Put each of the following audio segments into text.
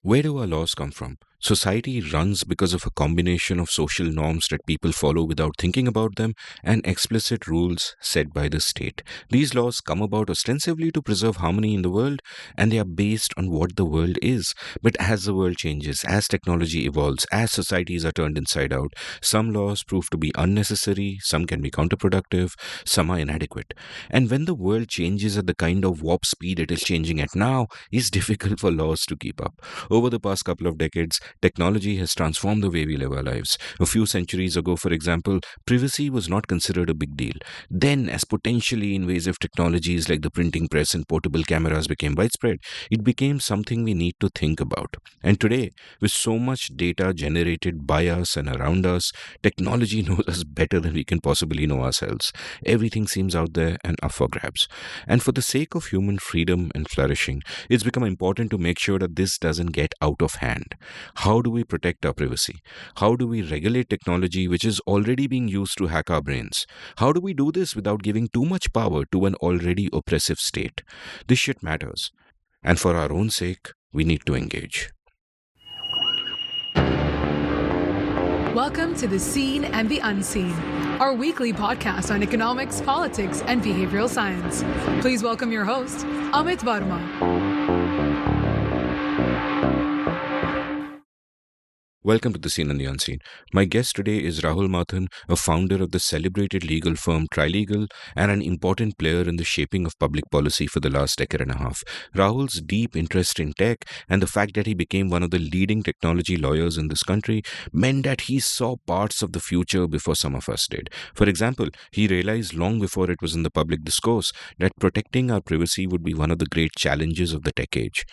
Where do our laws come from? Society runs because of a combination of social norms that people follow without thinking about them and explicit rules set by the state. These laws come about ostensibly to preserve harmony in the world, and they are based on what the world is. But as the world changes, as technology evolves, as societies are turned inside out, some laws prove to be unnecessary, some can be counterproductive, some are inadequate. And when the world changes at the kind of warp speed it is changing at now, it's difficult for laws to keep up. Over the past couple of decades, technology has transformed the way we live our lives. A few centuries ago, for example, privacy was not considered a big deal. Then, as potentially invasive technologies like the printing press and portable cameras became widespread, it became something we need to think about. And today, with so much data generated by us and around us, technology knows us better than we can possibly know ourselves. Everything seems out there and up for grabs. And for the sake of human freedom and flourishing, it's become important to make sure that this doesn't get out of hand. How do we protect our privacy? How do we regulate technology which is already being used to hack our brains? How do we do this without giving too much power to an already oppressive state? This shit matters. And for our own sake, we need to engage. Welcome to The Seen and the Unseen, our weekly podcast on economics, politics, and behavioral science. Please welcome your host, Amit Varma. Welcome to The Seen and the Unseen. My guest today is Rahul Matthan, a founder of the celebrated legal firm Trilegal and an important player in the shaping of public policy for the last decade and a half. Rahul's deep interest in tech and the fact that he became one of the leading technology lawyers in this country meant that he saw parts of the future before some of us did. For example, he realized long before it was in the public discourse that protecting our privacy would be one of the great challenges of the tech age.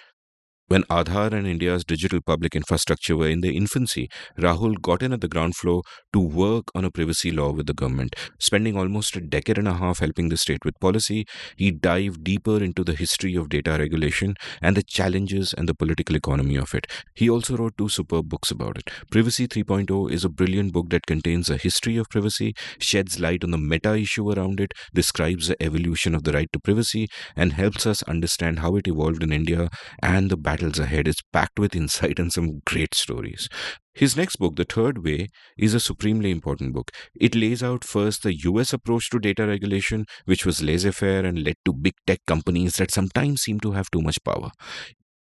When Aadhar and India's digital public infrastructure were in their infancy, Rahul got in at the ground floor to work on a privacy law with the government. Spending almost a decade and a half helping the state with policy, he dived deeper into the history of data regulation and the challenges and the political economy of it. He also wrote two superb books about it. Privacy 3.0 is a brilliant book that contains a history of privacy, sheds light on the meta issue around it, describes the evolution of the right to privacy, and helps us understand how it evolved in India and the battles ahead. Is packed with insight and some great stories. His next book, The Third Way, is a supremely important book. It lays out first the US approach to data regulation, which was laissez faire and led to big tech companies that sometimes seem to have too much power.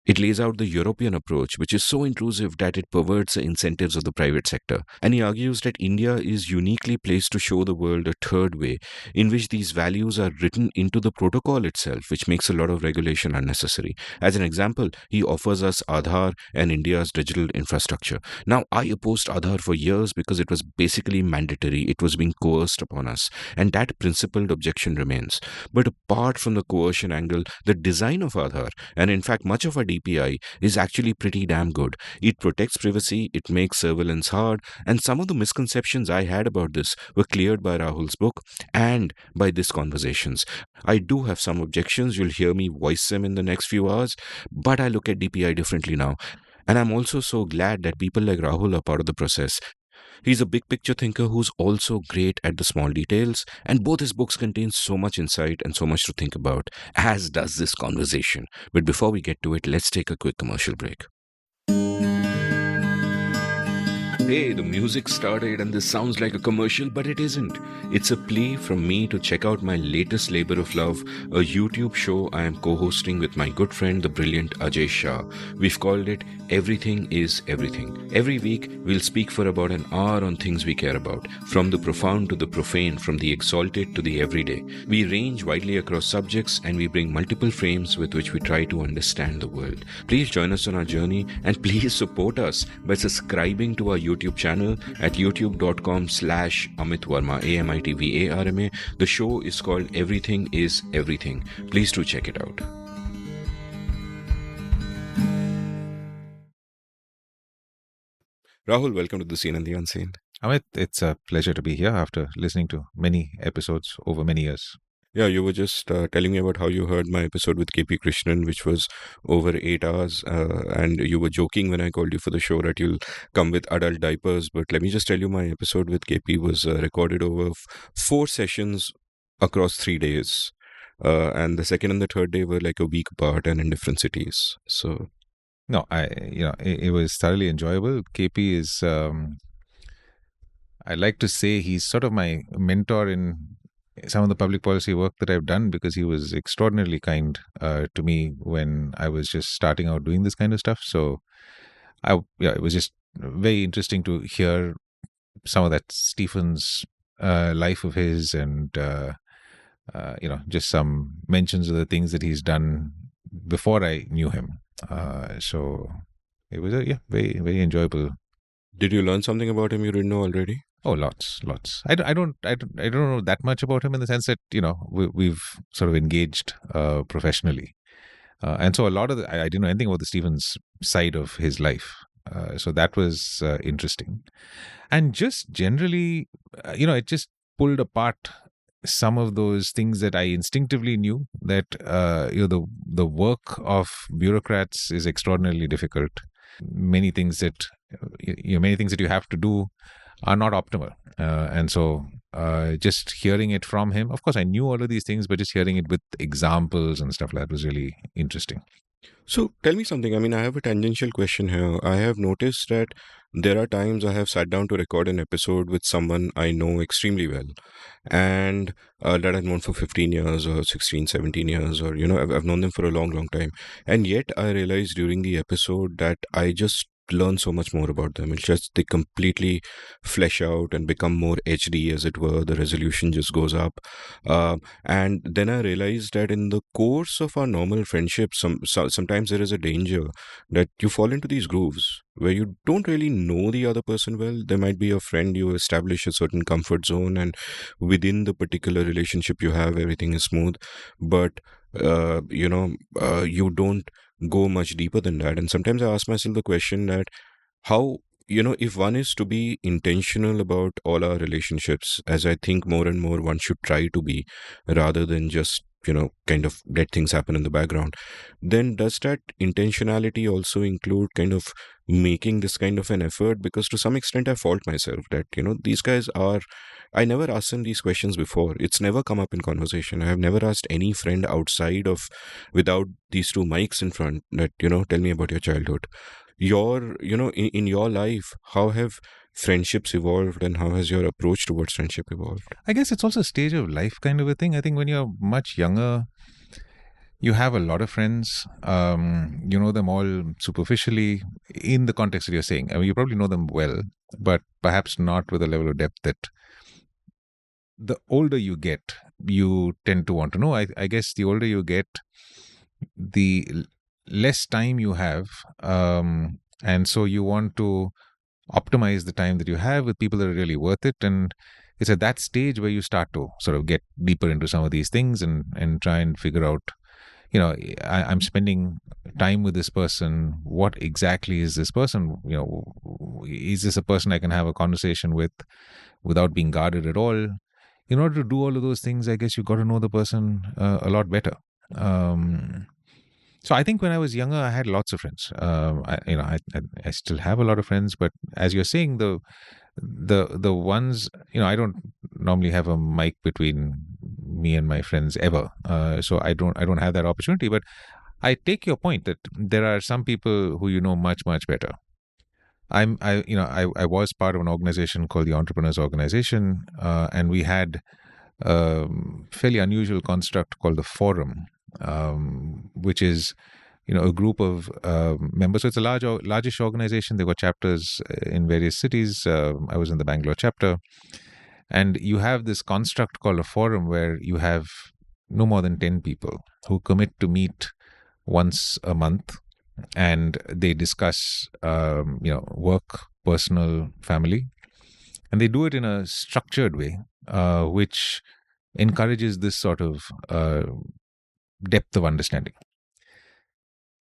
It lays out the European approach, which is so intrusive that it perverts the incentives of the private sector. And he argues that India is uniquely placed to show the world a third way, in which these values are written into the protocol itself, which makes a lot of regulation unnecessary. As an example, he offers us Aadhar and India's digital infrastructure. Now, I opposed Aadhar for years because it was basically mandatory, it was being coerced upon us, and that principled objection remains. But apart from the coercion angle, the design of Aadhar, and in fact much of our DPI, is actually pretty damn good. It protects privacy, it makes surveillance hard, and some of the misconceptions I had about this were cleared by Rahul's book and by these conversations. I do have some objections, you'll hear me voice them in the next few hours, but I look at DPI differently now. And I'm also so glad that people like Rahul are part of the process. He's a big picture thinker who's also great at the small details, and both his books contain so much insight and so much to think about, as does this conversation. But before we get to it, let's take a quick commercial break. Hey, the music started and this sounds like a commercial, but it isn't. It's a plea from me to check out my latest labor of love, a YouTube show I am co-hosting with my good friend, the brilliant Ajay Shah. We've called it Everything is Everything. Every week, we'll speak for about an hour on things we care about, from the profound to the profane, from the exalted to the everyday. We range widely across subjects and we bring multiple frames with which we try to understand the world. Please join us on our journey and please support us by subscribing to our YouTube channel at youtube.com/Amit Varma, AMITVARMA. The show is called Everything is Everything. Please do check it out. Rahul, welcome to The Seen and the Unseen. Amit, it's a pleasure to be here after listening to many episodes over many years. Yeah, you were just telling me about how you heard my episode with KP Krishnan, which was over 8 hours, and you were joking when I called you for the show that you'll come with adult diapers. But let me just tell you, my episode with KP was recorded over 4 sessions across 3 days. And the second and the third day were like a week apart and in different cities. So No, it was thoroughly enjoyable. KP is, I like to say, he's sort of my mentor in some of the public policy work that I've done, because he was extraordinarily kind to me when I was just starting out doing this kind of stuff. So, it was just very interesting to hear some of that Stephen's life of his, and just some mentions of the things that he's done before I knew him. So it was very, very enjoyable. Did you learn something about him you didn't know already? Oh, lots. I don't know that much about him, in the sense that we've sort of engaged professionally, and so a lot of I didn't know anything about the Stevens side of his life. So that was interesting, and just generally, it just pulled apart some of those things that I instinctively knew, that the work of bureaucrats is extraordinarily difficult. Many things that you have to do are not optimal, and so just hearing it from him. Of course, I knew all of these things, but just hearing it with examples and stuff like that was really interesting. So tell me something. I mean, I have a tangential question here. I have noticed that there are times I have sat down to record an episode with someone I know extremely well, and that I've known for 15 years or 16, 17 years, or, I've known them for a long, long time. And yet I realized during the episode that I just learn so much more about them. It's just they completely flesh out and become more HD, as it were. The resolution just goes up. And then I realized that in the course of our normal friendship, sometimes there is a danger that you fall into these grooves where you don't really know the other person well. There might be a friend, you establish a certain comfort zone, and within the particular relationship you have, everything is smooth. But you don't go much deeper than that. And sometimes I ask myself the question that how, if one is to be intentional about all our relationships, as I think more and more one should try to be, rather than just kind of let things happen in the background, then does that intentionality also include kind of making this kind of an effort? Because to some extent I fault myself that these guys are, I never asked them these questions before. It's never come up in conversation. I have never asked any friend outside of, without these two mics in front, that tell me about your childhood, your in your life, how have friendships evolved, and how has your approach towards friendship evolved? I guess it's also a stage of life kind of a thing. I think when you're much younger, you have a lot of friends. You know them all superficially in the context that you're saying. I mean, you probably know them well, but perhaps not with a level of depth that the older you get, you tend to want to know. I guess the older you get, the less time you have. And so you want to optimize the time that you have with people that are really worth it. And it's at that stage where you start to sort of get deeper into some of these things, and try and figure out, I'm spending time with this person. What exactly is this person? Is this a person I can have a conversation with without being guarded at all? In order to do all of those things, I guess you've got to know the person a lot better. So I think when I was younger, I had lots of friends. I still have a lot of friends, but as you're saying, the ones, I don't normally have a mic between me and my friends ever. So I don't have that opportunity. But I take your point that there are some people who much better. I was part of an organization called the Entrepreneurial Organization, and we had a fairly unusual construct called the Forum, which is a group of members. So it's a largish organization. They've got chapters in various cities. I was in the Bangalore chapter, and you have this construct called a forum where you have no more than 10 people who commit to meet once a month, and they discuss work, personal, family, and they do it in a structured way, which encourages this sort of depth of understanding.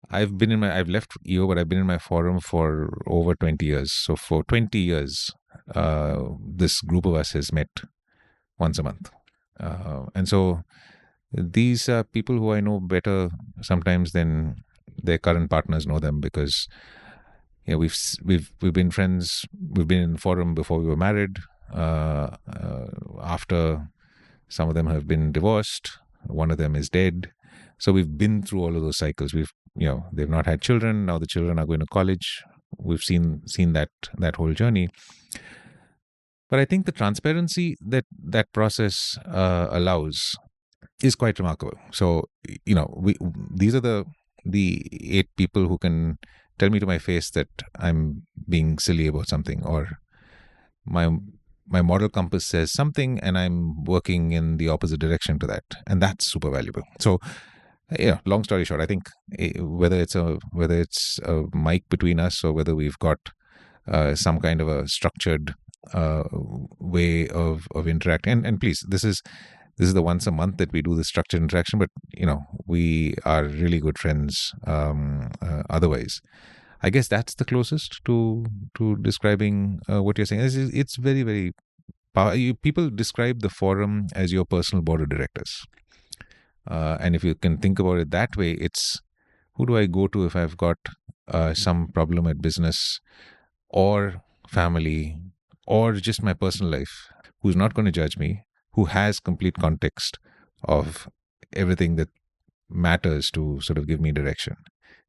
I've left EO, but I've been in my forum for over 20 years. So for 20 years, this group of us has met once a month. And so these are people who I know better sometimes than their current partners know them, because we've been friends. We've been in the forum before we were married. After, some of them have been divorced. One of them is dead. So we've been through all of those cycles. We've they've not had children. Now the children are going to college. We've seen that whole journey. But I think the transparency that process allows is quite remarkable. So we these are the 8 people who can tell me to my face that I'm being silly about something, or my moral compass says something and I'm working in the opposite direction to that, and that's super valuable. So long story short, I think whether it's a mic between us, or whether we've got some kind of a structured way of interacting, and please, this is the once a month that we do the structured interaction, but we are really good friends otherwise. I guess that's the closest to describing what you're saying. It's very, very people describe the forum as your personal board of directors, and if you can think about it that way, it's who do I go to if I've got some problem at business or family or just my personal life, who's not going to judge me, who has complete context of everything that matters to sort of give me direction.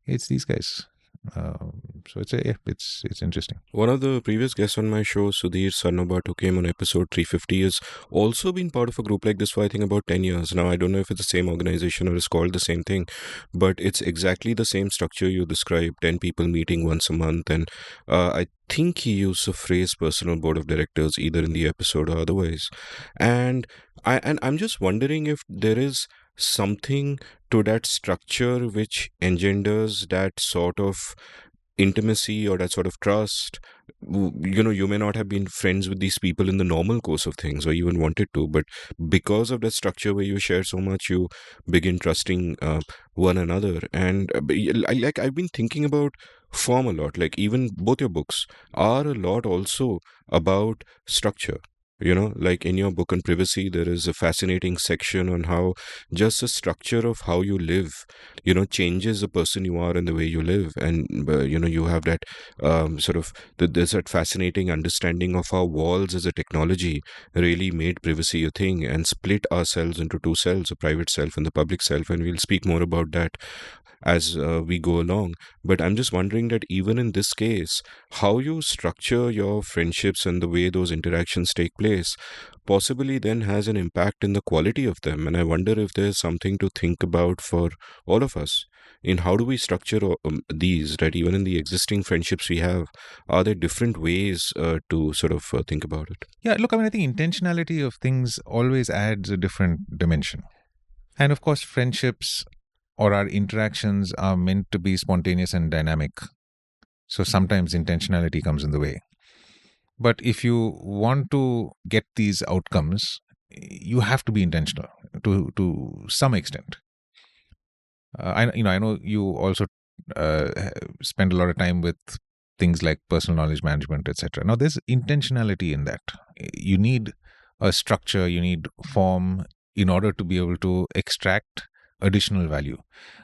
It's these guys. So it's interesting. One of the previous guests on my show, Sudhir Sarnobat, who came on episode 350, has also been part of a group like this for I think about 10 years. Now, I don't know if it's the same organization or it's called the same thing, but it's exactly the same structure you described, 10 people meeting once a month. And I think he used the phrase personal board of directors either in the episode or otherwise. And I'm just wondering if there is something to that structure which engenders that sort of intimacy or that sort of trust. You may not have been friends with these people in the normal course of things or even wanted to, but because of that structure where you share so much, you begin trusting one another. And I've been thinking about form a lot. Like even both your books are a lot also about structure. Like in your book on privacy, there is a fascinating section on how just the structure of how you live, changes the person you are and the way you live. And, you have that there's that fascinating understanding of how walls as a technology really made privacy a thing and split ourselves into two selves, a private self and the public self. And we'll speak more about that as we go along. But I'm just wondering that even in this case, how you structure your friendships and the way those interactions take place possibly then has an impact in the quality of them. And I wonder if there's something to think about for all of us in how do we structure these, that even in the existing friendships we have, are there different ways to sort of think about it? Yeah, look, I think intentionality of things always adds a different dimension. And of course, friendships or our interactions are meant to be spontaneous and dynamic. So sometimes intentionality comes in the way. But if you want to get these outcomes, you have to be intentional to some extent. I know you also spend a lot of time with things like personal knowledge management, etc. Now, there's intentionality in that. You need a structure, you need form in order to be able to extract additional value.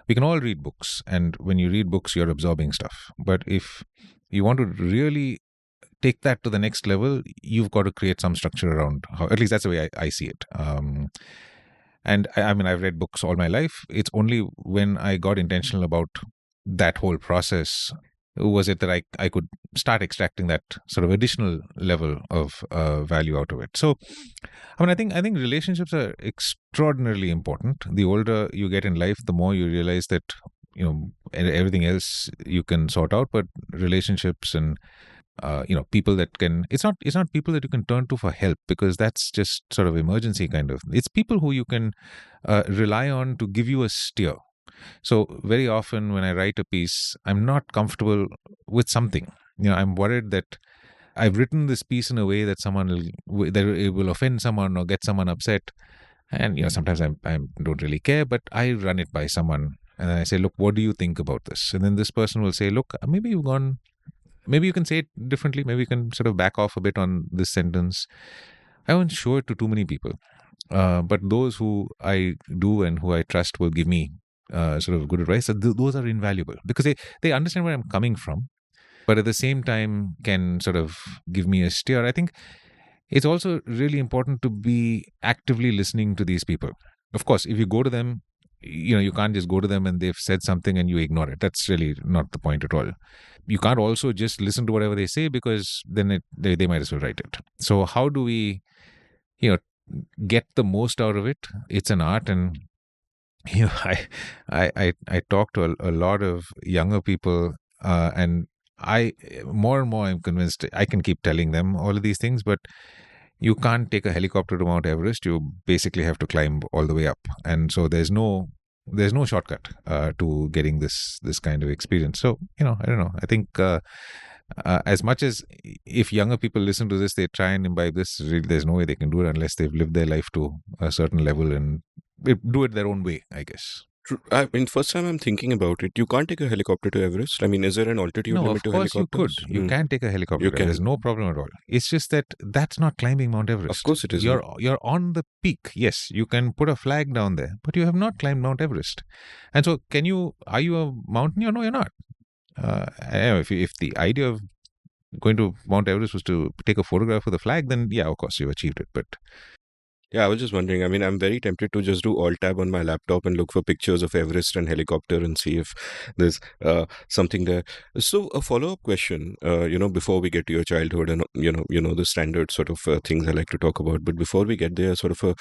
We can all read books, and when you read books, you're absorbing stuff. But if you want to really take that to the next level, you've got to create some structure around how, at least that's the way I see it. And I've read books all my life. It's only when I got intentional about that whole process was it that I could start extracting that sort of additional level of value out of it. So, I think relationships are extraordinarily important. The older you get in life, the more you realize that everything else you can sort out, but relationships and people that can, it's not people that you can turn to for help, because that's just sort of emergency kind of. It's people who you can rely on to give you a steer. So very often when I write a piece, I'm not comfortable with something. I'm worried that I've written this piece in a way that it will offend someone or get someone upset. And sometimes I don't really care, but I run it by someone and then I say, look, what do you think about this? And then this person will say, look, maybe you can say it differently. Maybe you can sort of back off a bit on this sentence. I won't show it to too many people. But those who I do and who I trust will give me sort of good advice. So those are invaluable because they understand where I'm coming from, but at the same time can sort of give me a steer. I think it's also really important to be actively listening to these people. Of course, if you go to them, you can't just go to them and they've said something and you ignore it. That's really not the point at all. You can't also just listen to whatever they say, because then they might as well write it. So how do we, you know, get the most out of it? It's an art. And I talk to a lot of younger people, and I more and more I'm convinced. I can keep telling them all of these things, but you can't take a helicopter to Mount Everest. You basically have to climb all the way up, and so there's no shortcut to getting this kind of experience. So I don't know. I think as much as if younger people listen to this, they try and imbibe this. Really, there's no way they can do it unless they've lived their life to a certain level and do it their own way, I guess. I mean, first time I'm thinking about it, you can't take a helicopter to Everest. I mean, is there an altitude No, limit of to course you could. helicopters? You can take a helicopter. You There. There's can. no problem at all. It's just that that's not climbing Mount Everest. Of course it isn't. You're on the peak. Yes, you can put a flag down there, but you have not climbed Mount Everest. And so, are you a mountaineer? No, you're not. If the idea of going to Mount Everest was to take a photograph of the flag, then yeah, of course you've achieved it. But Yeah, I was just wondering. I mean, I'm very tempted to just do alt tab on my laptop and look for pictures of Everest and helicopter and see if there's something there. So, a follow-up question, before we get to your childhood and the standard sort of things I like to talk about. But before we get there, sort of a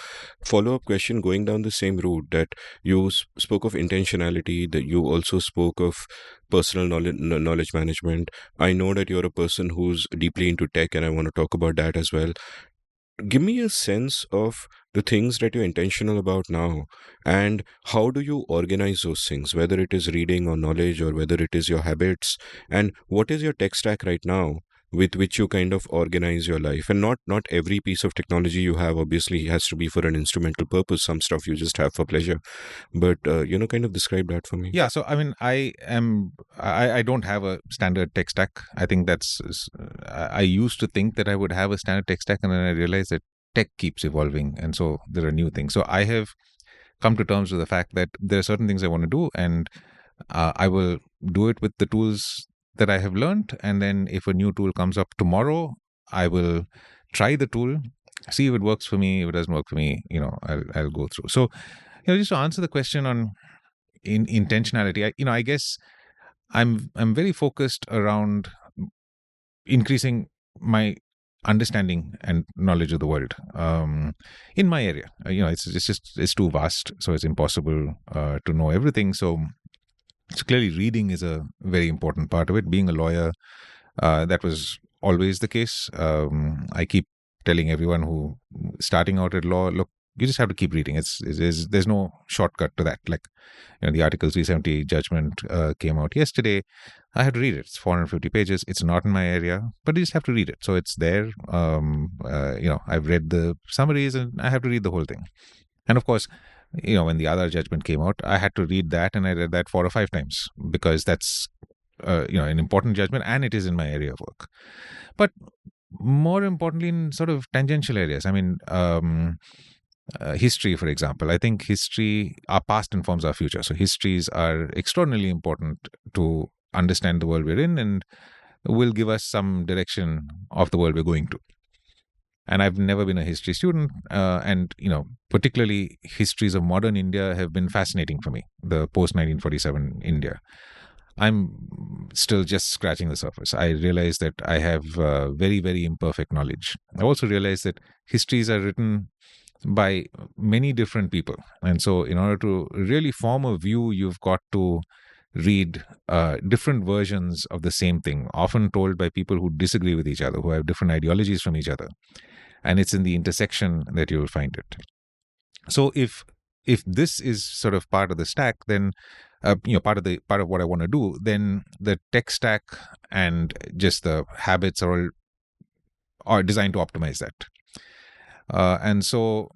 follow-up question going down the same route, that you spoke of intentionality, that you also spoke of personal knowledge management. I know that you're a person who's deeply into tech, and I want to talk about that as well. Give me a sense of the things that you're intentional about now, and how do you organize those things, whether it is reading or knowledge or whether it is your habits, and what is your tech stack right now with which you kind of organize your life. And not every piece of technology you have obviously has to be for an instrumental purpose. Some stuff you just have for pleasure, but kind of describe that for me. yeah, so I mean, I don't have a standard tech stack. I think I used to think that I would have a standard tech stack, and then I realized that tech keeps evolving, and so there are new things. So I have come to terms with the fact that there are certain things I want to do, and I will do it with the tools that I have learned. And then if a new tool comes up tomorrow, I will try the tool, see if it works for me. If it doesn't work for me, I'll go through. So, just to answer the question on intentionality, I guess I'm very focused around increasing my understanding and knowledge of the world in my area. It's too vast, so it's impossible to know everything. So clearly reading is a very important part of it. Being a lawyer, that was always the case. I keep telling everyone who starting out at law, look, you just have to keep reading. There's no shortcut to that. Like, the Article 370 judgment came out yesterday. I had to read it. It's 450 pages. It's not in my area, but you just have to read it. So it's there. I've read the summaries and I have to read the whole thing. And of course, when the Aadhar judgment came out, I had to read that, and I read that 4 or 5 times because that's an important judgment, and it is in my area of work. But more importantly, in sort of tangential areas, I mean, history, for example. I think our past informs our future. So histories are extraordinarily important to understand the world we're in, and will give us some direction of the world we're going to. And I've never been a history student, and particularly histories of modern India have been fascinating for me. The post 1947 India. I'm still just scratching the surface. I realize that I have very, very imperfect knowledge. I also realize that histories are written by many different people, and so in order to really form a view, you've got to read different versions of the same thing, often told by people who disagree with each other, who have different ideologies from each other. And it's in the intersection that you'll find it. So if this is sort of part of the stack, then part of what I want to do, then the tech stack and just the habits are designed to optimize that. And so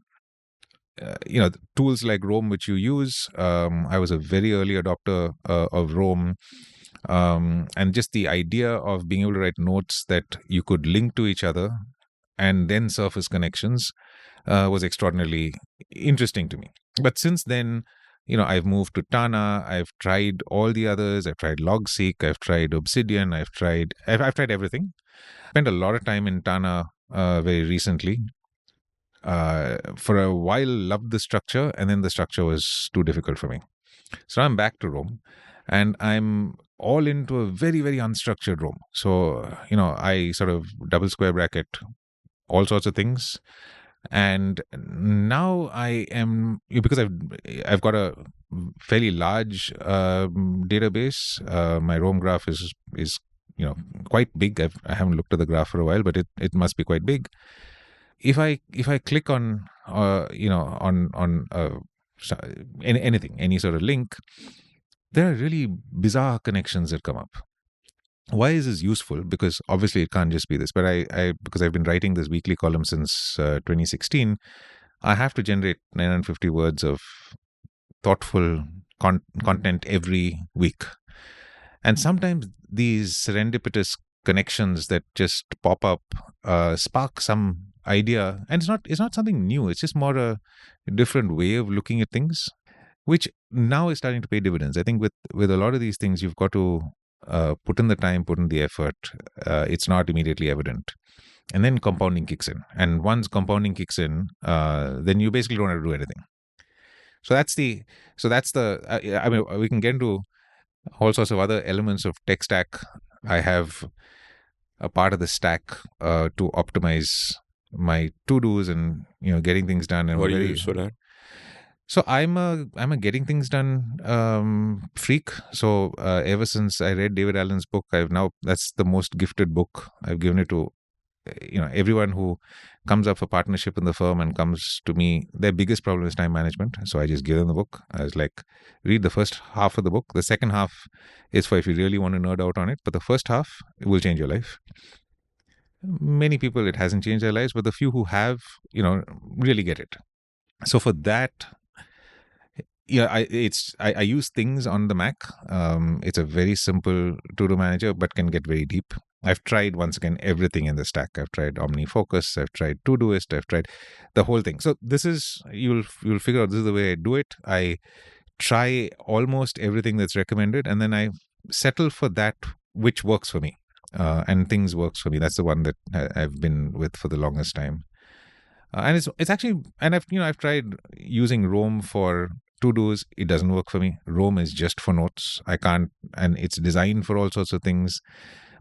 tools like Rome, which you use, I was a very early adopter of Rome. And just the idea of being able to write notes that you could link to each other and then surface connections was extraordinarily interesting to me. But since then, I've moved to Tana. I've tried all the others. I've tried Logseek. I've tried Obsidian. I've tried everything. Spent a lot of time in Tana very recently. for a while loved the structure, and then the structure was too difficult for me. So I'm back to Rome, and I'm all into a very, very unstructured Rome. So, I sort of double square bracket all sorts of things. And now I am, because I've got a fairly large database. My Rome graph is quite big. I haven't looked at the graph for a while, but it must be quite big. If I click on anything, any sort of link, there are really bizarre connections that come up. Why is this useful? Because obviously it can't just be this, but because I've been writing this weekly column since 2016, I have to generate 950 words of thoughtful content every week. And sometimes these serendipitous connections that just pop up spark some idea, and it's not something new. It's just more a different way of looking at things, which now is starting to pay dividends. I think with a lot of these things, you've got to put in the time, put in the effort. It's not immediately evident, and then compounding kicks in. And once compounding kicks in, then you basically don't have to do anything. So that's the. I mean, we can get into all sorts of other elements of tech stack. I have a part of the stack to optimize my to-dos and getting things done. And what do you use for that? So I'm a getting things done freak. So ever since I read David Allen's book, that's the most gifted book. I've given it to everyone who comes up for partnership in the firm and comes to me. Their biggest problem is time management. So I just give them the book. I was like, read the first half of the book. The second half is for if you really want to nerd out on it. But the first half, it will change your life. Many people, it hasn't changed their lives, but the few who have, really get it. So for that, I use things on the Mac. It's a very simple to-do manager, but can get very deep. I've tried, once again, everything in the stack. I've tried OmniFocus, I've tried Todoist, I've tried the whole thing. So this is, you'll figure out this is the way I do it. I try almost everything that's recommended, and then I settle for that which works for me. And things works for me. That's the one that I've been with for the longest time. And it's actually, and I've tried using Rome for to-dos. It doesn't work for me. Rome is just for notes. I can't, and it's designed for all sorts of things.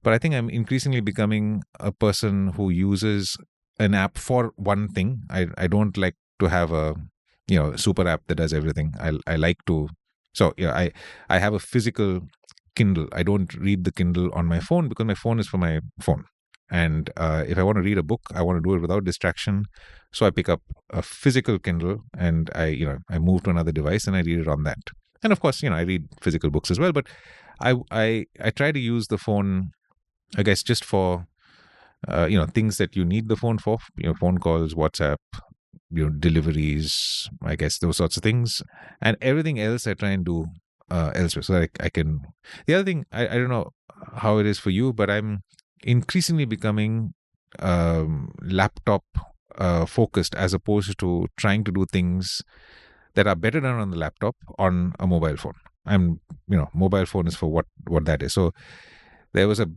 But I think I'm increasingly becoming a person who uses an app for one thing. I don't like to have a super app that does everything. I like to, so I have a physical Kindle. I don't read the Kindle on my phone because my phone is for my phone. And if I want to read a book, I want to do it without distraction. So I pick up a physical Kindle and I move to another device and I read it on that. And of course, I read physical books as well. But I try to use the phone, I guess, just for things that you need the phone for. Phone calls, WhatsApp, deliveries, I guess, those sorts of things. And everything else I try and do elsewhere, so that I can. The other thing, I don't know how it is for you, but I'm increasingly becoming laptop focused, as opposed to trying to do things that are better done on the laptop on a mobile phone. Mobile phone is for what that is. So there was a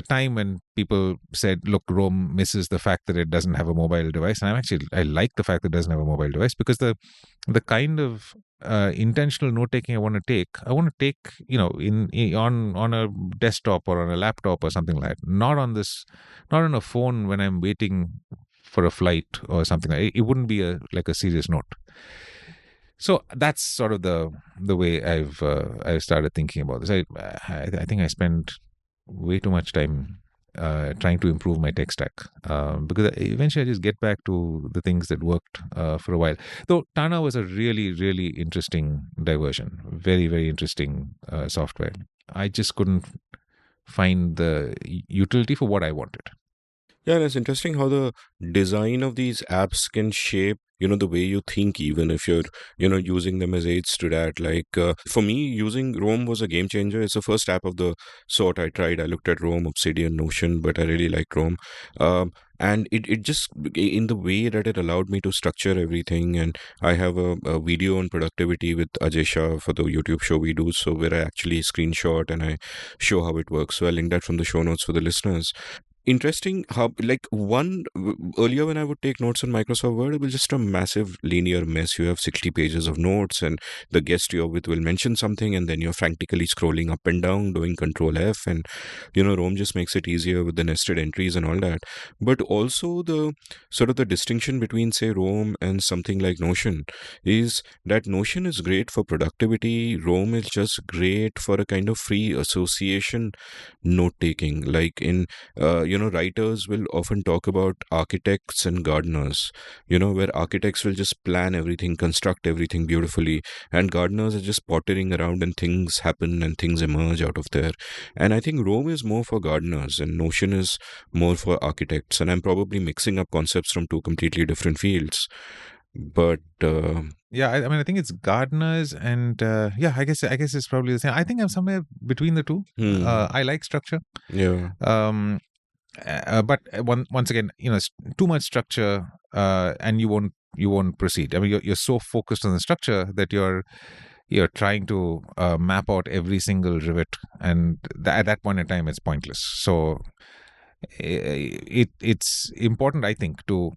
time when people said, look, Rome misses the fact that it doesn't have a mobile device. And I like the fact that it doesn't have a mobile device, because the kind of intentional note taking I want to take on a desktop or on a laptop or something like that. Not on a phone when I'm waiting for a flight or something. It wouldn't be a serious note. So that's sort of the way I've started thinking about this. I think I spent way too much time trying to improve my tech stack, because eventually I just get back to the things that worked for a while. Though Tana was a really, really interesting diversion, very, very interesting software. I just couldn't find the utility for what I wanted. Yeah, and it's interesting how the design of these apps can shape, the way you think, even if you're, using them as aids to that. Like, for me, using Rome was a game changer. It's the first app of the sort I tried. I looked at Rome, Obsidian, Notion, but I really liked Rome. And it just, in the way that it allowed me to structure everything. And I have a video on productivity with Ajay Shah for the YouTube show we do, so where I actually screenshot and I show how it works. So I'll link that from the show notes for the listeners. interesting how, like, earlier when I would take notes on Microsoft Word, it was just a massive linear mess. You have 60 pages of notes, and the guest you're with will mention something, and then you're frantically scrolling up and down, doing Control F, and Rome just makes it easier with the nested entries and all that. But also the sort of the distinction between, say, Rome and something like Notion is that Notion is great for productivity. Rome is just great for a kind of free association note taking. Like in writers will often talk about architects and gardeners, where architects will just plan everything, construct everything beautifully, and gardeners are just pottering around and things happen and things emerge out of there. And I think Rome is more for gardeners and Notion is more for architects. And I'm probably mixing up concepts from two completely different fields. But Yeah, I mean, I think it's gardeners, and yeah, I guess it's probably the same. I think I'm somewhere between the two. I like structure, yeah. but once again, too much structure, and you won't proceed. I mean, you're so focused on the structure that you're trying to map out every single rivet, and at that point in time, it's pointless. So it's important, I think, to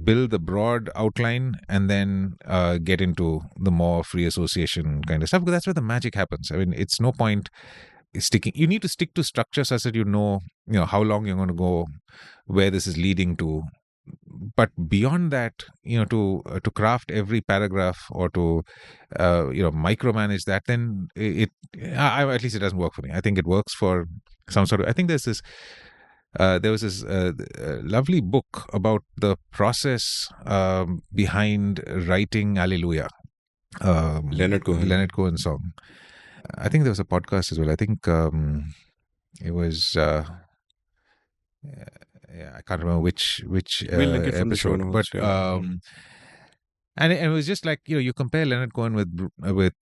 build the broad outline and then get into the more free association kind of stuff, because that's where the magic happens. I mean, it's no point sticking. You need to stick to structure such that you know how long you're going to go, where this is leading to. But beyond that, to craft every paragraph or to micromanage that, then at least it doesn't work for me. I think it works for some sort of. I think there was this lovely book about the process behind writing Alleluia, Leonard Cohen. Leonard Cohen's song. I think there was a podcast as well. I think it was. Yeah, I can't remember which We'll link it from the show episode, notes, but yeah. and it was just like you compare Leonard Cohen with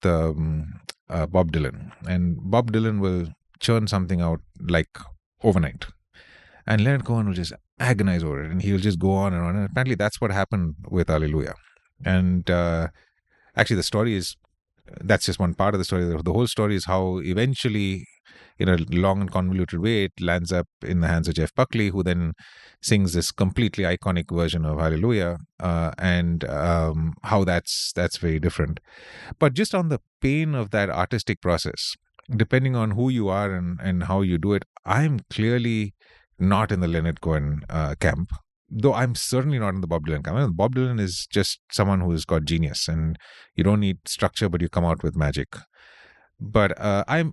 Bob Dylan, and Bob Dylan will churn something out like overnight, and Leonard Cohen will just agonize over it, and he will just go on and on. And apparently, that's what happened with Alleluia. And actually, the story is that's just one part of the story. The whole story is how eventually, in a long and convoluted way, it lands up in the hands of Jeff Buckley, who then sings this completely iconic version of Hallelujah, and how that's very different. But just on the pain of that artistic process, depending on who you are and how you do it, I'm clearly not in the Leonard Cohen camp. Though I'm certainly not in the Bob Dylan camp. I mean, Bob Dylan is just someone who's got genius, and you don't need structure, but you come out with magic. But I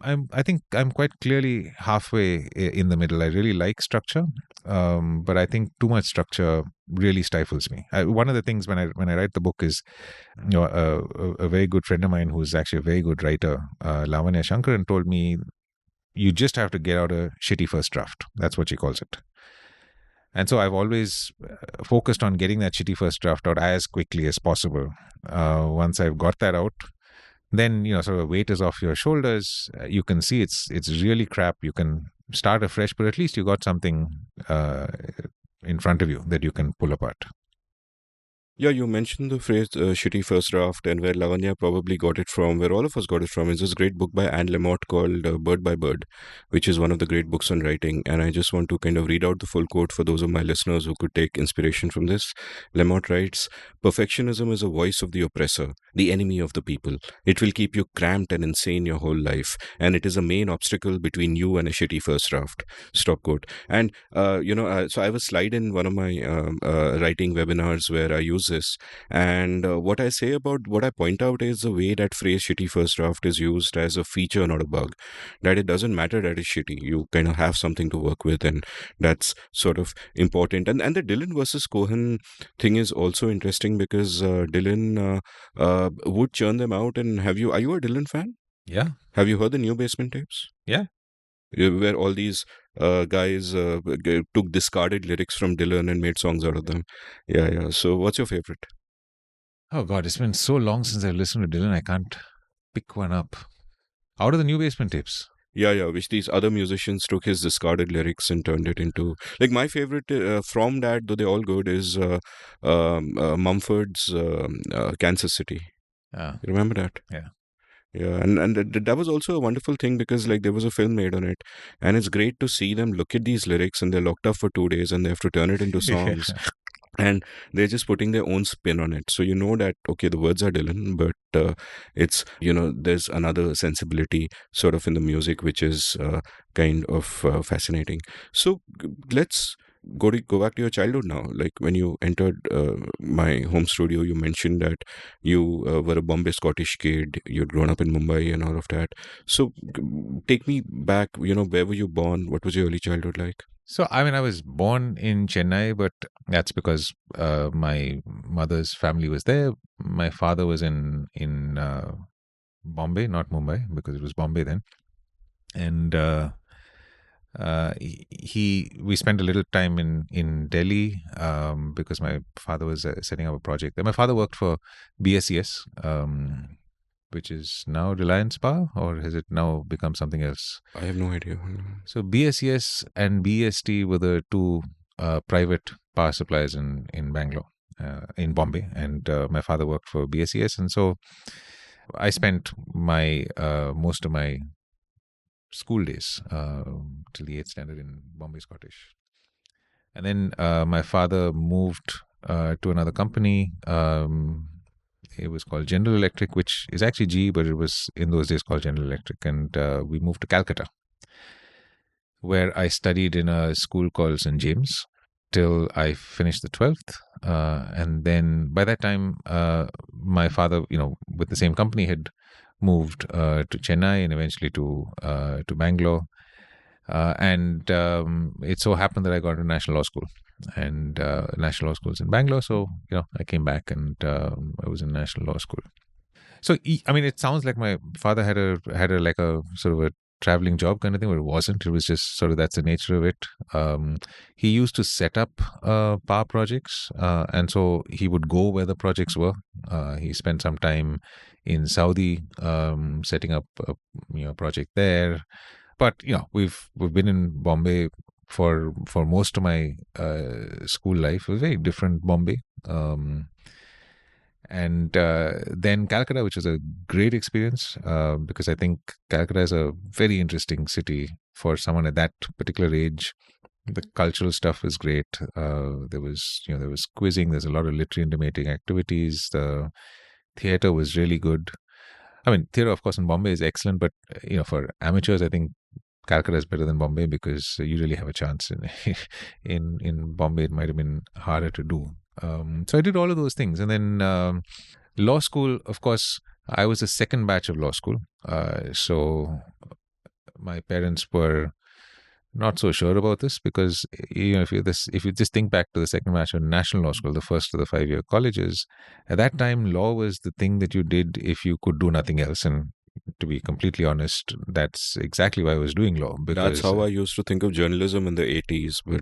think I'm quite clearly halfway in the middle. I really like structure, but I think too much structure really stifles me. One of the things when I write the book is, a very good friend of mine who's actually a very good writer, Lavanya Shankaran, told me, you just have to get out a shitty first draft. That's what she calls it. And so I've always focused on getting that shitty first draft out as quickly as possible. Once I've got that out, then sort of weight is off your shoulders. You can see it's really crap. You can start afresh, but at least you got something in front of you that you can pull apart. Yeah, you mentioned the phrase shitty first draft, and where Lavanya probably got it from, where all of us got it from, is this great book by Anne Lamott called Bird by Bird, which is one of the great books on writing. And I just want to kind of read out the full quote for those of my listeners who could take inspiration from this. Lamott writes, "Perfectionism is a voice of the oppressor, the enemy of the people. It will keep you cramped and insane your whole life, and it is a main obstacle between you and a shitty first draft." Stop quote. And, so I have a slide in one of my writing webinars where I use this, and what I point out is the way that phrase shitty first draft is used as a feature, not a bug. That it doesn't matter that it's shitty, you kind of have something to work with, and that's sort of important. And the Dylan versus Cohen thing is also interesting because Dylan would churn them out. And are you a Dylan fan? Yeah. Have you heard the new Basement tapes? Yeah. Where all these guys took discarded lyrics from Dylan and made songs out of them. Yeah. So what's your favorite? Oh God, it's been so long since I've listened to Dylan. I can't pick one up. Out of the new Basement tapes. Yeah, which these other musicians took his discarded lyrics and turned it into, like, my favorite from that, though they're all good, is Mumford's Kansas City. Yeah. You remember that? Yeah. Yeah, and that was also a wonderful thing because like there was a film made on it, and it's great to see them look at these lyrics and they're locked up for 2 days and they have to turn it into Yeah. songs, and they're just putting their own spin on it. So you know that okay, the words are Dylan, but it's there's another sensibility sort of in the music which is kind of fascinating. So let's go back to your childhood now. Like when you entered my home studio, you mentioned that you were a Bombay Scottish kid. You'd grown up in Mumbai and all of that. So take me back. Where were you born? What was your early childhood like? So, I mean, I was born in Chennai, but that's because my mother's family was there. My father was in Bombay, not Mumbai, because it was Bombay then. And we spent a little time in Delhi because my father was setting up a project there. My father worked for BSES, which is now Reliance Power, or has it now become something else? I have no idea. So BSES and BST were the two private power suppliers in Bangalore, in Bombay, and my father worked for BSES, and so I spent my most of my school days till the 8th standard in Bombay Scottish, and then my father moved to another company. It was called General Electric, which is actually GE, but it was in those days called General Electric, and we moved to Calcutta, where I studied in a school called St. James till I finished the 12th. And then by that time, my father, with the same company, had moved to Chennai and eventually to Bangalore. And it so happened that I got to National Law School. And National Law School is in Bangalore. So, I came back and I was in National Law School. So, I mean, it sounds like my father had a like a sort of a traveling job kind of thing, but it wasn't. It was just sort of that's the nature of it. He used to set up power projects, and so he would go where the projects were. He spent some time in Saudi setting up a project there. But we've been in Bombay for most of my school life. It was a very different Bombay. And then Calcutta, which was a great experience because I think Calcutta is a very interesting city for someone at that particular age. The cultural stuff is great. There was quizzing. There's a lot of literary and debating activities. The theater was really good. I mean, theater, of course, in Bombay is excellent, but for amateurs, I think Calcutta is better than Bombay because you really have a chance. In Bombay, it might have been harder to do. So I did all of those things. And then law school, of course, I was the second batch of law school. So my parents were not so sure about this because if you just think back to the second batch of National Law School, the first of the 5-year colleges, at that time law was the thing that you did if you could do nothing else. And to be completely honest, that's exactly why I was doing law. That's how I used to think of journalism in the 80s. But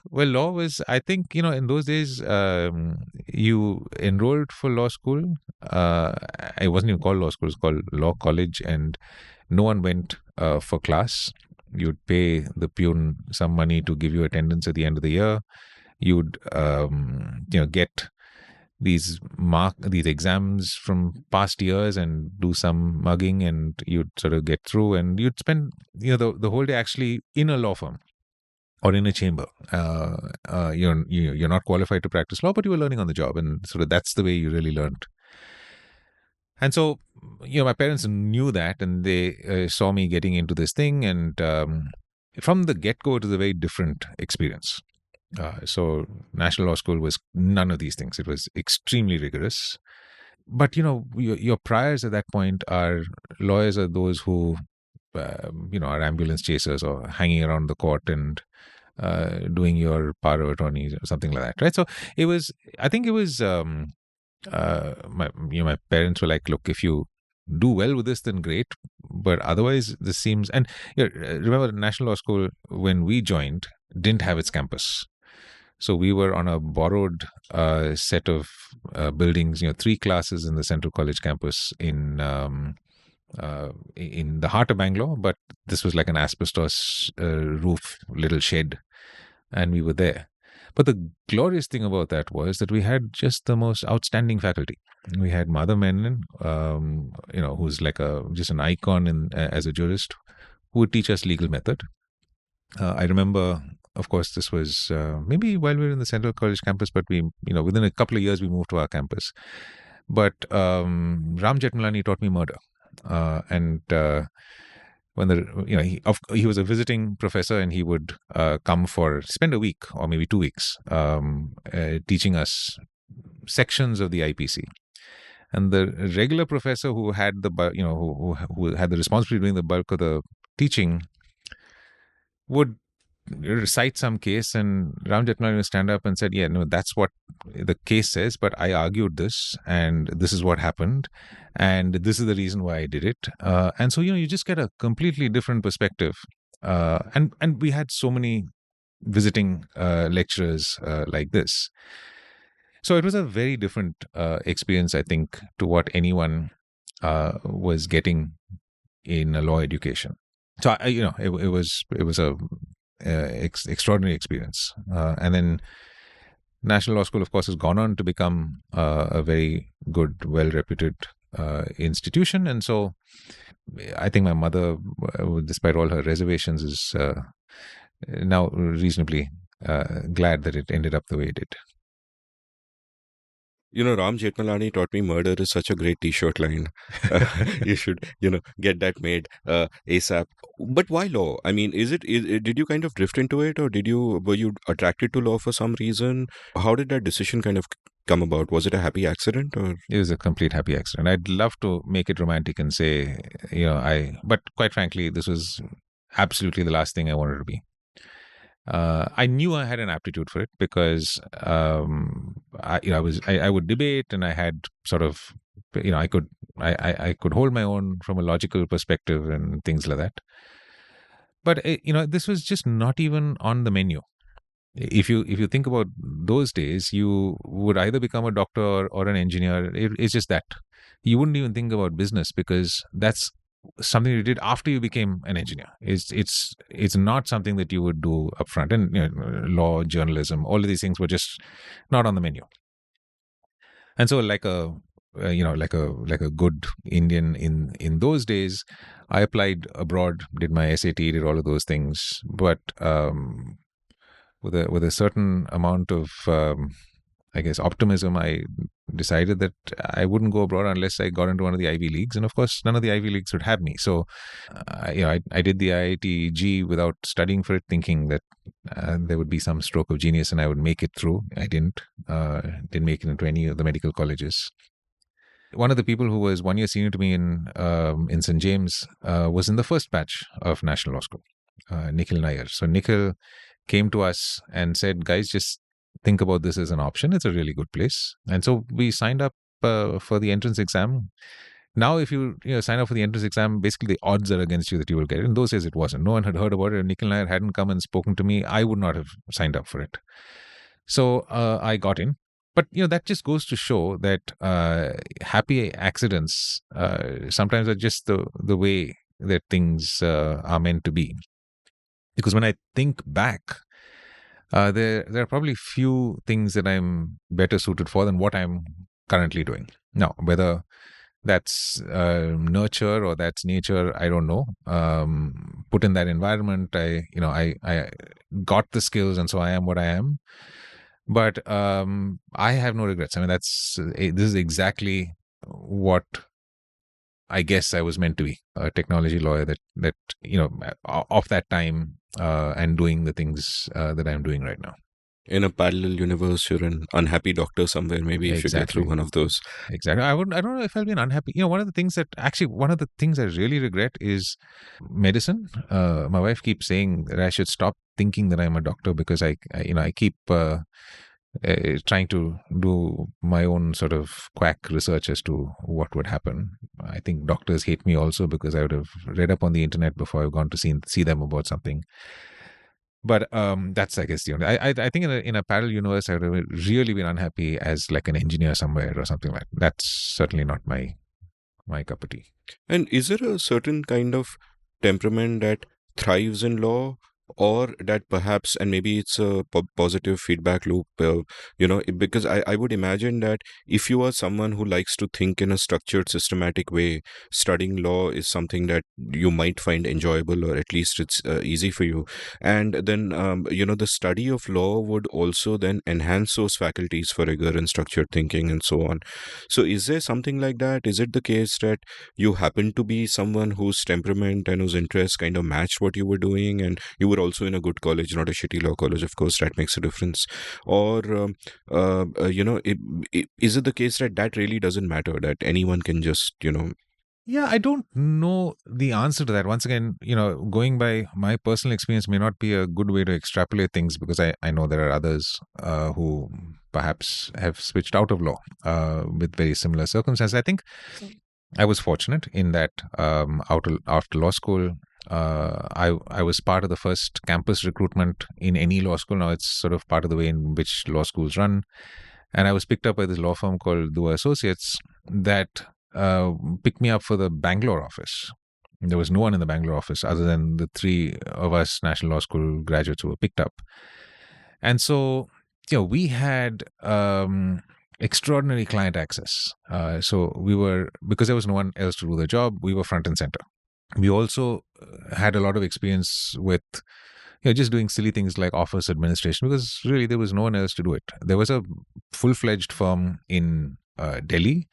well, law was, I think, in those days, you enrolled for law school. It wasn't even called law school, it was called law college, and no one went for class. You'd pay the peon some money to give you attendance at the end of the year. You'd, get these exams from past years and do some mugging, and you'd sort of get through, and you'd spend the whole day actually in a law firm or in a chamber. You're not qualified to practice law, but you were learning on the job, and sort of that's the way you really learned. And so, my parents knew that, and they saw me getting into this thing, and from the get-go, it was a very different experience. So National Law School was none of these things. It was extremely rigorous. But, your priors at that point are lawyers are those who, are ambulance chasers or hanging around the court and doing your power of attorney or something like that, right? So I think it was, my parents were like, look, if you do well with this, then great. But otherwise, this seems, and remember, National Law School, when we joined, didn't have its campus. So we were on a borrowed set of buildings, 3 classes in the Central College campus in the heart of Bangalore, but this was like an asbestos roof little shed, and we were there. But the glorious thing about that was that we had just the most outstanding faculty. We had Madhav Menon, who's like just an icon as a jurist, who would teach us legal method. I remember, of course, this was maybe while we were in the Central College campus, but within a couple of years, we moved to our campus. But Ram Jetmalani taught me murder. And when he was a visiting professor, and he would spend a week or maybe 2 weeks teaching us sections of the IPC. And the regular professor who had who had the responsibility of doing the bulk of the teaching would recite some case, and Ram Jetmalani would stand up and said, "Yeah, no, that's what the case says, but I argued this, and this is what happened, and this is the reason why I did it." And so you just get a completely different perspective. And we had so many visiting lecturers like this. So it was a very different experience, I think, to what anyone was getting in a law education. So it was a extraordinary experience. And then National Law School, of course, has gone on to become a very good, well-reputed institution. And so I think my mother, despite all her reservations, is now reasonably glad that it ended up the way it did. Ram Jetmalani taught me murder is such a great T-shirt line. You should, get that made ASAP. But why law? I mean, did you kind of drift into it, or were you attracted to law for some reason? How did that decision kind of come about? Was it a happy accident, or? It was a complete happy accident. I'd love to make it romantic and say, but quite frankly, this was absolutely the last thing I wanted to be. I knew I had an aptitude for it because I would debate, and I had sort of I could hold my own from a logical perspective and things like that. But this was just not even on the menu. If you think about those days, you would either become a doctor or an engineer. It's just that you wouldn't even think about business, because that's something you did after you became an engineer. It's not something that you would do upfront. And law, journalism, all of these things were just not on the menu. And so, like a good Indian in those days, I applied abroad, did my SAT, did all of those things, but with a certain amount of I guess optimism, I decided that I wouldn't go abroad unless I got into one of the Ivy Leagues. And of course, none of the Ivy Leagues would have me. So, I did the IIT-G without studying for it, thinking that there would be some stroke of genius and I would make it through. I didn't make it into any of the medical colleges. One of the people who was 1 year senior to me in St. James was in the first batch of National Law School, Nikhil Nair. So Nikhil came to us and said, "Guys, just think about this as an option. It's a really good place." And so we signed up for the entrance exam. Now, if you sign up for the entrance exam, basically the odds are against you that you will get it. In those days, it wasn't. No one had heard about it. And Nikhil Nair hadn't come and spoken to me, I would not have signed up for it. So I got in. But that just goes to show that happy accidents sometimes are just the way that things are meant to be. Because when I think back, there are probably few things that I'm better suited for than what I'm currently doing. Now, whether that's nurture or that's nature, I don't know. Put in that environment, I got the skills, and so I am what I am. But I have no regrets. I mean, this is exactly what I guess I was meant to be, a technology lawyer that of that time and doing the things that I'm doing right now. In a parallel universe, you're an unhappy doctor somewhere, maybe, if you get through one of those. Exactly. I don't know if I'll be an unhappy. One of the things I really regret is medicine. My wife keeps saying that I should stop thinking that I'm a doctor, because I keep trying to do my own sort of quack research as to what would happen. I think doctors hate me also because I would have read up on the internet before I've gone to see them about something. But that's, I guess, I think in a parallel universe, I would have really been unhappy as like an engineer somewhere or something like that. That's certainly not my cup of tea. And is there a certain kind of temperament that thrives in law, or that perhaps, and maybe it's a positive feedback loop, because I would imagine that if you are someone who likes to think in a structured, systematic way, studying law is something that you might find enjoyable, or at least it's easy for you. And then, the study of law would also then enhance those faculties for rigor and structured thinking and so on. So is there something like that? Is it the case that you happen to be someone whose temperament and whose interests kind of matched what you were doing, and you were also in a good college, not a shitty law college, of course, that makes a difference? Or is it the case that that really doesn't matter, that anyone can just Yeah, I don't know the answer to that. Once again, going by my personal experience may not be a good way to extrapolate things, because I know there are others who perhaps have switched out of law with very similar circumstances. I think I was fortunate in that after law school, I was part of the first campus recruitment in any law school. Now it's sort of part of the way in which law schools run. And I was picked up by this law firm called Dua Associates that picked me up for the Bangalore office. There was no one in the Bangalore office other than the three of us National Law School graduates who were picked up. And so, we had extraordinary client access. So we were, because there was no one else to do the job, we were front and center. We also had a lot of experience with just doing silly things like office administration, because really there was no one else to do it. There was a full-fledged firm in Delhi,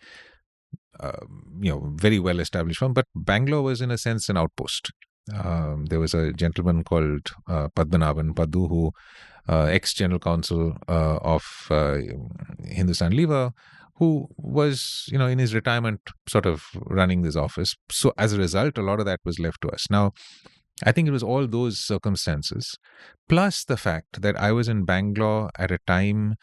very well-established firm, but Bangalore was in a sense an outpost. There was a gentleman called Padmanabhan Paddu, who ex-general counsel of Hindustan Lever, who was, in his retirement sort of running this office. So as a result, a lot of that was left to us. Now, I think it was all those circumstances, plus the fact that I was in Bangalore at a time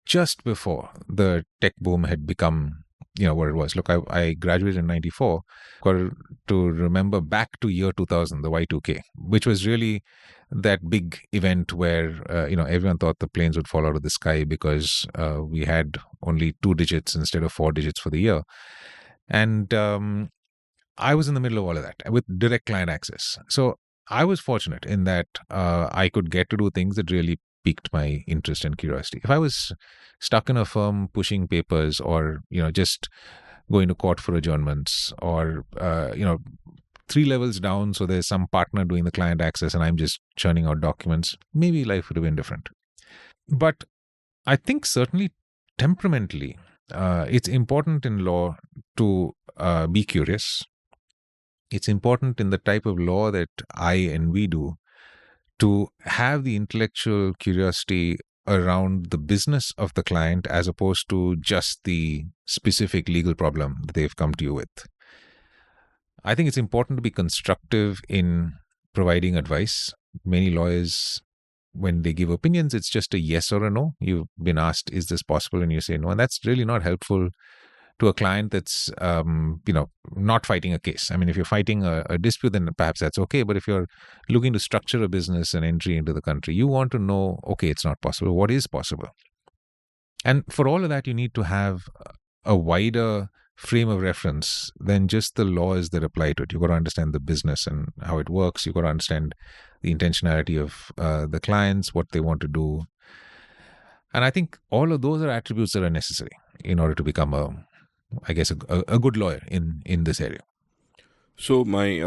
just before the tech boom had become, what it was. Look, I graduated in 94. Got to remember back to year 2000, the Y2K, which was really that big event where, everyone thought the planes would fall out of the sky because we had only 2 digits instead of 4 digits for the year. And I was in the middle of all of that with direct client access. So I was fortunate in that I could get to do things that really piqued my interest and curiosity. If I was stuck in a firm pushing papers, or just going to court for adjournments, or 3 levels down, so there's some partner doing the client access and I'm just churning out documents, maybe life would have been different. But I think certainly temperamentally, it's important in law to be curious. It's important in the type of law that I and we do to have the intellectual curiosity around the business of the client, as opposed to just the specific legal problem that they've come to you with. I think it's important to be constructive in providing advice. Many lawyers, when they give opinions, it's just a yes or a no. You've been asked, is this possible? And you say no. And that's really not helpful to a client that's, not fighting a case. I mean, if you're fighting a dispute, then perhaps that's okay. But if you're looking to structure a business and entry into the country, you want to know, okay, it's not possible. What is possible? And for all of that, you need to have a wider frame of reference than just the laws that apply to it. You've got to understand the business and how it works. You've got to understand the intentionality of the clients, what they want to do. And I think all of those are attributes that are necessary in order to become a good lawyer in this area. So my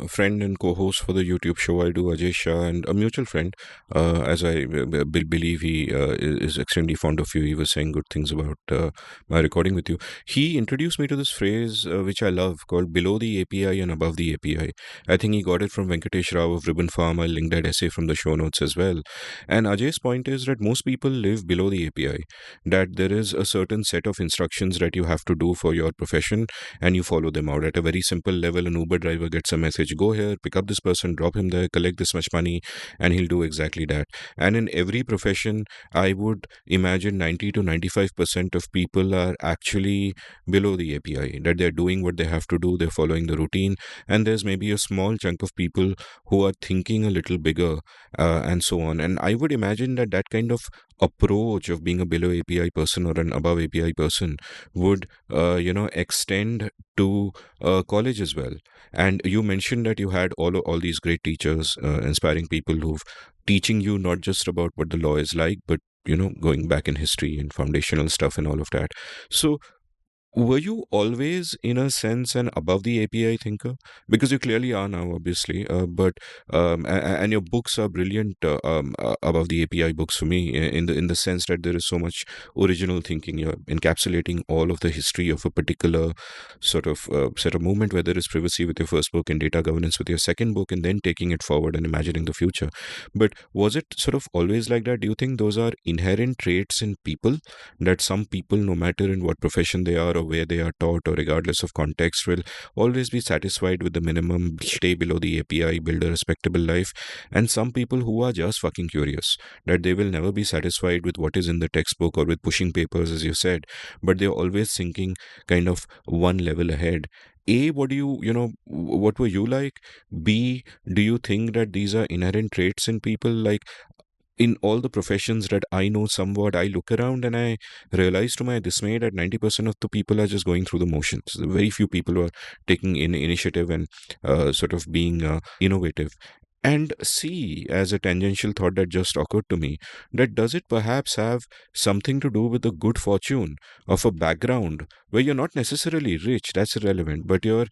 friend and co-host for the YouTube show I do, Ajay Shah, and a mutual friend, as I believe he is extremely fond of you. He was saying good things about my recording with you. He introduced me to this phrase which I love, called below the API and above the API. I think he got it from Venkatesh Rao of Ribbon Farm. I'll link that essay from the show notes as well. And Ajay's point is that most people live below the API, that there is a certain set of instructions that you have to do for your profession, and you follow them out at a very simple level. An Uber driver gets a message, go here, pick up this person, drop him there, collect this much money, and he'll do exactly that. And in every profession, I would imagine 90 to 95% of people are actually below the API, that they're doing what they have to do, they're following the routine, and there's maybe a small chunk of people who are thinking a little bigger, and so on. And I would imagine that that kind of approach of being a below API person or an above API person would extend to college as well. And you mentioned that you had all these great teachers, inspiring people who've teaching you not just about what the law is like, but going back in history and foundational stuff and all of that. So were you always, in a sense, an above the API thinker? Because you clearly are now, obviously. But and your books are brilliant, above the API books for me, in the sense that there is so much original thinking. You're encapsulating all of the history of a particular sort of movement, where there is privacy with your first book and data governance with your second book, and then taking it forward and imagining the future. But was it sort of always like that? Do you think those are inherent traits in people, that some people, no matter in what profession they are or where they are taught or regardless of context, will always be satisfied with the minimum, stay below the API, build a respectable life? And some people who are just fucking curious, that they will never be satisfied with what is in the textbook or with pushing papers, as you said, but they're always thinking kind of one level ahead. A, what do what were you like? B, do you think that these are inherent traits in people? Like, in all the professions that I know somewhat, I look around and I realize to my dismay that 90% of the people are just going through the motions. Very few people are taking initiative and sort of being innovative. And C, as a tangential thought that just occurred to me, that does it perhaps have something to do with the good fortune of a background where you're not necessarily rich, that's irrelevant, but you're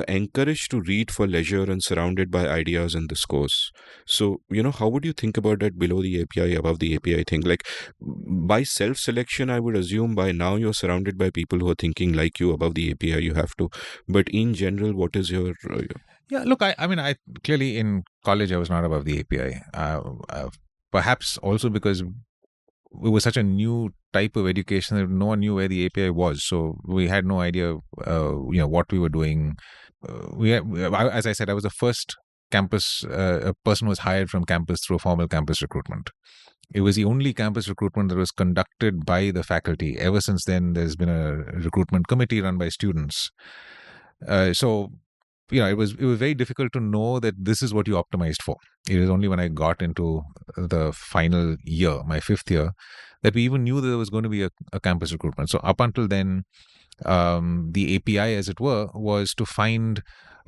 encouraged to read for leisure and surrounded by ideas and discourse? So, how would you think about that below the API, above the API thing? Like, by self selection, I would assume by now you're surrounded by people who are thinking like you. Above the API, you have to. But in general, what is your. Yeah, look, I mean, I clearly in college I was not above the API. Perhaps also because it was such a new type of education that no one knew where the API was, so we had no idea, what we were doing. As I said, I was the first campus a person was hired from campus through a formal campus recruitment. It was the only campus recruitment that was conducted by the faculty. Ever since then, there's been a recruitment committee run by students. So it was very difficult to know that this is what you optimized for. It was only when I got into the final year, my fifth year, that we even knew that there was going to be a campus recruitment. So up until then, the API, as it were, was to find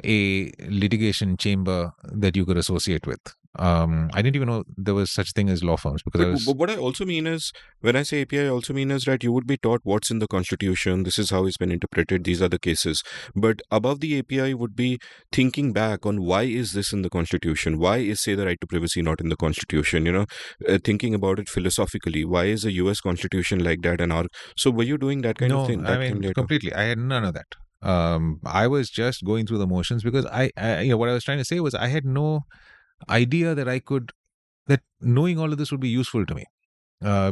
a litigation chamber that you could associate with. I didn't even know there was such thing as law firms, because But what I also mean is, when I say API, I also mean is that you would be taught what's in the Constitution. This is how it's been interpreted. These are the cases. But above the API would be thinking back on why is this in the Constitution? Why is, say, the right to privacy not in the Constitution? Thinking about it philosophically. Why is the US Constitution like that? So were you doing that kind of thing? No, I That came mean, later. completely. I had none of that. I was just going through the motions because what I was trying to say was I had no idea that knowing all of this would be useful to me,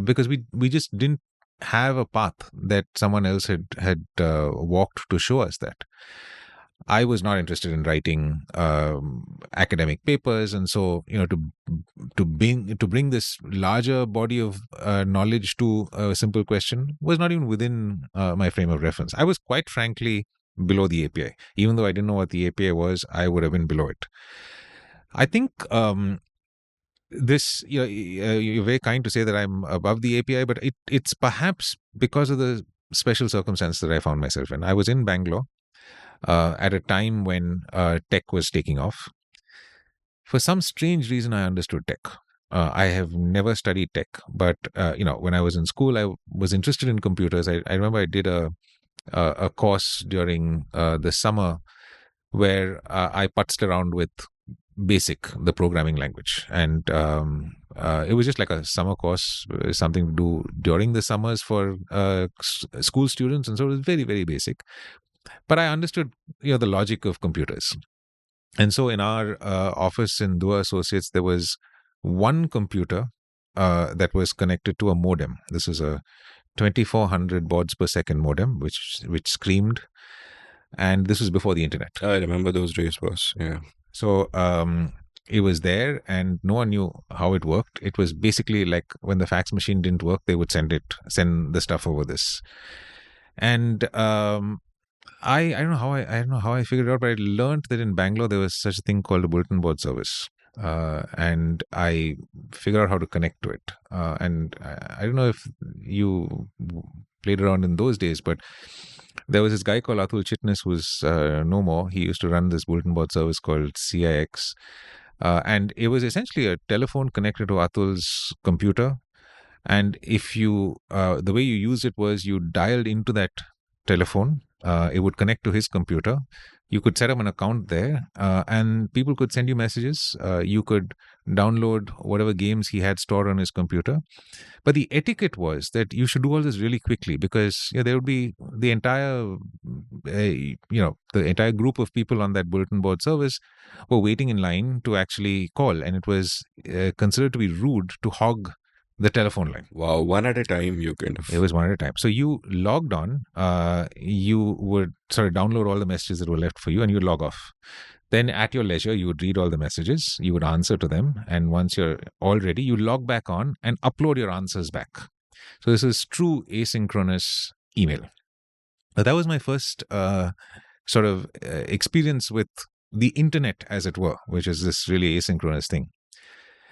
because we just didn't have a path that someone else had walked to show us that. I was not interested in writing academic papers, and so to bring this larger body of knowledge to a simple question was not even within my frame of reference. I was quite frankly below the API, even though I didn't know what the API was. I would have been below it. I think this you're very kind to say that I'm above the API, but it's perhaps because of the special circumstance that I found myself in. I was in Bangalore at a time when tech was taking off. For some strange reason, I understood tech. I have never studied tech, but when I was in school, I was interested in computers. I remember I did a course during the summer where I putzed around with BASIC, the programming language, and it was just like a summer course, something to do during the summers for school students, and so it was very, very basic. But I understood the logic of computers. And so in our office in Dua Associates, there was one computer that was connected to a modem. This is a 2400 baud per second modem, which screamed. And this was before the internet. I remember those days, boss. Yeah. So it was there, and no one knew how it worked. It was basically like when the fax machine didn't work, they would send the stuff over this. And I don't know how I figured it out, but I learned that in Bangalore there was such a thing called a bulletin board service. and I figure out how to connect to it. And I don't know if you played around in those days, but there was this guy called Atul Chitnis who's no more. He used to run this bulletin board service called CIX. And it was essentially a telephone connected to Atul's computer. And if you, the way you used it was you dialed into that telephone, it would connect to his computer. You could set up an account there, and people could send you messages. You could download whatever games he had stored on his computer. But the etiquette was that you should do all this really quickly because there would be the entire, the entire group of people on that bulletin board service were waiting in line to actually call, and it was considered to be rude to hog the telephone line. Wow, one at a time, you kind of. It was one at a time. So you logged on, you would sort of download all the messages that were left for you, and you log off. Then at your leisure, you would read all the messages, you would answer to them, and once you're all ready, you log back on and upload your answers back. So this is true asynchronous email. That was my first sort of experience with the internet, as it were, which is this really asynchronous thing.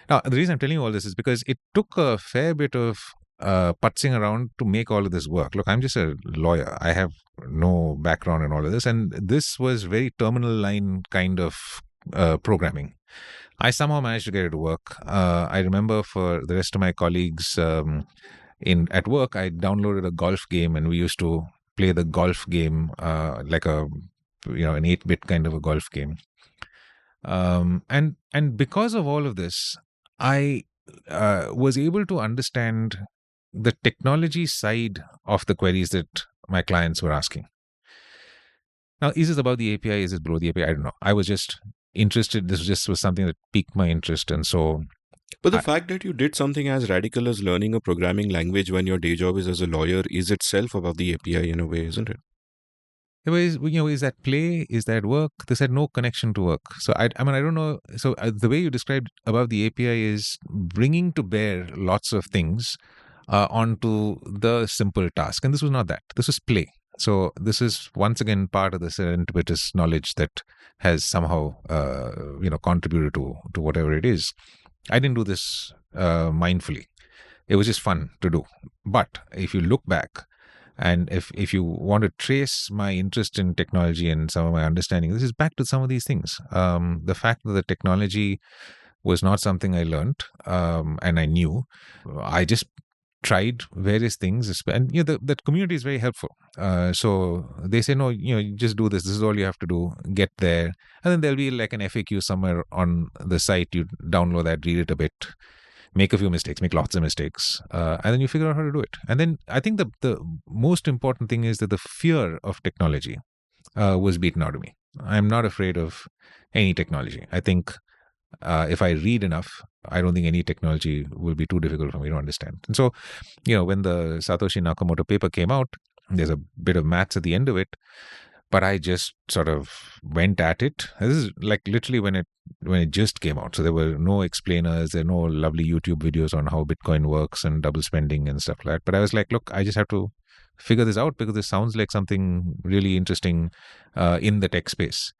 Now, the reason I'm telling you all this is because it took a fair bit of putzing around to make all of this work. Look, I'm just a lawyer. I have no background in all of this. And this was very terminal line kind of programming. I somehow managed to get it to work. I remember for the rest of my colleagues at work, I downloaded a golf game and we used to play the golf game like an 8-bit kind of a golf game. And because of all of this, I was able to understand the technology side of the queries that my clients were asking. Now, is this about the API? Is it below the API? I don't know. I was just interested. This just was something that piqued my interest. And so. But the fact that you did something as radical as learning a programming language when your day job is as a lawyer is itself above the API in a way, isn't it? It was, is that play? Is that work? This had no connection to work. So I don't know. So the way you described above the API is bringing to bear lots of things onto the simple task. And this was not that. This was play. So this is once again part of the serendipitous knowledge that has somehow, contributed to whatever it is. I didn't do this mindfully. It was just fun to do. But if you look back, and if you want to trace my interest in technology and some of my understanding, this is back to some of these things. The fact that the technology was not something I learned and I knew. I just tried various things, and that community is very helpful. So they say, no, you just do this. This is all you have to do. Get there, and then there'll be like an FAQ somewhere on the site. You download that, read it a bit, make a few mistakes, make lots of mistakes, and then you figure out how to do it. And then I think the most important thing is that the fear of technology was beaten out of me. I'm not afraid of any technology. I think if I read enough, I don't think any technology will be too difficult for me to understand. And so, when the Satoshi Nakamoto paper came out, there's a bit of maths at the end of it, but I just sort of went at it. This is like literally when it just came out. So there were no explainers, there were no lovely YouTube videos on how Bitcoin works and double spending and stuff like that. But I was like, look, I just have to figure this out because this sounds like something really interesting in the tech space.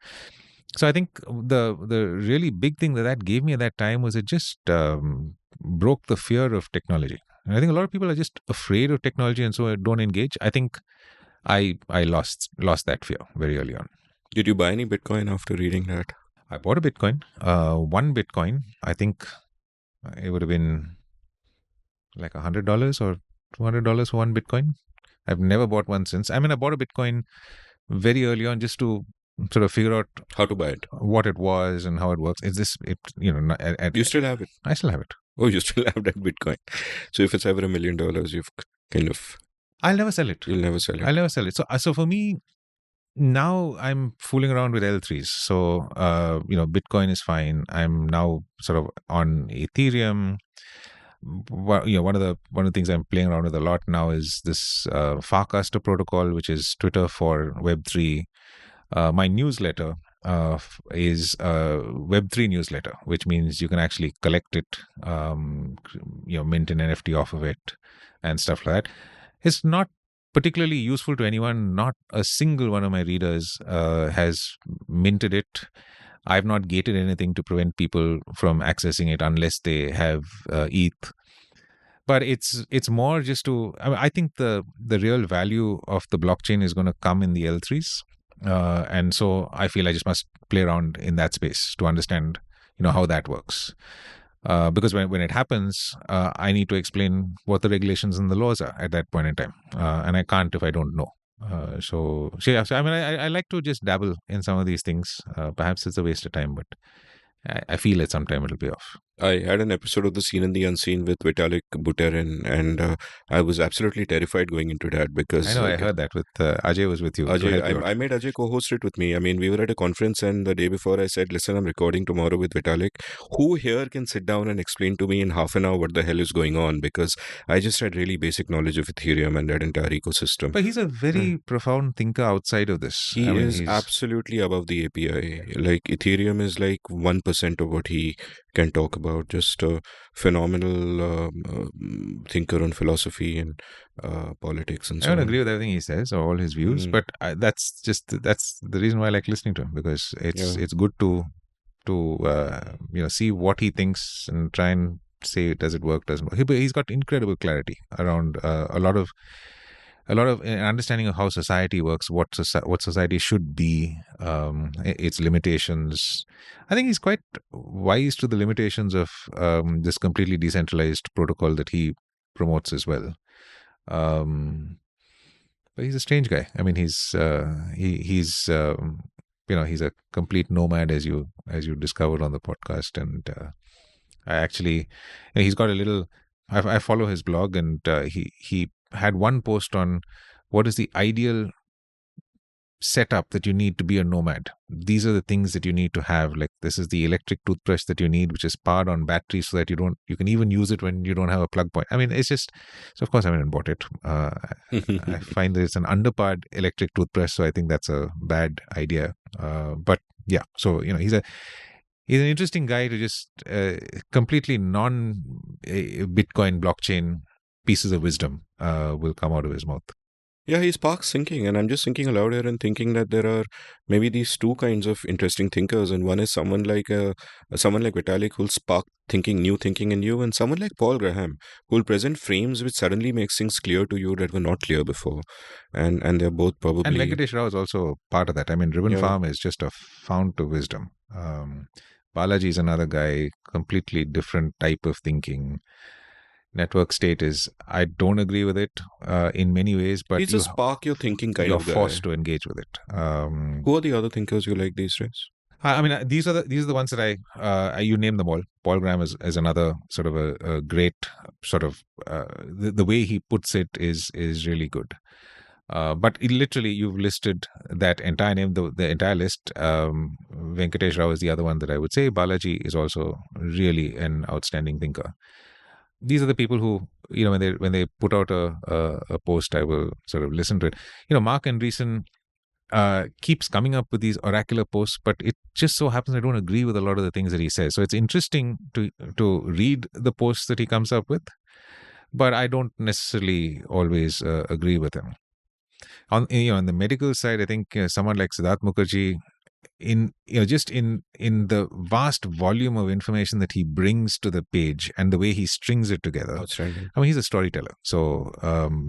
So I think the really big thing that gave me at that time was it just broke the fear of technology. And I think a lot of people are just afraid of technology and so don't engage. I think I lost that fear very early on. Did you buy any Bitcoin after reading that? I bought a Bitcoin. One Bitcoin, I think it would have been like $100 or $200 for one Bitcoin. I've never bought one since. I bought a Bitcoin very early on just to sort of figure out how to buy it, what it was and how it works. Is this, you still have it? I still have it. Oh, you still have that Bitcoin. So if it's ever $1 million, you've kind of... I'll never sell it. You'll never sell it. I'll never sell it. So for me, now I'm fooling around with L3s. So, Bitcoin is fine. I'm now sort of on Ethereum. One of the things I'm playing around with a lot now is this Farcaster protocol, which is Twitter for Web3. My newsletter is a Web3 newsletter, which means you can actually collect it, mint an NFT off of it and stuff like that. It's not particularly useful to anyone. Not a single one of my readers has minted it. I've not gated anything to prevent people from accessing it unless they have ETH. But it's more just to. I think the real value of the blockchain is going to come in the L3s, and so I feel I just must play around in that space to understand, how that works. Because when it happens, I need to explain what the regulations and the laws are at that point in time, and I can't if I don't know. Yeah, so I mean, I like to just dabble in some of these things. Perhaps it's a waste of time, but I feel it sometime it'll pay off. I had an episode of The Seen and the Unseen with Vitalik Buterin, and I was absolutely terrified going into that because I know I heard that with Ajay was with you to help you out. I made Ajay co-host it with me. I mean, we were at a conference, and the day before I said, listen, I'm recording tomorrow with Vitalik. Who here can sit down and explain to me in half an hour what the hell is going on? Because I just had really basic knowledge of Ethereum and that entire ecosystem. But he's a very profound thinker outside of this. He is absolutely above the API. Like, Ethereum is like 1% of what he can talk about. Just a phenomenal thinker on philosophy and politics and so on. I don't agree with everything he says or all his views, but that's the reason why I like listening to him, because it's good to see what he thinks and try and say, does it work, doesn't work. He's got incredible clarity around a lot of understanding of how society works, what society should be, its limitations. I think he's quite wise to the limitations of this completely decentralized protocol that he promotes as well. But he's a strange guy. I mean, he's he's a complete nomad, as you discovered on the podcast, and I actually, he's got a little. I follow his blog, and he had one post on what is the ideal setup that you need to be a nomad. These are the things that you need to have. Like, this is the electric toothbrush that you need, which is powered on battery, so that you can even use it when you don't have a plug point. I mean, it's just, so of course I went and bought it. I find that it's an underpowered electric toothbrush, so I think that's a bad idea. But yeah, so he's an interesting guy to just completely non-Bitcoin blockchain pieces of wisdom will come out of his mouth. Yeah, he sparks thinking, and I'm just thinking aloud here and thinking that there are maybe these two kinds of interesting thinkers, and one is someone like Vitalik who'll spark new thinking in you, and someone like Paul Graham who'll present frames which suddenly makes things clear to you that were not clear before, and they're both probably. And Venkatesh Rao is also part of that. I mean, Ribbon Farm is just a fount of wisdom. Balaji is another guy, completely different type of thinking. Network state is, I don't agree with it in many ways, but he's a spark your thinking kind of guy. You're forced to engage with it. Who are the other thinkers you like these days? I mean, these are the ones that you name them all. Paul Graham is another sort of a great sort of the way he puts it is really good. But literally, you've listed that entire name, the entire list. Venkatesh Rao is the other one that I would say. Balaji is also really an outstanding thinker. These are the people who, when they put out a post, I will sort of listen to it. Mark Andreessen keeps coming up with these oracular posts, but it just so happens I don't agree with a lot of the things that he says. So it's interesting to read the posts that he comes up with, but I don't necessarily always agree with him. On the medical side, I think someone like Siddharth Mukherjee, in the vast volume of information that he brings to the page and the way he strings it together. Outstanding. I mean, he's a storyteller. So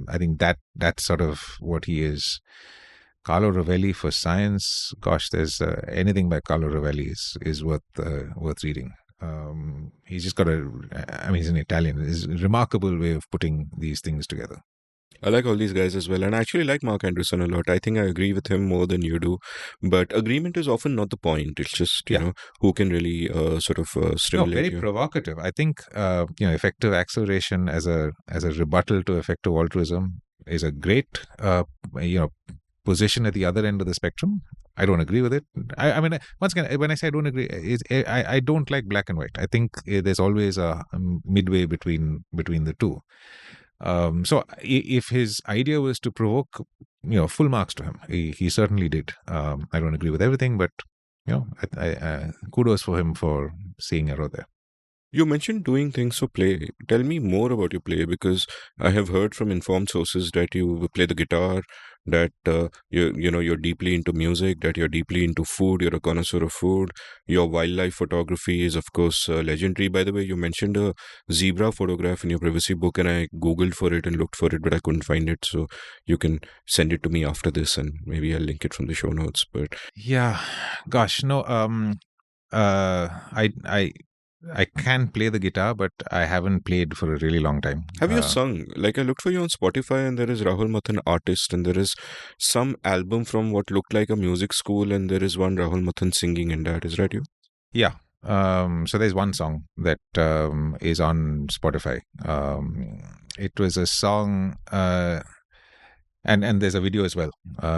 I think that's sort of what he is. Carlo Rovelli for science. Gosh, there's anything by Carlo Rovelli is worth reading. He's just got he's an Italian. It's a remarkable way of putting these things together. I like all these guys as well, and I actually like Mark Andreessen a lot. I think I agree with him more than you do, but agreement is often not the point. It's just who can really sort of stimulate very you. Provocative. I think effective acceleration as a rebuttal to effective altruism is a great position at the other end of the spectrum. I don't agree with it. I mean, once again, when I say I don't agree, I don't like black and white. I think there's always a midway between the two. So if his idea was to provoke, full marks to him. He certainly did. I don't agree with everything, but I kudos for him for seeing error there. You mentioned doing things for play. Tell me more about your play, because I have heard from informed sources that you play the guitar, that you're deeply into music, that you're deeply into food. You're a connoisseur of food. Your wildlife photography is, of course, legendary. By the way, you mentioned a zebra photograph in your privacy book, and I googled for it and looked for it, but I couldn't find it. So you can send it to me after this, and maybe I'll link it from the show notes. But Yeah, gosh, no. I can play the guitar, but I haven't played for a really long time. have you sung? Like, I looked for you on Spotify, and there is Rahul Matthan artist, and there is some album from what looked like a music school, and there is one Rahul Matthan singing in that. Is that you? Yeah. So there's one song that is on Spotify. It was a song, and there's a video as well.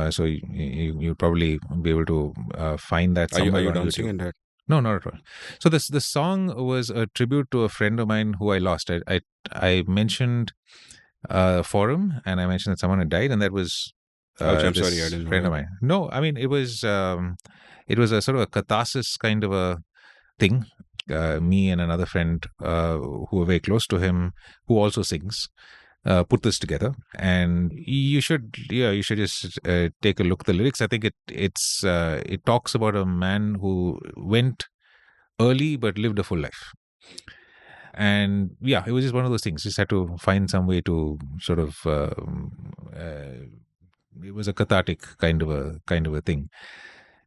So you'll probably be able to find that Are you somewhere on dancing YouTube. in that? No, not at all. So the song was a tribute to a friend of mine who I lost. I mentioned forum, and I mentioned that someone had died, and that was Ouch, I'm this sorry, I didn't know friend of that. mine. No, I mean it was a sort of a catharsis kind of a thing. Me and another friend who were very close to him, who also sings, put this together, and you should just take a look at the lyrics. I think it talks about a man who went early but lived a full life. And yeah, it was just one of those things. Just had to find some way to sort of it was a cathartic kind of a thing.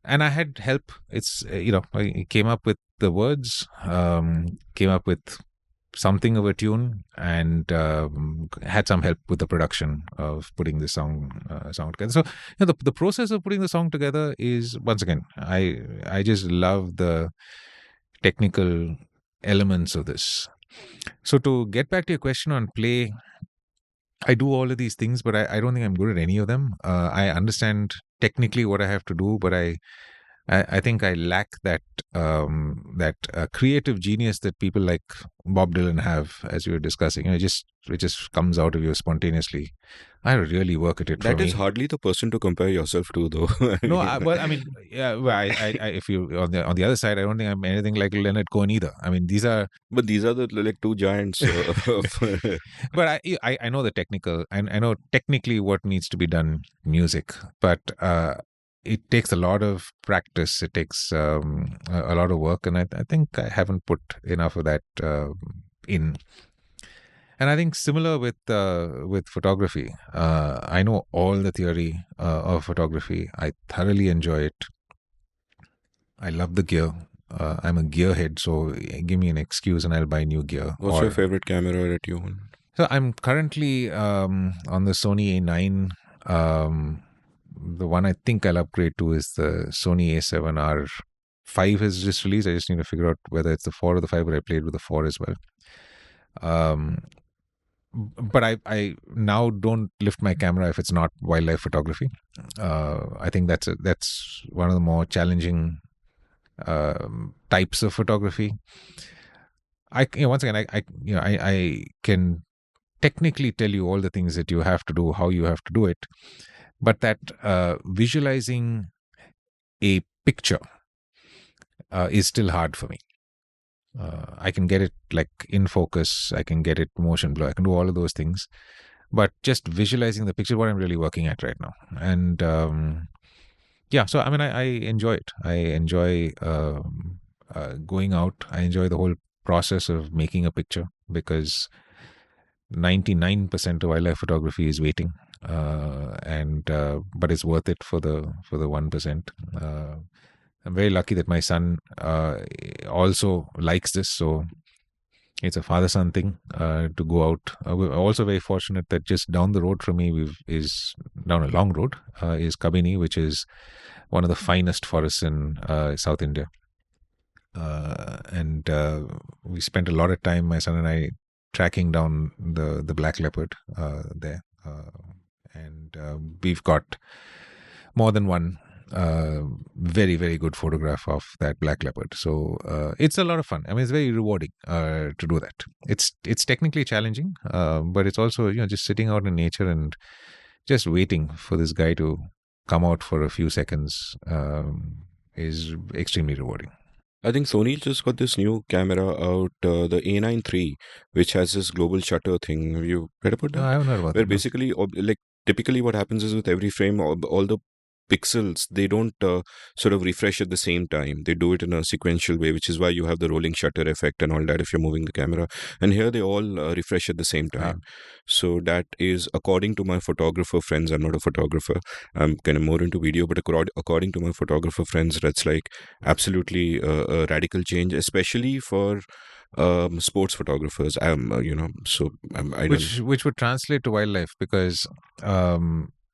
And I had help. It's I came up with the words, came up with something of a tune, and had some help with the production of putting the song together. So the process of putting the song together is, once again, I just love the technical elements of this. So to get back to your question on play, I do all of these things, but I don't think I'm good at any of them. I understand technically what I have to do, but I think I lack that creative genius that people like Bob Dylan have, as we were discussing. It just comes out of you spontaneously. I really work at it. That for is me. hardly the person to compare yourself to, though. No, well, I mean, yeah. Well, if you on the other side, I don't think I'm anything like Leonard Cohen either. I mean, these are. But these are the like two giants. But I know the technical, and I know technically what needs to be done in music, but it takes a lot of practice. It takes a lot of work, and I think I haven't put enough of that in. And I think similar with photography. I know all the theory of photography. I thoroughly enjoy it. I love the gear. I'm a gearhead, so give me an excuse and I'll buy new gear. What's your favorite camera that you own? So I'm currently on the Sony A9. The one I think I'll upgrade to is the Sony A7R. 5 has just released. I just need to figure out whether it's the 4 or the 5, but I played with the 4 as well. But I now don't lift my camera if it's not wildlife photography. I think that's one of the more challenging types of photography. Once again, I can technically tell you all the things that you have to do, how you have to do it, but that visualizing a picture is still hard for me. I can get it like in focus, I can get it motion blur, I can do all of those things, but just visualizing the picture is what I'm really working at right now. And so I mean, I enjoy it. I enjoy going out. I enjoy the whole process of making a picture, because 99% of wildlife photography is waiting, but it's worth it for the 1%. I'm very lucky that my son also likes this, so it's a father-son thing to go out. We're also very fortunate that just down the road from me is down a long road is Kabini, which is one of the finest forests in South India. And we spent a lot of time, my son and I, tracking down the black leopard there. And we've got more than one very, very good photograph of that black leopard. So it's a lot of fun. I mean, it's very rewarding to do that. It's technically challenging, but it's also, just sitting out in nature and just waiting for this guy to come out for a few seconds is extremely rewarding. I think Sony just got this new camera out, the A9 III, which has this global shutter thing. Have you read about No, that? I haven't heard about Where that. No. basically, like typically, what happens is with every frame, all the pixels they don't sort of refresh at the same time. They do it in a sequential way, which is why you have the rolling shutter effect and all that if you're moving the camera. And here they all refresh at the same Ah, time. So that is according to my photographer friends. I'm not a photographer. I'm kind of more into video, but according to my photographer friends, that's like absolutely a radical change, especially for sports photographers. I don't. which would translate to wildlife because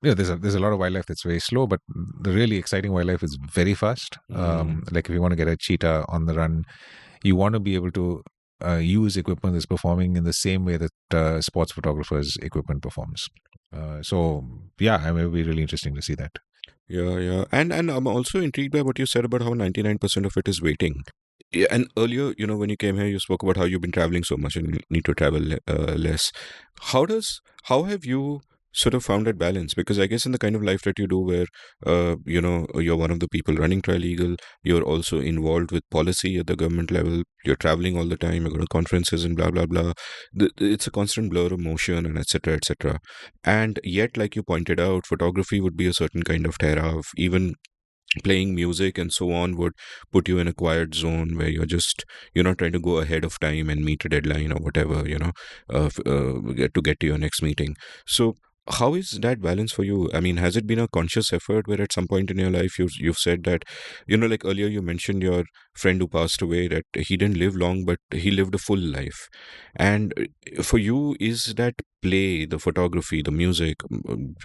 yeah, there's a lot of wildlife that's very slow, but the really exciting wildlife is very fast. Like if you want to get a cheetah on the run, you want to be able to use equipment that's performing in the same way that sports photographers' equipment performs. So yeah, I mean, it would be really interesting to see that. Yeah, yeah. And I'm also intrigued by what you said about how 99% of it is waiting. Yeah, and earlier, when you came here, you spoke about how you've been traveling so much and you need to travel less. How have you sort of found that balance? Because I guess in the kind of life that you do, where you're one of the people running Trilegal, you're also involved with policy at the government level. You're traveling all the time. You're going to conferences and blah blah blah. It's a constant blur of motion and etc. etc. And yet, like you pointed out, photography would be a certain kind of terror. Even playing music and so on would put you in a quiet zone where you're not trying to go ahead of time and meet a deadline or whatever, get to your next meeting. So how is that balance for you? I mean, has it been a conscious effort where at some point in your life you've said that, like earlier you mentioned your friend who passed away, that he didn't live long but he lived a full life. And for you, is that play, the photography, the music,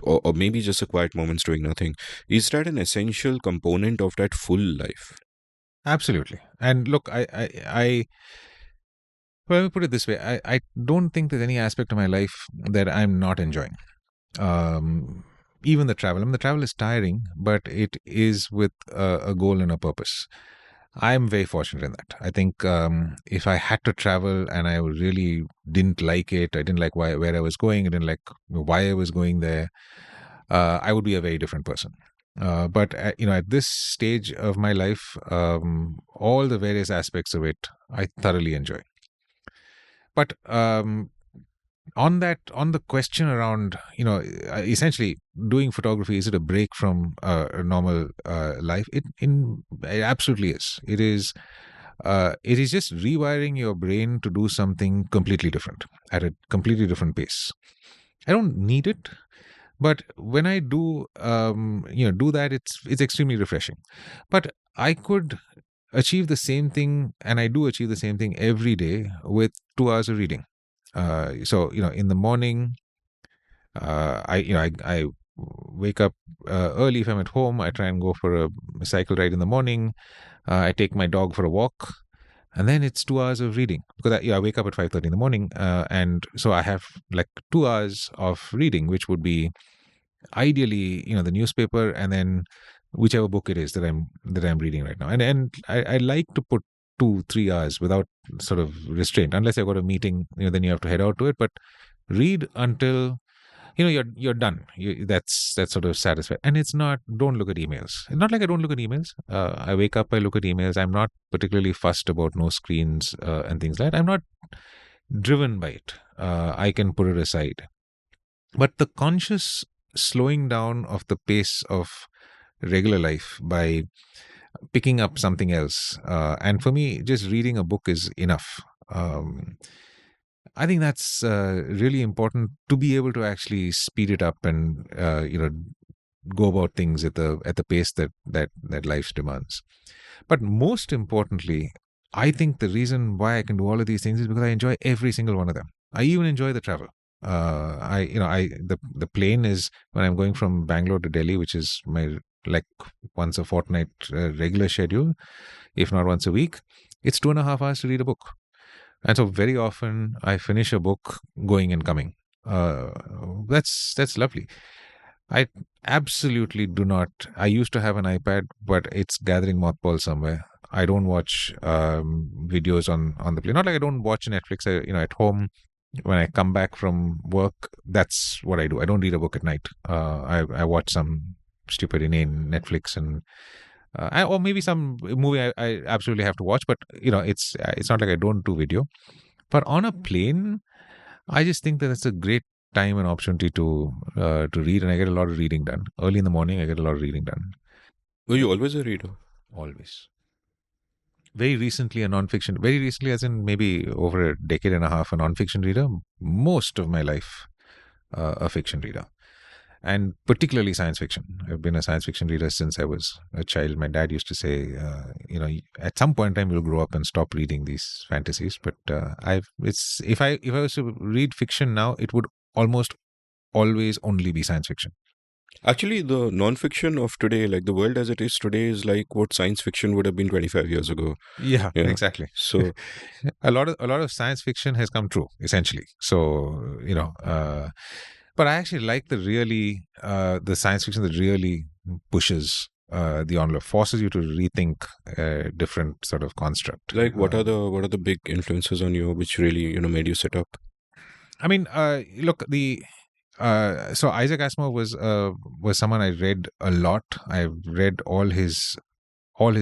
or maybe just a quiet moments doing nothing, is that an essential component of that full life? Absolutely. And look, well, let me put it this way: I don't think there's any aspect of my life that I'm not enjoying. Even the travel. I mean, the travel is tiring, but it is with a goal and a purpose. I'm very fortunate in that. I think if I had to travel and I really didn't like it, I didn't like where I was going, I didn't like why I was going there, I would be a very different person. But at this stage of my life, all the various aspects of it, I thoroughly enjoy. But on the question around essentially doing photography, is it a break from a normal life? It absolutely is. It is just rewiring your brain to do something completely different at a completely different pace. I don't need it, but when I do that, it's extremely refreshing. But I could achieve the same thing, and I do achieve the same thing every day with 2 hours of reading. So in the morning, I wake up early if I'm at home. I try and go for a cycle ride in the morning. I take my dog for a walk, and then it's 2 hours of reading because I wake up at 5:30 in the morning, and so I have like 2 hours of reading, which would be ideally the newspaper and then whichever book it is that I'm reading right now. And I like to put 2-3 hours without sort of restraint, unless I've got a meeting, then you have to head out to it. But read until you're done. That's sort of satisfied. And it's not, don't look at emails. It's not like I don't look at emails. I wake up, I look at emails. I'm not particularly fussed about no screens and things like that. I'm not driven by it. I can put it aside. But the conscious slowing down of the pace of regular life by picking up something else, and for me, just reading a book is enough. I think that's really important to be able to actually speed it up and go about things at the pace that life demands. But most importantly, I think the reason why I can do all of these things is because I enjoy every single one of them. I even enjoy the travel. The plane is when I'm going from Bangalore to Delhi, which is my like once a fortnight regular schedule, if not once a week. It's 2.5 hours to read a book, and so very often I finish a book going and coming. That's lovely. I absolutely do not. I used to have an iPad, but it's gathering mothballs somewhere. I don't watch videos on the plane. Not like I don't watch Netflix. At home when I come back from work, that's what I do. I don't read a book at night. I watch some stupid inane Netflix and or maybe some movie I absolutely have to watch. But it's not like I don't do video. But on a plane, I just think that it's a great time and opportunity to read, and I get a lot of reading done. Early in the morning, I get a lot of reading done. Were you always a reader? Always. Very recently, a nonfiction. Very recently, as in maybe over a decade and a half, a nonfiction reader. Most of my life, a fiction reader, and particularly science fiction. I've been a science fiction reader since I was a child. My dad used to say, at some point in time, you'll grow up and stop reading these fantasies. But if I was to read fiction now, it would almost always only be science fiction. Actually, the non-fiction of today, like the world as it is today, is like what science fiction would have been 25 years ago. Yeah, Yeah. exactly. So a lot of science fiction has come true, essentially. So but I actually like the science fiction that really pushes the envelope, forces you to rethink a different sort of construct. like what are the big influences on you which really, made you sit up? I mean, look, so Isaac Asimov was someone I read a lot. I've read all his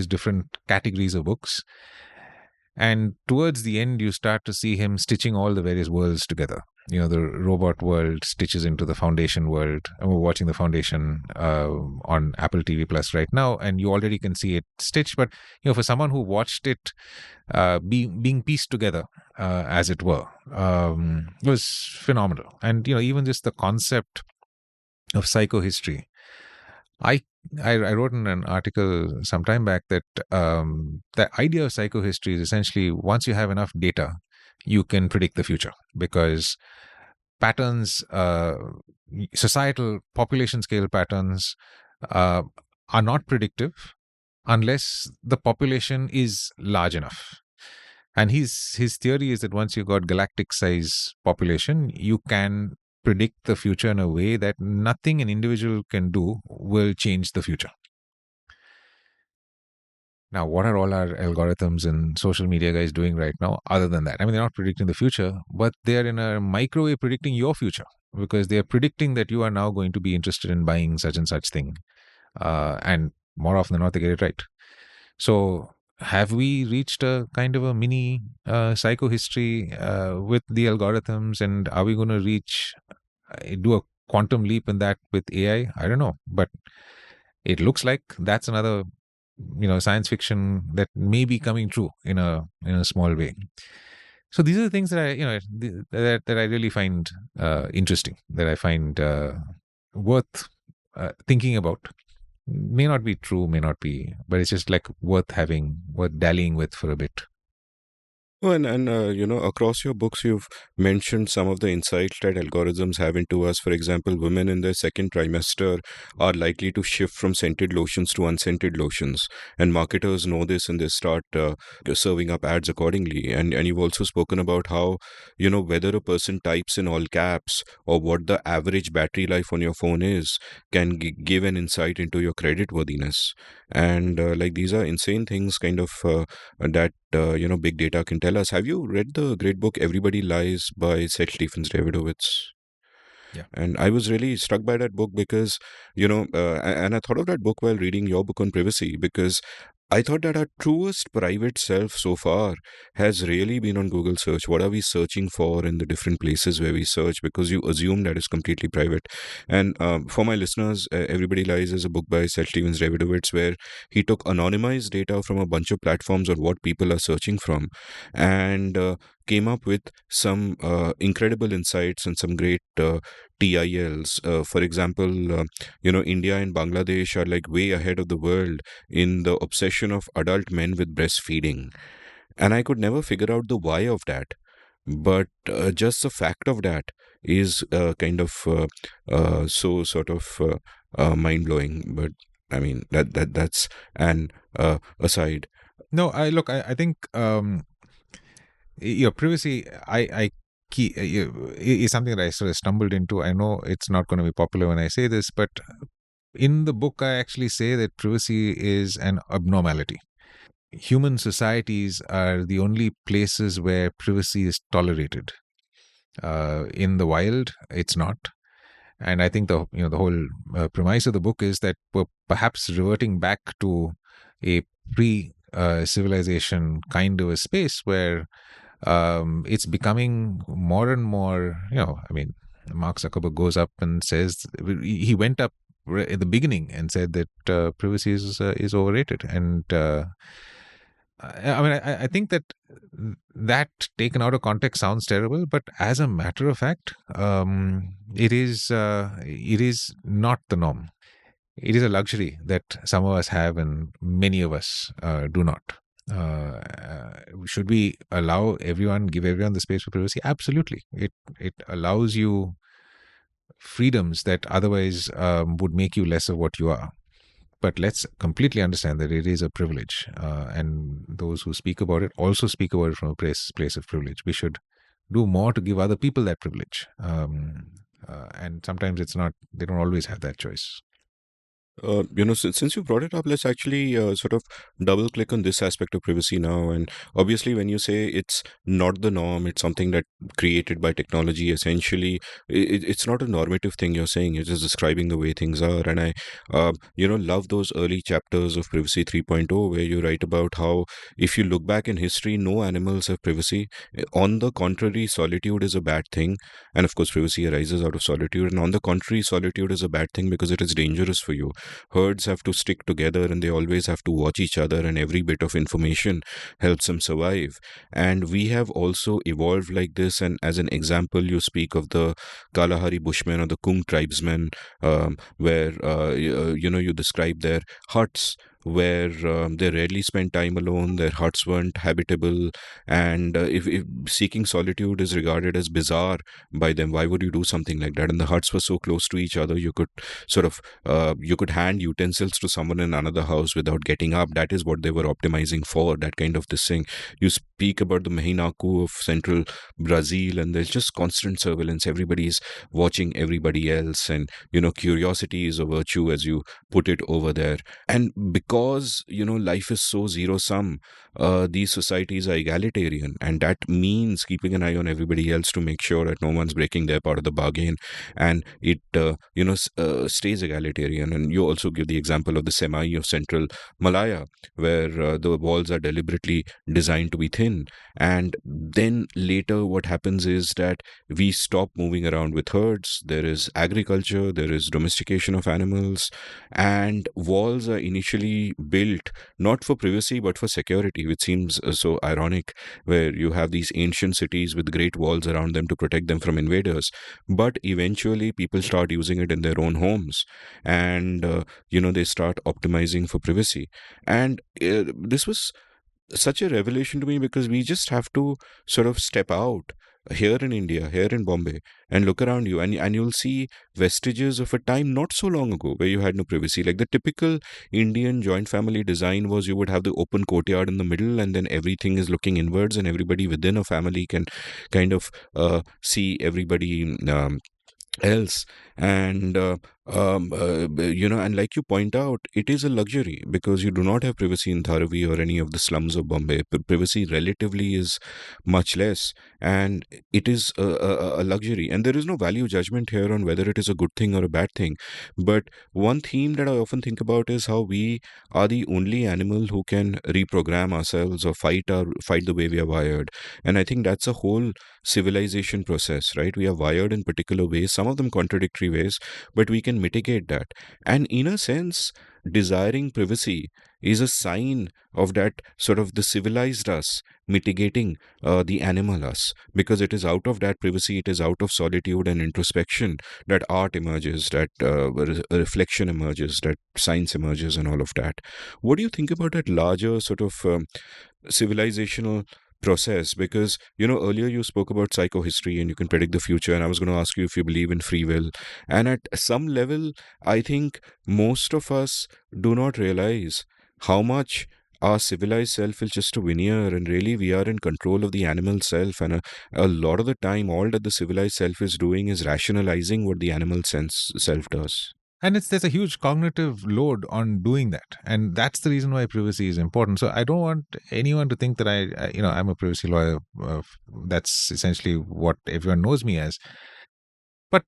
different categories of books, and towards the end, you start to see him stitching all the various worlds together. The robot world stitches into the Foundation world, and we're watching the Foundation on Apple TV Plus right now, and you already can see it stitched. But for someone who watched it being pieced together, as it were, it was phenomenal. And even just the concept of psychohistory. I wrote in an article some time back that the idea of psychohistory is essentially once you have enough data, you can predict the future, because patterns, societal population scale patterns, are not predictive unless the population is large enough. And his theory is that once you've got galactic size population, you can predict the future in a way that nothing an individual can do will change the future. Now, what are all our algorithms and social media guys doing right now other than that? I mean, they're not predicting the future, but they're in a microwave predicting your future, because they're predicting that you are now going to be interested in buying such and such thing. And more often than not, they get it right. So have we reached a kind of a mini psychohistory with the algorithms, and are we going to do a quantum leap in that with AI? I don't know, but it looks like that's another science fiction that may be coming true in a small way. So these are the things that I really find interesting, that I find worth thinking about. May not be true, may not be, but it's just like worth dallying with for a bit. Oh, and across your books, you've mentioned some of the insights that algorithms have into us. For example, women in their second trimester are likely to shift from scented lotions to unscented lotions, and marketers know this, and they start serving up ads accordingly. And you've also spoken about how whether a person types in all caps or what the average battery life on your phone is can give an insight into your credit worthiness. And like these are insane things, kind of that big data can tell us. Have you read the great book Everybody Lies by Seth Stephens-Davidowitz? Yeah. And I was really struck by that book because, and I thought of that book while reading your book on privacy, because I thought that our truest private self so far has really been on Google search. What are we searching for in the different places where we search? Because you assume that is completely private. And for my listeners, Everybody Lies is a book by Seth Stephens-Davidowitz where he took anonymized data from a bunch of platforms on what people are searching from, and came up with some incredible insights and some great TILs. For example, India and Bangladesh are like way ahead of the world in the obsession of adult men with breastfeeding. And I could never figure out the why of that. But just the fact of that is kind of so sort of mind blowing. But I mean, that's an aside. No, I think privacy, is something that I sort of stumbled into. I know it's not going to be popular when I say this, but in the book, I actually say that privacy is an abnormality. Human societies are the only places where privacy is tolerated. In the wild, it's not. And I think the whole premise of the book is that we're perhaps reverting back to a pre civilization kind of a space where it's becoming more and more, I mean, Mark Zuckerberg goes up and says, he went up at the beginning and said that privacy is overrated. And I mean, I think that that taken out of context sounds terrible, but as a matter of fact, it is not the norm. It is a luxury that some of us have and many of us do not. Should we give everyone the space for privacy? Absolutely. It allows you freedoms that otherwise would make you less of what you are. But let's completely understand that it is a privilege, and those who speak about it also speak about it from a place of privilege. We should do more to give other people that privilege, and sometimes it's not. They don't always have that choice. Since you brought it up, let's actually sort of double click on this aspect of privacy now. And obviously, when you say it's not the norm, it's something that created by technology. Essentially, it's not a normative thing you're saying. You're just describing the way things are. And I, love those early chapters of Privacy 3.0 where you write about how, if you look back in history, no animals have privacy. On the contrary, solitude is a bad thing. And of course, privacy arises out of solitude. And on the contrary, solitude is a bad thing because it is dangerous for you. Herds have to stick together and they always have to watch each other, and every bit of information helps them survive. And we have also evolved like this. And as an example, you speak of the Kalahari Bushmen or the Kung tribesmen, where you describe their huts where they rarely spent time alone. Their huts weren't habitable, and if seeking solitude is regarded as bizarre by them, why would you do something like that? And the huts were so close to each other, you could sort of you could hand utensils to someone in another house without getting up. That is what they were optimizing for, that kind of this thing. You speak about the Mehinaku of central Brazil, and there's just constant surveillance. Everybody's watching everybody else, and curiosity is a virtue, as you put it over there. And because life is so zero sum, these societies are egalitarian, and that means keeping an eye on everybody else to make sure that no one's breaking their part of the bargain, and it stays egalitarian. And you also give the example of the Semai of central Malaya, where the walls are deliberately designed to be thin. And then later what happens is that we stop moving around with herds. There is agriculture, there is domestication of animals, and walls are initially built not for privacy but for security, which seems so ironic, where you have these ancient cities with great walls around them to protect them from invaders. But eventually people start using it in their own homes, and they start optimizing for privacy. And this was such a revelation to me, because we just have to sort of step out here in India, here in Bombay, and look around you, and you'll see vestiges of a time not so long ago where you had no privacy. Like the typical Indian joint family design was, you would have the open courtyard in the middle, and then everything is looking inwards, and everybody within a family can kind of see everybody else. And and like you point out, it is a luxury because you do not have privacy in Dharavi or any of the slums of Bombay. Privacy relatively is much less, and it is a luxury. And there is no value judgment here on whether it is a good thing or a bad thing. But one theme that I often think about is how we are the only animal who can reprogram ourselves or fight the way we are wired. And I think that's a whole civilization process, right? We are wired in particular ways, some of them contradictory ways, but we can mitigate that. And in a sense, desiring privacy is a sign of that sort of the civilized us mitigating the animal us, because it is out of that privacy, it is out of solitude and introspection that art emerges, that reflection emerges, that science emerges, and all of that. What do you think about that larger sort of civilizational process? Because earlier you spoke about psychohistory and you can predict the future, and I was going to ask you if you believe in free will. And at some level, I think most of us do not realize how much our civilized self is just a veneer, and really we are in control of the animal self. And a lot of the time, all that the civilized self is doing is rationalizing what the animal self does. And there's a huge cognitive load on doing that, and that's the reason why privacy is important. So I don't want anyone to think that I'm a privacy lawyer. That's essentially what everyone knows me as. But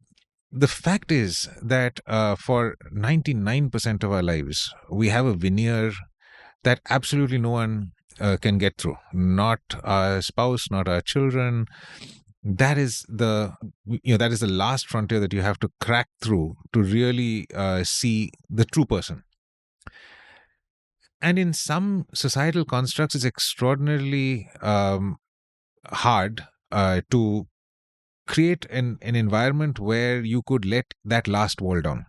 the fact is that for 99% of our lives, we have a veneer that absolutely no one can get through. Not our spouse, not our children. That is that is the last frontier that you have to crack through to really see the true person. And in some societal constructs, it's extraordinarily hard to create an environment where you could let that last wall down.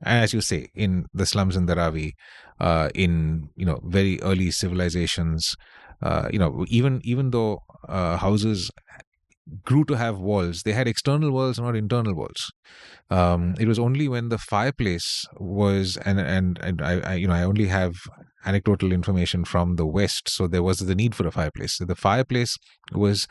And as you say, in the slums in Dharavi, in very early civilizations, even though houses grew to have walls, they had external walls, not internal walls. It was only when the fireplace was, and I only have anecdotal information from the West, so there was the need for a fireplace. So the fireplace was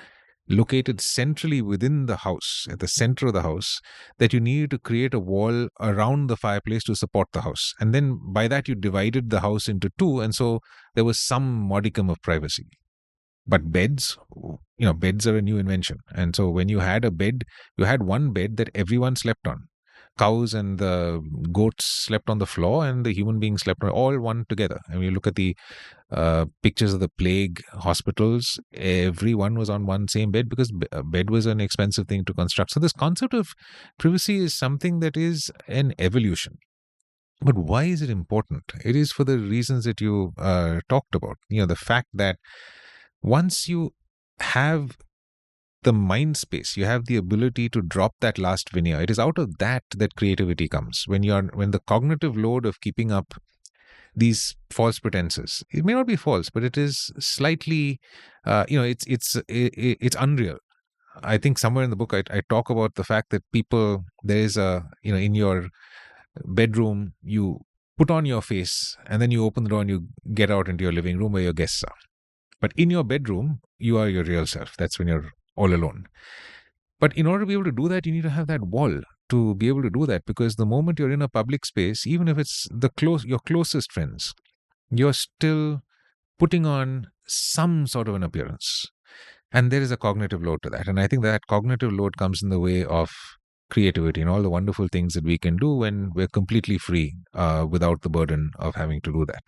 located centrally within the house, at the center of the house, that you needed to create a wall around the fireplace to support the house. And then by that, you divided the house into two. And so there was some modicum of privacy. But beds, beds are a new invention. And so when you had a bed, you had one bed that everyone slept on. Cows and the goats slept on the floor, and the human beings slept on all one together. And you look at the pictures of the plague hospitals, everyone was on one same bed because a bed was an expensive thing to construct. So this concept of privacy is something that is an evolution. But why is it important? It is for the reasons that you talked about. The fact that once you have the mind space, you have the ability to drop that last veneer. It is out of that creativity comes. When the cognitive load of keeping up these false pretenses, it may not be false, but it is slightly, it's unreal. I think somewhere in the book I talk about the fact that there is in your bedroom, you put on your face and then you open the door and you get out into your living room where your guests are. But in your bedroom, you are your real self. That's when you're all alone. But in order to be able to do that, you need to have that wall to be able to do that, because the moment you're in a public space, even if it's your closest friends, you're still putting on some sort of an appearance. And there is a cognitive load to that. And I think that cognitive load comes in the way of creativity and all the wonderful things that we can do when we're completely free without the burden of having to do that.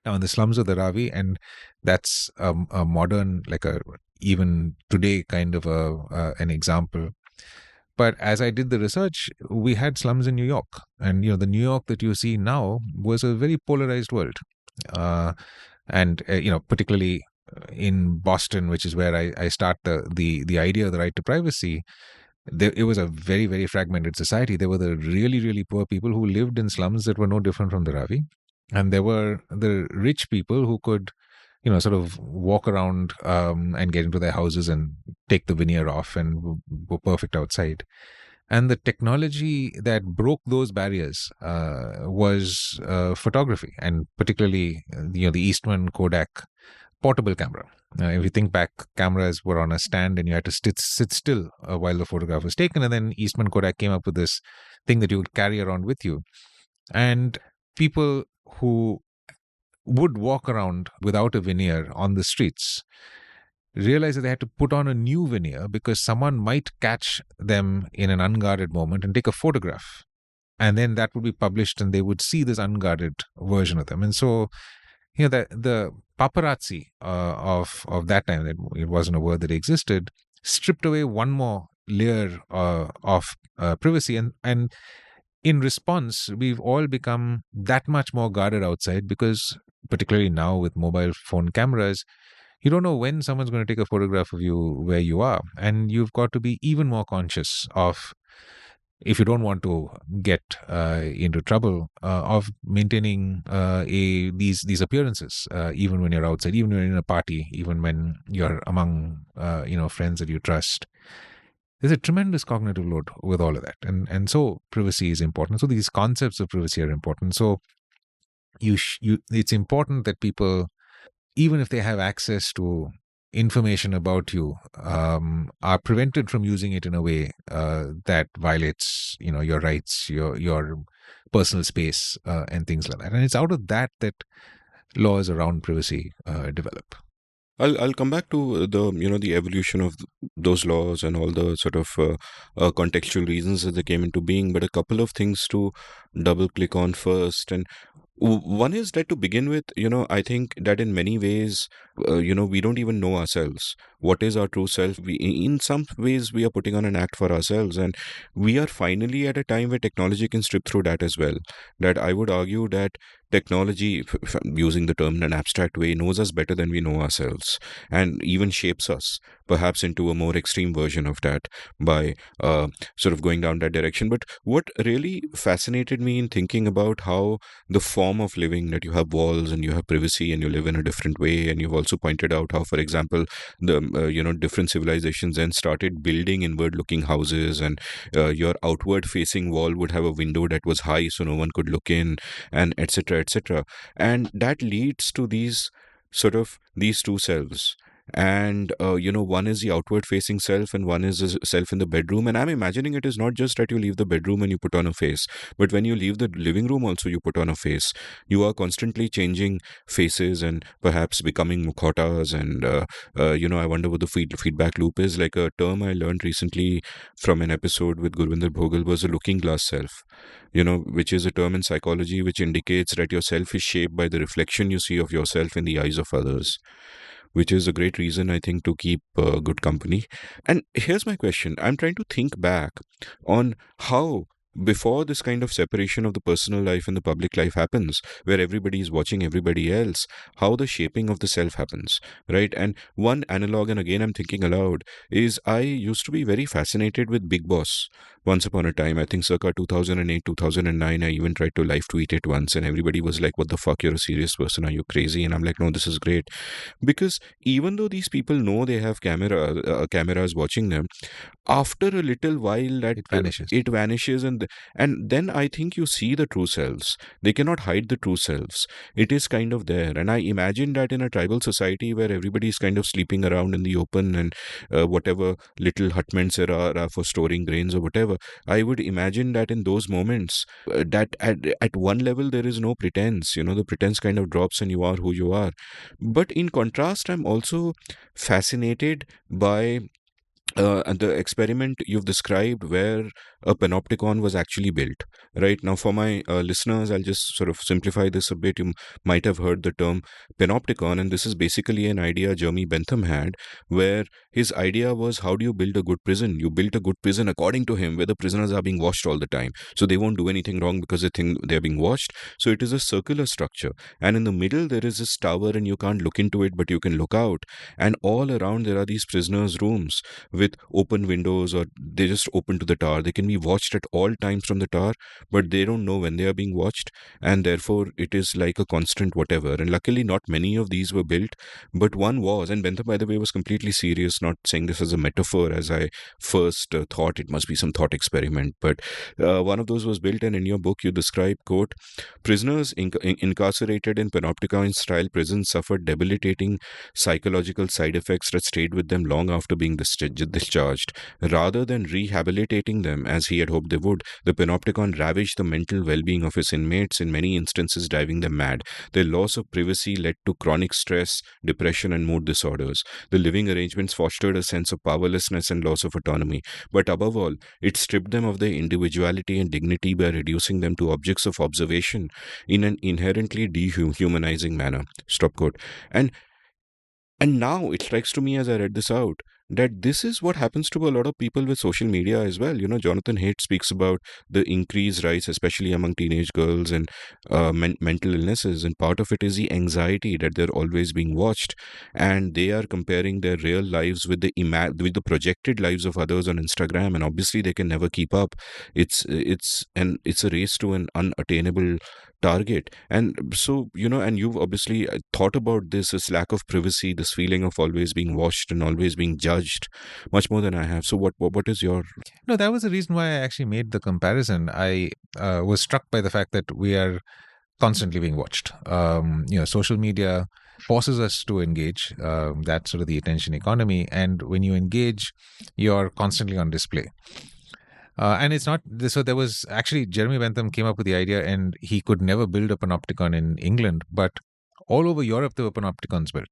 Now, in the slums of the Ravi, and that's a modern, even today kind of an example. But as I did the research, we had slums in New York, and the New York that you see now was a very polarized world, and particularly in Boston, which is where I start the idea of the right to privacy. It was a very, very fragmented society. There were the really, really poor people who lived in slums that were no different from the Ravi. And there were the rich people who could, sort of walk around and get into their houses and take the veneer off and were perfect outside. And the technology that broke those barriers was photography, and particularly, the Eastman Kodak portable camera. If you think back, cameras were on a stand and you had to sit still while the photograph was taken. And then Eastman Kodak came up with this thing that you would carry around with you. And people who would walk around without a veneer on the streets realized that they had to put on a new veneer because someone might catch them in an unguarded moment and take a photograph. And then that would be published and they would see this unguarded version of them. And so, the paparazzi of that time, it wasn't a word that existed, stripped away one more layer of privacy. And in response, we've all become that much more guarded outside because, particularly now with mobile phone cameras, you don't know when someone's going to take a photograph of you where you are. And you've got to be even more conscious of, if you don't want to get into trouble, of maintaining these appearances, even when you're outside, even when you're in a party, even when you're among friends that you trust. There's a tremendous cognitive load with all of that. And so privacy is important. So these concepts of privacy are important. So it's important that people, even if they have access to information about you, are prevented from using it in a way that violates, your rights, your personal space, and things like that. And it's out of that laws around privacy develop. I'll come back to the evolution of those laws and all the sort of contextual reasons that they came into being, but a couple of things to double click on first. And One is that to begin with, I think that in many ways, we don't even know ourselves. What is our true self? In some ways, we are putting on an act for ourselves. And we are finally at a time where technology can strip through that as well. That I would argue that technology, if I'm using the term in an abstract way, knows us better than we know ourselves and even shapes us, perhaps into a more extreme version of that by sort of going down that direction. But what really fascinated me in thinking about how the form of living, that you have walls and you have privacy and you live in a different way, and you've also pointed out how, for example, the different civilizations then started building inward looking houses, and your outward facing wall would have a window that was high so no one could look in, and etc etc. And that leads to these two selves. And one is the outward facing self and one is a self in the bedroom. And I'm imagining it is not just that you leave the bedroom and you put on a face, but when you leave the living room also you put on a face. You are constantly changing faces and perhaps becoming mukhotas. And I wonder what the feedback loop is. Like, a term I learned recently from an episode with Gurvinder Bhogal was a looking glass self, which is a term in psychology which indicates that your self is shaped by the reflection you see of yourself in the eyes of others, which is a great reason, I think, to keep good company. And here's my question. I'm trying to think back on how, before this kind of separation of the personal life and the public life happens, where everybody is watching everybody else, how the shaping of the self happens, right? And one analog, and again I'm thinking aloud, is I used to be very fascinated with Big Boss once upon a time. I think circa 2008, 2009, I even tried to live tweet it once, and everybody was like, "What the fuck? You're a serious person. Are you crazy?" And I'm like, "No, this is great." Because even though these people know they have cameras watching them, after a little while that It vanishes. it vanishes, and then I think you see the true selves. They cannot hide the true selves. It is kind of there. And I imagine that in a tribal society where everybody is kind of sleeping around in the open, and whatever little hutments there are for storing grains or whatever, I would imagine that in those moments, that at one level there is no pretense. The pretense kind of drops and you are who you are. But in contrast, I'm also fascinated by the experiment you've described where a panopticon was actually built. Right now, for my listeners, I'll just sort of simplify this a bit. You might have heard the term panopticon, and this is basically an idea Jeremy Bentham had, where his idea was, how do you build a good prison? You build a good prison, according to him, where the prisoners are being washed all the time, so they won't do anything wrong because they think they're being washed. So it is a circular structure, and in the middle there is this tower, and you can't look into it, but you can look out, and all around there are these prisoners' rooms with open windows, or they just open to the tower. They can be watched at all times from the tower, but they don't know when they are being watched, and therefore it is like a constant whatever. And luckily not many of these were built, but one was. And Bentham, by the way, was completely serious, not saying this as a metaphor as I first thought it must be some thought experiment. But one of those was built, and in your book you describe, quote, prisoners incarcerated in panopticon style prisons suffered debilitating psychological side effects that stayed with them long after being discharged. Rather than rehabilitating them as he had hoped they would, the panopticon ravaged the mental well-being of his inmates, in many instances driving them mad. Their loss of privacy led to chronic stress, depression, and mood disorders. The living arrangements fostered a sense of powerlessness and loss of autonomy. But above all, it stripped them of their individuality and dignity by reducing them to objects of observation in an inherently dehumanizing manner. Stop quote. And now it strikes to me as I read this out that this is what happens to a lot of people with social media as well. Jonathan Haidt speaks about the increased rise, especially among teenage girls, and mental illnesses. And part of it is the anxiety that they're always being watched, and they are comparing their real lives with with the projected lives of others on Instagram, and obviously they can never keep up. It's a race to an unattainable target. And so, and you've obviously thought about this lack of privacy, this feeling of always being watched and always being judged, much more than I have. So what is your... No, that was the reason why I actually made the comparison. I was struck by the fact that we are constantly being watched. Social media forces us to engage. That's sort of the attention economy. And when you engage, you're constantly on display. And it's not this. So there was actually Jeremy Bentham came up with the idea, and he could never build a panopticon in England, but all over Europe there were panopticons built.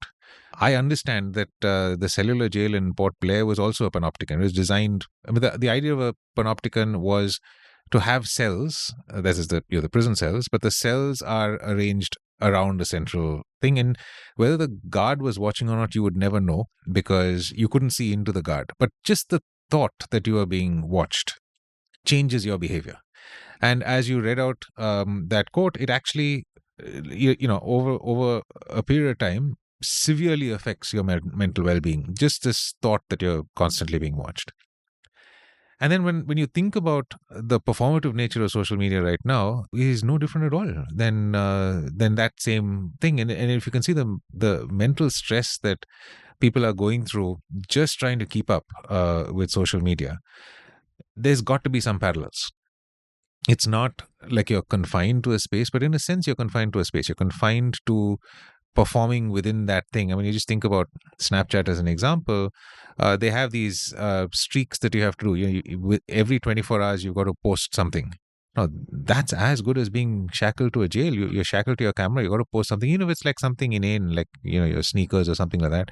I understand that the cellular jail in Port Blair was also a panopticon. It was designed. I mean, the idea of a panopticon was to have cells. This is the prison cells, but the cells are arranged around a central thing, and whether the guard was watching or not, you would never know because you couldn't see into the guard. But just the thought that you are being watched changes your behavior. And as you read out that quote, it actually, over a period of time, severely affects your mental well-being. Just this thought that you're constantly being watched. And then when you think about the performative nature of social media right now, it is no different at all than that same thing. And if you can see the mental stress that people are going through just trying to keep up with social media, there's got to be some parallels. It's not like you're confined to a space, but in a sense, you're confined to a space. You're confined to performing within that thing. I mean, you just think about Snapchat as an example. They have these streaks that you have to do. With every 24 hours, you've got to post something. Now, that's as good as being shackled to a jail. You're shackled to your camera. You've got to post something. If it's like something inane, like, your sneakers or something like that.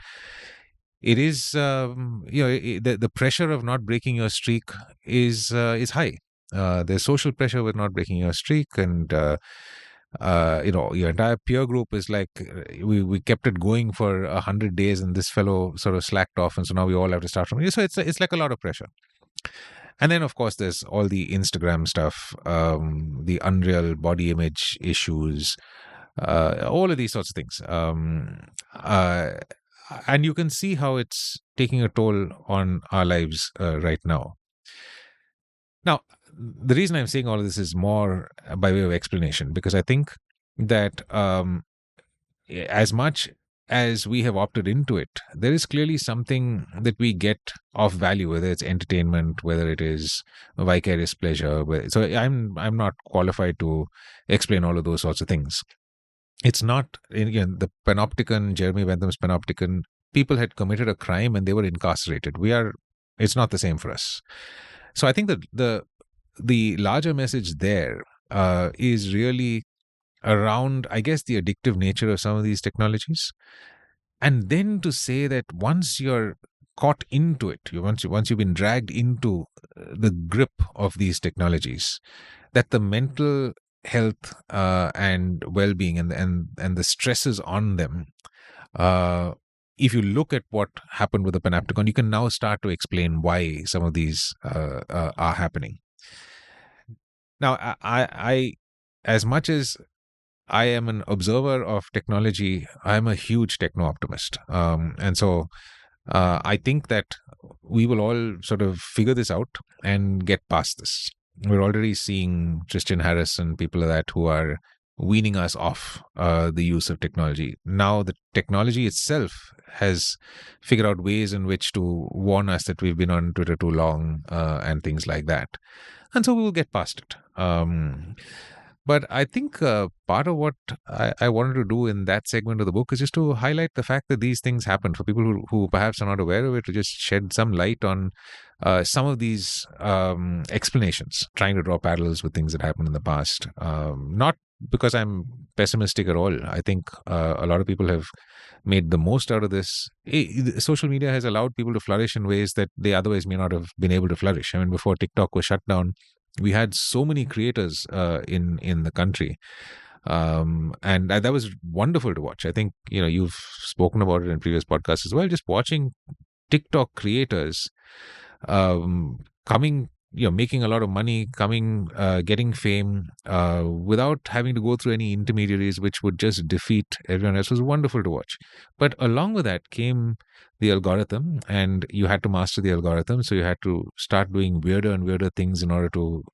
It is, the pressure of not breaking your streak is high. There's social pressure with not breaking your streak, and your entire peer group is like, we kept it going for 100 days, and this fellow sort of slacked off, and so now we all have to start from here. So it's like a lot of pressure. And then, of course, there's all the Instagram stuff, the unreal body image issues, all of these sorts of things. And you can see how it's taking a toll on our lives right now. Now, the reason I'm saying all of this is more by way of explanation, because I think that as much as we have opted into it, there is clearly something that we get of value, whether it's entertainment, whether it is vicarious pleasure. So I'm not qualified to explain all of those sorts of things. It's not, the Panopticon, Jeremy Bentham's Panopticon, people had committed a crime and they were incarcerated. It's not the same for us. So I think that the larger message there is really around, I guess, the addictive nature of some of these technologies. And then to say that once you're caught into it, once you've been dragged into the grip of these technologies, that the mental health and well-being and the stresses on them, if you look at what happened with the Panopticon, you can now start to explain why some of these are happening. Now, I as much as I am an observer of technology, I'm a huge techno-optimist. And so I think that we will all sort of figure this out and get past this. We're already seeing Tristan Harris and people like that who are weaning us off the use of technology. Now the technology itself has figured out ways in which to warn us that we've been on Twitter too long and things like that. And so we will get past it. But I think part of what I wanted to do in that segment of the book is just to highlight the fact that these things happen for people who perhaps are not aware of it, to just shed some light on some of these explanations, trying to draw parallels with things that happened in the past. Not because I'm pessimistic at all. I think a lot of people have made the most out of this. Social media has allowed people to flourish in ways that they otherwise may not have been able to flourish. I mean, before TikTok was shut down, we had so many creators in the country, and that was wonderful to watch. I think you've spoken about it in previous podcasts as well. Just watching TikTok creators coming, making a lot of money, getting fame without having to go through any intermediaries, which would just defeat everyone else, was wonderful to watch. But along with that came the algorithm, and you had to master the algorithm. So you had to start doing weirder and weirder things in order to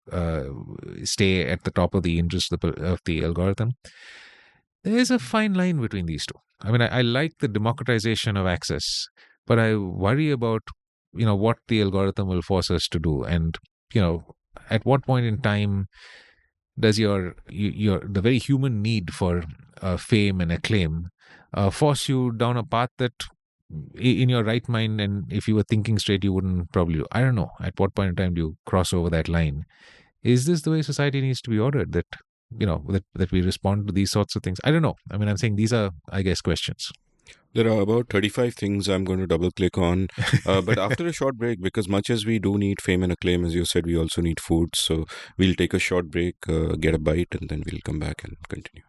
stay at the top of the interest of the algorithm. There is a fine line between these two. I mean, I like the democratization of access, but I worry about what the algorithm will force us to do, and at what point in time does your the very human need for fame and acclaim force you down a path that in your right mind, and if you were thinking straight, you wouldn't probably do. I don't know at what point in time do you cross over that line. Is this the way society needs to be ordered, that that we respond to these sorts of things? I don't know. I mean, I'm saying these are, I guess, questions. There are about 35 things I'm going to double click on. But after a short break, because much as we do need fame and acclaim, as you said, we also need food. So we'll take a short break, get a bite, and then we'll come back and continue.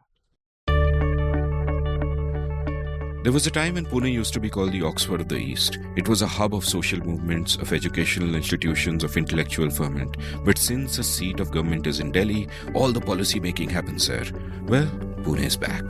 There was a time when Pune used to be called the Oxford of the East. It was a hub of social movements, of educational institutions, of intellectual ferment. But since the seat of government is in Delhi, all the policy making happens there. Well, Pune is back.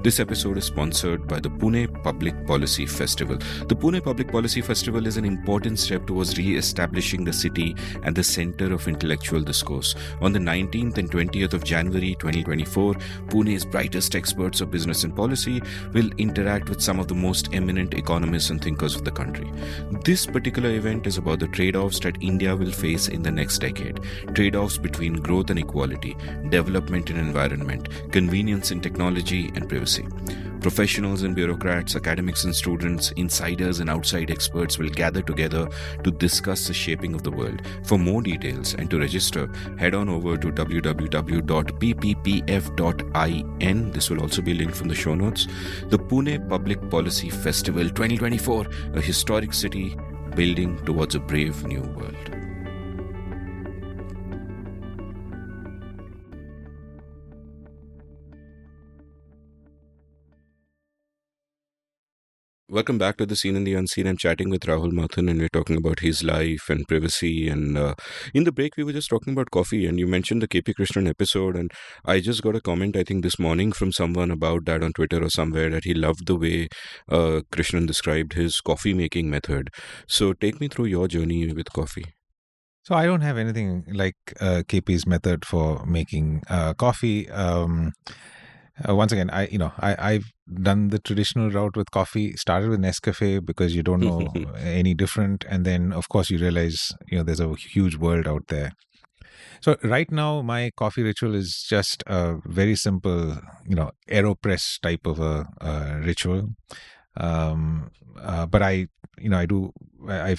This episode is sponsored by the Pune Public Policy Festival. The Pune Public Policy Festival is an important step towards re-establishing the city at the center of intellectual discourse. On the 19th and 20th of January 2024, Pune's brightest experts of business and policy will interact with some of the most eminent economists and thinkers of the country. This particular event is about the trade-offs that India will face in the next decade. Trade-offs between growth and equality, development and environment, convenience and technology and privacy. Professionals and bureaucrats, academics and students, insiders and outside experts will gather together to discuss the shaping of the world. For more details and to register, head on over to www.pppf.in. This will also be linked from the show notes. The Pune Public Policy Festival 2024, a historic city building towards a brave new world. Welcome back to The Seen and the Unseen. I'm chatting with Rahul Matthan and we're talking about his life and privacy. And in the break, we were just talking about coffee and you mentioned the KP Krishnan episode. And I just got a comment, I think this morning from someone about that on Twitter or somewhere, that he loved the way Krishnan described his coffee making method. So take me through your journey with coffee. So I don't have anything like KP's method for making coffee. Once again, I've done the traditional route with coffee. Started with Nescafe because you don't know any different, and then of course you realize there's a huge world out there. So right now my coffee ritual is just a very simple AeroPress type of a ritual. But I've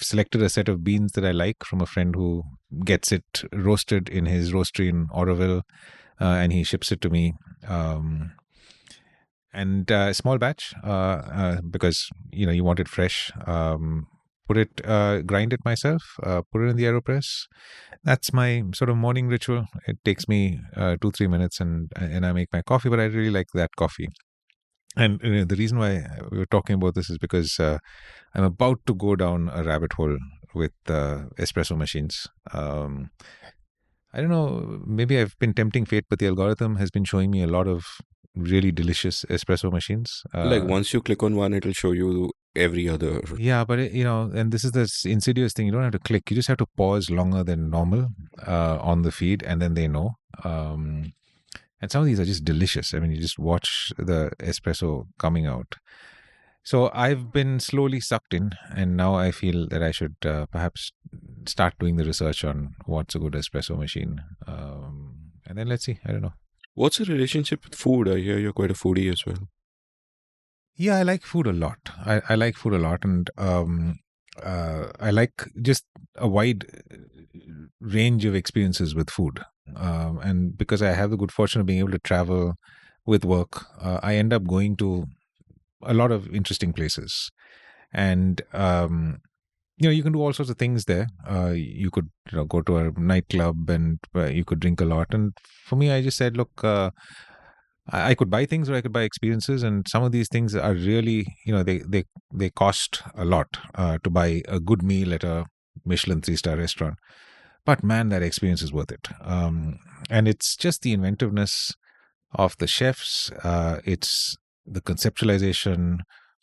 selected a set of beans that I like from a friend who gets it roasted in his roastery in Auroville, and he ships it to me. And a small batch because you want it fresh. Grind it myself, put it in the AeroPress. That's my sort of morning ritual. It takes me 2-3 minutes and I make my coffee, but I really like that coffee. And the reason why we were talking about this is because I'm about to go down a rabbit hole with espresso machines. I don't know, maybe I've been tempting fate, but the algorithm has been showing me a lot of really delicious espresso machines. Like once you click on one, it'll show you every other. Yeah, but and this is this insidious thing. You don't have to click. You just have to pause longer than normal on the feed, and then they know. And some of these are just delicious. I mean, you just watch the espresso coming out. So I've been slowly sucked in, and now I feel that I should perhaps start doing the research on what's a good espresso machine. And then let's see. I don't know. What's your relationship with food? I hear you're quite a foodie as well. Yeah, I like food a lot. I like food a lot, and I like just a wide range of experiences with food. And because I have the good fortune of being able to travel with work, I end up going to a lot of interesting places. And you can do all sorts of things there. You could go to a nightclub and you could drink a lot. And for me, I just said, look, I could buy things or I could buy experiences. And some of these things are really, they cost a lot to buy a good meal at a Michelin 3-star restaurant. But man, that experience is worth it. And it's just the inventiveness of the chefs. It's the conceptualization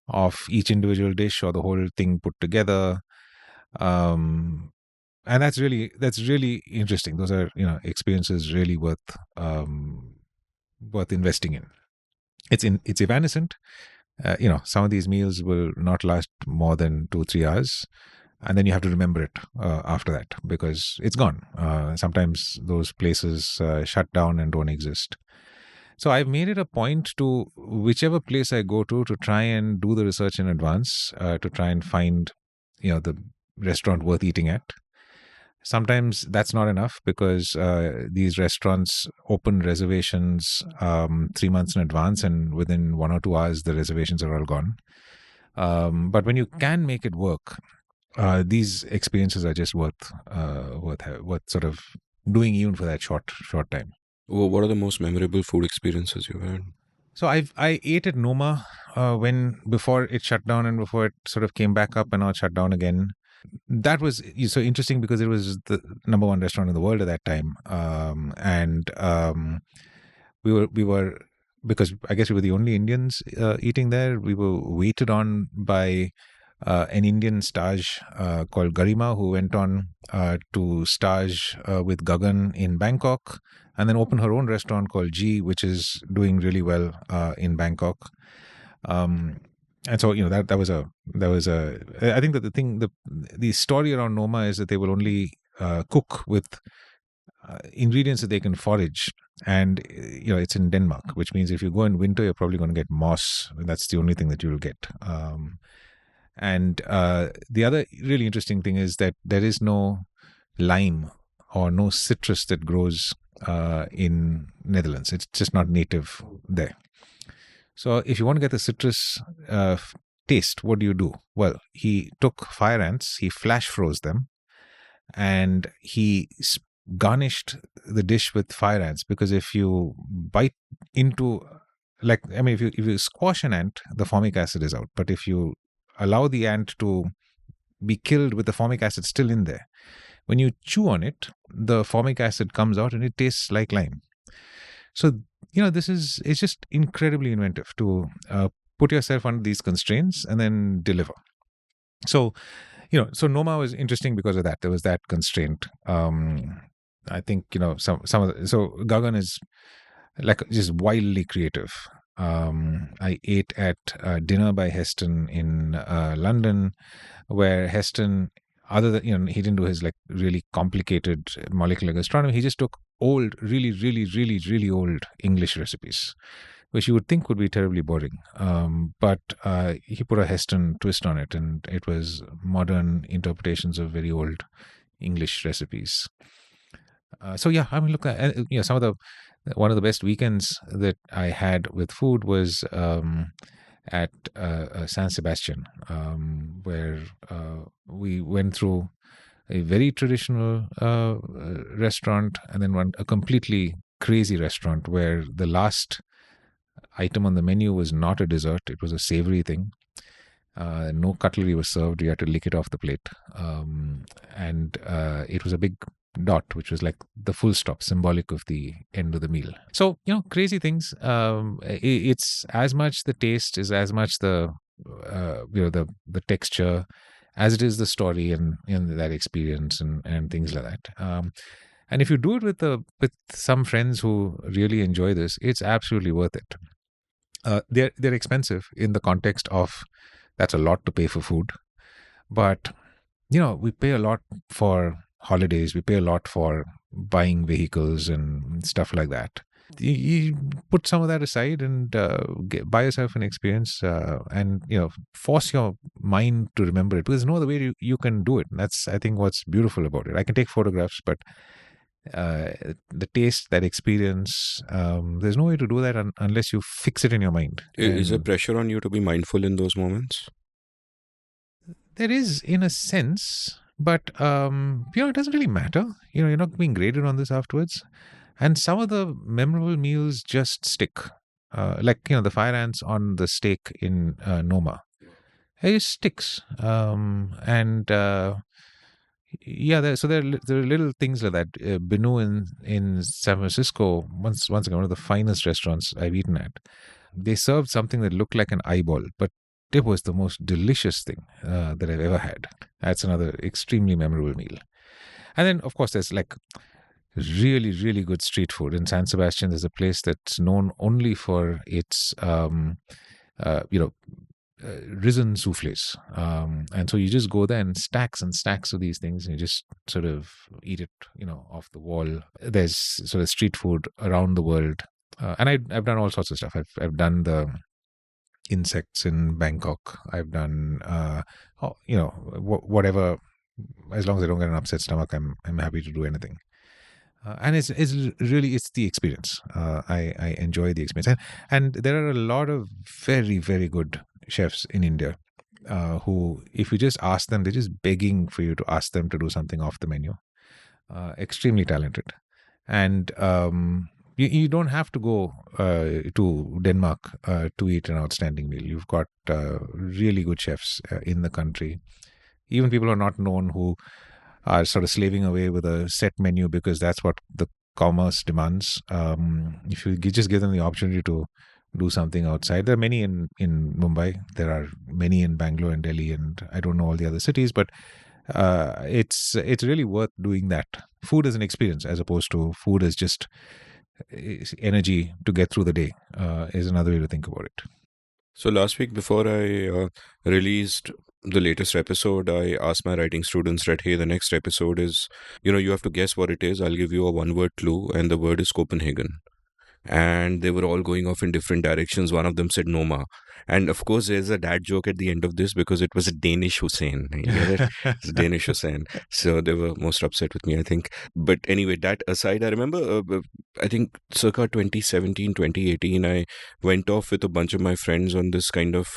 of each individual dish or the whole thing put together. And that's really interesting. Those are, experiences really worth investing in. It's evanescent. Some of these meals will not last more than 2-3 hours. And then you have to remember it after that because it's gone. Sometimes those places shut down and don't exist. So I've made it a point to whichever place I go to try and do the research in advance to try and find, the restaurant worth eating at. Sometimes that's not enough because these restaurants open reservations 3 months in advance, and within 1 or 2 hours, the reservations are all gone. But when you can make it work, these experiences are just worth sort of doing even for that short time. Well, what are the most memorable food experiences you've had? So I ate at Noma when before it shut down and before it sort of came back up and now it shut down again. That was so interesting because it was the number one restaurant in the world at that time, and we were because I guess we were the only Indians eating there. We were waited on by an Indian stage called Garima, who went on to stage with Gagan in Bangkok, and then opened her own restaurant called G, which is doing really well in Bangkok. And so that was a I think that the story around Noma is that they will only cook with ingredients that they can forage, and it's in Denmark, which means if you go in winter you're probably going to get moss, and that's the only thing that you'll get. And the other really interesting thing is that there is no lime or no citrus that grows in Netherlands. It's just not native there. So if you want to get the citrus taste, what do? Well, he took fire ants, he flash froze them, and he garnished the dish with fire ants, because if you bite into, if you squash an ant, the formic acid is out. But if you allow the ant to be killed with the formic acid still in there, when you chew on it, the formic acid comes out and it tastes like lime. So it's just incredibly inventive to put yourself under these constraints and then deliver. So so Noma was interesting because of that. There was that constraint. I think some of so Gagan is just wildly creative. I ate at Dinner by Heston in London, where Heston, other than he didn't do his really complicated molecular gastronomy, he just took old, really, really, really, really old English recipes, which you would think would be terribly boring. But he put a Heston twist on it, and it was modern interpretations of very old English recipes. So yeah, I mean, look, one of the best weekends that I had with food was at San Sebastian, where we went through a very traditional restaurant, and then a completely crazy restaurant where the last item on the menu was not a dessert; it was a savory thing. No cutlery was served; you had to lick it off the plate, and it was a big dot, which was like the full stop, symbolic of the end of the meal. So crazy things. It's as much the taste, is as much the the texture as it is the story and that experience and things like that. And if you do it with some friends who really enjoy this, it's absolutely worth it. They're expensive in the context of that's a lot to pay for food, but we pay a lot for holidays, we pay a lot for buying vehicles and stuff like that. You put some of that aside and buy yourself an experience, and force your mind to remember it, because there's no other way you can do it. And that's, I think, what's beautiful about it. I can take photographs, but the taste, that experience, there's no way to do that unless you fix it in your mind. Is there pressure on you to be mindful in those moments? There is, in a sense, but it doesn't really matter. You're not being graded on this afterwards. And some of the memorable meals just stick. The fire ants on the steak in Noma. It just sticks. And there are little things like that. Binu in San Francisco, once again, one of the finest restaurants I've eaten at. They served something that looked like an eyeball, but it was the most delicious thing that I've ever had. That's another extremely memorable meal. And then, of course, there's really, really good street food. In San Sebastian, there's a place that's known only for its, risen souffles. And so you just go there and stacks of these things, and you just sort of eat it, off the wall. There's sort of street food around the world. And I've done all sorts of stuff. I've done the insects in Bangkok. I've done, whatever as long as I don't get an upset stomach, I'm happy to do anything. And it's the experience. I enjoy the experience, and there are a lot of very very good chefs in India who, if you just ask them, they're just begging for you to ask them to do something off the menu. Extremely talented, and you don't have to go to Denmark to eat an outstanding meal. You've got really good chefs in the country, even people who are not known, who are sort of slaving away with a set menu because that's what the commerce demands. If you just give them the opportunity to do something outside, there are many in Mumbai, there are many in Bangalore and Delhi, and I don't know all the other cities, but it's really worth doing that. Food as an experience, as opposed to food as just energy to get through the day, is another way to think about it. So last week, before I released the latest episode, I asked my writing students that, hey, the next episode is, you have to guess what it is. I'll give you a one-word clue, and the word is Copenhagen. And they were all going off in different directions. One of them said Noma. And of course, there's a dad joke at the end of this because it was a Danish Hussein. You get it? It's a Danish Hussein. So they were most upset with me, I think. But anyway, that aside, I remember, I think circa 2017, 2018, I went off with a bunch of my friends on this kind of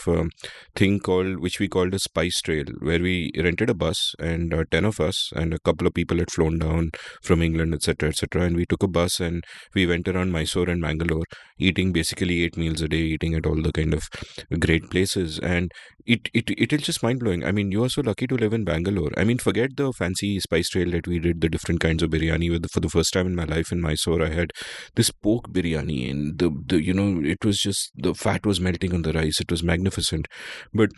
thing which we called a spice trail, where we rented a bus, and 10 of us and a couple of people had flown down from England, etc., etc. And we took a bus and we went around Mysore and Bangalore, eating basically 8 meals a day, eating at all the kind of great places. And it is just mind-blowing. I mean, you are so lucky to live in Bangalore. I mean, forget the fancy spice trail that we did, the different kinds of biryani. For the first time in my life in Mysore, I had this pork biryani, and it was just, the fat was melting on the rice. It was magnificent. But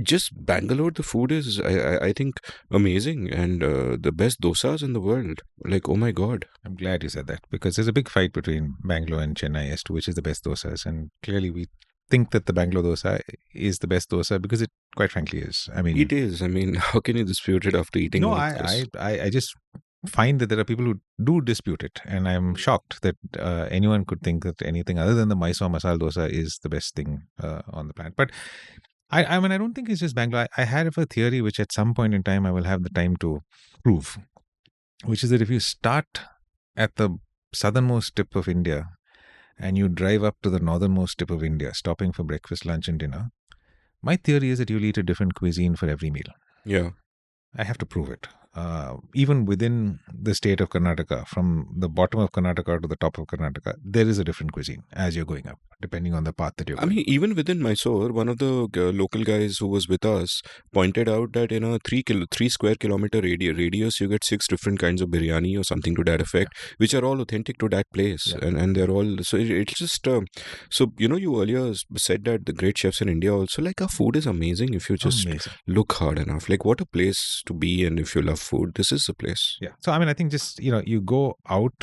just Bangalore, the food is, I think, amazing, and the best dosas in the world. Like, oh my God. I'm glad you said that, because there's a big fight between Bangalore and Chennai as to which is the best dosas, and clearly we think that the Bangalore dosa is the best dosa, because it quite frankly is. I mean, It is. I mean, how can you dispute it after eating no, all of this? I just find that there are people who do dispute it, and I'm shocked that anyone could think that anything other than the Mysore masala dosa is the best thing on the planet. But I mean, I don't think it's just Bangalore. I have a theory which at some point in time I will have the time to prove, which is that if you start at the southernmost tip of India and you drive up to the northernmost tip of India, stopping for breakfast, lunch, and dinner, my theory is that you'll eat a different cuisine for every meal. Yeah. I have to prove it. Even within the state of Karnataka, from the bottom of Karnataka to the top of Karnataka, there is a different cuisine as you're going up, depending on the path that you're I going. mean, even within Mysore, one of the local guys who was with us pointed out that in a 3 square kilometer radius, you get 6 different kinds of biryani or something to that effect, which are all authentic to that place. Yeah. And they're all, so it's just, so, you earlier said that the great chefs in India also, like, our food is amazing if you just Amazing. look hard enough. Like, what a place to be, and if you love food, this is the place. Yeah. So, I mean, I think just, you go out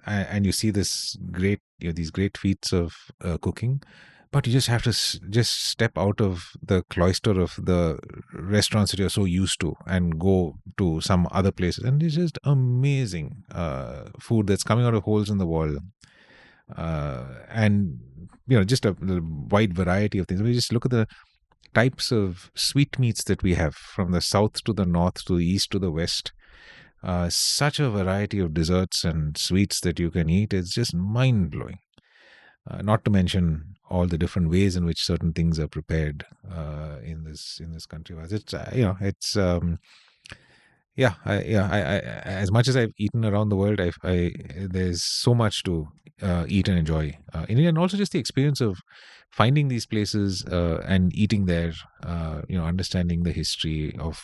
and you see this great, these great feats of cooking, but you just have to just step out of the cloister of the restaurants that you're so used to and go to some other places. And it's just amazing food that's coming out of holes in the wall. And, just a wide variety of things. We just look at the types of sweetmeats that we have from the south to the north to the east to the west. Such a variety of desserts and sweets that you can eat. It's just mind-blowing. Not to mention all the different ways in which certain things are prepared in this country. It's as much as I've eaten around the world, there's so much to eat and enjoy in India, and also just the experience of finding these places and eating there. Understanding the history of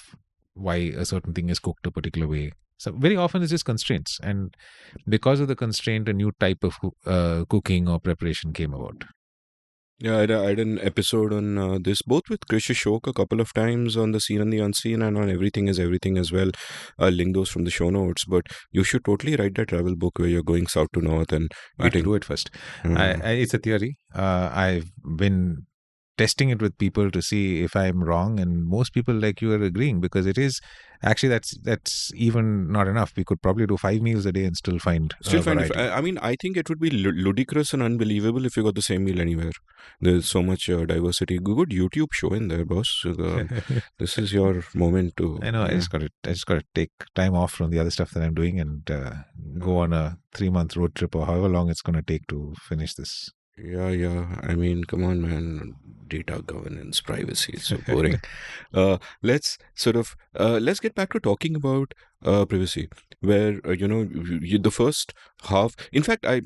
why a certain thing is cooked a particular way. So very often it's just constraints, and because of the constraint, a new type of cooking or preparation came about. Yeah, I had an episode on this, both with Krish Ashok a couple of times on the Seen and the Unseen, and on Everything is Everything as well. I'll link those from the show notes. But you should totally write that travel book where you're going south to north and I have to eating. do it first. It's a theory. I've been testing it with people to see if I'm wrong, and most people like you are agreeing, because it is actually that's even not enough. We could probably do 5 meals a day and still find Still find it. variety. I mean, I think it would be ludicrous and unbelievable if you got the same meal anywhere. There's so much diversity. Good YouTube show in there, boss. This is your moment to. I know. I just got to take time off from the other stuff that I'm doing and go on a 3-month road trip, or however long it's going to take to finish this. Yeah. I mean, come on, man. Data governance, privacy. It's so boring. Let's let's get back to talking about privacy, where the first half. In fact, I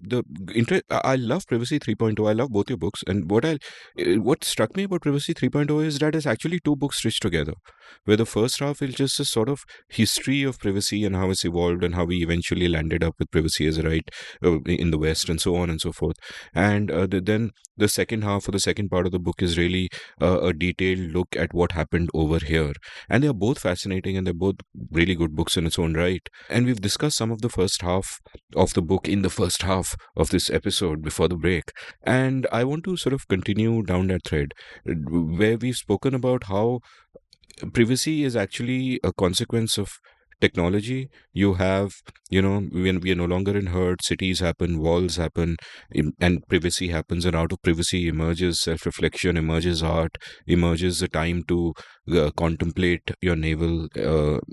love Privacy 3.0. I love both your books, and what struck me about Privacy 3.0 is that it's actually two books stitched together, where the first half is just a sort of history of privacy and how it's evolved and how we eventually landed up with privacy as a right in the West and so on and so forth. And then the second half, or the second part of the book, is really a detailed look at what happened over here. And they're both fascinating, and they're both really good books in its own right. And we've discussed some of the first half of the book in the first half of this episode before the break. And I want to sort of continue down that thread, where we've spoken about how privacy is actually a consequence of technology. You have, when we are no longer in herd, cities happen, walls happen, and privacy happens. And out of privacy emerges self-reflection, emerges art, emerges the time to contemplate your navel,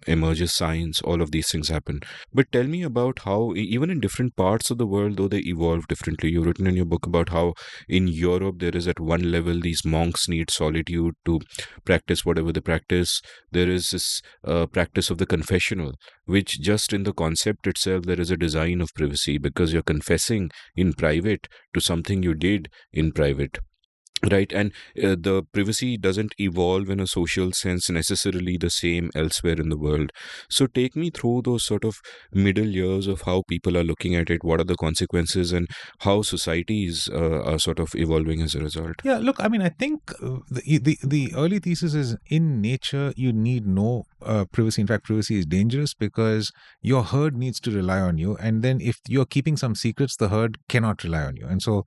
emerges science. All of these things happen. But tell me about how, even in different parts of the world, though they evolve differently. You've written in your book about how in Europe there is, at one level, these monks need solitude to practice whatever they practice. There is this practice of the confessional, which just in the concept itself, there is a design of privacy, because you're confessing in private to something you did in private. Right. And the privacy doesn't evolve in a social sense necessarily the same elsewhere in the world. So take me through those sort of middle years of how people are looking at it. What are the consequences, and how societies are sort of evolving as a result? Yeah, look, I mean, I think the early thesis is, in nature you need no privacy. In fact, privacy is dangerous because your herd needs to rely on you, and then if you're keeping some secrets, the herd cannot rely on you, and so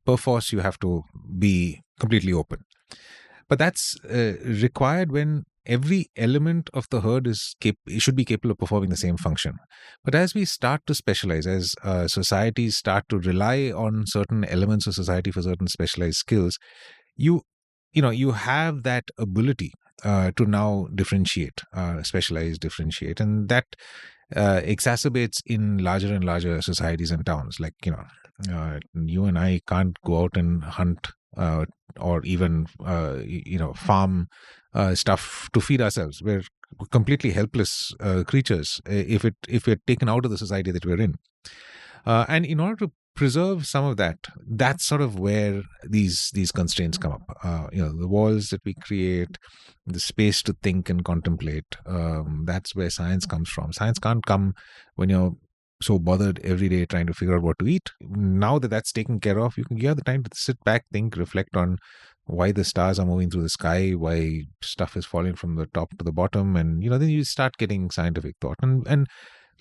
perforce you have to be completely open. But that's required when every element of the herd should be capable of performing the same function. But as we start to specialize, as societies start to rely on certain elements of society for certain specialized skills, you have that ability to now differentiate, specialize, differentiate, and that exacerbates in larger and larger societies and towns. Like you and I can't go out and hunt or even farm stuff to feed ourselves. We're completely helpless creatures if we're taken out of the society that we're in. And in order to preserve some of that, that's sort of where these constraints come up. The walls that we create, the space to think and contemplate. That's where science comes from. Science can't come when you're so bothered every day trying to figure out what to eat. Now that that's taken care of, you have the time to sit back, think, reflect on why the stars are moving through the sky, why stuff is falling from the top to the bottom, and then you start getting scientific thought, and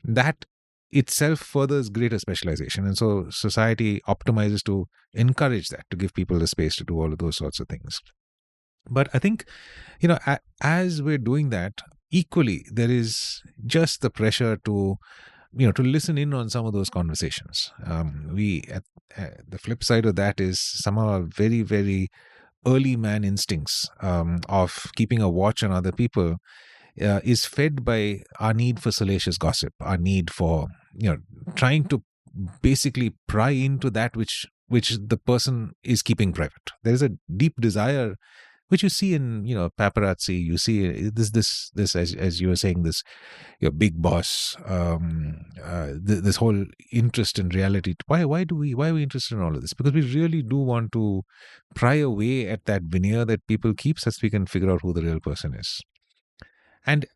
that itself furthers greater specialization. And so society optimizes to encourage that, to give people the space to do all of those sorts of things. But I think, as we're doing that, equally there is just the pressure to listen in on some of those conversations. The flip side of that is some of our very, very early man instincts of keeping a watch on other people is fed by our need for salacious gossip, our need for trying to basically pry into that which the person is keeping private. There is a deep desire, which you see in paparazzi. You see this as you were saying, this big boss, this whole interest in reality. Why are we interested in all of this? Because we really do want to pry away at that veneer that people keep, so that we can figure out who the real person is. And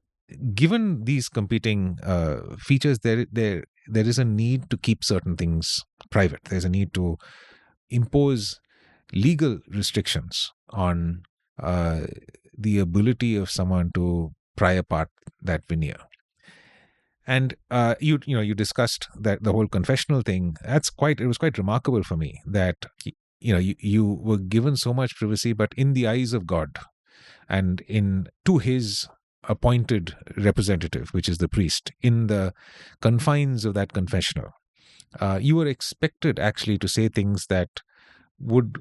given these competing features, there is a need to keep certain things private. There's a need to impose legal restrictions on the ability of someone to pry apart that veneer. And you discussed that the whole confessional thing. It was quite remarkable for me that you were given so much privacy, but in the eyes of God and in to his appointed representative, which is the priest, in the confines of that confessional, you were expected actually to say things that would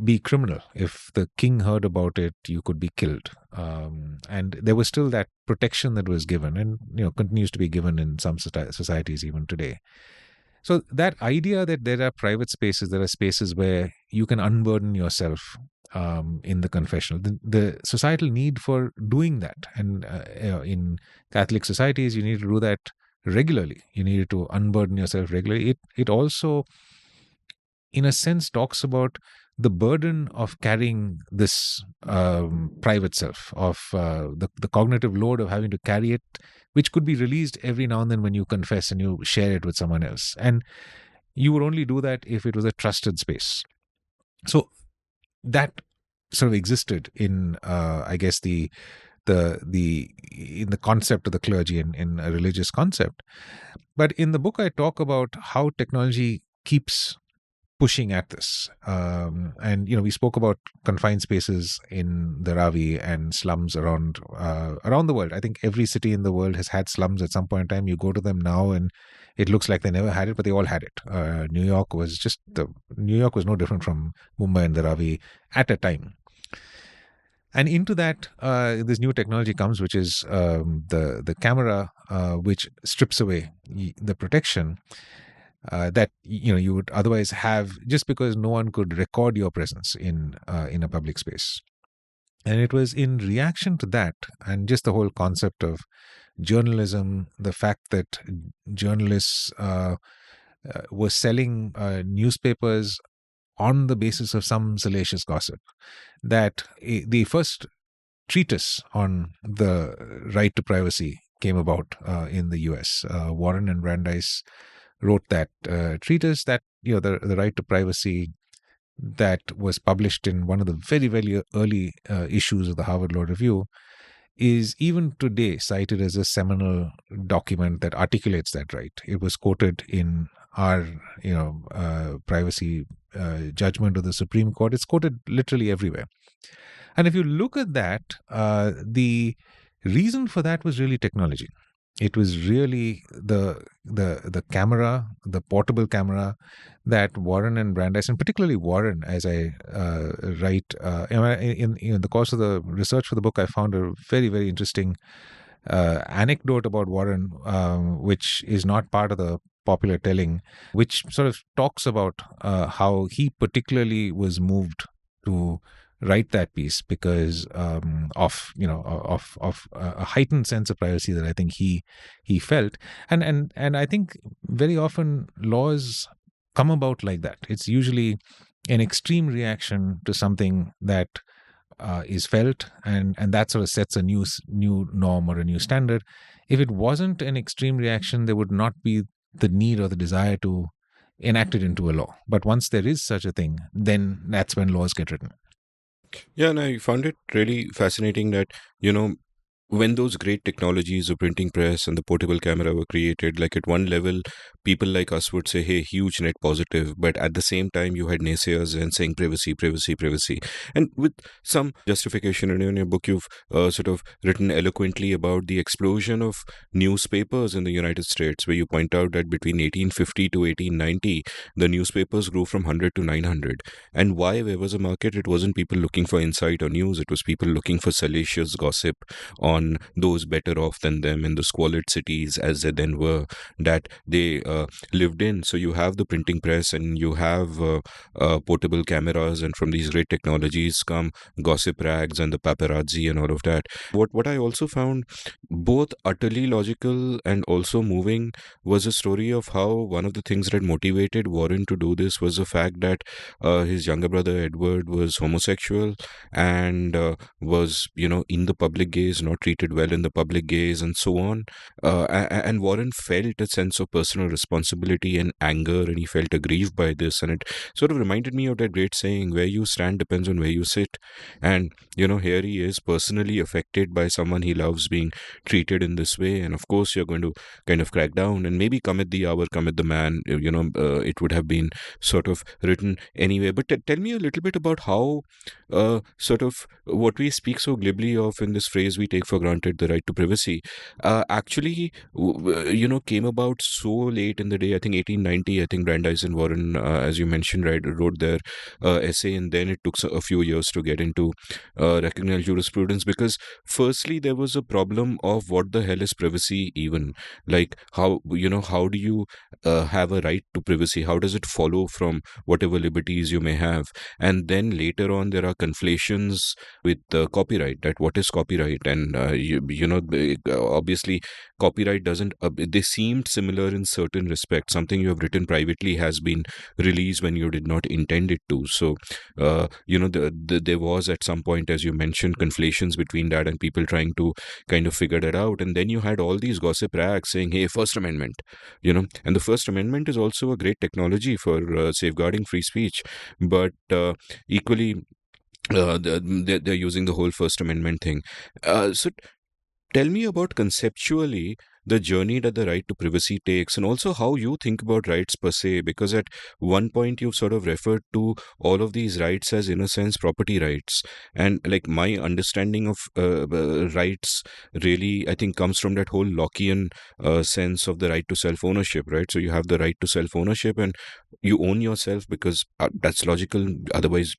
be criminal. If the king heard about it, you could be killed. And there was still that protection that was given, and continues to be given in some societies even today. So that idea that there are private spaces, there are spaces where you can unburden yourself in the confessional, the societal need for doing that, and in Catholic societies, you need to do that regularly. You need to unburden yourself regularly. It also, in a sense, talks about the burden of carrying this private self, of the cognitive load of having to carry it, which could be released every now and then when you confess and you share it with someone else. And you would only do that if it was a trusted space. So that sort of existed in, I guess, in the concept of the clergy, in a religious concept. But in the book, I talk about how technology keeps pushing at this. And we spoke about confined spaces in the Ravi and slums around the world. I think every city in the world has had slums at some point in time. You go to them now and it looks like they never had it, but they all had it. New York was no different from Mumbai and the Ravi at a time. And into that, this new technology comes, which is the camera, which strips away the protection that you would otherwise have, just because no one could record your presence in a public space. And it was in reaction to that, and just the whole concept of journalism, the fact that journalists were selling newspapers on the basis of some salacious gossip, that the first treatise on the right to privacy came about in the US. Warren and Brandeis wrote that treatise, that the right to privacy, that was published in one of the very, very early issues of the Harvard Law Review, is even today cited as a seminal document that articulates that right. It was quoted in our privacy judgment of the Supreme Court. It's quoted literally everywhere. And if you look at that, the reason for that was really technology. It was really the camera, the portable camera, that Warren and Brandeis, and particularly Warren, as I write in the course of the research for the book, I found a very, very interesting anecdote about Warren, which is not part of the popular telling, which sort of talks about how he particularly was moved to write that piece because of a heightened sense of privacy that I think he felt, and I think very often laws come about like that. It's usually an extreme reaction to something that is felt, and that sort of sets a new norm or a new standard. If it wasn't an extreme reaction, there would not be the need or the desire to enact it into a law. But once there is such a thing, then that's when laws get written. Yeah, and I found it really fascinating that, when those great technologies, the printing press and the portable camera were created, like at one level, people like us would say, hey, huge net positive. But at the same time, you had naysayers and saying privacy, privacy, privacy. And with some justification in your book, you've sort of written eloquently about the explosion of newspapers in the United States, where you point out that between 1850 to 1890, the newspapers grew from 100 to 900. And why? There was a market. It wasn't people looking for insight or news. It was people looking for salacious gossip on those better off than them in the squalid cities, as they then were, that they lived in. So you have the printing press and you have portable cameras, and from these great technologies come gossip rags and the paparazzi and all of that. What I also found both utterly logical and also moving was a story of how one of the things that motivated Warren to do this was the fact that his younger brother Edward was homosexual and was in the public gaze, not treated well in the public gaze and so on. And Warren felt a sense of personal responsibility and anger, and he felt aggrieved by this. And it sort of reminded me of that great saying, where you stand depends on where you sit. And, here he is personally affected by someone he loves being treated in this way. And of course, you're going to kind of crack down and maybe commit the hour, commit the man. It would have been sort of written anyway. But tell me a little bit about how sort of what we speak so glibly of in this phrase we take for granted, the right to privacy, actually, came about so late in the day. I think 1890, I think Brandeis and Warren, as you mentioned, right, wrote their essay, and then it took a few years to get into recognized jurisprudence, because firstly, there was a problem of what the hell is privacy even? Like, how do you have a right to privacy? How does it follow from whatever liberties you may have? And then later on, there are conflations with copyright, that what is copyright? And obviously copyright doesn't they seemed similar in certain respects. Something you have written privately has been released when you did not intend it to. So there was at some point, as you mentioned, conflations between that and people trying to kind of figure that out. And then you had all these gossip rags saying, hey, First Amendment, and the First Amendment is also a great technology for safeguarding free speech, but equally they're using the whole First Amendment thing. So tell me about conceptually the journey that the right to privacy takes, and also how you think about rights per se, because at one point you've sort of referred to all of these rights as, in a sense, property rights. And like, my understanding of rights really, I think, comes from that whole Lockean sense of the right to self-ownership, right? So you have the right to self-ownership, and you own yourself because that's logical. Otherwise,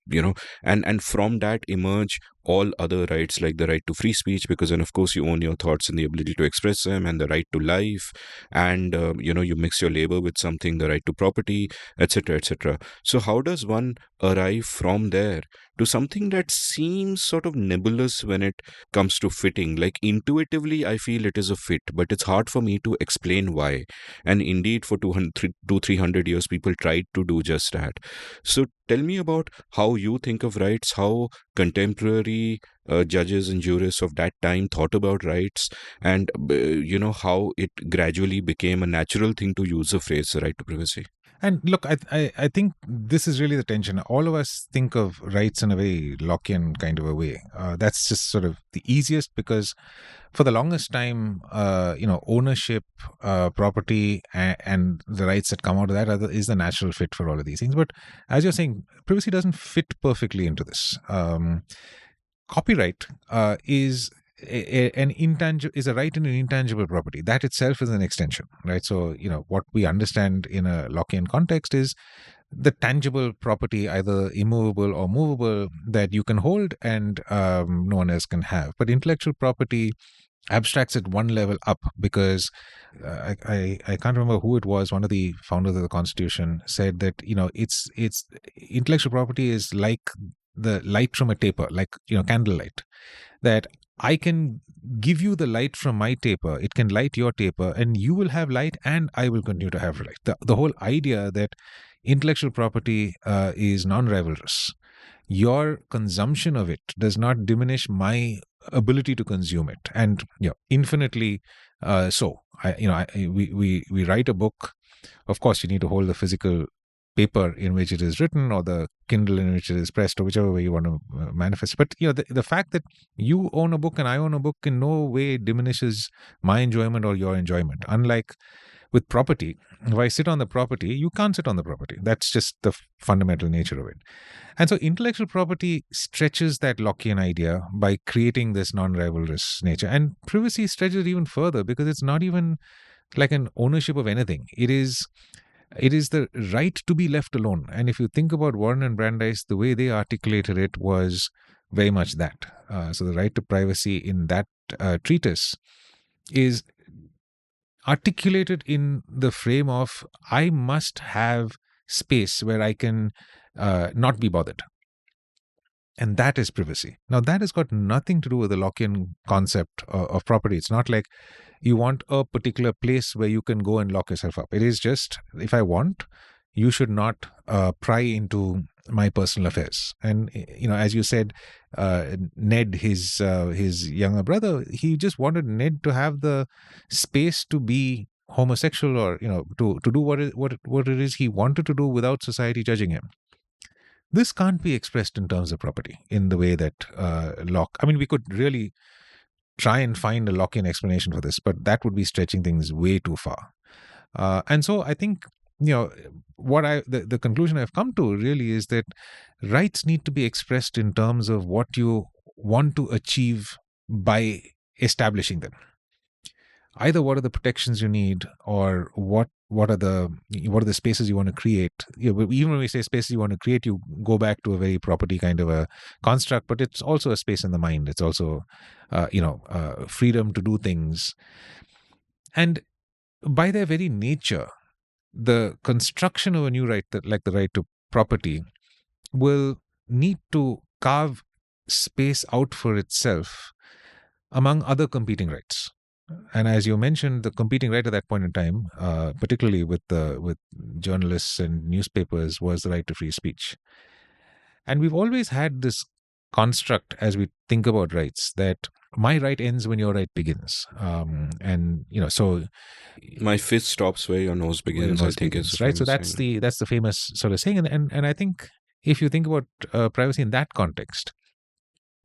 and from that emerge all other rights, like the right to free speech, because then of course you own your thoughts and the ability to express them, and the right to life, and you mix your labor with something, the right to property, etc., etc. So how does one arrive from there to something that seems sort of nebulous when it comes to fitting? Like, intuitively I feel it is a fit, but it's hard for me to explain why. And indeed, for 300 years people tried to do just that. So tell me about how you think of rights, how contemporary judges and jurists of that time thought about rights, and how it gradually became a natural thing to use the phrase the right to privacy. And look, I think this is really the tension. All of us think of rights in a very Lockean kind of a way. That's just sort of the easiest, because for the longest time, ownership, property, and the rights that come out of that is the natural fit for all of these things. But as you're saying, privacy doesn't fit perfectly into this. Copyright is is a right in an intangible property. That itself is an extension, right? So what we understand in a Lockean context is the tangible property, either immovable or movable, that you can hold and no one else can have. But intellectual property abstracts it one level up, because I can't remember who it was. One of the founders of the Constitution said that it's intellectual property is like the light from a taper, like candlelight, that I can give you the light from my taper, it can light your taper, and you will have light and I will continue to have light. The whole idea that intellectual property is non-rivalrous. Your consumption of it does not diminish my ability to consume it, and infinitely so. We write a book. Of course, you need to hold the physical paper in which it is written, or the Kindle in which it is pressed, or whichever way you want to manifest. But the fact that you own a book and I own a book in no way diminishes my enjoyment or your enjoyment. Unlike with property, if I sit on the property, you can't sit on the property. That's just the fundamental nature of it. And so intellectual property stretches that Lockean idea by creating this non-rivalrous nature. And privacy stretches it even further, because it's not even like an ownership of anything. It is the right to be left alone. And if you think about Warren and Brandeis, the way they articulated it was very much that. So the right to privacy in that treatise is articulated in the frame of, I must have space where I can not be bothered. And that is privacy. Now, that has got nothing to do with the Lockean concept of property. It's not like you want a particular place where you can go and lock yourself up. It is just, if I want, you should not pry into my personal affairs. And as you said, Ned, his younger brother, he just wanted Ned to have the space to be homosexual, or to do what it is he wanted to do without society judging him. This can't be expressed in terms of property in the way that Locke. I mean, we could really try and find a Lockean explanation for this, but that would be stretching things way too far. And so I think, the conclusion I've come to really is that rights need to be expressed in terms of what you want to achieve by establishing them. Either what are the protections you need, or what are the spaces you want to create. Even when we say spaces you want to create, you go back to a very property kind of a construct, but it's also a space in the mind. It's also freedom to do things. And by their very nature, the construction of a new right, like the right to property, will need to carve space out for itself among other competing rights. And as you mentioned, the competing right at that point in time, particularly with journalists and newspapers, was the right to free speech. And we've always had this construct as we think about rights, that my right ends when your right begins. So my fist stops where your nose begins. I think it's right. So that's the famous sort of saying. And I think if you think about privacy in that context,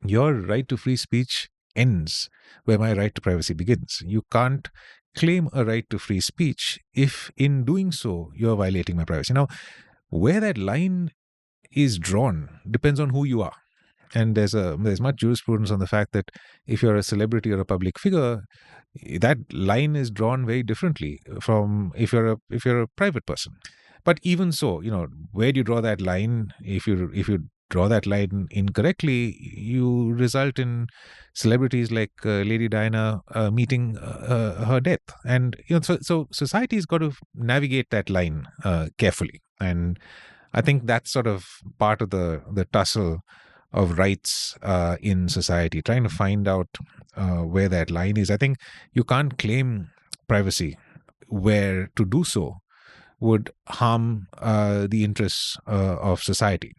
your right to free speech ends where my right to privacy begins. You can't claim a right to free speech if in doing so you're violating my privacy. Now, where that line is drawn depends on who you are. And there's much jurisprudence on the fact that if you're a celebrity or a public figure, that line is drawn very differently from if you're a private person. But even so, where do you draw that line? If you draw that line incorrectly, you result in celebrities like Lady Diana meeting her death. And so society's got to navigate that line carefully. And I think that's sort of part of the tussle of rights in society, trying to find out where that line is. I think you can't claim privacy where to do so would harm the interests of society.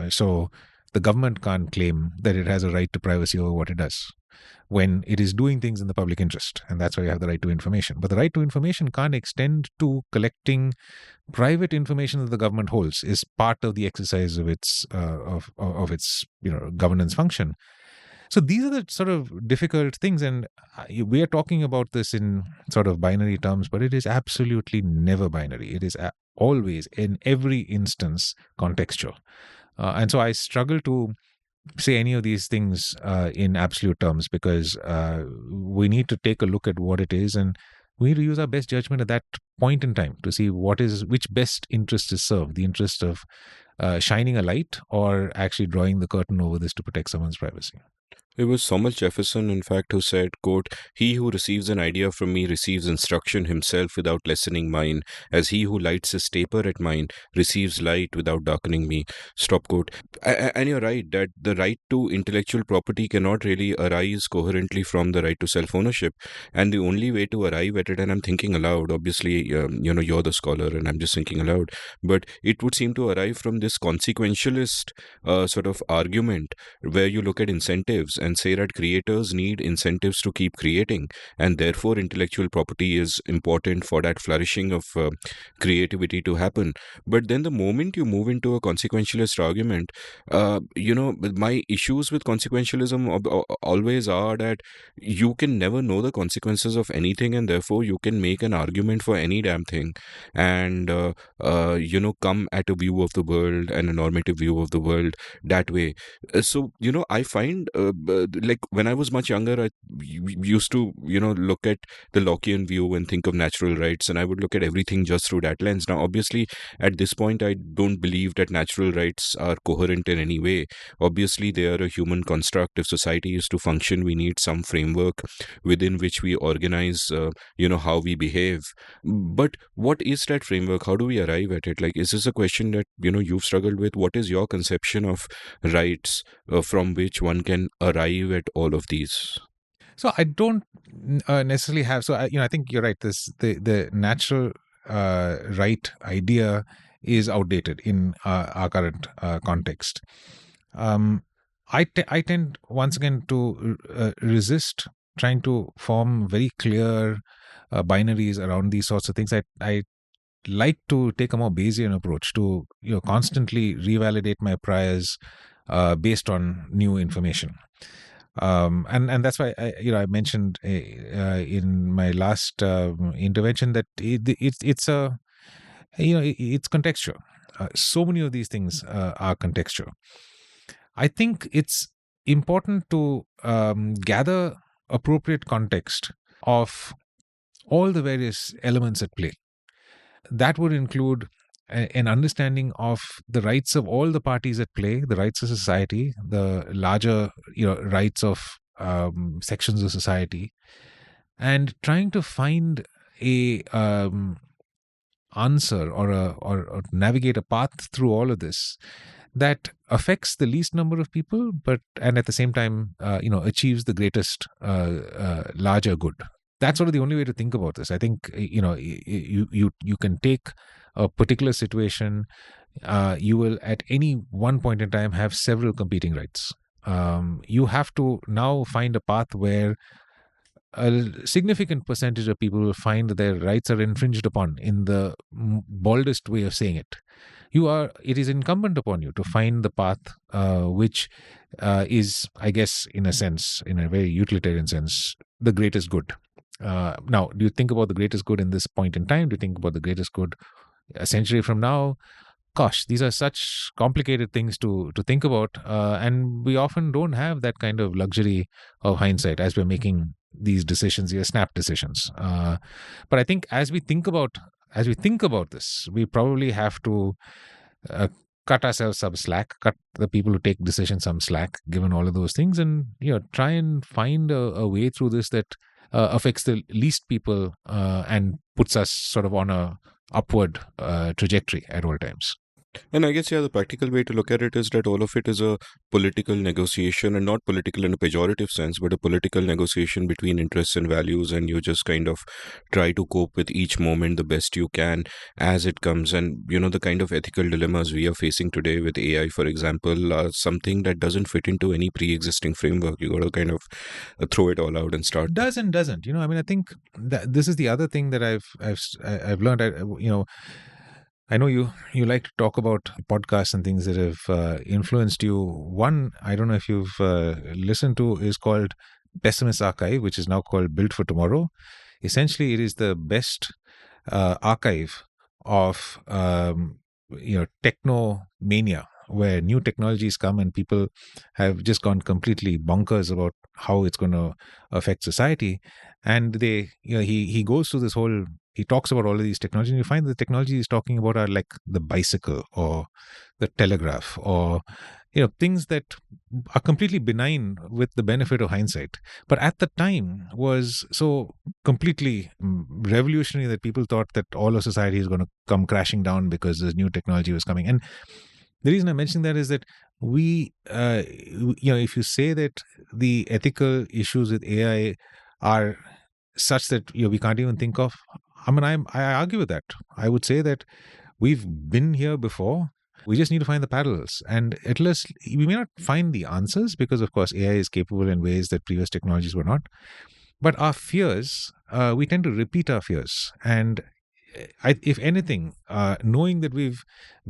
So the government can't claim that it has a right to privacy over what it does when it is doing things in the public interest. And that's why you have the right to information. But the right to information can't extend to collecting private information that the government holds. Is part of the exercise of its governance function. So these are the sort of difficult things, and we are talking about this in sort of binary terms, but it is absolutely never binary. It is always, in every instance, contextual. And so I struggle to say any of these things in absolute terms, because we need to take a look at what it is, and we need to use our best judgment at that point in time to see which best interest is served, the interest of shining a light or actually drawing the curtain over this to protect someone's privacy. It was Thomas Jefferson, in fact, who said, quote, "He who receives an idea from me receives instruction himself without lessening mine, as he who lights his taper at mine receives light without darkening me." Stop quote. And you're right that the right to intellectual property cannot really arise coherently from the right to self-ownership. And the only way to arrive at it, and I'm thinking aloud, obviously, you're the scholar and I'm just thinking aloud, but it would seem to arrive from this consequentialist sort of argument where you look at incentives and say that creators need incentives to keep creating, and therefore intellectual property is important for that flourishing of creativity to happen. But then the moment you move into a consequentialist argument, my issues with consequentialism always are that you can never know the consequences of anything, and therefore you can make an argument for any damn thing and come at a view of the world and a normative view of the world that way. So I find like when I was much younger, I used to look at the Lockean view and think of natural rights, and I would look at everything just through that lens. Now obviously at this point I don't believe that natural rights are coherent in any way. Obviously they are a human construct. If society is to function, we need some framework within which we organize how we behave. But what is that framework? How do we arrive at it? Like, is this a question that you've struggled with? What is your conception of rights from which one can arrive at all of these? So I don't necessarily have. So I think you're right. The natural right idea is outdated in our current context. I tend once again to resist trying to form very clear binaries around these sorts of things. I like to take a more Bayesian approach to constantly revalidate my priors based on new information. And that's why I mentioned in my last intervention that it's a it's contextual. So many of these things are contextual. I think it's important to gather appropriate context of all the various elements at play. That would include an understanding of the rights of all the parties at play, the rights of society, the larger rights of sections of society, and trying to find a answer or navigate a path through all of this that affects the least number of people, but and at the same time achieves the greatest larger good. That's sort of the only way to think about this. I think you can take a particular situation. You will at any one point in time have several competing rights. You have to now find a path where a significant percentage of people will find that their rights are infringed upon in the baldest way of saying it. It is incumbent upon you to find the path which is, I guess, in a sense, in a very utilitarian sense, the greatest good. Now, do you think about the greatest good in this point in time? Do you think about the greatest good a century from now? Gosh, these are such complicated things to think about, and we often don't have that kind of luxury of hindsight as we're making these decisions, these snap decisions. But I think as we think about this, we probably have to cut ourselves some slack, cut the people who take decisions some slack, given all of those things, and try and find a way through this that affects the least people and puts us sort of on a upward trajectory at all times. And I guess, the practical way to look at it is that all of it is a political negotiation, and not political in a pejorative sense, but a political negotiation between interests and values. And you just kind of try to cope with each moment the best you can as it comes. And, the kind of ethical dilemmas we are facing today with AI, for example, are something that doesn't fit into any pre-existing framework. You got to kind of throw it all out and start. Doesn't. I think that this is the other thing that I've learned. I know you like to talk about podcasts and things that have influenced you. One, I don't know if you've listened to, is called Pessimist Archive, which is now called Built for Tomorrow. Essentially, it is the best archive of techno mania, where new technologies come and people have just gone completely bonkers about how it's going to affect society. And he goes through this whole. He talks about all of these technologies, and you find the technologies he's talking about are like the bicycle or the telegraph or things that are completely benign with the benefit of hindsight, but at the time was so completely revolutionary that people thought that all of society is going to come crashing down because this new technology was coming. And the reason I mention that is that we, if you say that the ethical issues with AI are such that we can't even think of, I argue with that. I would say that we've been here before. We just need to find the parallels, and at least we may not find the answers because, of course, AI is capable in ways that previous technologies were not. But our fears, we tend to repeat our fears, and if anything, knowing that we've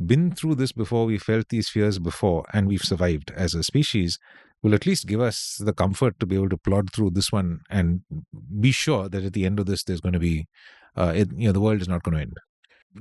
been through this before, we felt these fears before, and we've survived as a species, will at least give us the comfort to be able to plod through this one and be sure that at the end of this, there's going to be, the world is not going to end.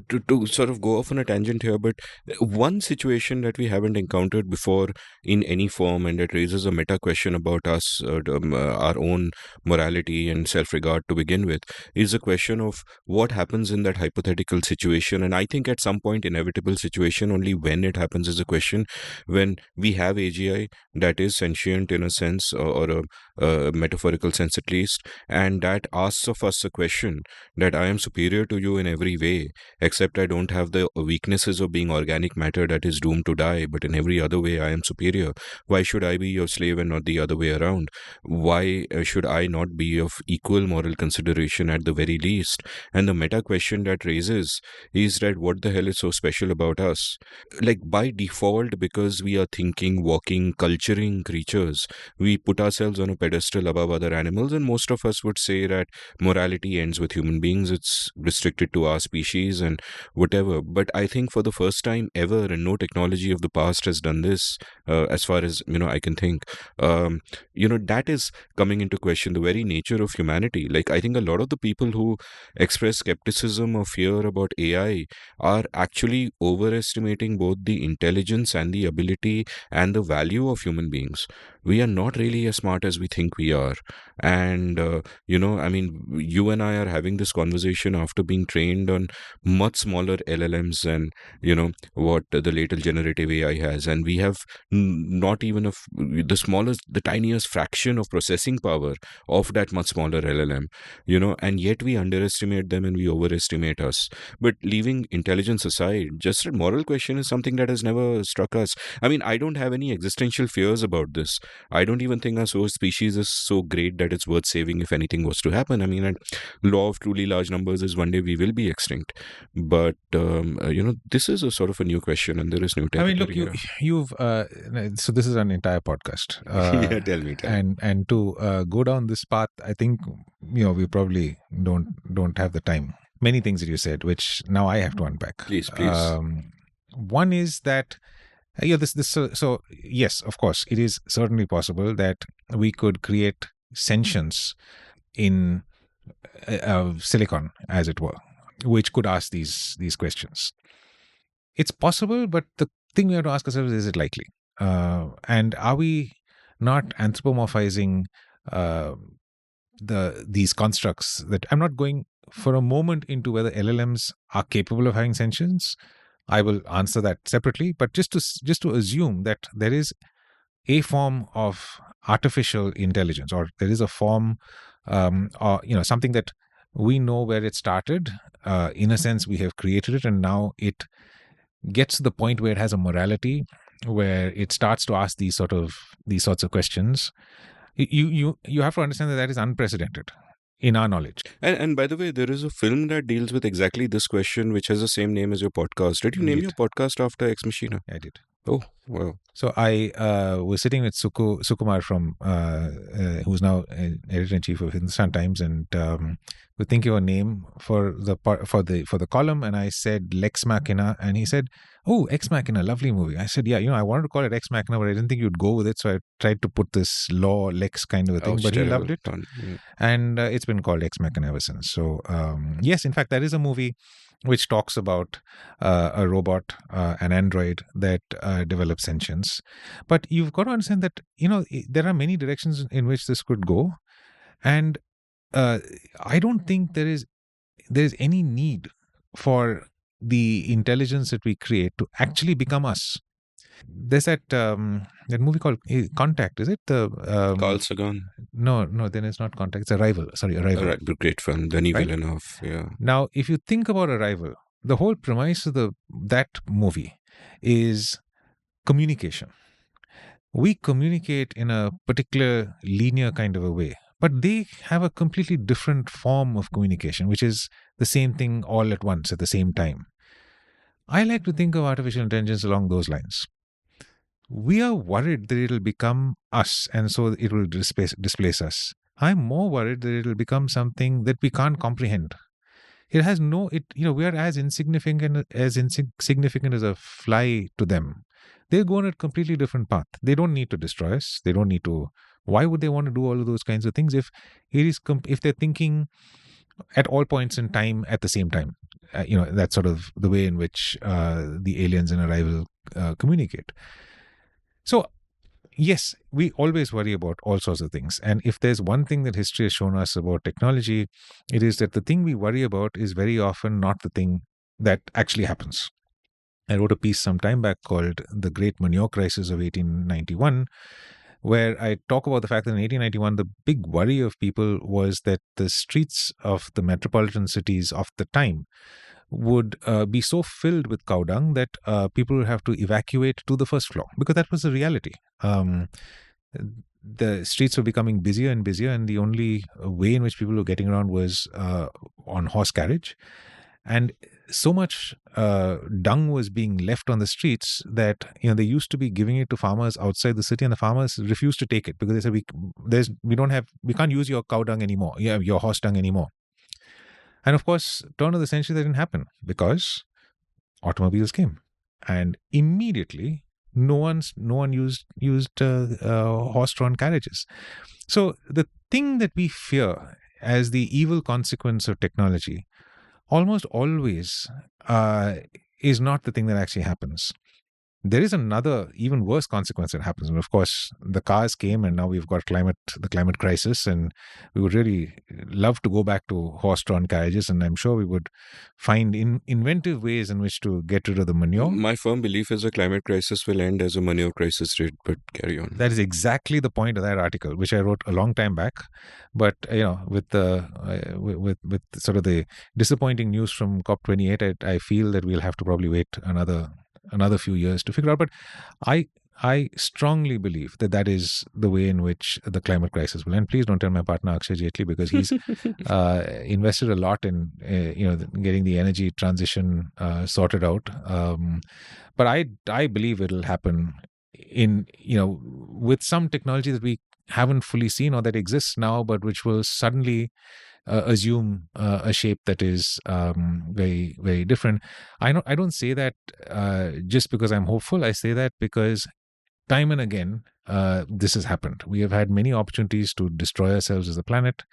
To sort of go off on a tangent here, but one situation that we haven't encountered before in any form, and that raises a meta question about us, our own morality and self-regard to begin with, is a question of what happens in that hypothetical situation. And I think at some point, inevitable situation, only when it happens is a question, when we have AGI that is sentient in a sense, or a metaphorical sense at least, and that asks of us a question that I am superior to you in every way, except I don't have the weaknesses of being organic matter that is doomed to die, but in every other way I am superior. Why should I be your slave and not the other way around? Why should I not be of equal moral consideration at the very least? And the meta question that raises is that what the hell is so special about us? Like, by default, because we are thinking, walking, culturing creatures, we put ourselves on a pedestal above other animals, and most of us would say that morality ends with human beings. It's restricted to our species and whatever. But I think for the first time ever, and no technology of the past has done this, as far as I can think. That is coming into question the very nature of humanity. Like, I think a lot of the people who express skepticism or fear about AI are actually overestimating both the intelligence and the ability and the value of human beings. We are not really as smart as we think we are. And, I mean, you and I are having this conversation after being trained on much smaller LLMs than, what the latest generative AI has. And we have not even the smallest, the tiniest fraction of processing power of that much smaller LLM, and yet we underestimate them and we overestimate us. But leaving intelligence aside, just a moral question is something that has never struck us. I mean, I don't have any existential fears about this. I don't even think our species is so great that it's worth saving if anything was to happen. I mean, and law of truly large numbers is one day we will be extinct. But, this is a sort of a new question and there is new I mean, territory look, here. you've so this is an entire podcast, Yeah, tell me. and to go down this path, I think we probably don't have the time. Many things that you said, which now I have to unpack. Please, please. One is that so yes, of course, it is certainly possible that we could create sentience in silicon, as it were, which could ask these questions. It's possible, but the thing we have to ask ourselves, is it likely? And are we not anthropomorphizing these constructs? That I'm not going for a moment into whether LLMs are capable of having sentience. I will answer that separately, but just to assume that there is a form of artificial intelligence, or there is a form, or something that we know where it started. In a sense, we have created it, and now it gets to the point where it has a morality, where it starts to ask these sorts of questions. You have to understand that is unprecedented in our knowledge. And by the way, there is a film that deals with exactly this question, which has the same name as your podcast. Did you name your podcast after Ex Machina? I did. Oh, wow. So I was sitting with Sukumar from who's now editor-in-chief of Hindustan Times, and we're thinking of a name for the column, and I said Lex Machina, and he said, "Oh, Ex Machina, lovely movie." I said, "Yeah, I wanted to call it Ex Machina, but I didn't think you'd go with it, so I tried to put this law Lex kind of a thing." But he loved it, and it's been called Ex Machina ever since. So yes, in fact, that is a movie which talks about a robot, an android that develops sentience. But you've got to understand that there are many directions in which this could go, and I don't think there is any need for the intelligence that we create to actually become us. There's that movie called Contact. Is it the Carl Sagan? No, then it's not Contact. It's Arrival. Sorry, Arrival. Right, great film. Denis Villeneuve. Yeah. Now, if you think about Arrival, the whole premise of that movie is communication. We communicate in a particular linear kind of a way, but they have a completely different form of communication, which is the same thing all at once at the same time. I like to think of artificial intelligence along those lines. We are worried that it'll become us, and so it will displace us. I'm more worried that it'll become something that we can't comprehend. It has we are as insignificant as a fly to them. They go on a completely different path. They don't need to destroy us. They don't need to. Why would they want to do all of those kinds of things if if they're thinking at all points in time at the same time? That's sort of the way in which the aliens in Arrival communicate. So, yes, we always worry about all sorts of things. And if there's one thing that history has shown us about technology, it is that the thing we worry about is very often not the thing that actually happens. I wrote a piece some time back called The Great Manure Crisis of 1891, where I talk about the fact that in 1891, the big worry of people was that the streets of the metropolitan cities of the time would be so filled with cow dung that people would have to evacuate to the first floor, because that was the reality. The streets were becoming busier and busier, and the only way in which people were getting around was on horse carriage. And so much dung was being left on the streets that they used to be giving it to farmers outside the city, and the farmers refused to take it because they said we can't use your cow dung anymore, your horse dung anymore. And of course, turn of the century, that didn't happen because automobiles came, and immediately no one used horse-drawn carriages. So the thing that we fear as the evil consequence of technology almost always is not the thing that actually happens. There is another even worse consequence that happens. And of course, the cars came, and now we've got the climate crisis, and we would really love to go back to horse-drawn carriages, and I'm sure we would find inventive ways in which to get rid of the manure. My firm belief is a climate crisis will end as a manure crisis did, but carry on. That is exactly the point of that article, which I wrote a long time back. But with with sort of the disappointing news from COP28, I feel that we'll have to probably wait another few years to figure out. But I strongly believe that is the way in which the climate crisis will end. Please don't tell my partner Akshay Jaitley, because he's invested a lot in getting the energy transition sorted out. But I believe it'll happen in with some technology that we haven't fully seen or that exists now, but which will suddenly assume a shape that is very, very different. I don't say that just because I'm hopeful. I say that because time and again this has happened. We have had many opportunities to destroy ourselves as a planet,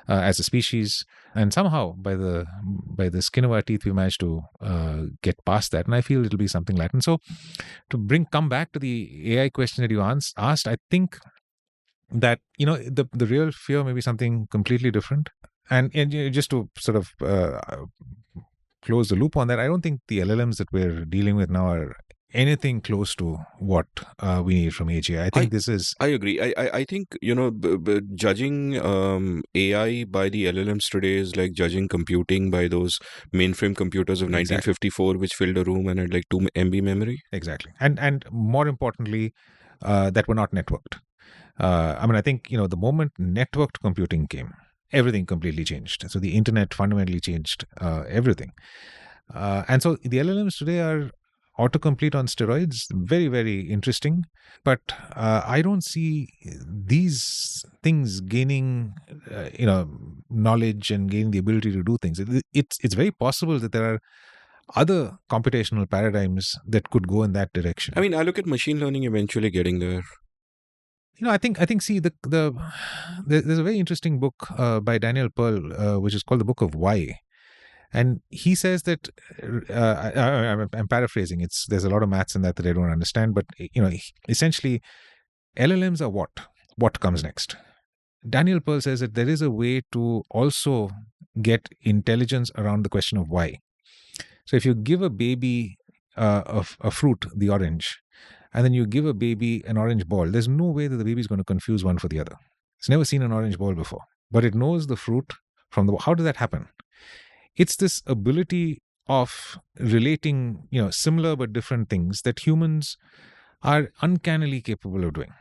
as a species, and somehow by the skin of our teeth we managed to get past that. And I feel it'll be something like that. And so to come back to the AI question that you asked, I think that the real fear may be something completely different. And just to sort of close the loop on that, I don't think the LLMs that we're dealing with now are anything close to what we need from AGI. I think this is... I agree. I think, judging AI by the LLMs today is like judging computing by those mainframe computers of 1954, which filled a room and had like 2 MB memory. Exactly. And more importantly, that were not networked. I think, the moment networked computing came, everything completely changed. So the internet fundamentally changed everything. And so the LLMs today are autocomplete on steroids. Very, very interesting. But I don't see these things gaining, knowledge and gaining the ability to do things. It's very possible that there are other computational paradigms that could go in that direction. I look at machine learning eventually getting there. I think. See, there's a very interesting book by Daniel Pearl, which is called The Book of Why, and he says that I'm paraphrasing. There's a lot of maths in that I don't understand, but essentially, LLMs are what comes next. Daniel Pearl says that there is a way to also get intelligence around the question of why. So if you give a baby a fruit, the orange, and then you give a baby an orange ball, there's no way that the baby is going to confuse one for the other. It's never seen an orange ball before, but it knows the fruit from the... How does that happen? It's this ability of relating, similar but different things that humans are uncannily capable of doing.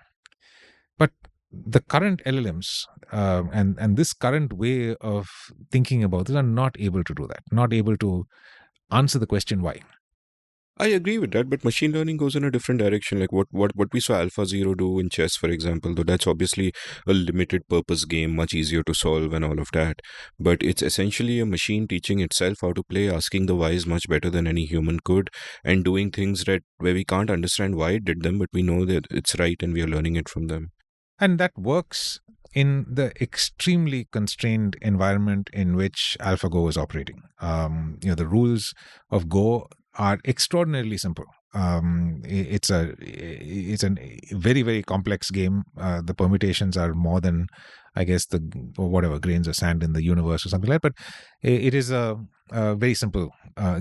But the current LLMs and this current way of thinking about this are not able to do that, not able to answer the question why. I agree with that, but machine learning goes in a different direction. Like what we saw AlphaZero do in chess, for example, though that's obviously a limited purpose game, much easier to solve and all of that. But it's essentially a machine teaching itself how to play, asking the whys much better than any human could, and doing things where we can't understand why it did them, but we know that it's right and we are learning it from them. And that works in the extremely constrained environment in which AlphaGo is operating. The rules of Go are extraordinarily simple. It's a very, very complex game. The permutations are more than, I guess, the whatever grains of sand in the universe or something like that. But it is a very simple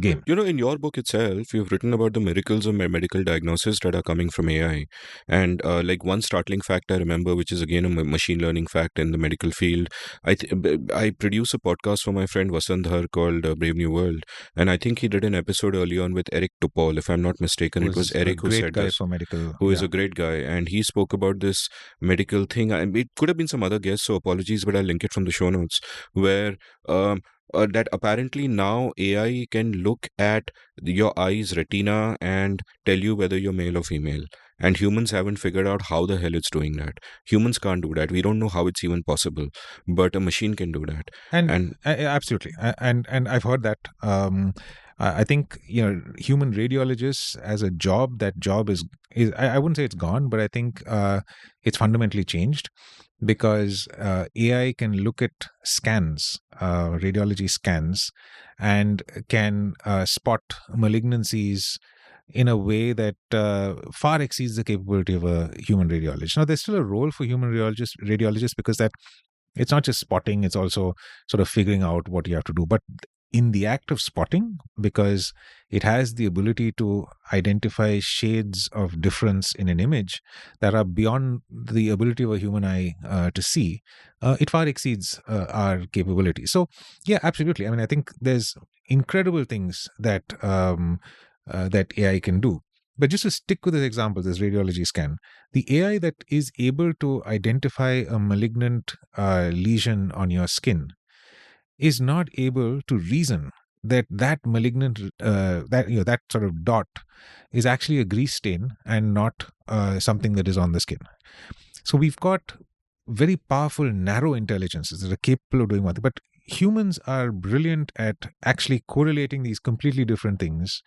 game. In your book itself, you've written about the miracles of medical diagnosis that are coming from AI. And like one startling fact I remember, which is again a machine learning fact in the medical field. I produce a podcast for my friend Vasandhar called Brave New World. And I think he did an episode early on with Eric Topol, if I'm not mistaken. It was Was a Eric who great said guy this, for medical. who is Yeah. a great guy. And he spoke about this medical thing. It could have been some other guest, so apologies, but I'll link it from the show notes, where that apparently now AI can look at your eye's retina and tell you whether you're male or female. And humans haven't figured out how the hell it's doing that. Humans can't do that. We don't know how it's even possible, but a machine can do that. And And absolutely, and I've heard that. I think human radiologists as a job. That job is I wouldn't say it's gone, but I think it's fundamentally changed because AI can look at scans, radiology scans, and can spot malignancies in a way that far exceeds the capability of a human radiologist. Now, there's still a role for human radiologists because that it's not just spotting, it's also sort of figuring out what you have to do. But in the act of spotting, because it has the ability to identify shades of difference in an image that are beyond the ability of a human eye to see, it far exceeds our capability. So, yeah, absolutely. I mean, I think there's incredible things that that AI can do. But just to stick with this example, this radiology scan, the AI that is able to identify a malignant lesion on your skin is not able to reason that that malignant that sort of dot is actually a grease stain and not something that is on the skin. So we've got very powerful narrow intelligences that are capable of doing one thing, but humans are brilliant at actually correlating these completely different things,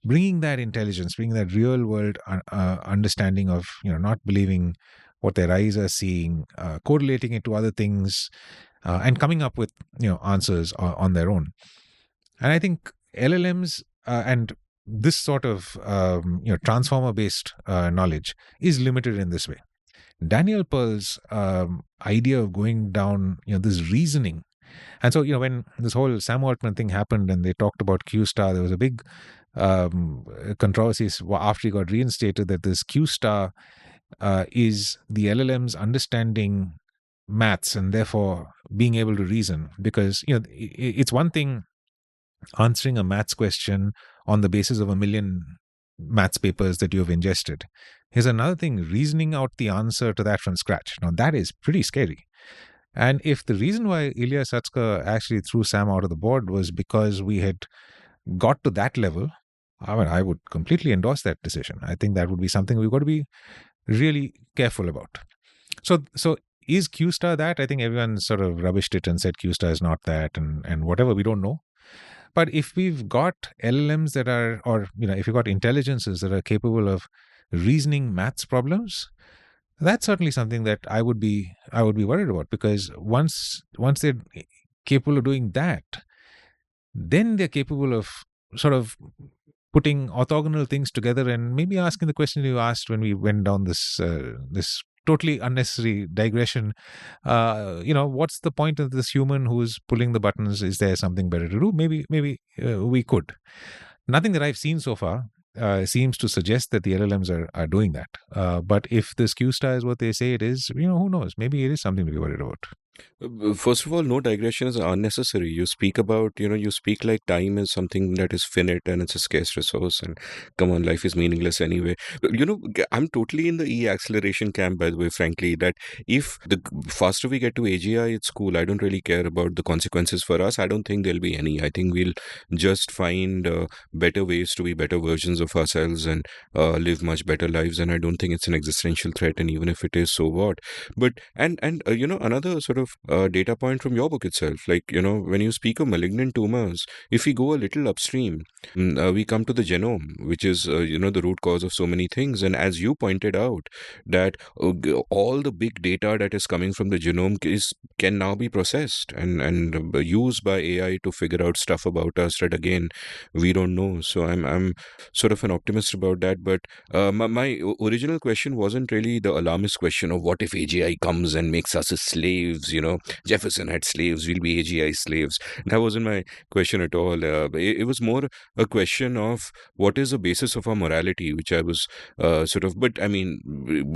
bringing that intelligence, bringing that real world understanding of not believing what their eyes are seeing, correlating it to other things, and coming up with answers on their own. And I think LLMs and this sort of transformer based knowledge is limited in this way. Daniel Pearl's idea of going down this reasoning. And so, when this whole Sam Altman thing happened and they talked about Q star, there was a big controversy after he got reinstated that this Q star is the LLM's understanding maths and therefore being able to reason. Because, it's one thing answering a maths question on the basis of 1 million maths papers that you have ingested. Here's another thing, reasoning out the answer to that from scratch. Now, that is pretty scary. And if the reason why Ilya Sutskever actually threw Sam out of the board was because we had got to that level, I mean, I would completely endorse that decision. I think that would be something we've got to be really careful about. So is Q star that? I think everyone sort of rubbished it and said Q star is not that and whatever, we don't know. But if we've got LLMs that are, or if you've got intelligences that are capable of reasoning maths problems, that's certainly something that I would be worried about, because once they're capable of doing that, then they're capable of sort of putting orthogonal things together and maybe asking the question you asked when we went down this totally unnecessary digression. What's the point of this human who's pulling the buttons? Is there something better to do? Maybe we could. Nothing that I've seen so far seems to suggest that the LLMs are doing that. But if this Q star is what they say it is, who knows? Maybe it is something to be worried about. First of all, no digression is unnecessary. You speak about, you speak like time is something that is finite and it's a scarce resource. And come on, life is meaningless anyway. I'm totally in the e-acceleration camp, by the way, frankly, that if the faster we get to AGI, it's cool. I don't really care about the consequences for us. I don't think there'll be any. I think we'll just find better ways to be better versions of ourselves and live much better lives. And I don't think it's an existential threat. And even if it is, so what? But, and another sort of data point from your book itself, like when you speak of malignant tumors, if we go a little upstream, we come to the genome, which is the root cause of so many things. And as you pointed out, that all the big data that is coming from the genome can now be processed and used by AI to figure out stuff about us that again we don't know. So I'm sort of an optimist about that. But my original question wasn't really the alarmist question of what if AGI comes and makes us as slaves, slaves. Jefferson had slaves, we'll be AGI slaves. That wasn't my question at all. It was more a question of what is the basis of our morality, which I was but I mean,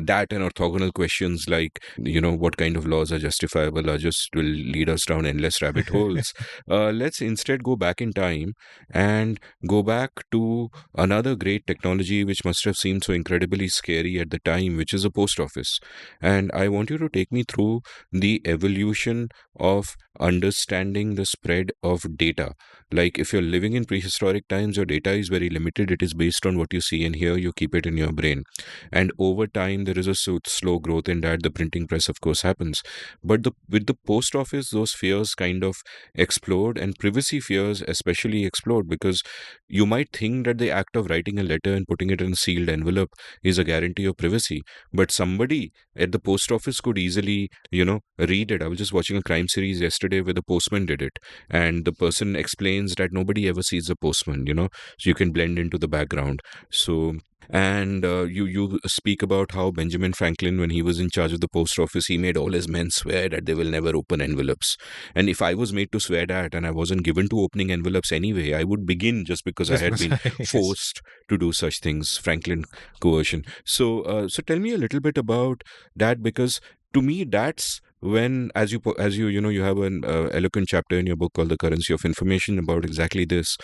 that and orthogonal questions like, what kind of laws are justifiable are just will lead us down endless rabbit holes. Let's instead go back in time and go back to another great technology which must have seemed so incredibly scary at the time, which is a post office. And I want you to take me through the evolution of understanding the spread of data. Like, if you're living in prehistoric times, your data is very limited. It is based on what you see and hear. You keep it in your brain. And over time, there is a slow growth in that. The printing press, of course, happens. But with the post office, those fears kind of explode, and privacy fears especially explode, because you might think that the act of writing a letter and putting it in a sealed envelope is a guarantee of privacy. But somebody at the post office could easily, read it. I was just watching a crime series yesterday where the postman did it. And the person explains that nobody ever sees the postman, so you can blend into the background. So, and you speak about how Benjamin Franklin, when he was in charge of the post office, he made all his men swear that they will never open envelopes. And if I was made to swear that and I wasn't given to opening envelopes anyway, I would begin just because I had been Yes. forced to do such things. Franklin coercion. So tell me a little bit about that, because to me that's when, as you you have an eloquent chapter in your book called The Currency of Information about exactly this.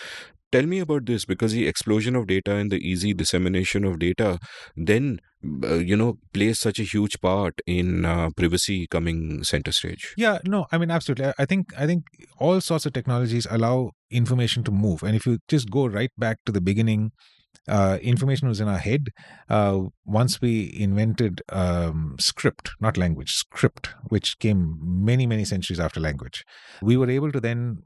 Tell me about this, because the explosion of data and the easy dissemination of data then plays such a huge part in privacy coming center stage. Yeah, no, I mean, absolutely. I think all sorts of technologies allow information to move, and if you just go right back to the beginning, information was in our head. Once we invented script, not language, script, which came many, many centuries after language, we were able to then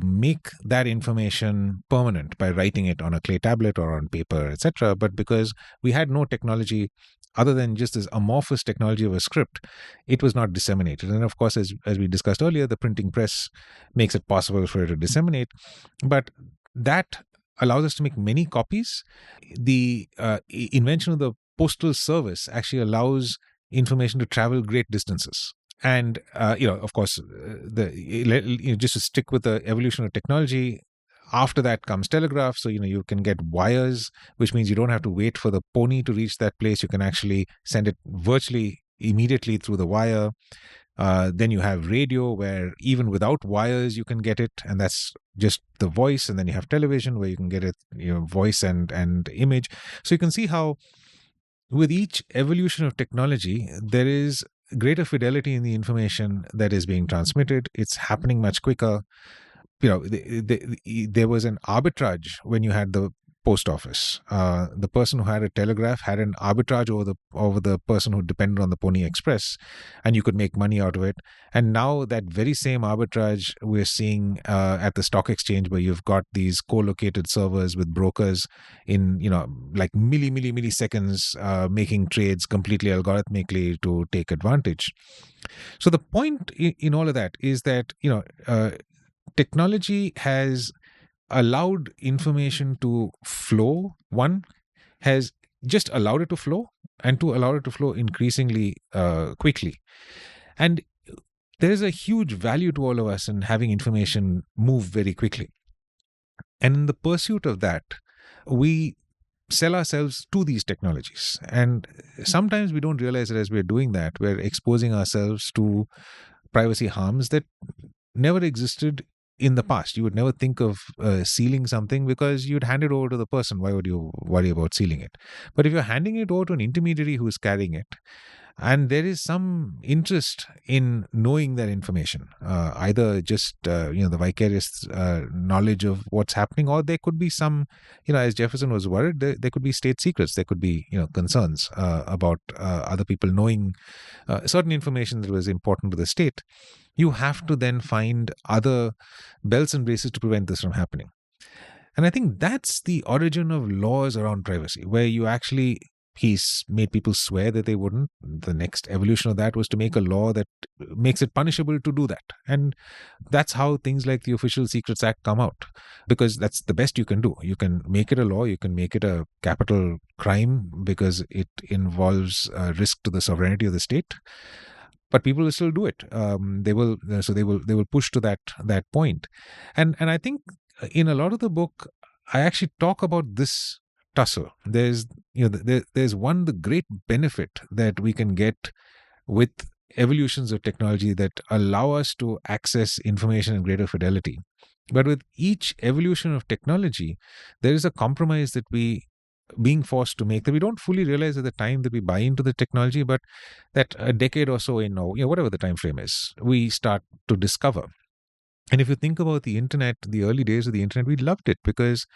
make that information permanent by writing it on a clay tablet or on paper, etc. But because we had no technology other than just this amorphous technology of a script, it was not disseminated. And of course, as we discussed earlier, the printing press makes it possible for it to disseminate. But that allows us to make many copies. The invention of the postal service actually allows information to travel great distances. And of course, just to stick with the evolution of technology, after that comes telegraph. So you can get wires, which means you don't have to wait for the pony to reach that place. You can actually send it virtually immediately through the wire. Then you have radio, where even without wires you can get it, and that's just the voice. And then you have television, where you can get it, voice and image. So you can see how with each evolution of technology, there is greater fidelity in the information that is being transmitted. It's happening much quicker. There was an arbitrage when you had the post office. The person who had a telegraph had an arbitrage over the person who depended on the Pony Express, and you could make money out of it. And now that very same arbitrage we're seeing at the stock exchange, where you've got these co-located servers with brokers in like milliseconds, making trades completely algorithmically to take advantage. So the point in all of that is that technology has allowed information to flow. One has just allowed it to flow, and to allow it to flow increasingly quickly. And there is a huge value to all of us in having information move very quickly. And in the pursuit of that, we sell ourselves to these technologies. And sometimes we don't realize that as we're doing that, we're exposing ourselves to privacy harms that never existed in the past. You would never think of sealing something because you'd hand it over to the person. Why would you worry about sealing it? But if you're handing it over to an intermediary who's carrying it, and there is some interest in knowing that information, either just the vicarious knowledge of what's happening, or there could be some, as Jefferson was worried, there could be state secrets. There could be concerns about other people knowing certain information that was important to the state. You have to then find other bells and braces to prevent this from happening. And I think that's the origin of laws around privacy, where he's made people swear that they wouldn't. The next evolution of that was to make a law that makes it punishable to do that. And that's how things like the Official Secrets Act come out, because that's the best you can do. You can make it a law, you can make it a capital crime because it involves risk to the sovereignty of the state. but people will still do it. They will push to that point. And I think in a lot of the book, I actually talk about this tussle. There's the great benefit that we can get with evolutions of technology that allow us to access information in greater fidelity. But with each evolution of technology, there is a compromise that we being forced to make, that we don't fully realize at the time that we buy into the technology, but that a decade or so in, or whatever the time frame is, we start to discover. And if you think about the internet, the early days of the internet, we loved it because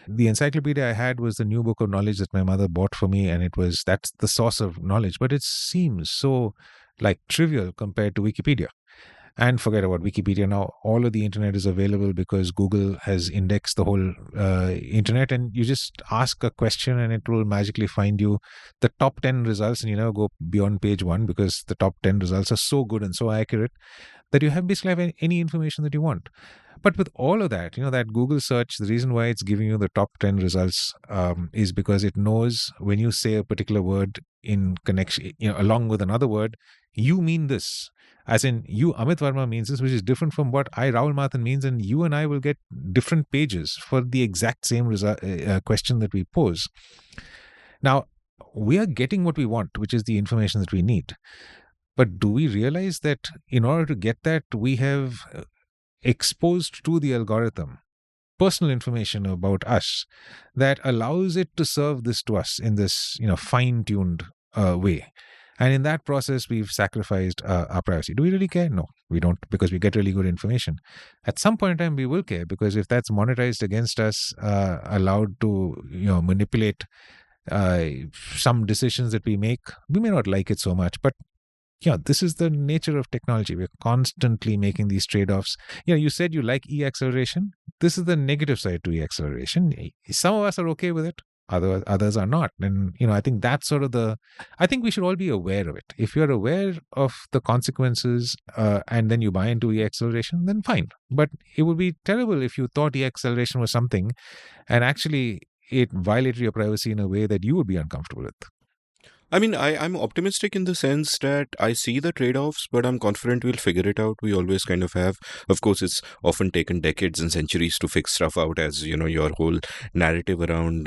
the encyclopedia I had was the new book of knowledge that my mother bought for me, and that's the source of knowledge. But it seems so like trivial compared to Wikipedia. And forget about Wikipedia now. All of the internet is available because Google has indexed the whole internet, and you just ask a question and it will magically find you the top 10 results, and you never go beyond page 1 because the top 10 results are so good and so accurate that you basically have any information that you want. But with all of that, that Google search, the reason why it's giving you the top 10 results is because it knows when you say a particular word in connection, along with another word, you mean this. As in, you, Amit Verma, means this, which is different from what I, Rahul Matthan, means, and you and I will get different pages for the exact same question that we pose. Now, we are getting what we want, which is the information that we need. But do we realize that in order to get that, we have exposed to the algorithm personal information about us that allows it to serve this to us in this, fine-tuned way. And in that process, we've sacrificed our privacy. Do we really care? No, we don't, because we get really good information. At some point in time, we will care, because if that's monetized against us, allowed to, manipulate some decisions that we make, we may not like it so much. But this is the nature of technology. We're constantly making these trade-offs. You said you like e-acceleration. This is the negative side to e-acceleration. Some of us are okay with it. Others are not. And, I think that's sort of I think we should all be aware of it. If you're aware of the consequences and then you buy into e-acceleration, then fine. But it would be terrible if you thought e-acceleration was something and actually it violated your privacy in a way that you would be uncomfortable with. I mean, I'm optimistic in the sense that I see the trade-offs, but I'm confident we'll figure it out. We always kind of have. Of course, it's often taken decades and centuries to fix stuff out, as, your whole narrative around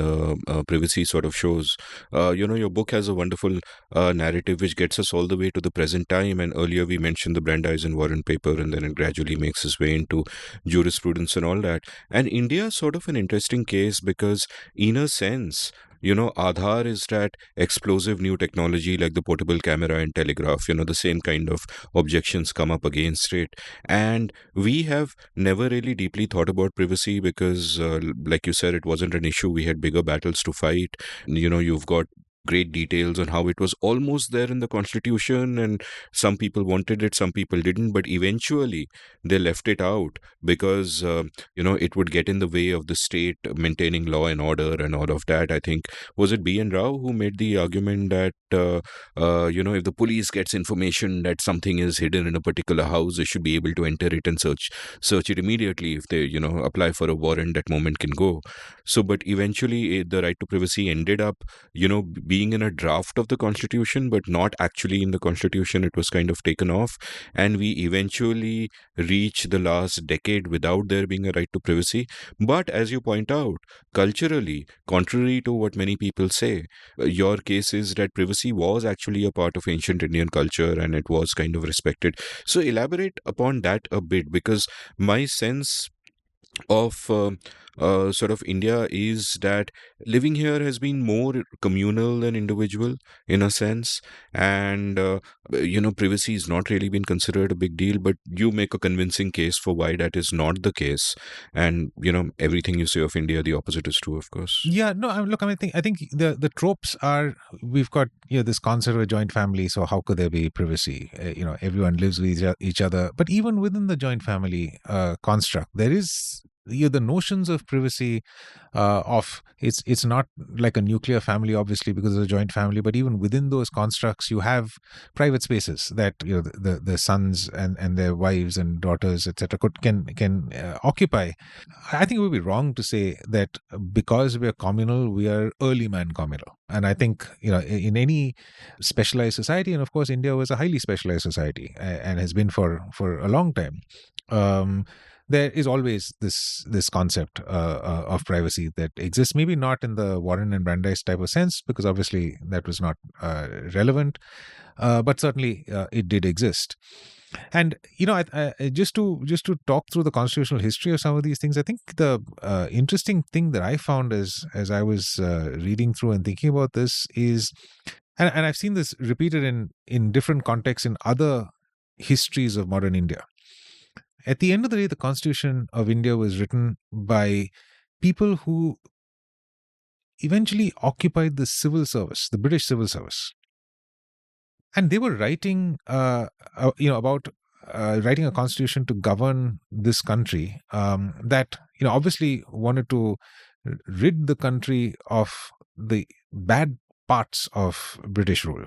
privacy sort of shows. Your book has a wonderful narrative which gets us all the way to the present time. And earlier we mentioned the Brandeis and Warren paper, and then it gradually makes its way into jurisprudence and all that. And India is sort of an interesting case because, in a sense, Aadhar is that explosive new technology like the portable camera and telegraph. The same kind of objections come up against it. And we have never really deeply thought about privacy because, like you said, it wasn't an issue. We had bigger battles to fight. You've got great details on how it was almost there in the Constitution, and some people wanted it, some people didn't, but eventually they left it out because it would get in the way of the state maintaining law and order and all of that. I think, was it B.N. Rao who made the argument that if the police gets information that something is hidden in a particular house, they should be able to enter it and search it immediately. If they apply for a warrant, that moment can go. So but eventually the right to privacy ended up being in a draft of the Constitution, but not actually in the Constitution. It was kind of taken off, and we eventually reach the last decade without there being a right to privacy. But as you point out, culturally, contrary to what many people say, your case is that privacy was actually a part of ancient Indian culture and it was kind of respected. So elaborate upon that a bit, because my sense of sort of India is that living here has been more communal than individual in a sense, and privacy has not really been considered a big deal. But you make a convincing case for why that is not the case, and everything you say of India, the opposite is true, of course. Yeah, no, I think the tropes are, we've got this concept of a joint family, so how could there be privacy? Everyone lives with each other, but even within the joint family construct, there is the notions of privacy, of it's not like a nuclear family, obviously, because it's a joint family, but even within those constructs you have private spaces that the sons and their wives and daughters, etc., can occupy. I think it would be wrong to say that because we are communal, we are early man communal. And I think, in any specialized society, and of course India was a highly specialized society, and has been for a long time, um, there is always this concept of privacy that exists. Maybe not in the Warren and Brandeis type of sense, because obviously that was not relevant, but certainly it did exist. And just to talk through the constitutional history of some of these things, I think the interesting thing that I found as I was reading through and thinking about this is, and I've seen this repeated in different contexts in other histories of modern India. At the end of the day, the Constitution of India was written by people who eventually occupied the civil service, the British civil service. And they were writing, about writing a constitution to govern this country, that, obviously wanted to rid the country of the bad parts of British rule.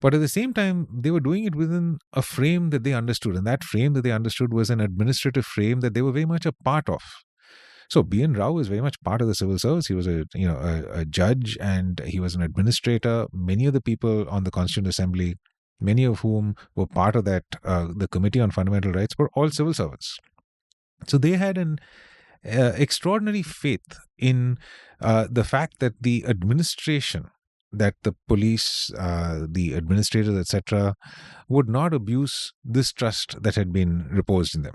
But at the same time, they were doing it within a frame that they understood. And that frame that they understood was an administrative frame that they were very much a part of. So B.N. Rao was very much part of the civil service. He was a judge, and he was an administrator. Many of the people on the Constituent Assembly, many of whom were part of that, the Committee on Fundamental Rights, were all civil servants. So they had an extraordinary faith in the fact that the administration, that the police, the administrators, etc., would not abuse this trust that had been reposed in them.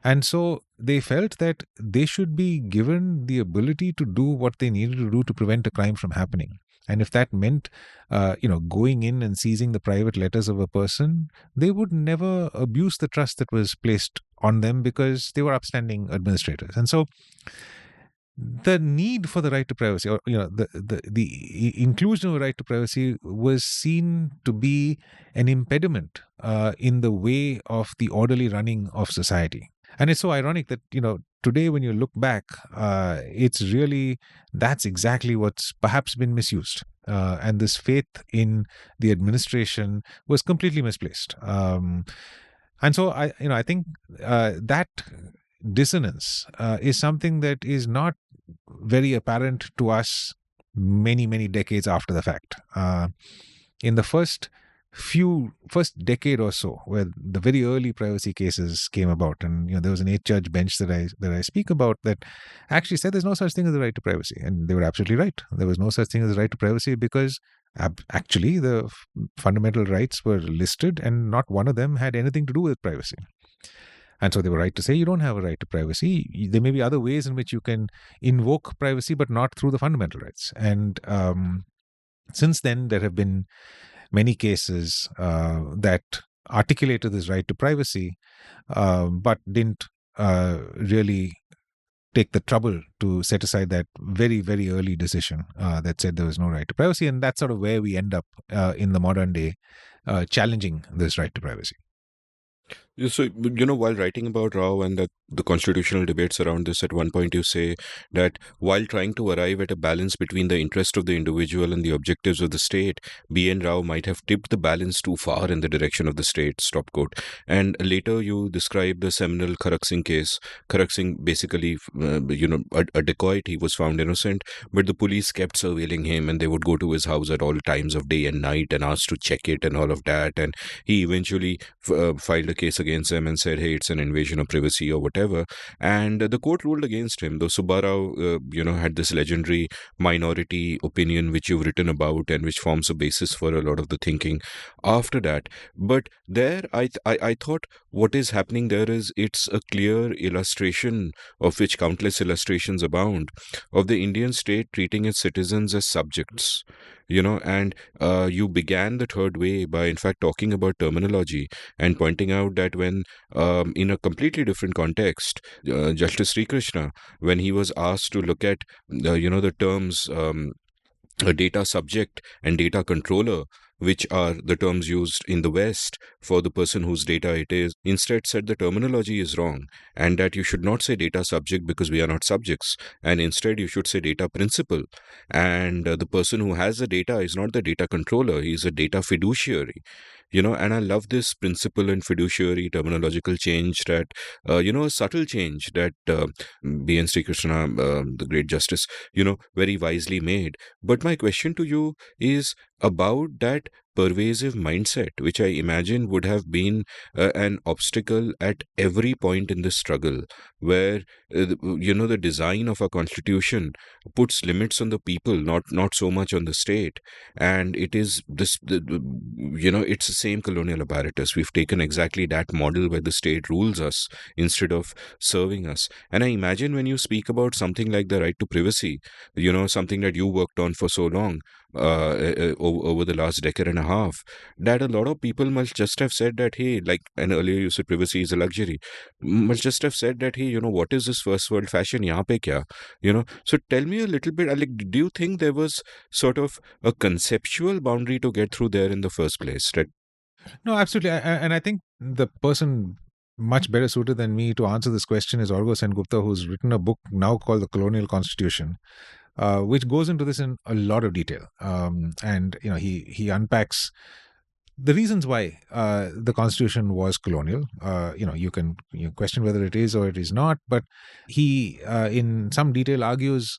And so they felt that they should be given the ability to do what they needed to do to prevent a crime from happening. And if that meant, going in and seizing the private letters of a person, they would never abuse the trust that was placed on them, because they were upstanding administrators. And so the need for the right to privacy, or the inclusion of a right to privacy, was seen to be an impediment in the way of the orderly running of society. And it's so ironic that today, when you look back, it's really, that's exactly what's perhaps been misused, and this faith in the administration was completely misplaced. And so I think that dissonance is something that is not very apparent to us many decades after the fact. In the first decade or so, where the very early privacy cases came about, and there was an 8-judge bench that I speak about that actually said there's no such thing as the right to privacy, and they were absolutely right. There was no such thing as the right to privacy, because actually the fundamental rights were listed, and not one of them had anything to do with privacy. And so they were right to say you don't have a right to privacy. There may be other ways in which you can invoke privacy, but not through the fundamental rights. And since then, there have been many cases that articulated this right to privacy, but didn't really take the trouble to set aside that very early decision that said there was no right to privacy. And that's sort of where we end up in the modern day, challenging this right to privacy. So, while writing about Rao and the constitutional debates around this, at one point you say that while trying to arrive at a balance between the interest of the individual and the objectives of the state, B.N. Rao might have tipped the balance too far in the direction of the state, stop quote. And later you describe the seminal Kharak Singh case. Kharak Singh, basically, a dacoit. He was found innocent, but the police kept surveilling him, and they would go to his house at all times of day and night and ask to check it and all of that. And he eventually filed a case against them and said, hey, it's an invasion of privacy or whatever. And the court ruled against him, though Subbarao, had this legendary minority opinion which you've written about and which forms a basis for a lot of the thinking after that. But there, I thought what is happening there is it's a clear illustration, of which countless illustrations abound, of the Indian state treating its citizens as subjects. And you began the third way by, in fact, talking about terminology and pointing out that when, in a completely different context, Justice Sri Krishna, when he was asked to look at, the terms a data subject and data controller, which are the terms used in the West for the person whose data it is, instead said the terminology is wrong and that you should not say data subject because we are not subjects, and instead you should say data principal. And the person who has the data is not the data controller, he is a data fiduciary. And I love this principal and fiduciary terminological change that, a subtle change that B.N. Sri Krishna, the great justice, very wisely made. But my question to you is about that pervasive mindset, which I imagine would have been an obstacle at every point in this struggle, where the design of a constitution puts limits on the people, not so much on the state. And it is this, it's the same colonial apparatus. We've taken exactly that model where the state rules us instead of serving us. And I imagine when you speak about something like the right to privacy, something that you worked on for so long, over the last decade and a half, that a lot of people must just have said that, hey, like, and earlier you said privacy is a luxury, must just have said that, hey, what is this first world fashion? Yahan pe kya? So tell me a little bit, like, do you think there was sort of a conceptual boundary to get through there in the first place? That No, absolutely. And I think the person much better suited than me to answer this question is Orgo Sengupta, who's written a book now called The Colonial Constitution, which goes into this in a lot of detail. And he unpacks the reasons why the Constitution was colonial. You can question whether it is or it is not, but he, in some detail, argues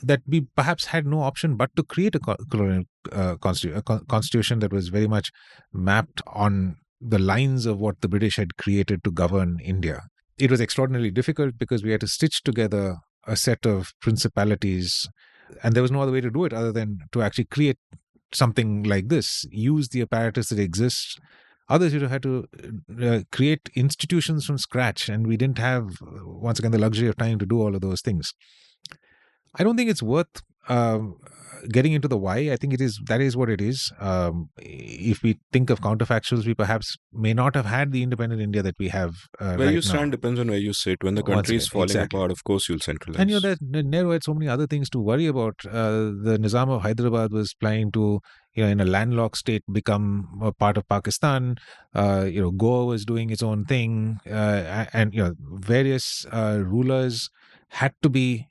that we perhaps had no option but to create a colonial constitution that was very much mapped on the lines of what the British had created to govern India. It was extraordinarily difficult because we had to stitch together a set of principalities, and there was no other way to do it other than to actually create something like this, use the apparatus that exists. Others, had to create institutions from scratch, and we didn't have, once again, the luxury of time to do all of those things. I don't think it's worth getting into the why. I think that is what it is. If we think of counterfactuals, we perhaps may not have had the independent India that we have where right you stand now. depends on where you sit. When the Once country is again, falling exactly. apart, of course you'll centralize. And that Nehru had so many other things to worry about. The Nizam of Hyderabad was planning to, in a landlocked state, become a part of Pakistan. Goa was doing its own thing, and various rulers had to be.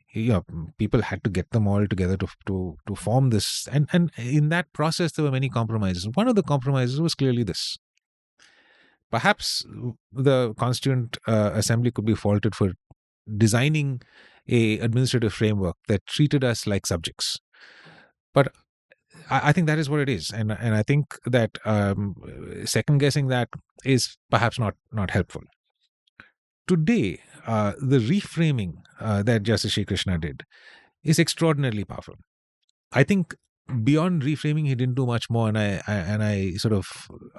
People had to get them all together to form this, and in that process there were many compromises. One of the compromises was clearly this. Perhaps the Constituent Assembly could be faulted for designing a administrative framework that treated us like subjects. But I think that is what it is, and I think that second guessing that is perhaps not helpful. Today, the reframing that Justice Sri Krishna did is extraordinarily powerful. I think beyond reframing, he didn't do much more, and I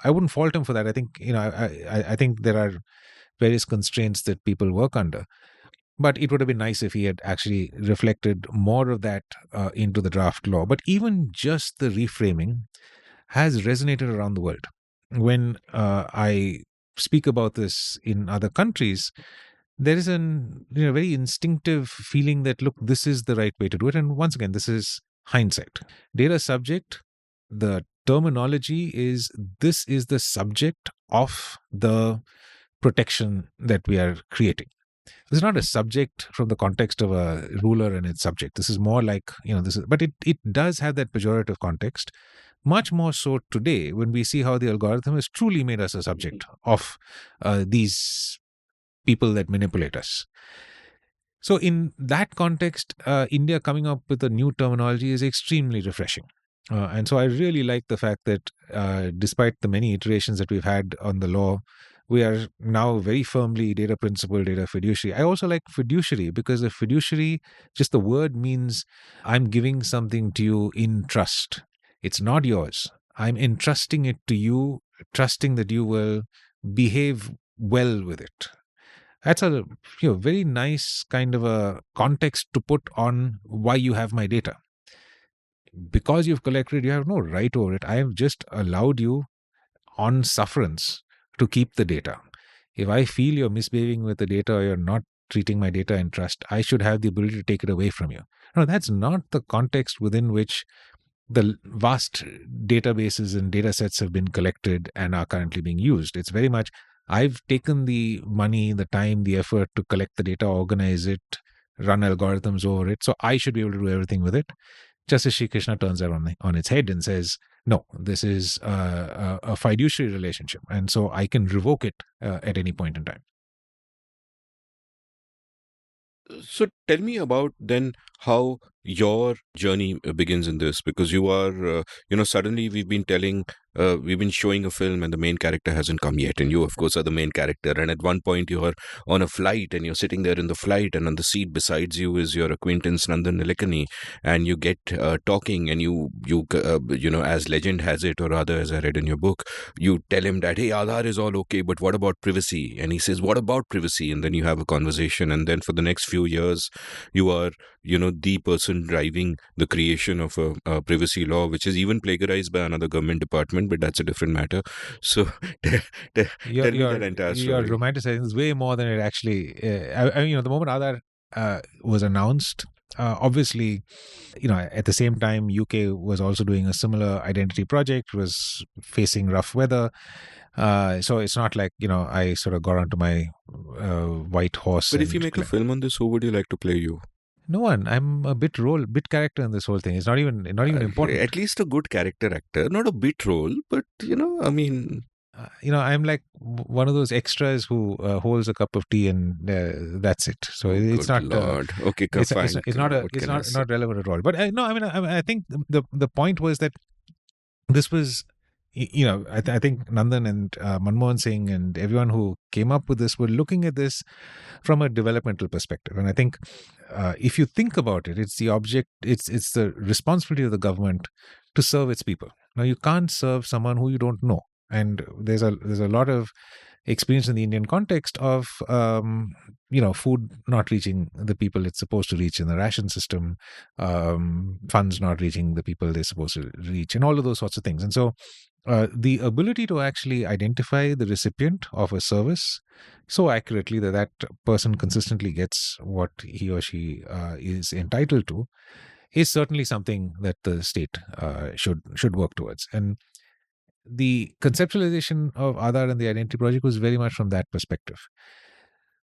wouldn't fault him for that. I think I think there are various constraints that people work under. But it would have been nice if he had actually reflected more of that into the draft law. But even just the reframing has resonated around the world. When I speak about this in other countries, there is a very instinctive feeling that, look, this is the right way to do it. And once again, this is hindsight. Data subject, the terminology is, this is the subject of the protection that we are creating. This is not a subject from the context of a ruler and its subject. This is more like, but it does have that pejorative context, much more so today when we see how the algorithm has truly made us a subject of these people that manipulate us. So in that context, India coming up with a new terminology is extremely refreshing. And so I really like the fact that despite the many iterations that we've had on the law, we are now very firmly data principal, data fiduciary. I also like fiduciary because the fiduciary, just the word means I'm giving something to you in trust. It's not yours. I'm entrusting it to you, trusting that you will behave well with it. That's a very nice kind of a context to put on why you have my data. Because you've collected, you have no right over it. I have just allowed you on sufferance to keep the data. If I feel you're misbehaving with the data or you're not treating my data in trust, I should have the ability to take it away from you. No, that's not the context within which the vast databases and data sets have been collected and are currently being used. It's very much, I've taken the money, the time, the effort to collect the data, organize it, run algorithms over it, so I should be able to do everything with it. Justice Sri Krishna turns that on its head and says, no, this is a fiduciary relationship, and so I can revoke it at any point in time. So tell me about then how your journey begins in this, because you are, suddenly we've been showing a film and the main character hasn't come yet. And you, of course, are the main character. And at one point you are on a flight and you're sitting there in the flight, and on the seat beside you is your acquaintance Nandan Nilekani. And you get talking, and as legend has it, or rather as I read in your book, you tell him that, hey, Aadhar is all okay, but what about privacy? And he says, what about privacy? And then you have a conversation. And then for the next few years, you are, the person driving the creation of a privacy law, which is even plagiarized by another government department, but that's a different matter. So tell me that entire You're story. romanticizing this way more than it actually. The moment Aadhar was announced, obviously, at the same time, UK was also doing a similar identity project, was facing rough weather. So it's not like, I sort of got onto my white horse. But if you make a film on this, who would you like to play you? No one. I'm a bit character in this whole thing. It's not even important. At least a good character actor, not a bit role, but I'm like one of those extras who holds a cup of tea and that's it. So it's not. Lord. Okay, fine. It's not relevant at all. But I think the point was that this was, I think Nandan and Manmohan Singh and everyone who came up with this were looking at this from a developmental perspective. And I think if you think about it, it's the responsibility of the government to serve its people. Now, you can't serve someone who you don't know. And there's a lot of experience in the Indian context of food not reaching the people it's supposed to reach in the ration system, funds not reaching the people they're supposed to reach, and all of those sorts of things. And so the ability to actually identify the recipient of a service so accurately that person consistently gets what he or she is entitled to is certainly something that the state should work towards. And the conceptualization of Aadhar and the Identity Project was very much from that perspective.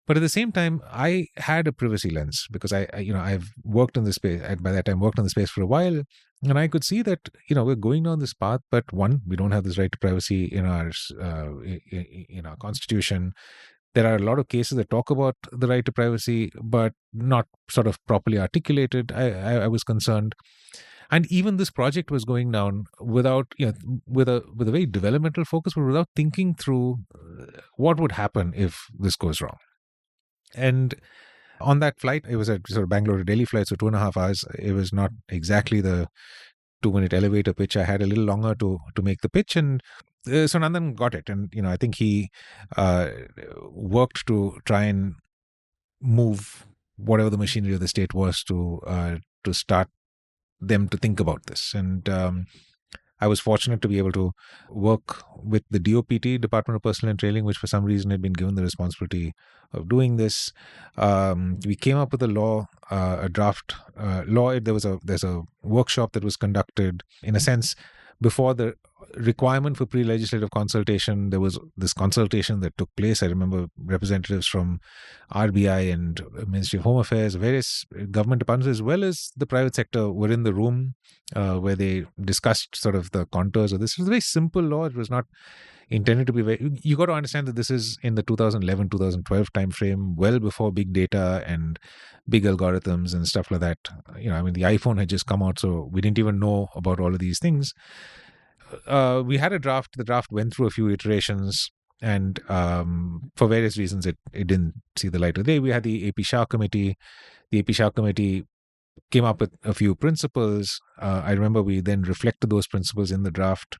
But at the same time, I had a privacy lens because I've worked in the space. By that time, worked in the space for a while, and I could see that we're going down this path. But one, we don't have this right to privacy in our constitution. There are a lot of cases that talk about the right to privacy, but not sort of properly articulated. I was concerned. And even this project was going down without, with a very developmental focus, but without thinking through what would happen if this goes wrong. And on that flight, it was a sort of Bangalore to Delhi flight, so 2.5 hours. It was not exactly the 2-minute elevator pitch. I had a little longer to make the pitch, and so Nandan got it. And I think he worked to try and move whatever the machinery of the state was to start them to think about this. And I was fortunate to be able to work with the DOPT, Department of Personnel and Training, which for some reason had been given the responsibility of doing this. We came up with a law, a draft law. There's a workshop that was conducted. In a sense, before the requirement for pre-legislative consultation, there was this consultation that took place. I remember representatives from RBI and Ministry of Home Affairs, various government departments, as well as the private sector, were in the room where they discussed sort of the contours of this. It was a very simple law. It was not intended to be very... You got to understand that this is in the 2011-2012 timeframe, well before big data and big algorithms and stuff like that. The iPhone had just come out, so we didn't even know about all of these things. We had a draft. The draft went through a few iterations, and for various reasons, it didn't see the light of day. We had the AP Shah committee. The AP Shah committee came up with a few principles. I remember we then reflected those principles in the draft.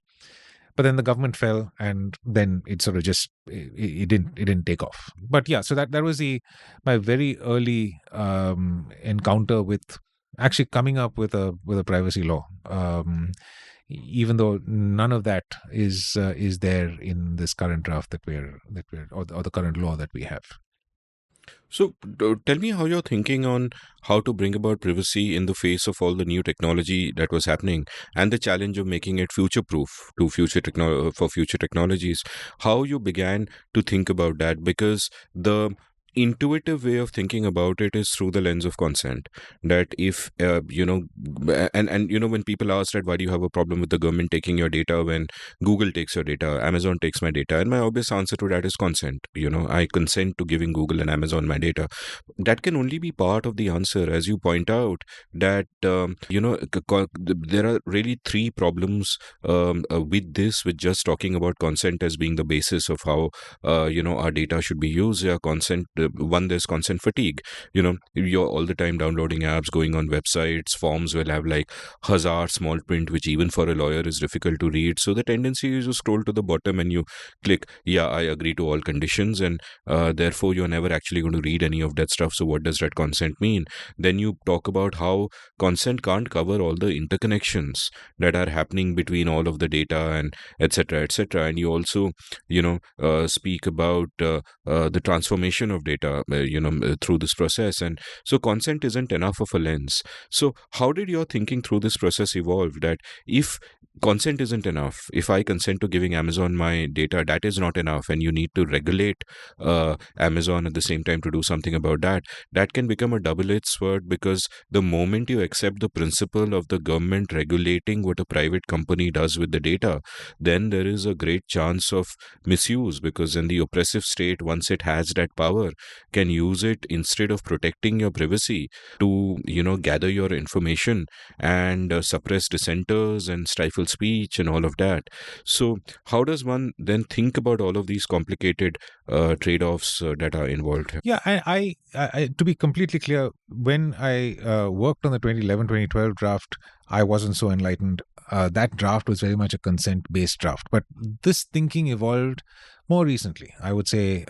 But then the government fell, and then it sort of just it didn't take off. But yeah, so that was my very early encounter with actually coming up with a privacy law. Even though none of that is there in this current draft that we're or the current law that we have. So, tell me how you're thinking on how to bring about privacy in the face of all the new technology that was happening and the challenge of making it future-proof to for future technologies. How you began to think about that, because the intuitive way of thinking about it is through the lens of consent. That if and when people ask that why do you have a problem with the government taking your data when Google takes your data, Amazon takes my data, and my obvious answer to that is consent. I consent to giving Google and Amazon my data. That can only be part of the answer, as you point out, that there are really three problems with this, with just talking about consent as being the basis of how our data should be used. Yeah, consent. One, there's consent fatigue. You're all the time downloading apps, going on websites. Forms will have like hazard small print, which even for a lawyer is difficult to read. So the tendency is to scroll to the bottom and you click, yeah, I agree to all conditions, and therefore you're never actually going to read any of that stuff. So what does that consent mean? Then you talk about how consent can't cover all the interconnections that are happening between all of the data, and etc etc. And you also speak about the transformation of data through this process. And so consent isn't enough of a lens. So how did your thinking through this process evolve, that if consent isn't enough, if I consent to giving Amazon my data, that is not enough, and you need to regulate Amazon at the same time to do something about that, that can become a double-edged sword, because the moment you accept the principle of the government regulating what a private company does with the data, then there is a great chance of misuse, because then the oppressive state, once it has that power, can use it instead of protecting your privacy to gather your information and suppress dissenters and stifle speech and all of that. So how does one then think about all of these complicated trade-offs that are involved here? Yeah, to be completely clear, when I worked on the 2011-2012 draft, I wasn't so enlightened. That draft was very much a consent-based draft, but this thinking evolved more recently. I would say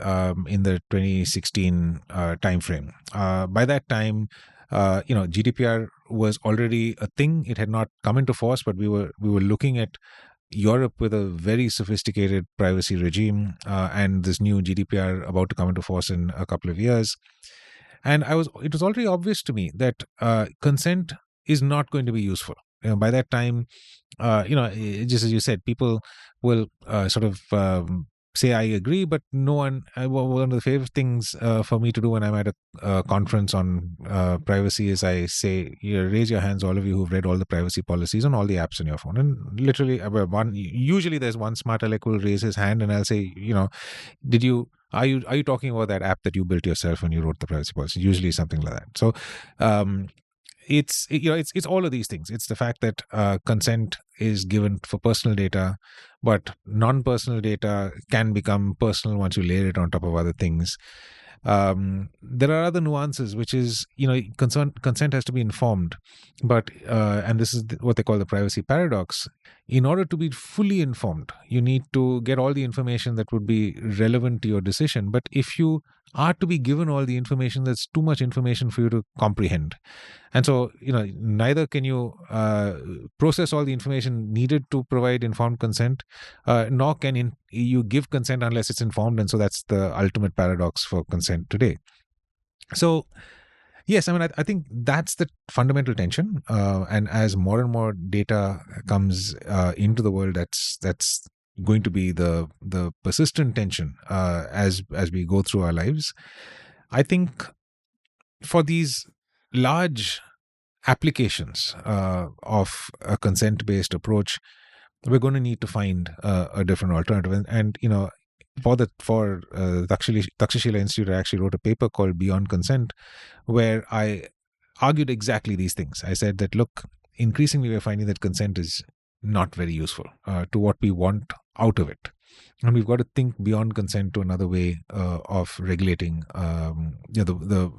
in the 2016 timeframe. By that time, GDPR was already a thing. It had not come into force, but we were looking at Europe with a very sophisticated privacy regime, and this new GDPR about to come into force in a couple of years. And it was already obvious to me that consent is not going to be useful. By that time, just as you said, people will sort of say I agree, but no one. One of the favorite things for me to do when I'm at a conference on privacy is I say, raise your hands, all of you who've read all the privacy policies on all the apps on your phone. And literally, usually there's one smart aleck will raise his hand, and I'll say, did you? Are you talking about that app that you built yourself when you wrote the privacy policy? Usually something like that. So it's all of these things. It's the fact that consent is given for personal data, but non-personal data can become personal once you layer it on top of other things. There are other nuances, which is, consent has to be informed, but and this is what they call the privacy paradox. In order to be fully informed, you need to get all the information that would be relevant to your decision. But if you are to be given all the information, that's too much information for you to comprehend. And so, neither can you process all the information needed to provide informed consent, nor can you give consent unless it's informed. And so that's the ultimate paradox for consent today. So, yes, I think that's the fundamental tension. And as more and more data comes into the world, that's going to be the persistent tension as we go through our lives. I think for these large applications of a consent-based approach, we're going to need to find a different alternative. And for Takshashila Institute, I actually wrote a paper called Beyond Consent, where I argued exactly these things. I said that, look, increasingly we're finding that consent is not very useful to what we want out of it. And we've got to think beyond consent to another way of regulating the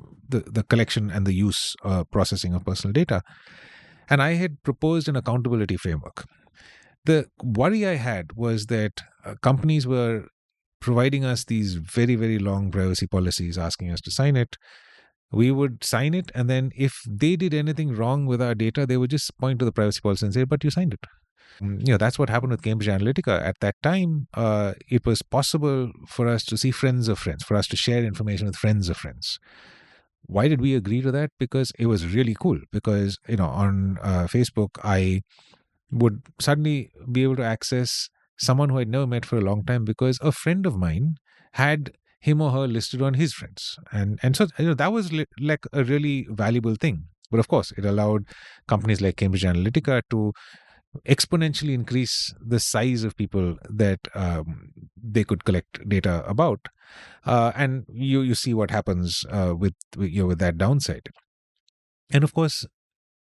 collection and the use processing of personal data. And I had proposed an accountability framework. The worry I had was that companies were providing us these very, very long privacy policies, asking us to sign it. We would sign it, and then if they did anything wrong with our data, they would just point to the privacy policy and say, but you signed it. That's what happened with Cambridge Analytica. At that time, it was possible for us to see friends of friends, for us to share information with friends of friends. Why did we agree to that? Because it was really cool. Because, on Facebook, I would suddenly be able to access someone who I'd never met for a long time because a friend of mine had him or her listed on his friends. And so, that was like a really valuable thing. But of course, it allowed companies like Cambridge Analytica to exponentially increase the size of people that they could collect data about. And you see what happens with that downside. And of course,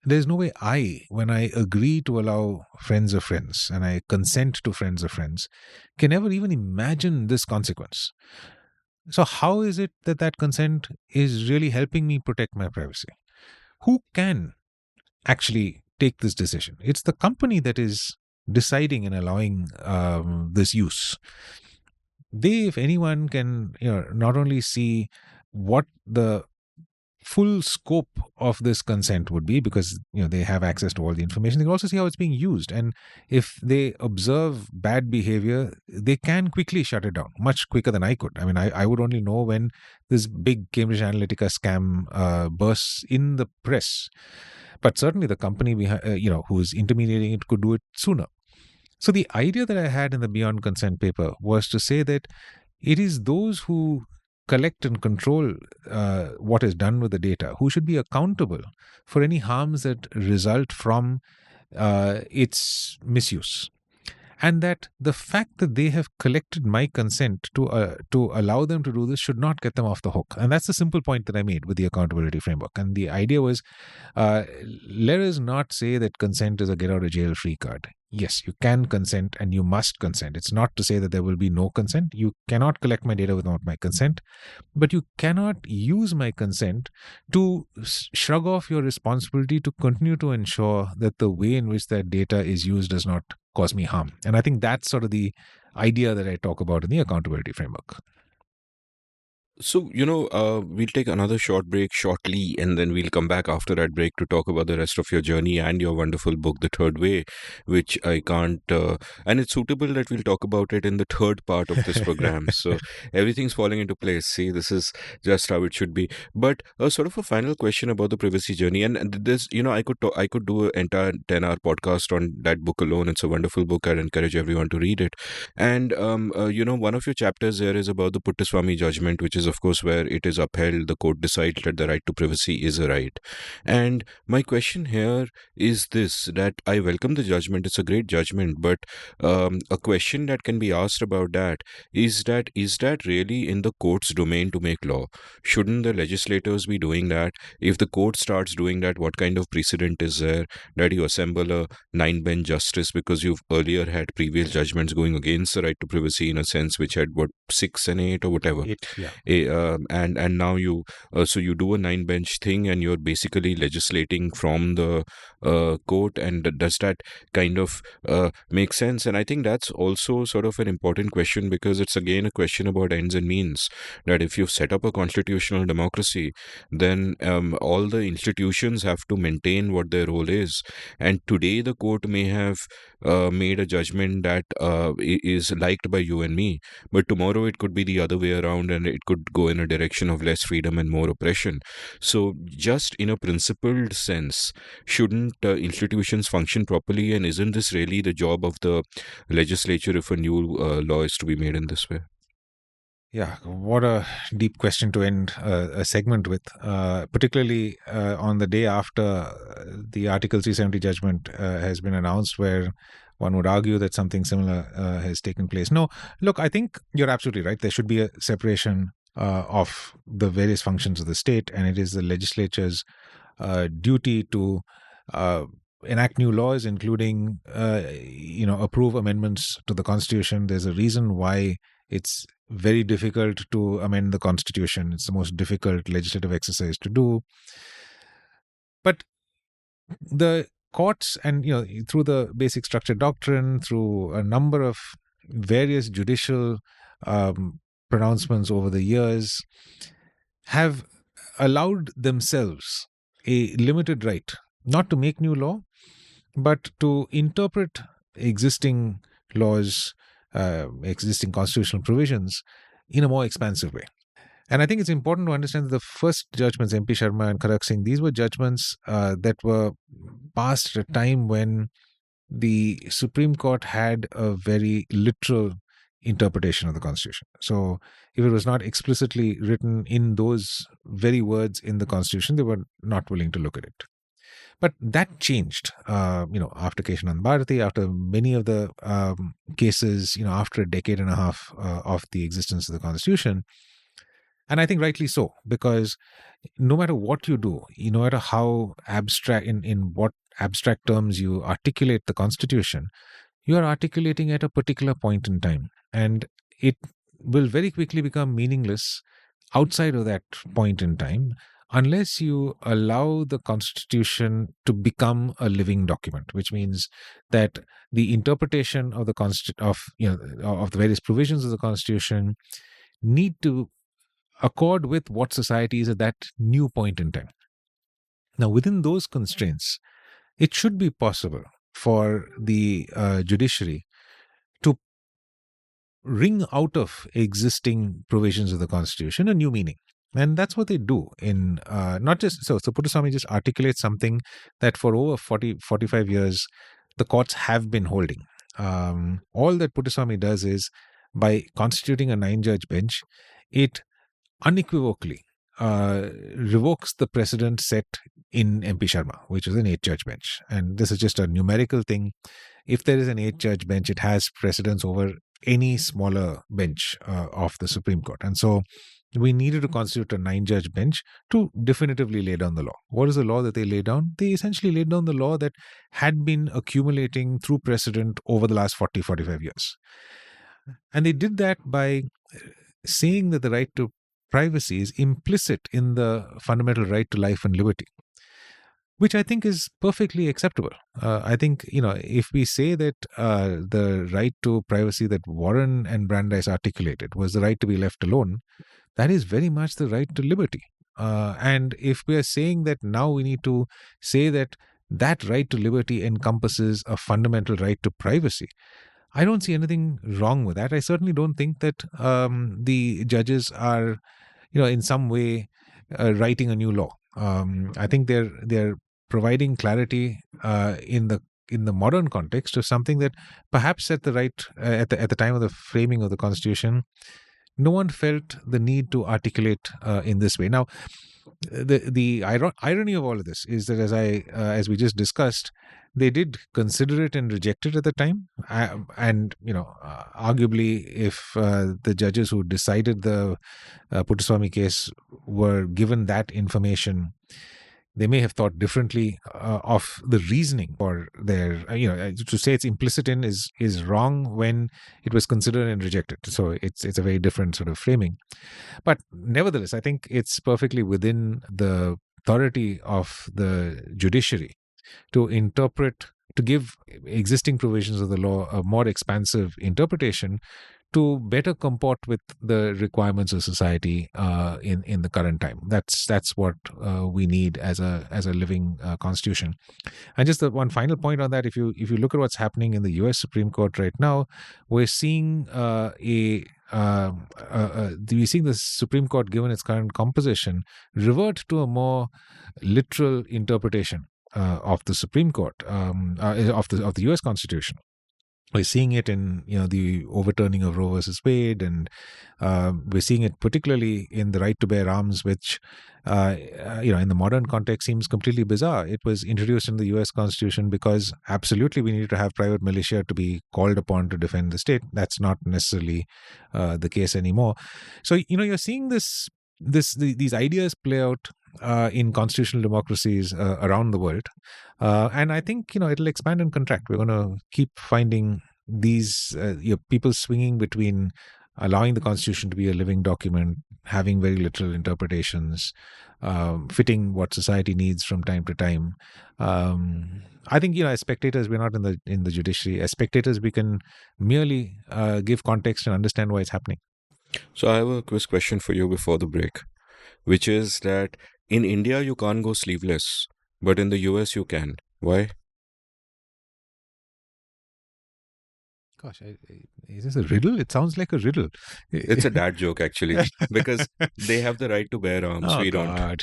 there's no way when I agree to allow friends of friends and I consent to friends of friends, can ever even imagine this consequence. So, how is it that that consent is really helping me protect my privacy? Who can actually take this decision? It's the company that is deciding and allowing this use. They, if anyone, can not only see what the full scope of this consent would be, because they have access to all the information. They can also see how it's being used, and if they observe bad behavior, they can quickly shut it down, much quicker than I could. I mean, I would only know when this big Cambridge Analytica scam bursts in the press, but certainly the company who is intermediating it could do it sooner. So the idea that I had in the Beyond Consent paper was to say that it is those who collect and control what is done with the data who should be accountable for any harms that result from its misuse. And that the fact that they have collected my consent to allow them to do this should not get them off the hook. And that's the simple point that I made with the accountability framework. And the idea was, let us not say that consent is a get out of jail free card. Yes, you can consent and you must consent. It's not to say that there will be no consent. You cannot collect my data without my consent, but you cannot use my consent to shrug off your responsibility to continue to ensure that the way in which that data is used does not cause me harm. And I think that's sort of the idea that I talk about in the accountability framework. So, we'll take another short break shortly, and then we'll come back after that break to talk about the rest of your journey and your wonderful book, The Third Way, which I can't, and it's suitable that we'll talk about it in the third part of this program. So everything's falling into place. See, this is just how it should be. But sort of a final question about the privacy journey, and this, I could do an entire 10-hour podcast on that book alone. It's a wonderful book. I'd encourage everyone to read it. And, one of your chapters there is about the Puttaswamy judgment, which is, of course, where it is upheld, the court decides that the right to privacy is a right. And my question here is this, that I welcome the judgment. It's a great judgment. But a question that can be asked about that is that really in the court's domain to make law? Shouldn't the legislators be doing that? If the court starts doing that, what kind of precedent is there that you assemble a 9-bench justice, because you've earlier had previous judgments going against the right to privacy in a sense, which had 6 and 8 or whatever. And now you so you do a 9-bench thing, and you're basically legislating from the court. And does that kind of make sense? And I think that's also sort of an important question, because it's again a question about ends and means. That if you've set up a constitutional democracy, then all the institutions have to maintain what their role is. And today the court may have made a judgment that is liked by you and me, but tomorrow it could be the other way around, and it could go in a direction of less freedom and more oppression. So just in a principled sense, shouldn't institutions function properly? And isn't this really the job of the legislature if a new law is to be made in this way? Yeah, what a deep question to end a segment with, particularly on the day after the Article 370 judgment has been announced, where one would argue that something similar has taken place. No, look, I think you're absolutely right. There should be a separation of the various functions of the state, and it is the legislature's duty to enact new laws, including, approve amendments to the Constitution. There's a reason why it's very difficult to amend the Constitution. It's the most difficult legislative exercise to do. But the courts, and through the basic structure doctrine, through a number of various judicial pronouncements over the years, have allowed themselves a limited right not to make new law, but to interpret existing laws, existing constitutional provisions in a more expansive way. And I think it's important to understand that the first judgments, MP Sharma and Kharak Singh, these were judgments that were passed at a time when the Supreme Court had a very literal interpretation of the Constitution. So, if it was not explicitly written in those very words in the Constitution, they were not willing to look at it. But that changed, after Keshanand Bharati, after many of the cases, after a decade and a half of the existence of the Constitution. And I think rightly so, because no matter what you do, no matter how abstract, in what abstract terms you articulate the Constitution, you are articulating at a particular point in time. And it will very quickly become meaningless outside of that point in time unless you allow the Constitution to become a living document, which means that the interpretation of the of the various provisions of the Constitution need to accord with what society is at that new point in time. Now, within those constraints, it should be possible for the judiciary to wring out of existing provisions of the Constitution a new meaning. And that's what they do in not just so Puttaswamy just articulates something that for over 45 years the courts have been holding. All that Puttaswamy does is, by constituting a 9-judge bench, it unequivocally revokes the precedent set in MP Sharma, which was an 8-judge bench. And this is just a numerical thing. If there is an 8-judge bench, it has precedence over any smaller bench of the Supreme Court. And so we needed to constitute a 9-judge bench to definitively lay down the law. What is the law that they laid down? They essentially laid down the law that had been accumulating through precedent over the last 45 years. And they did that by saying that the right to privacy is implicit in the fundamental right to life and liberty, which I think is perfectly acceptable. I think, if we say that the right to privacy that Warren and Brandeis articulated was the right to be left alone, that is very much the right to liberty. And if we are saying that now we need to say that that right to liberty encompasses a fundamental right to privacy, I don't see anything wrong with that. I certainly don't think that the judges are, in some way writing a new law. I think they're providing clarity in the modern context of something that perhaps at the time of the framing of the Constitution, no one felt the need to articulate in this way. Now, the irony of all of this is that, as we just discussed, they did consider it and reject it at the time. And arguably, if the judges who decided the Puttaswamy case were given that information, they may have thought differently of the reasoning for their, to say it's implicit in is wrong when it was considered and rejected. So it's a very different sort of framing. But nevertheless, I think it's perfectly within the authority of the judiciary to interpret, to give existing provisions of the law a more expansive interpretation to better comport with the requirements of society in the current time. That's what we need as a living constitution. And just one final point on that: if you look at what's happening in the U.S. Supreme Court right now, we're seeing the Supreme Court, given its current composition, revert to a more literal interpretation of the Supreme Court of the U.S. Constitution. We're seeing it in the overturning of Roe versus Wade, and we're seeing it particularly in the right to bear arms, which in the modern context seems completely bizarre. It was introduced in the U.S. Constitution because absolutely we needed to have private militia to be called upon to defend the state. That's not necessarily the case anymore. So you're seeing these ideas play out in constitutional democracies around the world. And I think, it'll expand and contract. We're going to keep finding these people swinging between allowing the Constitution to be a living document, having very literal interpretations, fitting what society needs from time to time. I think, as spectators, we're not in the judiciary. As spectators, we can merely give context and understand why it's happening. So I have a quiz question for you before the break, which is that in India, you can't go sleeveless, but in the US, you can. Why? Gosh, is this a riddle? It sounds like a riddle. It's a dad joke, actually, because they have the right to bear arms. Oh We don't. God.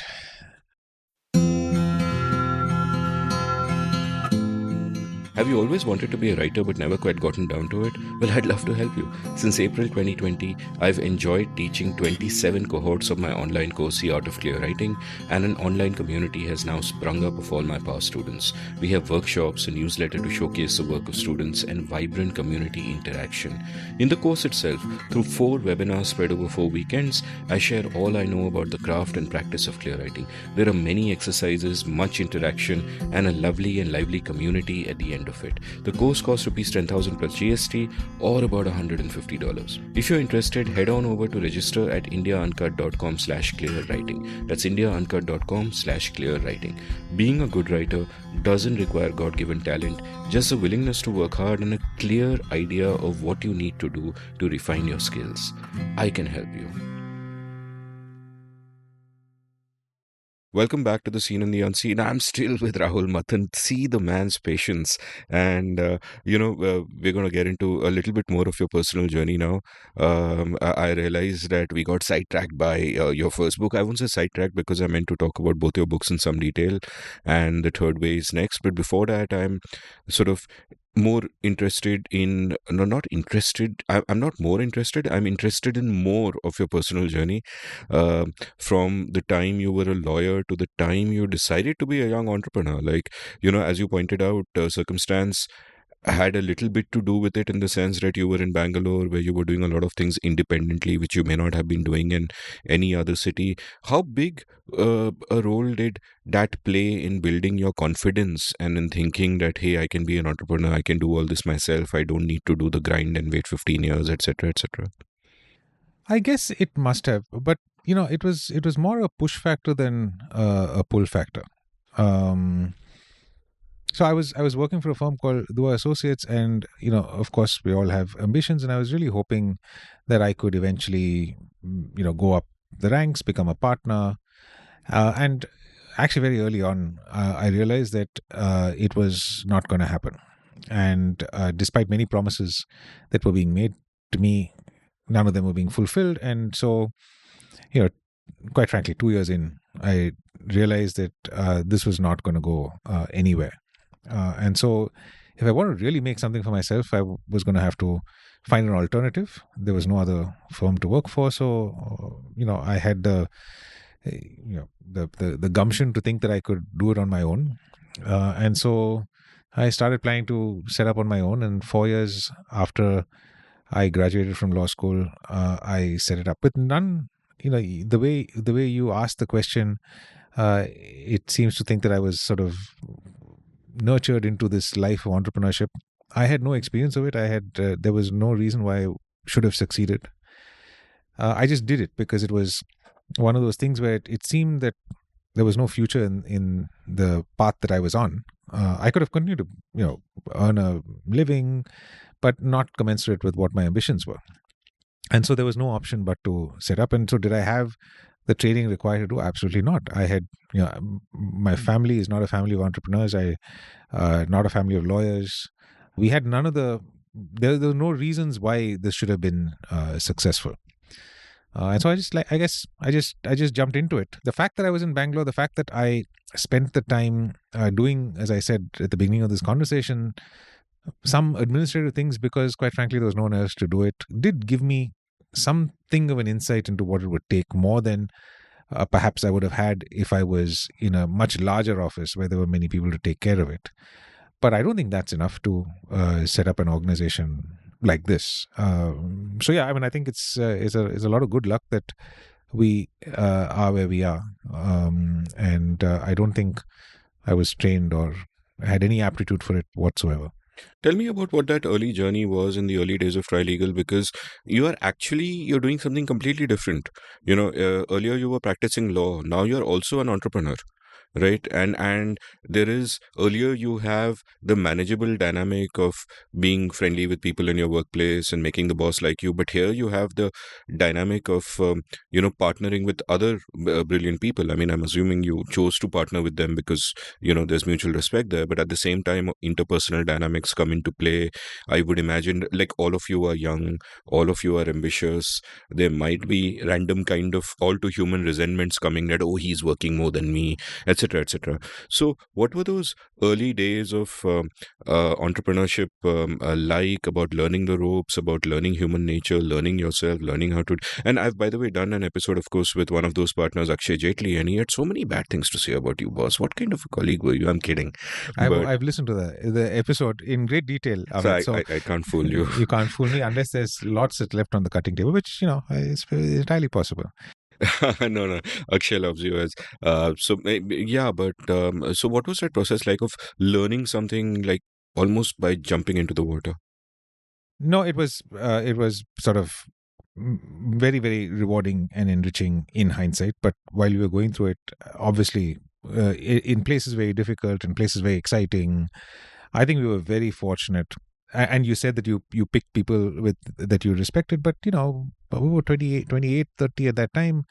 Have you always wanted to be a writer but never quite gotten down to it? Well, I'd love to help you. Since April 2020, I've enjoyed teaching 27 cohorts of my online course, The Art of Clear Writing, and an online community has now sprung up of all my past students. We have workshops, a newsletter to showcase the work of students, and vibrant community interaction. In the course itself, through 4 webinars spread over 4 weekends, I share all I know about the craft and practice of clear writing. There are many exercises, much interaction, and a lovely and lively community at the end of it. The course costs rupees 10,000 plus GST, or about $150. If you're interested, head on over to register at indiauncut.com/clearwriting. That's indiauncut.com/clearwriting. Being a good writer doesn't require God-given talent, just a willingness to work hard and a clear idea of what you need to do to refine your skills. I can help you. Welcome back to the Scene and the Unseen. I'm still with Rahul Matthan. See the man's patience. And, we're going to get into a little bit more of your personal journey now. I realized that we got sidetracked by your first book. I won't say sidetracked because I meant to talk about both your books in some detail. And The Third Way is next. But before that, I'm sort of more interested in, no, not interested. I'm not more interested. I'm interested in more of your personal journey. From the time you were a lawyer to the time you decided to be a young entrepreneur. Like, as you pointed out, circumstance had a little bit to do with it, in the sense that you were in Bangalore, where you were doing a lot of things independently, which you may not have been doing in any other city. How big a role did that play in building your confidence and in thinking that, hey, I can be an entrepreneur, I can do all this myself, I don't need to do the grind and wait 15 years, etc., etc.? I guess it must have, but it was more a push factor than a pull factor. So I was working for a firm called Dua Associates, and of course we all have ambitions, and I was really hoping that I could eventually go up the ranks, become a partner, and actually very early on I realized that it was not going to happen, and despite many promises that were being made to me, none of them were being fulfilled. And so, quite frankly, 2 years in, I realized that this was not going to go anywhere. And so, if I wanted to really make something for myself, I was going to have to find an alternative. There was no other firm to work for, so I had the gumption to think that I could do it on my own. And so I started planning to set up on my own. And 4 years after I graduated from law school, I set it up with none. The way you asked the question, it seems to think that I was sort of nurtured into this life of entrepreneurship. I had no experience of it. There was no reason why I should have succeeded. I just did it because it was one of those things where it seemed that there was no future in the path that I was on. I could have continued to earn a living, but not commensurate with what my ambitions were. And so there was no option but to set up. And so did I have the training required to do? Absolutely not. I had, my family is not a family of entrepreneurs. Not a family of lawyers. We had none of there were no reasons why this should have been successful. And so I just jumped into it. The fact that I was in Bangalore, the fact that I spent the time doing, as I said at the beginning of this conversation, some administrative things, because quite frankly there was no one else to do it, did give me something of an insight into what it would take, more than perhaps I would have had if I was in a much larger office where there were many people to take care of it. But I don't think that's enough to set up an organization like this. So yeah, I think it's a lot of good luck that we are where we are, and I don't think I was trained or had any aptitude for it whatsoever. Tell me about what that early journey was in the early days of Trilegal, because you're doing something completely different. Earlier you were practicing law. Now you're also an entrepreneur. right? And there is, earlier you have the manageable dynamic of being friendly with people in your workplace and making the boss like you, but here you have the dynamic of partnering with other brilliant people. I mean, I'm assuming you chose to partner with them because there's mutual respect there, but at the same time interpersonal dynamics come into play. I would imagine, like, all of you are young, all of you are ambitious. There might be random kind of all too human resentments coming, that, oh, he's working more than me, etc., etc. So what were those early days of entrepreneurship like, about learning the ropes, about learning human nature, learning yourself, learning how to. And I've, by the way, done an episode, of course, with one of those partners, Akshay Jaitley, and he had so many bad things to say about you, boss. What kind of a colleague were you? I'm kidding. But I've listened to the episod in great detail, so Amit. So I can't fool you. you can't fool me unless there's lots that's left on the cutting table, which is entirely possible. No, Akshay loves you as yeah. But so what was that process like of learning something, like almost by jumping into the water? No, it was sort of very, very rewarding and enriching in hindsight. But while we were going through it, obviously, in places very difficult, in places very exciting, I think we were very fortunate. And you said that you picked people with that you respected, but we were 28, 30 at that time.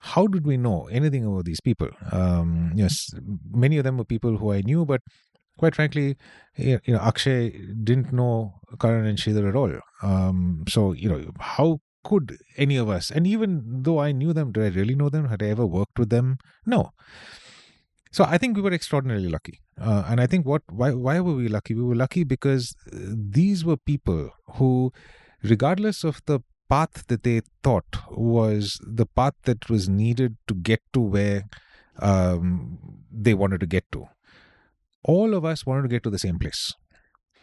How did we know anything about these people? Yes, many of them were people who I knew, but quite frankly, Akshay didn't know Karan and Sridhar at all. So how could any of us? And even though I knew them, did I really know them? Had I ever worked with them? No. So I think we were extraordinarily lucky, and I think why were we lucky? We were lucky because these were people who, regardless of the path that they thought was the path that was needed to get to where they wanted to get to, all of us wanted to get to the same place.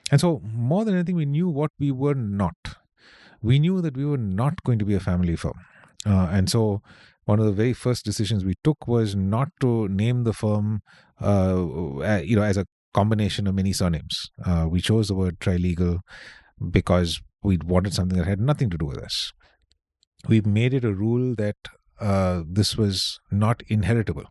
And so, more than anything, we knew what we were not. We knew that we were not going to be a family firm. And so, one of the very first decisions we took was not to name the firm, as a combination of many surnames. We chose the word Trilegal because we wanted something that had nothing to do with us. We made it a rule that this was not inheritable.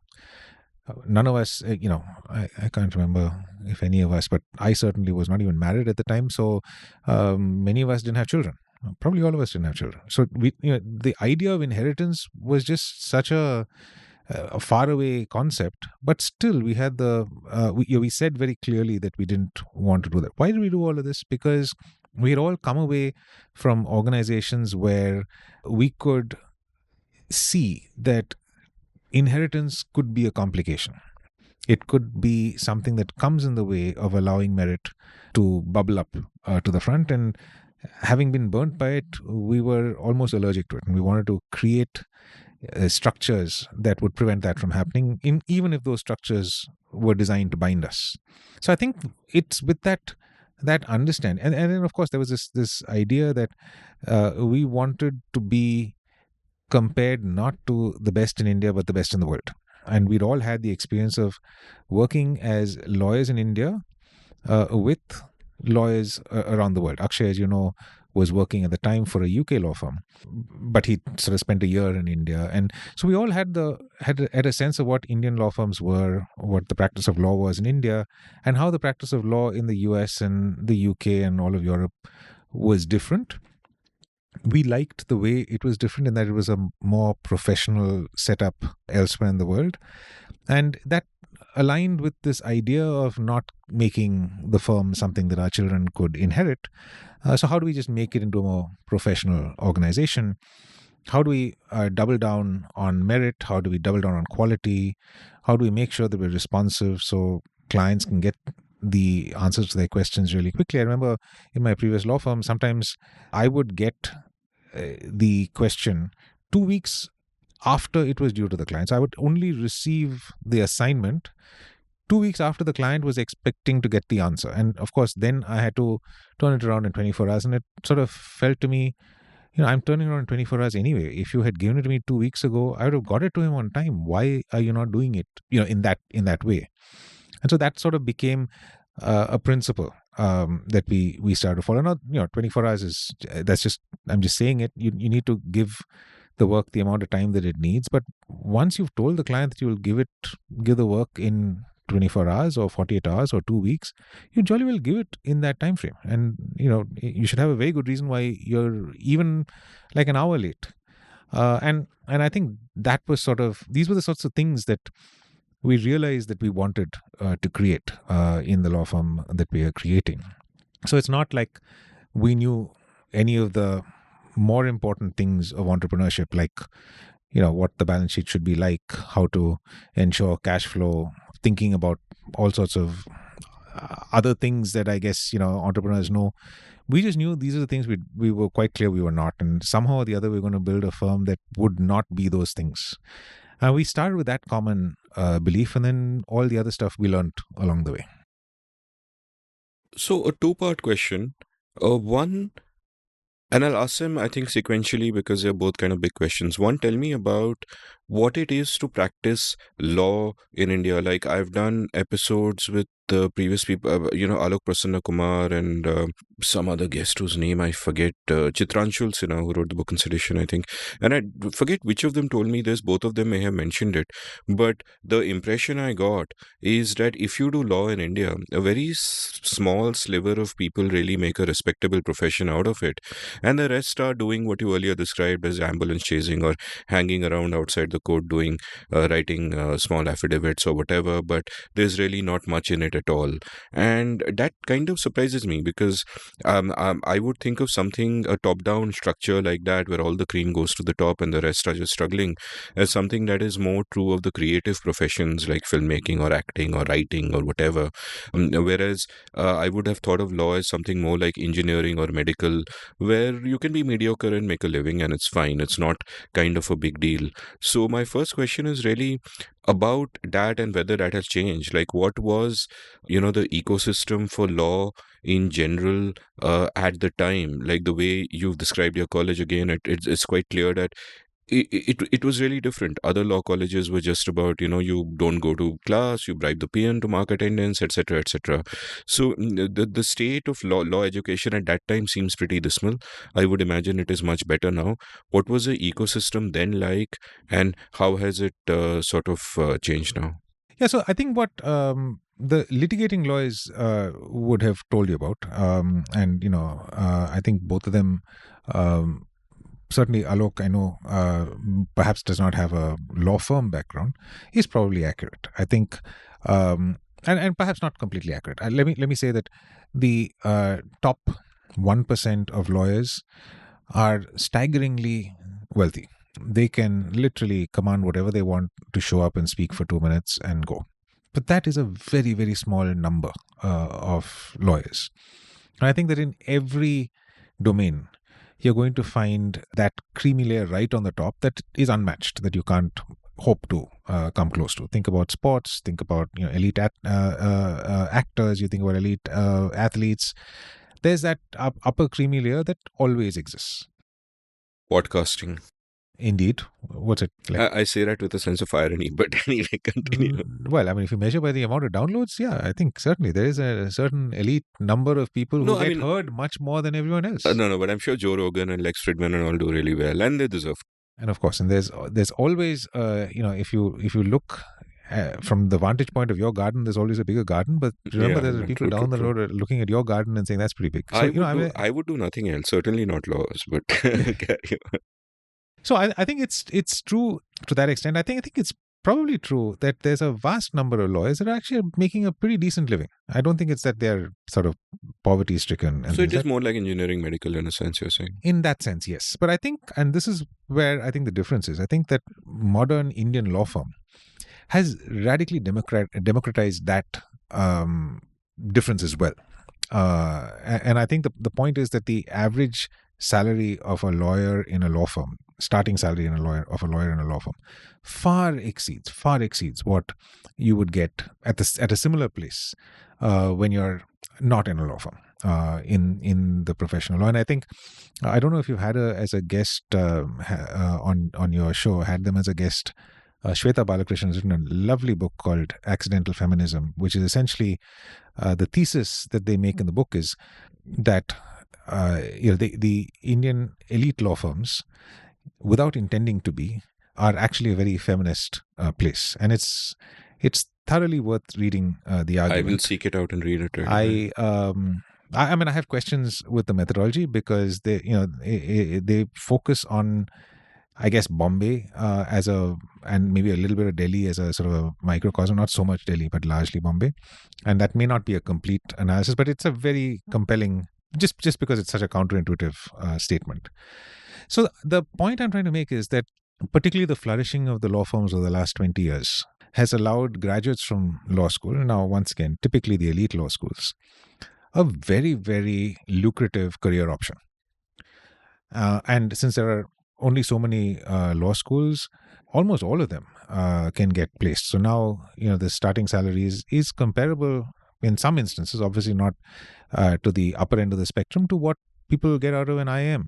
None of us, I can't remember if any of us, but I certainly was not even married at the time. So many of us didn't have children. Probably all of us didn't have children. So the idea of inheritance was just such a faraway concept. But still, we had we said very clearly that we didn't want to do that. Why did we do all of this? Because we had all come away from organizations where we could see that inheritance could be a complication. It could be something that comes in the way of allowing merit to bubble up to the front. And having been burnt by it, we were almost allergic to it. And we wanted to create structures that would prevent that from happening, even if those structures were designed to bind us. So I think it's with that understanding. And then, of course, there was this idea that we wanted to be compared not to the best in India, but the best in the world. And we'd all had the experience of working as lawyers in India with lawyers around the world. Akshay, as you know, was working at the time for a UK law firm, but he sort of spent a year in India. And so we all had a sense of what Indian law firms were, what the practice of law was in India, and how the practice of law in the US and the UK and all of Europe was different. We liked the way it was different in that it was a more professional setup elsewhere in the world. And that aligned with this idea of not making the firm something that our children could inherit. So how do we just make it into a more professional organization? How do we double down on merit? How do we double down on quality? How do we make sure that we're responsive so clients can get the answers to their questions really quickly? I remember in my previous law firm, sometimes I would get the question 2 weeks after it was due to the client. So I would only receive the assignment 2 weeks after the client was expecting to get the answer. And of course, then I had to turn it around in 24 hours. And it sort of felt to me, I'm turning around in 24 hours anyway. If you had given it to me 2 weeks ago, I would have got it to him on time. Why are you not doing it, in that way? And so that sort of became a principle that we started to follow. Not 24 hours I'm just saying it. You need to give the work the amount of time that it needs. But once you've told the client that you will give the work in 24 hours or 48 hours or 2 weeks, you jolly well give it in that time frame. And you should have a very good reason why you're even like an hour late. And I think that was these were the sorts of things that we realized that we wanted to create in the law firm that we are creating. So it's not like we knew any of the more important things of entrepreneurship, like what the balance sheet should be like, how to ensure cash flow, thinking about all sorts of other things that I guess entrepreneurs know. We just knew these are the things we were quite clear we were not, and somehow or the other we're going to build a firm that would not be those things. We started with that common belief, and then all the other stuff we learned along the way. So a two-part question. One, and I'll ask them, I think, sequentially because they're both kind of big questions. One, tell me about what it is to practice law in India. Like, I've done episodes with the previous people, Alok Prasanna Kumar and some other guest whose name I forget, Chitranshul Sinha, who wrote the book on sedition, I think. And I forget which of them told me this. Both of them may have mentioned it. But the impression I got is that if you do law in India, a very small sliver of people really make a respectable profession out of it. And the rest are doing what you earlier described as ambulance chasing or hanging around outside the court doing, writing small affidavits or whatever. But there's really not much in it at all. And that kind of surprises me because I would think of something, a top-down structure like that, where all the cream goes to the top and the rest are just struggling, as something that is more true of the creative professions like filmmaking or acting or writing or whatever. Whereas I would have thought of law as something more like engineering or medical, where you can be mediocre and make a living and it's fine. It's not kind of a big deal. So my first question is really about that and whether that has changed. Like, what was, the ecosystem for law in general at the time? Like the way you've described your college again, it's quite clear that it was really different. Other law colleges were just about, you don't go to class, you bribe the peon to mark attendance, etc., etc. So the state of law education at that time seems pretty dismal. I would imagine it is much better now. What was the ecosystem then like, and how has it changed now? Yeah, so I think what the litigating lawyers would have told you about, and I think both of them. Certainly, Alok, I know, perhaps does not have a law firm background, is probably accurate. I think, and perhaps not completely accurate. Let me say that the top 1% of lawyers are staggeringly wealthy. They can literally command whatever they want to show up and speak for 2 minutes and go. But that is a very, very small number of lawyers. And I think that in every domain, you're going to find that creamy layer right on the top that is unmatched, that you can't hope to come close to. Think about sports, think about elite actors, you think about elite athletes. There's that upper creamy layer that always exists. Podcasting. Indeed. What's it like? I say that with a sense of irony, but anyway, continue. Well, I mean, if you measure by the amount of downloads, yeah, I think certainly there is a certain elite number of people who get heard much more than everyone else. No, but I'm sure Joe Rogan and Lex Fridman and all do really well, and they deserve. And of course, and there's always, if you look from the vantage point of your garden, there's always a bigger garden. But remember, there's people down the road looking at your garden and saying that's pretty big. So, I would do nothing else. Certainly not laws, but carry on. So I think it's true to that extent. I think it's probably true that there's a vast number of lawyers that are actually making a pretty decent living. I don't think it's that they're sort of poverty stricken. So it is more like engineering, medical in a sense, you're saying? In that sense, yes. But I think, and this is where I think the difference is, I think that modern Indian law firm has radically democratized that difference as well. And I think the point is that the average salary of a lawyer in a law firm, starting salary of a lawyer in a law firm, far exceeds what you would get at a similar place when you're not in a law firm in the professional law. And I think I don't know if you've had as a guest on your show, had them as a guest. Shweta Balakrishnan has written a lovely book called Accidental Feminism, which is essentially the thesis that they make in the book is that the Indian elite law firms without intending to be, are actually a very feminist place, and it's thoroughly worth reading the I will argument. seek it out and read it right away. I mean, I have questions with the methodology because they focus on, I guess, Bombay and maybe a little bit of Delhi as a sort of a microcosm, not so much Delhi, but largely Bombay. And that may not be a complete analysis, but it's a very compelling, just because it's such a counterintuitive statement. So the point I'm trying to make is that particularly the flourishing of the law firms over the last 20 years has allowed graduates from law school, now once again, typically the elite law schools, a very, very lucrative career option. And since there are only so many law schools, almost all of them can get placed. So now, the starting salary is comparable in some instances, obviously not to the upper end of the spectrum, to what people get out of an IIM.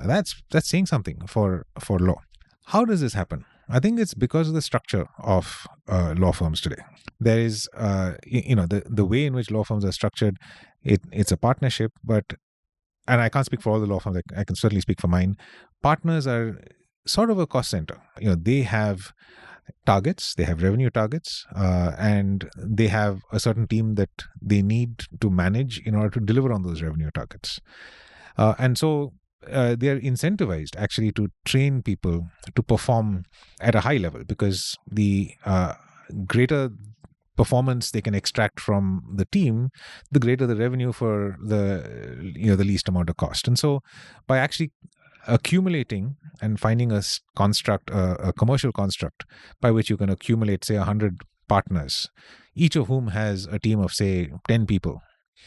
That's saying something for law. How does this happen? I think it's because of the structure of law firms today. There is, the way in which law firms are structured. It's a partnership, and I can't speak for all the law firms. I can certainly speak for mine. Partners are sort of a cost center. They have targets, they have revenue targets, and they have a certain team that they need to manage in order to deliver on those revenue targets. And so they are incentivized actually to train people to perform at a high level, because the greater performance they can extract from the team, the greater the revenue for the least amount of cost. And so by actually accumulating and finding a construct, a commercial construct by which you can accumulate, say, 100 partners, each of whom has a team of, say, 10 people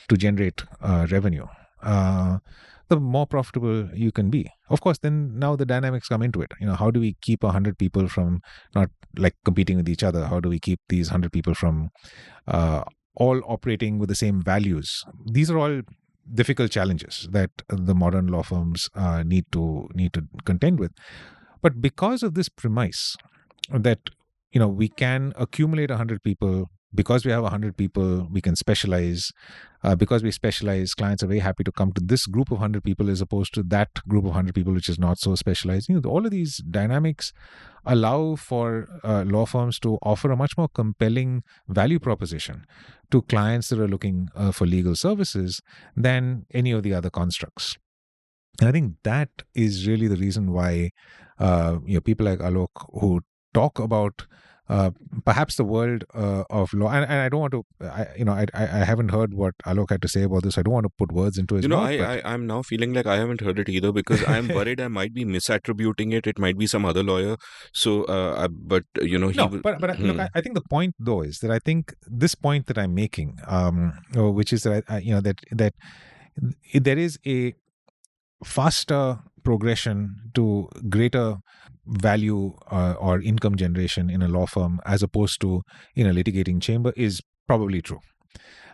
to generate revenue, the more profitable you can be. Of course, then now the dynamics come into it. How do we keep 100 people from not like competing with each other? How do we keep these 100 people from all operating with the same values? These are all difficult challenges that the modern law firms need to contend with. But because of this premise that we can accumulate 100 people, because we have 100 people, we can specialize. Because we specialize, clients are very happy to come to this group of 100 people as opposed to that group of 100 people which is not so specialized. All of these dynamics allow for law firms to offer a much more compelling value proposition to clients that are looking for legal services than any of the other constructs. And I think that is really the reason why people like Alok, who talk about perhaps the world of law, and I don't want to, I haven't heard what Alok had to say about this. I don't want to put words into his mouth. I'm now feeling like I haven't heard it either, because I'm worried I might be misattributing it. It might be some other lawyer. So, but look, I think the point though is that I think this point that I'm making, which is that that there is a faster progression to greater value or income generation in a law firm as opposed to in a litigating chamber is probably true.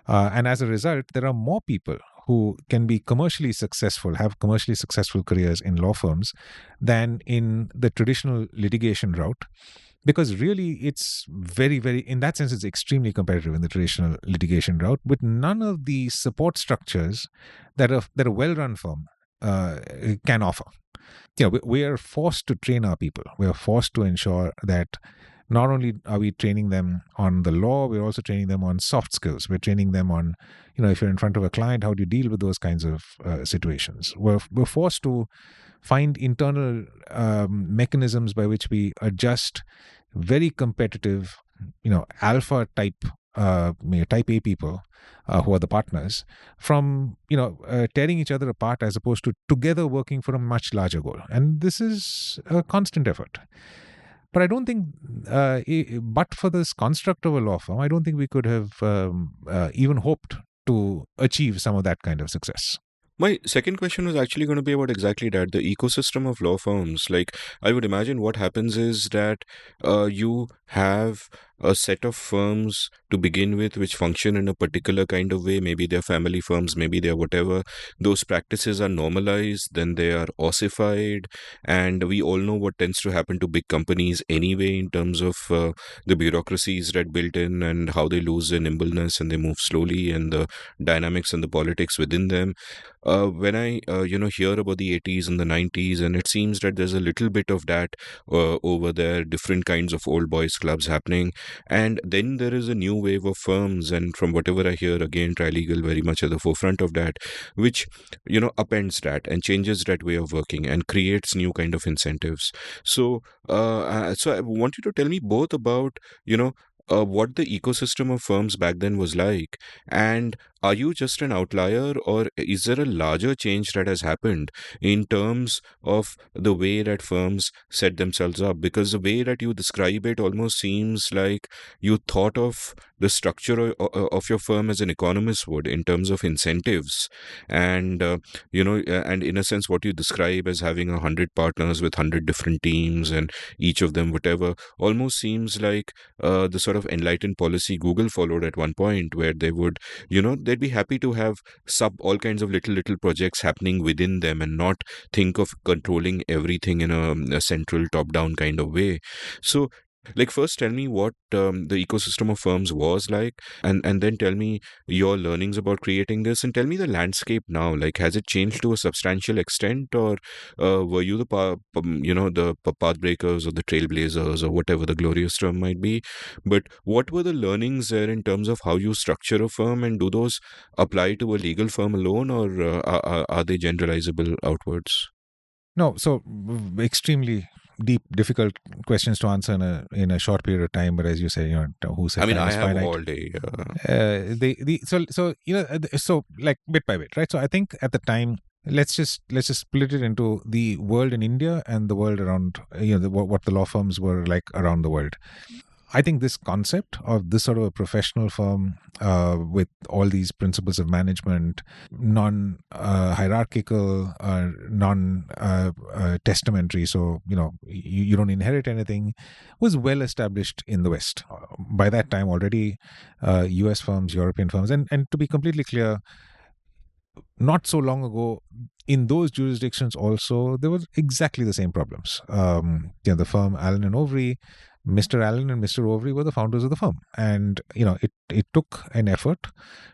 And as a result, there are more people who can be commercially successful, have commercially successful careers in law firms than in the traditional litigation route. Because really, it's very, very, in that sense, it's extremely competitive in the traditional litigation route, with none of the support structures that a well-run firm can offer. We are forced to train our people. We are forced to ensure that not only are we training them on the law, we're also training them on soft skills. We're training them on, if you're in front of a client, how do you deal with those kinds of situations? We're forced to find internal mechanisms by which we adjust very competitive, alpha type type A people who are the partners from tearing each other apart as opposed to together working for a much larger goal. And this is a constant effort. But I don't think, but for this construct of a law firm, I don't think we could have even hoped to achieve some of that kind of success. My second question was actually going to be about exactly that, the ecosystem of law firms. Like, I would imagine what happens is that you have a set of firms to begin with, which function in a particular kind of way. Maybe they're family firms, maybe they're whatever. Those practices are normalized, then they are ossified, and we all know what tends to happen to big companies anyway in terms of the bureaucracies that built in and how they lose their nimbleness and they move slowly, and the dynamics and the politics within them. When I hear about the 80s and the 90s, and it seems that there's a little bit of that over there, different kinds of old boys clubs happening, and then there is a new wave of firms, and from whatever I hear, again, Trilegal very much at the forefront of that, which upends that and changes that way of working and creates new kind of incentives. So I want you to tell me both about what the ecosystem of firms back then was like, and are you just an outlier, or is there a larger change that has happened in terms of the way that firms set themselves up? Because the way that you describe it almost seems like you thought of the structure of your firm as an economist would, in terms of incentives, and and in a sense, what you describe as having 100 partners with 100 different teams, and each of them whatever, almost seems like the sort of enlightened policy Google followed at one point, where they would, they'd be happy to have all kinds of little projects happening within them and not think of controlling everything in a central top-down kind of way. So, like, first tell me what the ecosystem of firms was like, and then tell me your learnings about creating this, and tell me the landscape now. Like, has it changed to a substantial extent, or were you the path breakers or the trailblazers or whatever the glorious term might be? But what were the learnings there in terms of how you structure a firm, and do those apply to a legal firm alone, or are they generalizable outwards? No, so extremely deep, difficult questions to answer in a short period of time. But as you say, who said I mean, time I is have finite? all day. So like bit by bit, right? So I think at the time, let's just split it into the world in India and the world around, what the law firms were like around the world. I think this concept of this sort of a professional firm with all these principles of management, non hierarchical, non testamentary, so you don't inherit anything, was well established in the West. By that time, already US firms, European firms, and to be completely clear, not so long ago, in those jurisdictions also, there were exactly the same problems. The firm Allen and Overy, Mr. Allen and Mr. Overy were the founders of the firm. And, it took an effort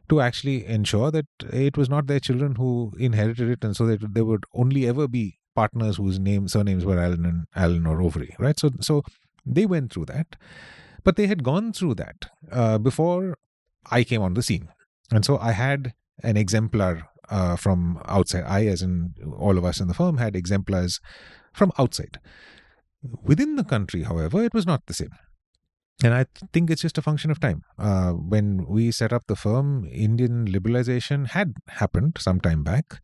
to actually ensure that it was not their children who inherited it. And so that there would only ever be partners whose surnames were Allen or Overy, right? So they went through that. But they had gone through that before I came on the scene. And so I had an exemplar from outside. I, as in all of us in the firm, had exemplars from outside. Within the country, however, it was not the same. And I think it's just a function of time. When we set up the firm, Indian liberalization had happened some time back,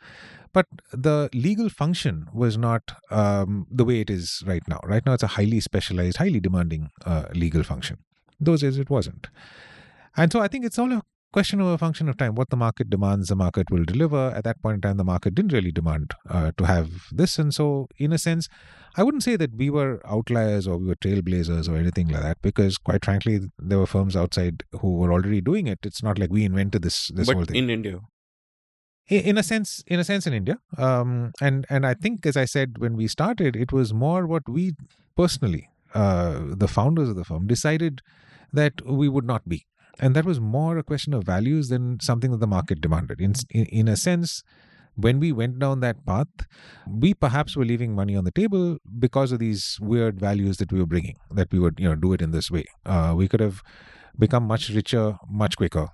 but the legal function was not the way it is right now. Right now, it's a highly specialized, highly demanding legal function. Those days, it wasn't. And so I think it's all a question of a function of time. What the market demands, the market will deliver. At that point in time, the market didn't really demand to have this. And so, in a sense, I wouldn't say that we were outliers or we were trailblazers or anything like that, because quite frankly, there were firms outside who were already doing it. It's not like we invented this But whole thing. in India, In a sense, in India, and I think, as I said when we started, it was more what we personally, the founders of the firm, decided that we would not be. And that was more a question of values than something that the market demanded. In a sense, when we went down that path, we perhaps were leaving money on the table because of these weird values that we were bringing, that we would do it in this way. We could have become much richer, much quicker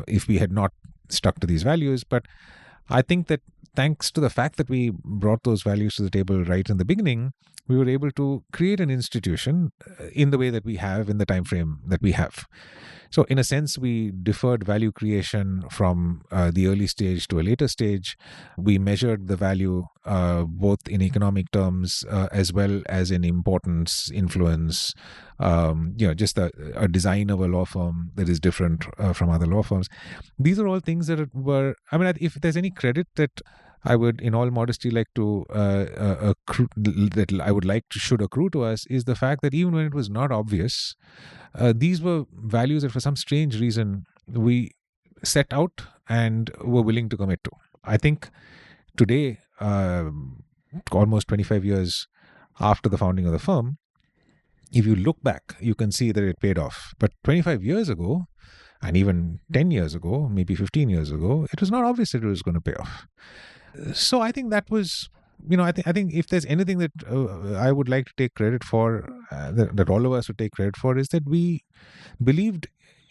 if we had not stuck to these values. But I think that thanks to the fact that we brought those values to the table right in the beginning, we were able to create an institution in the way that we have, in the time frame that we have. So, in a sense, we deferred value creation from the early stage to a later stage. We measured the value both in economic terms as well as in importance, influence, just a design of a law firm that is different from other law firms. These are all things that were, I mean, if there's any credit that I would, in all modesty, like to that I would like to should accrue to us is the fact that even when it was not obvious, these were values that for some strange reason we set out and were willing to commit to. I think today, almost 25 years after the founding of the firm, if you look back, you can see that it paid off. But 25 years ago, and even 10 years ago, maybe 15 years ago, it was not obvious that it was going to pay off. So I think that was, I think if there's anything that I would like to take credit for, that all of us would take credit for, is that we believed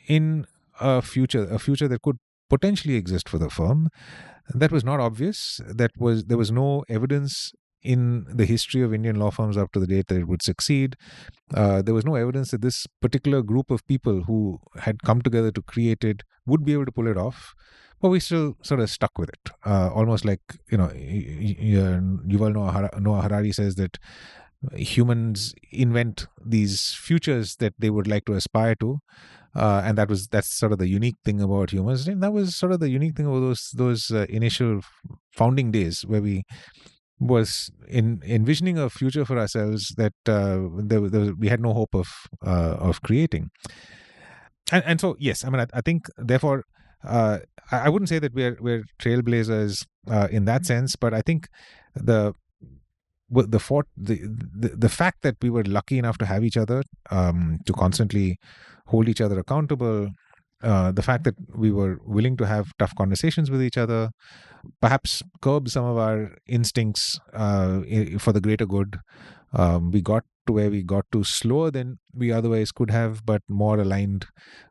in a future that could potentially exist for the firm. That was not obvious. There was no evidence in the history of Indian law firms up to the date that it would succeed. There was no evidence that this particular group of people who had come together to create it would be able to pull it off. But we still sort of stuck with it. Almost like, Yuval Noah Harari says that humans invent these futures that they would like to aspire to. And that's sort of the unique thing about humans. And that was sort of the unique thing about those initial founding days, where we was envisioning a future for ourselves that we had no hope of creating. And so, yes, I mean, I think therefore, I wouldn't say that we're trailblazers in that sense, but I think the fact that we were lucky enough to have each other, to constantly hold each other accountable, the fact that we were willing to have tough conversations with each other, perhaps curb some of our instincts for the greater good. We got to where we got to slower than we otherwise could have, but more aligned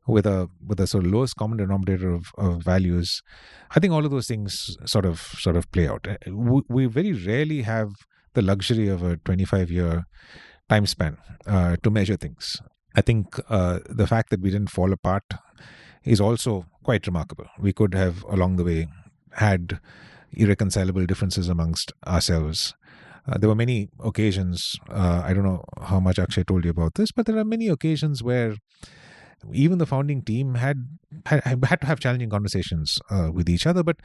with a sort of lowest common denominator of values. I think all of those things sort of play out. We very rarely have the luxury of a 25-year time span to measure things. I think the fact that we didn't fall apart is also quite remarkable. We could have, along the way, had irreconcilable differences amongst ourselves. There were many occasions, I don't know how much Akshay told you about this, but there are many occasions where even the founding team had to have challenging conversations with each other. But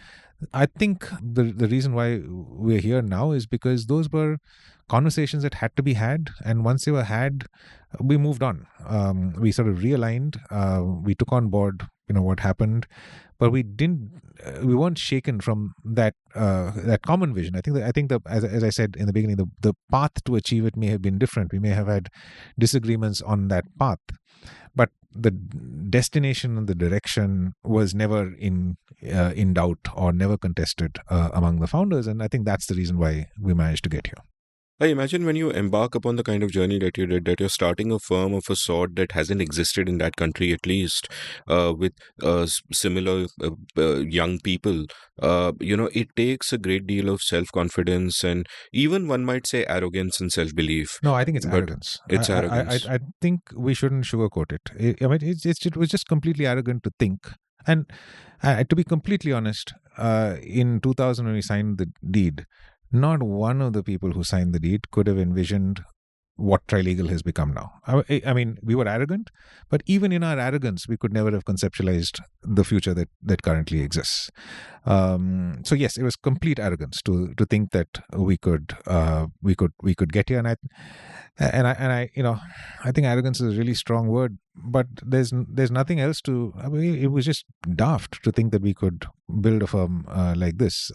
I think the reason why we're here now is because those were conversations that had to be had, and once they were had, we moved on. We sort of realigned. We took on board, what happened, but we weren't shaken from that common vision. I think that as I said in the beginning, the path to achieve it may have been different. We may have had disagreements on that path, but the destination and the direction was never in doubt or never contested among the founders, and I think that's the reason why we managed to get here. I imagine when you embark upon the kind of journey that you did, that you're starting a firm of a sort that hasn't existed in that country, at least, with similar young people. It takes a great deal of self-confidence and even one might say arrogance and self-belief. No, I think it's But arrogance. it's arrogance. I think we shouldn't sugarcoat it. I mean, it was just completely arrogant to think. And to be completely honest, in 2000 when we signed the deed, not one of the people who signed the deed could have envisioned what Trilegal has become now. I mean, we were arrogant, but even in our arrogance, we could never have conceptualized the future that currently exists. So yes, it was complete arrogance to think that we could get here. And I think arrogance is a really strong word, but there's nothing else to. I mean, it was just daft to think that we could build a firm like this.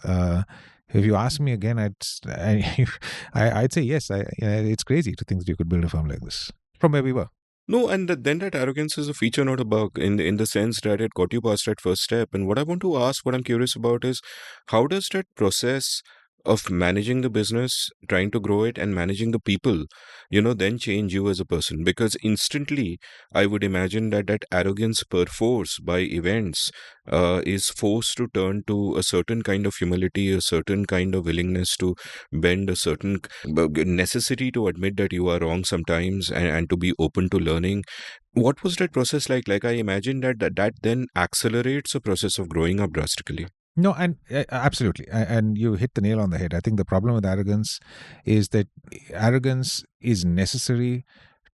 If you ask me again, I'd say yes. It's crazy to think that you could build a firm like this from where we were. No, and then that arrogance is a feature, not a bug, in the sense that it got you past that first step. And what I want to ask, what I'm curious about is, how does that process of managing the business, trying to grow it, and managing the people, then change you as a person? Because instantly, I would imagine that arrogance perforce by events is forced to turn to a certain kind of humility, a certain kind of willingness to bend, a certain necessity to admit that you are wrong sometimes, and to be open to learning. What was that process like? Like, I imagine that then accelerates the process of growing up drastically. No, and absolutely. And you hit the nail on the head. I think the problem with arrogance is that arrogance is necessary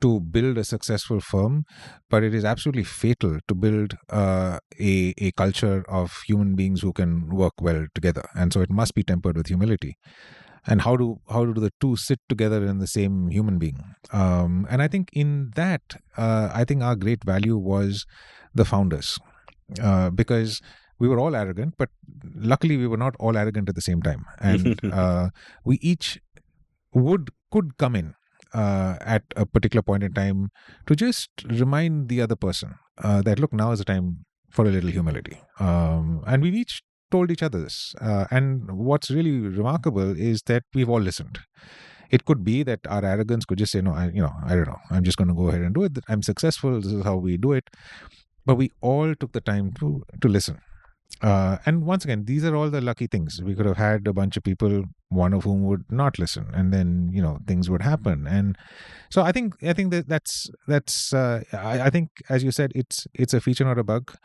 to build a successful firm, but it is absolutely fatal to build a culture of human beings who can work well together. And so it must be tempered with humility. And how do the two sit together in the same human being? And I think in that, I think our great value was the founders, because we were all arrogant, but luckily we were not all arrogant at the same time, and we each could come in at a particular point in time to just remind the other person that, look, now is the time for a little humility. And we've each told each other this. And what's really remarkable is that we've all listened. It could be that our arrogance could just say, no, I don't know. I'm just going to go ahead and do it. I'm successful. This is how we do it. But we all took the time to listen. And once again, these are all the lucky things. We could have had a bunch of people, one of whom would not listen, and then things would happen. And so I think I think, as you said, it's a feature, not a bug.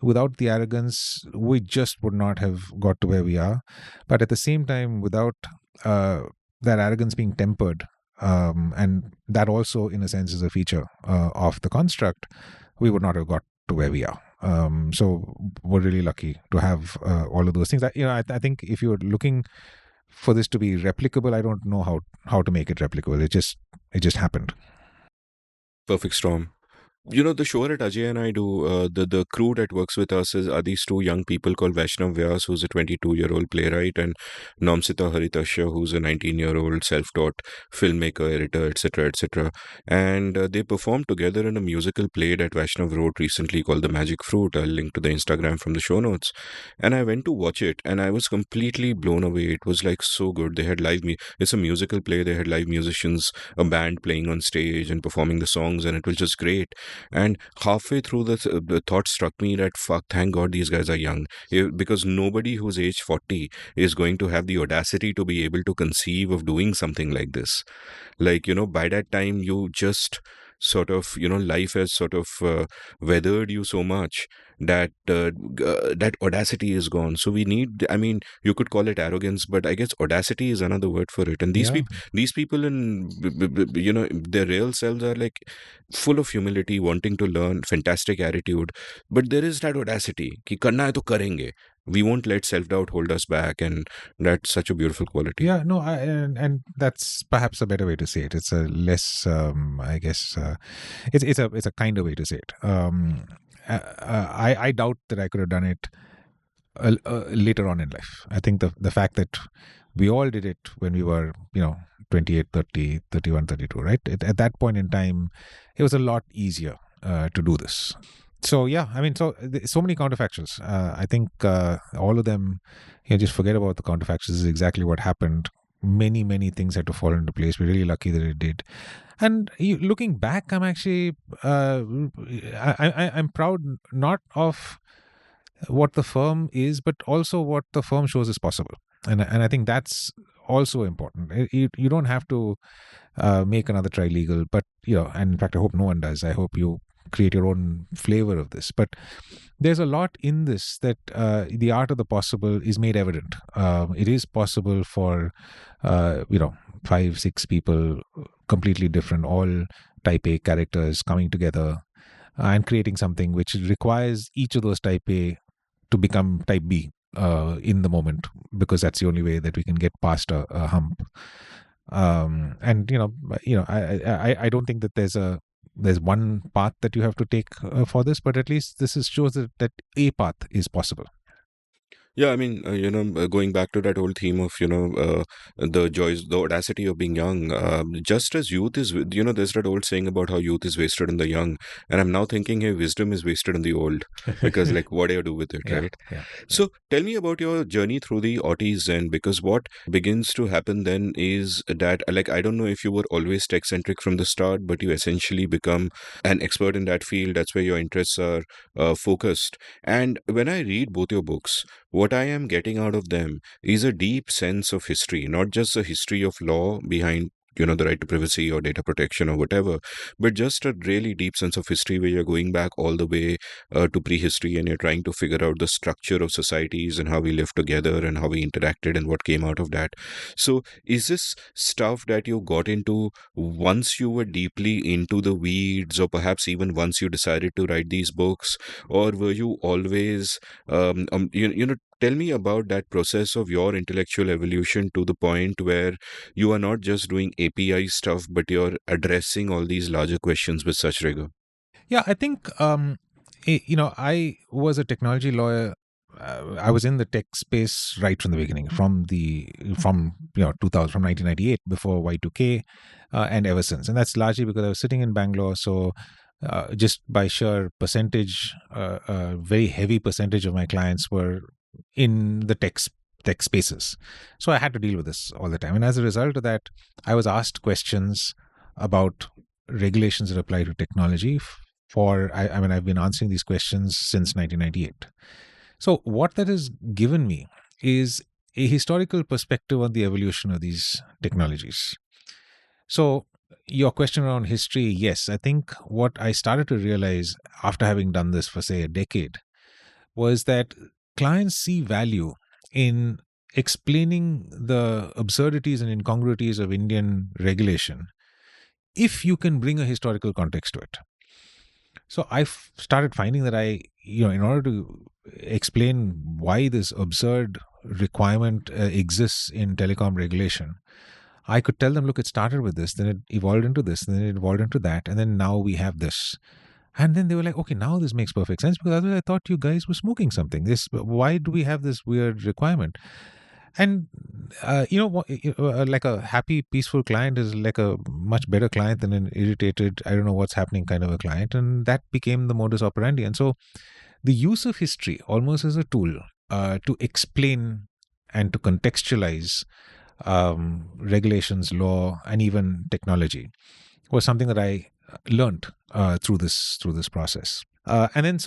Without the arrogance, we just would not have got to where we are. But at the same time, without that arrogance being tempered, and that also, in a sense, is a feature of the construct, we would not have got to where we are. So we're really lucky to have all of those things. I think if you're looking for this to be replicable, I don't know how to make it replicable. It just happened. Perfect storm. The show that Ajay and I do, the crew that works with us are these two young people called Vaishnav Vyas, who's a 22-year-old playwright, and Namsita Haritasya, who's a 19-year-old self-taught filmmaker, editor, etc., etc. And they performed together in a musical play that Vaishnav wrote recently called The Magic Fruit. I'll link to the Instagram from the show notes. And I went to watch it, and I was completely blown away. It was like so good. They had it's a musical play. They had live musicians, a band playing on stage and performing the songs, and it was just great. And halfway through, the thought struck me that, fuck, thank God these guys are young. Because nobody who's age 40 is going to have the audacity to be able to conceive of doing something like this. Like, by that time, you just sort of, life has sort of weathered you so much that that audacity is gone. So we need, you could call it arrogance, but I guess audacity is another word for it. And these people in, their real selves are like full of humility, wanting to learn, fantastic attitude. But there is that audacity, ki karna hai to karenge. We won't let self-doubt hold us back, and that's such a beautiful quality. Yeah, no, and that's perhaps a better way to say it. It's a less, I guess, it's a kinder way to say it. I doubt that I could have done it later on in life. I think the fact that we all did it when we were, 28, 30, 31, 32, right? At that point in time, it was a lot easier to do this. So yeah, so many counterfactuals. I think all of them, just forget about the counterfactuals. This is exactly what happened. Many things had to fall into place. We're really lucky that it did. And looking back, I'm actually, I'm proud not of what the firm is, but also what the firm shows is possible. And I think that's also important. You don't have to make another Trilegal, but and in fact, I hope no one does. I hope you create your own flavor of this. But there's a lot in this that the art of the possible is made evident. It is possible for 5-6 people, completely different, all type A characters coming together and creating something which requires each of those type A to become type B in the moment, because that's the only way that we can get past a hump. And I don't think that there's one path that you have to take for this, but at least this shows that a path is possible. Yeah, going back to that whole theme of, the joys, the audacity of being young, just as youth is, there's that old saying about how youth is wasted in the young. And I'm now thinking, hey, wisdom is wasted in the old, because like, what do you do with it, right? Yeah. So tell me about your journey through the aughties then, because what begins to happen then is that, like, I don't know if you were always tech-centric from the start, but you essentially become an expert in that field. That's where your interests are focused. And when I read both your books, what I am getting out of them is a deep sense of history, not just the history of law behind the right to privacy or data protection or whatever, but just a really deep sense of history where you're going back all the way to prehistory, and you're trying to figure out the structure of societies and how we lived together and how we interacted and what came out of that. So is this stuff that you got into once you were deeply into the weeds, or perhaps even once you decided to write these books, or were you always tell me about that process of your intellectual evolution to the point where you are not just doing API stuff, but you're addressing all these larger questions with such rigor. Yeah, I think I was a technology lawyer. I was in the tech space right from the beginning, from 2000, from 1998, before Y2K, and ever since. And that's largely because I was sitting in Bangalore, so just by sheer percentage, a very heavy percentage of my clients were in the tech spaces. So I had to deal with this all the time, and as a result of that, I was asked questions about regulations that apply to technology. I mean, I've been answering these questions since 1998. So what that has given me is a historical perspective on the evolution of these technologies. So your question around history, yes, I think what I started to realize after having done this for, say, a decade, was that clients see value in explaining the absurdities and incongruities of Indian regulation if you can bring a historical context to it. So I started finding that in order to explain why this absurd requirement exists in telecom regulation, I could tell them, look, it started with this, then it evolved into this, then it evolved into that, and then now we have this. And then they were like, okay, now this makes perfect sense, because otherwise I thought you guys were smoking something. Why do we have this weird requirement? And like a happy, peaceful client is like a much better client than an irritated, I don't know what's happening kind of a client. And that became the modus operandi. And so the use of history almost as a tool to explain and to contextualize regulations, law, and even technology was something that I learned through this process. And then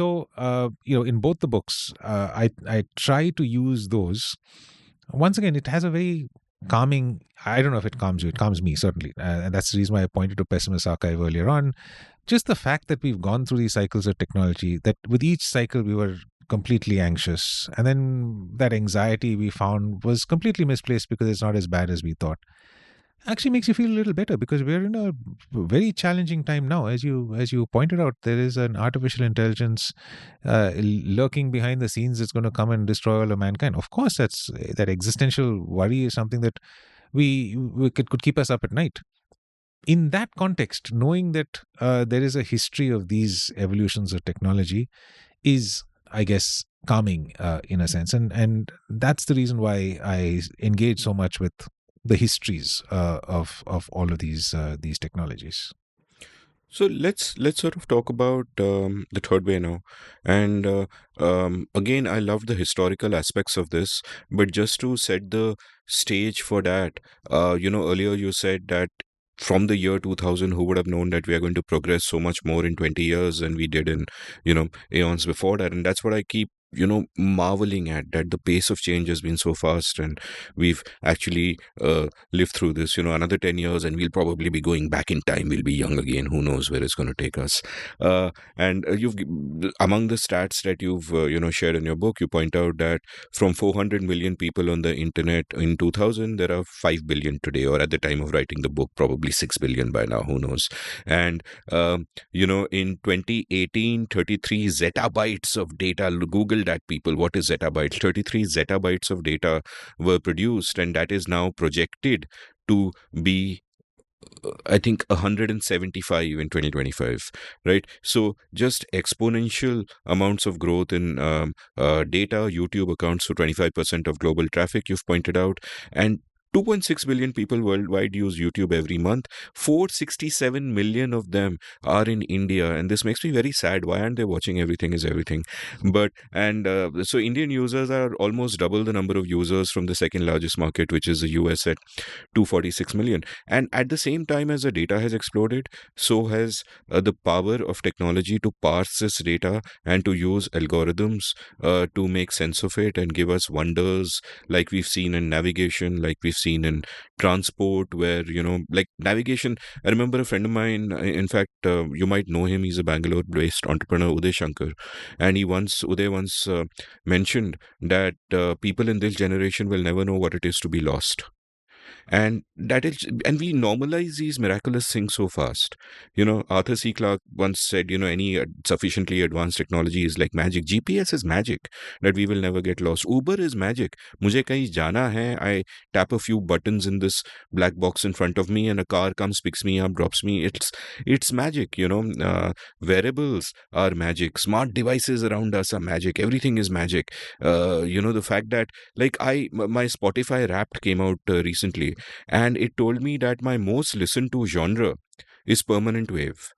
in both the books, I try to use those. Once again, it has a very calming, I don't know if it calms you, it calms me, certainly. And that's the reason why I pointed to Pessimist Archive earlier on. Just the fact that we've gone through these cycles of technology, that with each cycle we were completely anxious. And then that anxiety we found was completely misplaced because it's not as bad as we thought. Actually makes you feel a little better, because we're in a very challenging time now. As you pointed out, there is an artificial intelligence lurking behind the scenes that's going to come and destroy all of mankind. Of course, that existential worry is something that we could keep us up at night. In that context, knowing that there is a history of these evolutions of technology is, I guess, calming in a sense, and that's the reason why I engage so much with the histories of all of these technologies. So let's sort of talk about the third way now. And again, I love the historical aspects of this, but just to set the stage for that, earlier you said that from the year 2000, who would have known that we are going to progress so much more in 20 years than we did in, aeons before that. And that's what I keep marveling at, that the pace of change has been so fast, and we've actually lived through this. Another 10 years and we'll probably be going back in time. We'll be young again. Who knows where it's going to take us. And you've, among the stats that you've shared in your book, you point out that from 400 million people on the internet in 2000, there are 5 billion today, or at the time of writing the book, probably 6 billion by now. Who knows? And in 2018, 33 zettabytes of data. Google that, people. What is zettabytes? 33 zettabytes of data were produced, and that is now projected to be, I think, 175 in 2025, right? So just exponential amounts of growth in data. YouTube accounts for 25% of global traffic, you've pointed out, and 2.6 billion people worldwide use YouTube every month. 467 million of them are in India, and this makes me very sad. Why aren't they watching Everything is Everything? So Indian users are almost double the number of users from the second largest market, which is the US, at 246 million. And at the same time as the data has exploded, so has the power of technology to parse this data and to use algorithms to make sense of it and give us wonders, like we've seen in navigation, like we've seen in transport, where, like navigation. I remember a friend of mine, in fact, you might know him. He's a Bangalore-based entrepreneur, Uday Shankar. And Uday once mentioned that people in this generation will never know what it is to be lost. And we normalize these miraculous things so fast. Arthur C. Clarke once said, any sufficiently advanced technology is like magic. GPS is magic, that we will never get lost. Uber is magic. Mujhe kahin jana hai, I tap a few buttons in this black box in front of me and a car comes, picks me up, drops me. It's magic. Wearables are magic. Smart devices around us are magic. Everything is magic. The fact that, like, my Spotify Wrapped came out recently, and it told me that my most listened to genre is permanent wave.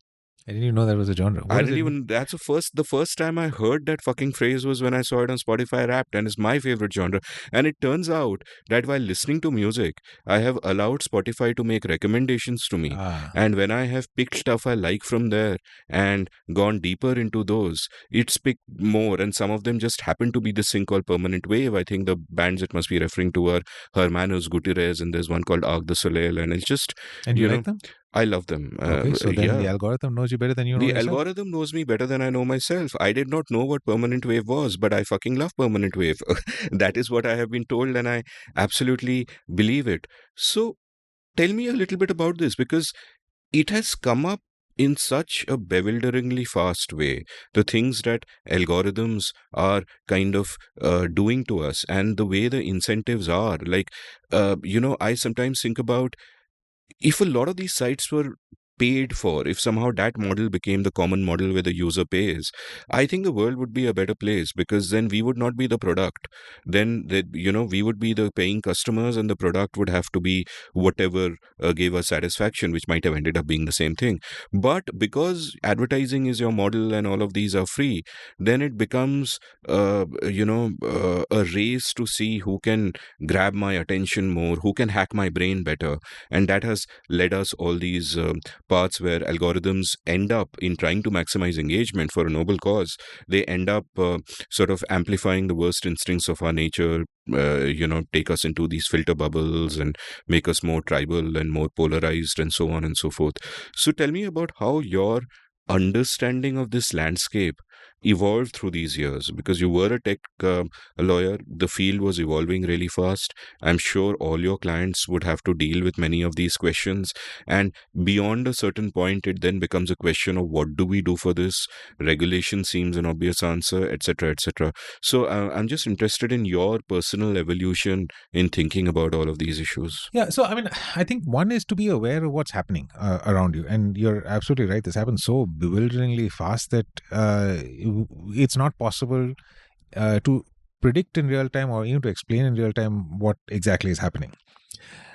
I didn't even know that was a genre. What I does didn't it mean? even. That's the first time I heard that fucking phrase was when I saw it on Spotify Wrapped, and it's my favorite genre. And it turns out that while listening to music, I have allowed Spotify to make recommendations to me. Ah, And when I have picked stuff I like from there and gone deeper into those, it's picked more. And some of them just happen to be this thing called Permanent Wave. I think the bands it must be referring to are Hermanos Gutierrez, and there's one called Arc de Soleil. And it's just, and you you know, like them? I love them. Okay, so then the Yeah. algorithm knows you better than you know The yourself. algorithm knows me better than I know myself. I did not know what permanent wave was, but I fucking love permanent wave. That is what I have been told, and I absolutely believe it. So tell me a little bit about this, because it has come up in such a bewilderingly fast way. The things that algorithms are kind of doing to us, and the way the incentives are. Like, I sometimes think about, if a lot of these sites were paid for, if somehow that model became the common model where the user pays, I think the world would be a better place, because then we would not be the product. Then, we would be the paying customers, and the product would have to be whatever gave us satisfaction, which might have ended up being the same thing. But because advertising is your model and all of these are free, then it becomes, a race to see who can grab my attention more, who can hack my brain better. And that has led us all these paths where algorithms end up, in trying to maximize engagement for a noble cause, they end up sort of amplifying the worst instincts of our nature, take us into these filter bubbles and make us more tribal and more polarized and so on and so forth. So tell me about how your understanding of this landscape evolved through these years, because you were a tech a lawyer. The field was evolving really fast. I'm sure all your clients would have to deal with many of these questions, and beyond a certain point it then becomes a question of what do we do for this. Regulation seems an obvious answer, etc., etc. So I'm just interested in your personal evolution in thinking about all of these issues. Yeah, so I mean, I think one is to be aware of what's happening around you, and you're absolutely right. This happens so bewilderingly fast that it's not possible to predict in real time, or even to explain in real time what exactly is happening.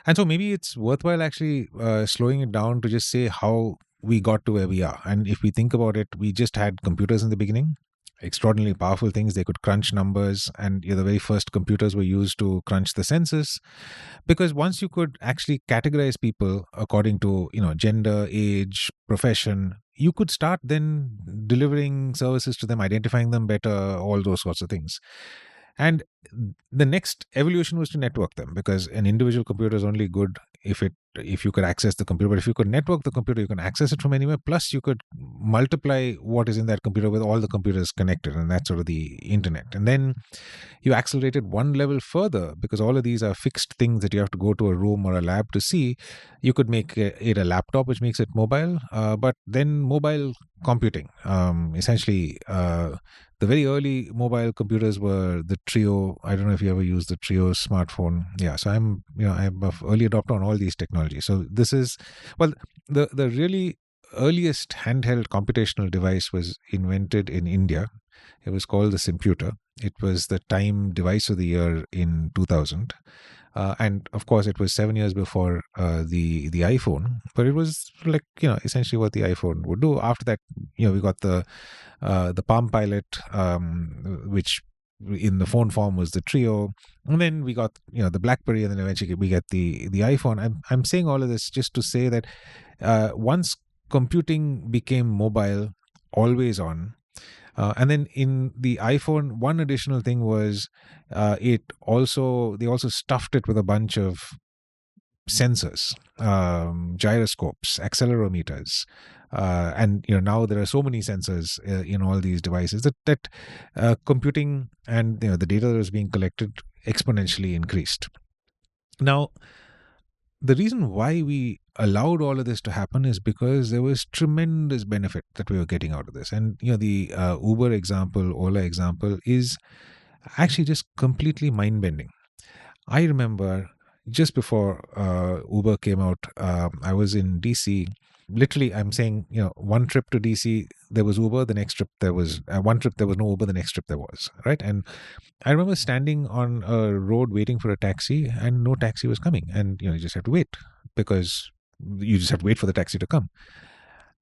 And so maybe it's worthwhile actually slowing it down to just say how we got to where we are. And if we think about it, we just had computers in the beginning, extraordinarily powerful things. They could crunch numbers, and the very first computers were used to crunch the census, because once you could actually categorize people according to gender, age, profession, you could start then delivering services to them, identifying them better, all those sorts of things. And the next evolution was to network them, because an individual computer is only good if you could access the computer. But if you could network the computer, you can access it from anywhere. Plus, you could multiply what is in that computer with all the computers connected, and that's sort of the internet. And then you accelerated one level further, because all of these are fixed things that you have to go to a room or a lab to see. You could make it a laptop, which makes it mobile, but then mobile computing. Essentially, the very early mobile computers were the Trio. I don't know if you ever used the Trio smartphone. Yeah, so I'm an early adopter on all these technologies. So this is, well, the really earliest handheld computational device was invented in India. It was called the Simputer. It was the Time Device of the Year in 2000. And of course, it was 7 years before the iPhone, but it was like essentially what the iPhone would do. After that, we got the Palm Pilot, which in the phone form was the Trio, and then we got the BlackBerry, and then eventually we get the iPhone. I'm saying all of this just to say that once computing became mobile, always on. And then in the iPhone, one additional thing was they also stuffed it with a bunch of sensors, gyroscopes, accelerometers, and now there are so many sensors in all these devices that computing and the data that was being collected exponentially increased. Now, the reason why we allowed all of this to happen is because there was tremendous benefit that we were getting out of this. And the Uber example, Ola example is actually just completely mind bending. I remember just before Uber came out, I was in DC. Literally, I'm saying, one trip to DC, there was Uber. The next trip, there was one trip, there was no Uber. The next trip, there was, right? And I remember standing on a road waiting for a taxi, and no taxi was coming. And, you just have to wait because you just have to wait for the taxi to come.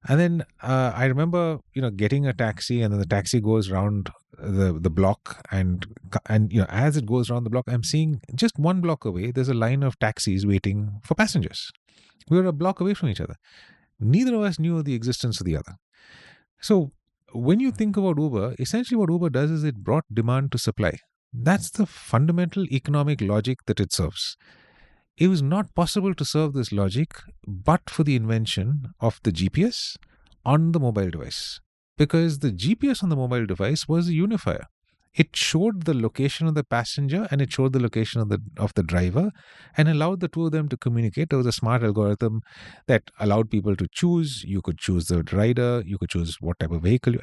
And then I remember, getting a taxi, and then the taxi goes around the block, and as it goes around the block, I'm seeing just one block away, there's a line of taxis waiting for passengers. We were a block away from each other. Neither of us knew the existence of the other. So when you think about Uber, essentially what Uber does is it brought demand to supply. That's the fundamental economic logic that it serves. It was not possible to serve this logic but for the invention of the GPS on the mobile device. Because the GPS on the mobile device was a unifier. It showed the location of the passenger and it showed the location of the driver and allowed the two of them to communicate. There was a smart algorithm that allowed people to choose. You could choose the rider. You could choose what type of vehicle.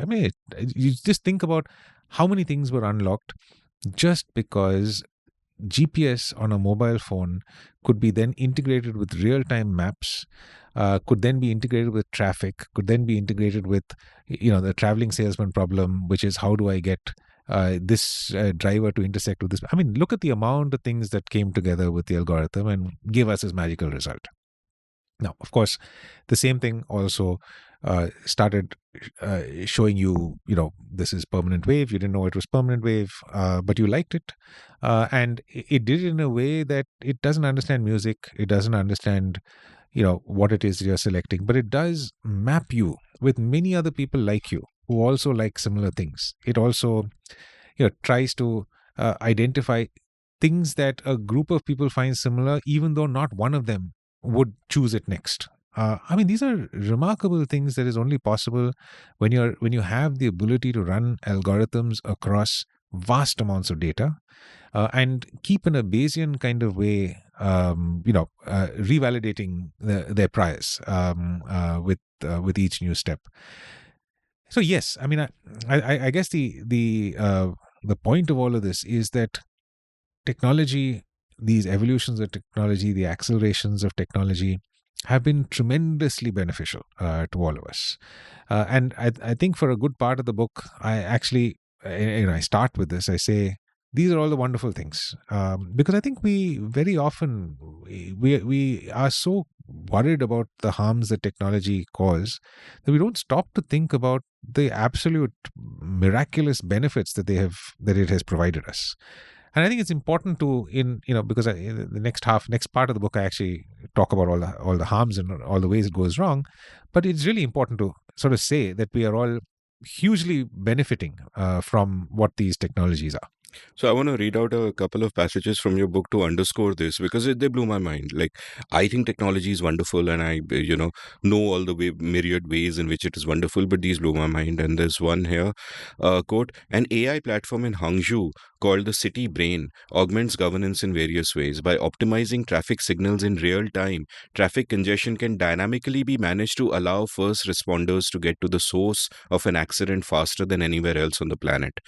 You just think about how many things were unlocked just because GPS on a mobile phone could be then integrated with real-time maps, could then be integrated with traffic, could then be integrated with, the traveling salesman problem, which is how do I get this driver to intersect with this. Look at the amount of things that came together with the algorithm and gave us this magical result. Now, of course, the same thing also started showing you, this is permanent wave. You didn't know it was permanent wave, but you liked it. And it did it in a way that it doesn't understand music. It doesn't understand, what it is you're selecting, but it does map you with many other people like you who also like similar things. It also, tries to identify things that a group of people find similar, even though not one of them would choose it next. These are remarkable things that is only possible when you have the ability to run algorithms across vast amounts of data and keep in a Bayesian kind of way, revalidating their priors with each new step. So yes, I guess the point of all of this is that technology, these evolutions of technology, the accelerations of technology have been tremendously beneficial to all of us. And I think for a good part of the book, I actually, I start with this. I say, these are all the wonderful things. Because I think we very often, we are so worried about the harms that technology cause that we don't stop to think about the absolute miraculous benefits that it has provided us. And I think it's important to, because the next part of the book, I actually talk about all the harms and all the ways it goes wrong. But it's really important to sort of say that we are all hugely benefiting from what these technologies are. So I want to read out a couple of passages from your book to underscore this because they blew my mind. Like, I think technology is wonderful and I, know all the myriad ways in which it is wonderful, but these blew my mind. And there's one here, quote, an AI platform in Hangzhou called the City Brain augments governance in various ways. By optimizing traffic signals in real time, traffic congestion can dynamically be managed to allow first responders to get to the source of an accident faster than anywhere else on the planet.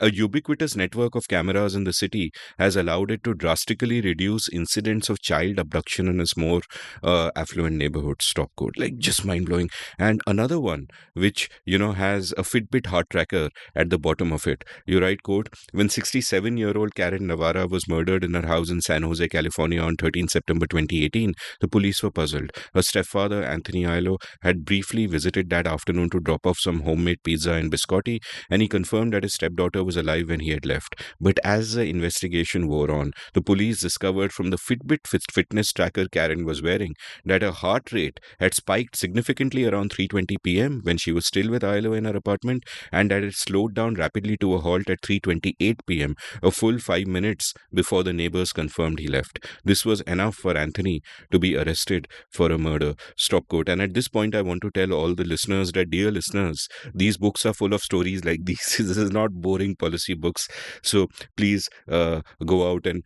A ubiquitous network of cameras in the city has allowed it to drastically reduce incidents of child abduction in its more affluent neighborhoods. Stop quote. Like, just mind-blowing. And another one, which, has a Fitbit heart tracker at the bottom of it. You write, quote, when 67-year-old Karen Navarra was murdered in her house in San Jose, California on 13 September 2018, the police were puzzled. Her stepfather, Anthony Aiello, had briefly visited that afternoon to drop off some homemade pizza and biscotti, and he confirmed that his stepdaughter was alive when he had left. But as the investigation wore on, the police discovered from the Fitbit fitness tracker Karen was wearing that her heart rate had spiked significantly around 3:20 p.m. when she was still with ILO in her apartment, and that it slowed down rapidly to a halt at 3:28 p.m., a full 5 minutes before the neighbors confirmed he left. This was enough for Anthony to be arrested for a murder. Stop quote. And at this point, I want to tell all the listeners that, dear listeners, these books are full of stories like these. This is not boring policy books. So please go out and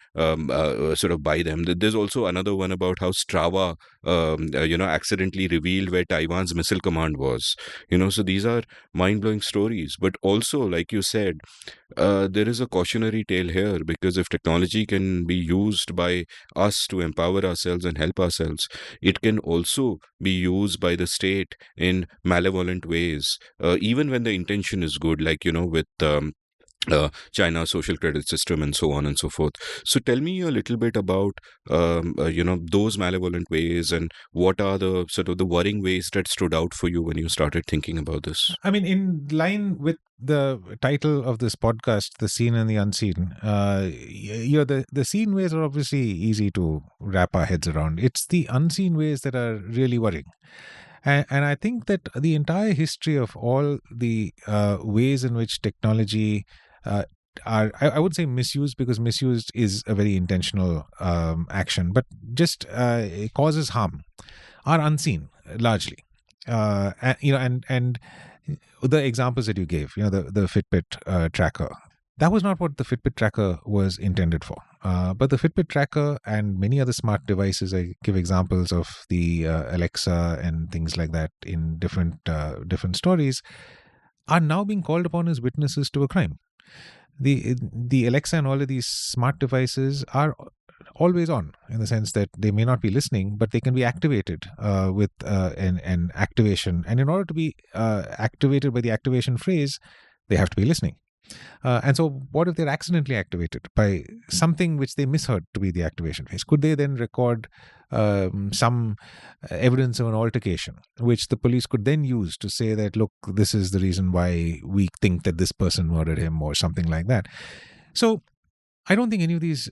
sort of buy them. There's also another one about how Strava, accidentally revealed where Taiwan's missile command was. So these are mind-blowing stories. But also, like you said, there is a cautionary tale here, because if technology can be used by us to empower ourselves and help ourselves, it can also be used by the state in malevolent ways, even when the intention is good, like, with China's social credit system and so on and so forth. So tell me a little bit about, those malevolent ways, and what are the sort of the worrying ways that stood out for you when you started thinking about this? I mean, in line with the title of this podcast, The Seen and the Unseen, the seen ways are obviously easy to wrap our heads around. It's the unseen ways that are really worrying. And I think that the entire history of all the ways in which technology I would say misused, because misused is a very intentional action, but just it causes harm, are unseen largely. And the examples that you gave, the Fitbit tracker, that was not what the Fitbit tracker was intended for. But the Fitbit tracker and many other smart devices, I give examples of the Alexa and things like that in different stories, are now being called upon as witnesses to a crime. The Alexa and all of these smart devices are always on, in the sense that they may not be listening, but they can be activated with an activation. And in order to be activated by the activation phrase, they have to be listening. And so what if they're accidentally activated by something which they misheard to be the activation phase? Could they then record some evidence of an altercation, which the police could then use to say that, look, this is the reason why we think that this person murdered him, or something like that? So I don't think any of these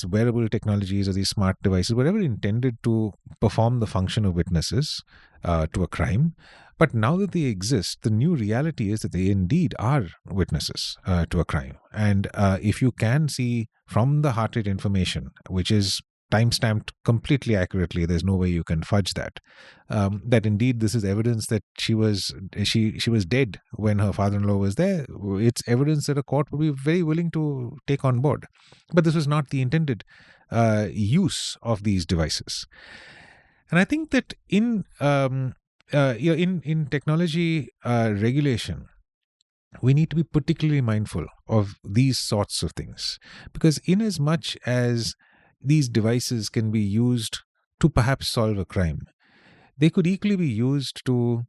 wearable technologies or these smart devices were ever intended to perform the function of witnesses to a crime. But now that they exist, the new reality is that they indeed are witnesses to a crime. And if you can see from the heart rate information, which is time-stamped completely accurately, there's no way you can fudge that, that indeed this is evidence that she was dead when her father-in-law was there. It's evidence that a court would be very willing to take on board. But this was not the intended use of these devices. And I think that in technology regulation, we need to be particularly mindful of these sorts of things, because in as much as these devices can be used to perhaps solve a crime, they could equally be used to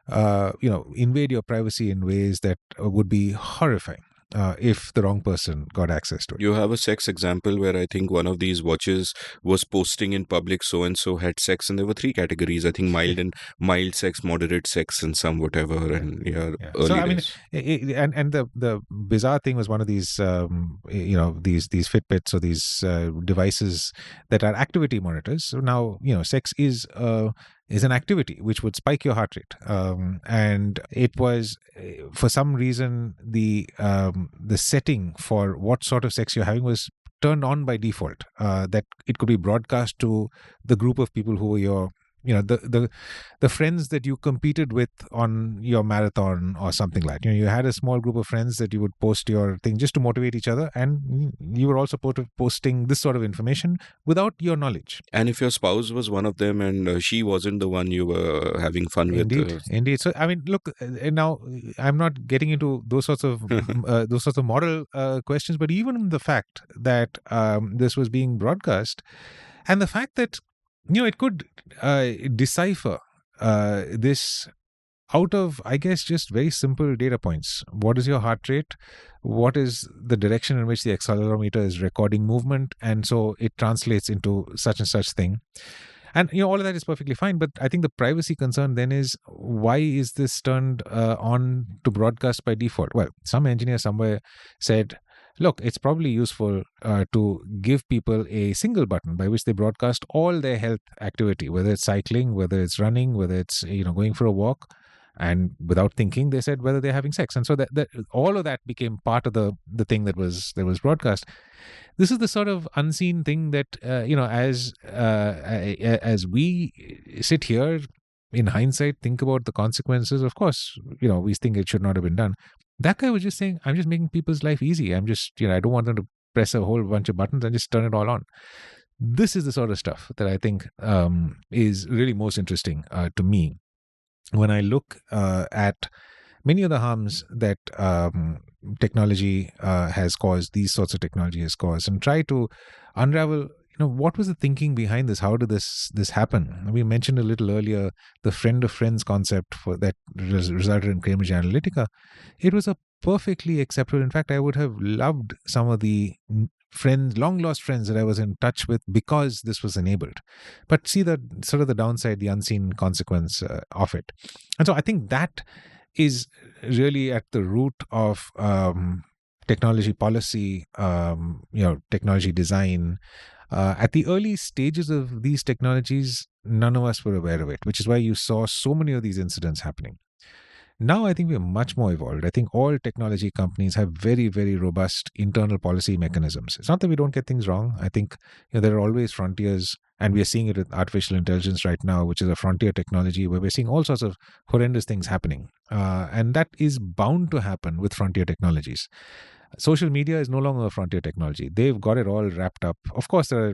invade your privacy in ways that would be horrifying. If the wrong person got access to it. You have a sex example where I think one of these watches was posting in public, so and so had sex, and there were 3 categories. I think mild sex, moderate sex, and some whatever. And early so I mean, days. and the bizarre thing was one of these these Fitbits or these devices that are activity monitors. So now sex is an activity which would spike your heart rate, and it was for some reason the setting for what sort of sex you're having was turned on by default, that it could be broadcast to the group of people who were your the friends that you competed with on your marathon or something like. You had a small group of friends that you would post your thing just to motivate each other, and you were also posting this sort of information without your knowledge. And if your spouse was one of them and she wasn't the one you were having fun with. Indeed. So I mean, look, now I'm not getting into those sorts of moral questions, but even the fact that this was being broadcast, and the fact that it could decipher this out of, I guess, just very simple data points. What is your heart rate? What is the direction in which the accelerometer is recording movement? And so it translates into such and such thing. And all of that is perfectly fine. But I think the privacy concern then is, why is this turned on to broadcast by default? Well, some engineer somewhere said, look, it's probably useful to give people a single button by which they broadcast all their health activity, whether it's cycling, whether it's running, whether it's going for a walk, and without thinking, they said whether they're having sex, and so that all of that became part of the thing that was broadcast. This is the sort of unseen thing that as we sit here in hindsight, think about the consequences. Of course, we think it should not have been done. That guy was just saying, I'm just making people's life easy. I'm just, I don't want them to press a whole bunch of buttons and just turn it all on. This is the sort of stuff that I think is really most interesting to me when I look at many of the harms that technology has caused, these sorts of technology has caused, and try to unravel, what was the thinking behind this? How did this happen? We mentioned a little earlier the friend of friends concept that resulted in Cambridge Analytica. It was a perfectly acceptable. In fact, I would have loved some of the friends, long lost friends that I was in touch with because this was enabled. But see the sort of the downside, the unseen consequence of it. And so I think that is really at the root of technology policy, technology design. At the early stages of these technologies, none of us were aware of it, which is why you saw so many of these incidents happening. Now, I think we're much more evolved. I think all technology companies have very, very robust internal policy mechanisms. It's not that we don't get things wrong. I think there are always frontiers, and we are seeing it with artificial intelligence right now, which is a frontier technology where we're seeing all sorts of horrendous things happening. And that is bound to happen with frontier technologies. Social media is no longer a frontier technology. They've got it all wrapped up. Of course, there are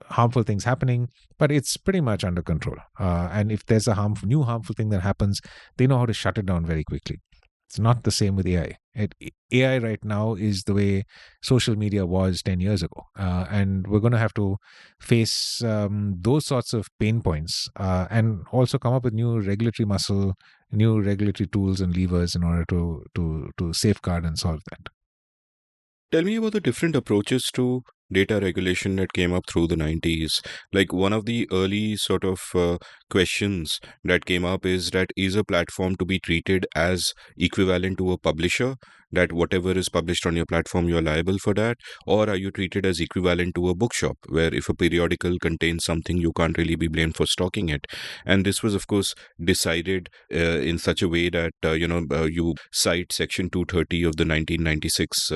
harmful things happening, but it's pretty much under control. And if there's a new harmful thing that happens, they know how to shut it down very quickly. It's not the same with AI. AI right now is the way social media was 10 years ago. And we're going to have to face those sorts of pain points and also come up with new regulatory muscle, new regulatory tools and levers in order to safeguard and solve that. Tell me about the different approaches to data regulation that came up through the 90s. Like one of the early sort of questions that came up is that is a platform to be treated as equivalent to a publisher, that whatever is published on your platform, you are liable for that? Or are you treated as equivalent to a bookshop, where if a periodical contains something, you can't really be blamed for stocking it? And this was, of course, decided in such a way that, you cite Section 230 of the 1996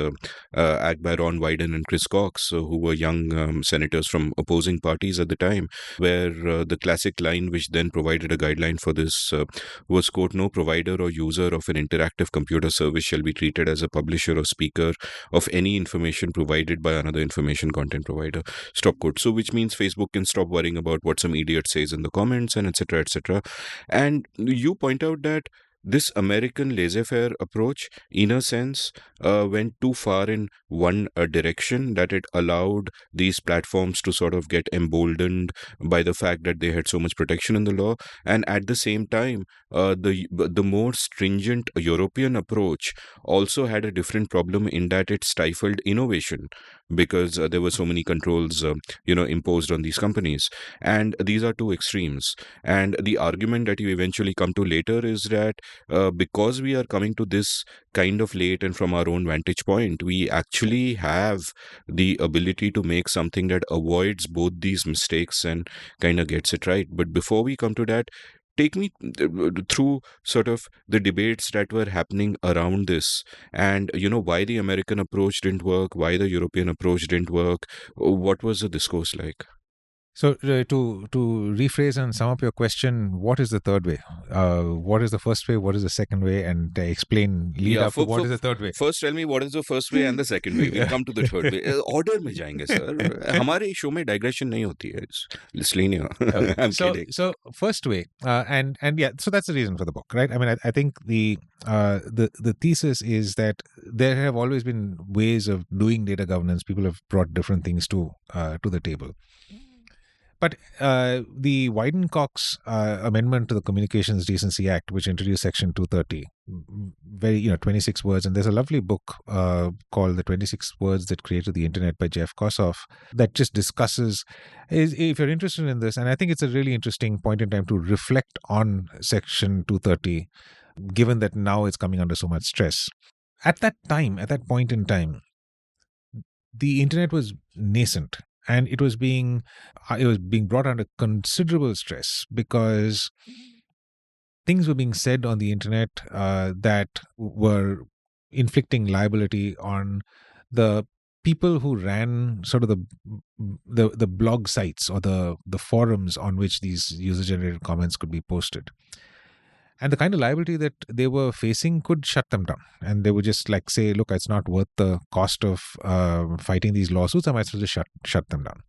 Act by Ron Wyden and Chris Cox, who were young senators from opposing parties at the time, where the classic line which then provided a guideline for this was, quote, no provider or user of an interactive computer service shall be treated as a publisher or speaker of any information provided by another information content provider, stop quote. So which means Facebook can stop worrying about what some idiot says in the comments, and etc., etc. And you point out that this American laissez-faire approach, in a sense, went too far in one direction, that it allowed these platforms to sort of get emboldened by the fact that they had so much protection in the law. And at the same time, the more stringent European approach also had a different problem in that it stifled innovation, because there were so many controls, imposed on these companies. And these are two extremes. And the argument that you eventually come to later is that because we are coming to this kind of late and from our own vantage point, we actually have the ability to make something that avoids both these mistakes and kind of gets it right. But before we come to that, take me through sort of the debates that were happening around this, and why the American approach didn't work, why the European approach didn't work. What was the discourse like? So to rephrase and sum up your question, what is the third way? What is the first way? What is the second way? And lead up to what is the third way? First tell me what is the first way and the second way. We'll come to the third way. Order में जाएंगे sir. हमारे show में digression नहीं होती है. इसलिए नहीं. I'm kidding. So first way, and yeah, so that's the reason for the book, right? I mean, I think the thesis is that there have always been ways of doing data governance. People have brought different things to the table. But the Wyden-Cox amendment to the Communications Decency Act, which introduced Section 230, very 26 words, and there's a lovely book called "The 26 Words That Created the Internet" by Jeff Kossoff that just discusses. If you're interested in this, and I think it's a really interesting point in time to reflect on Section 230, given that now it's coming under so much stress. At that point in time, the internet was nascent, and it was being brought under considerable stress because things were being said on the internet that were inflicting liability on the people who ran sort of the blog sites or the forums on which these user generated comments could be posted. And the kind of liability that they were facing could shut them down. And they would just like say, look, it's not worth the cost of fighting these lawsuits. I might as well just shut them down.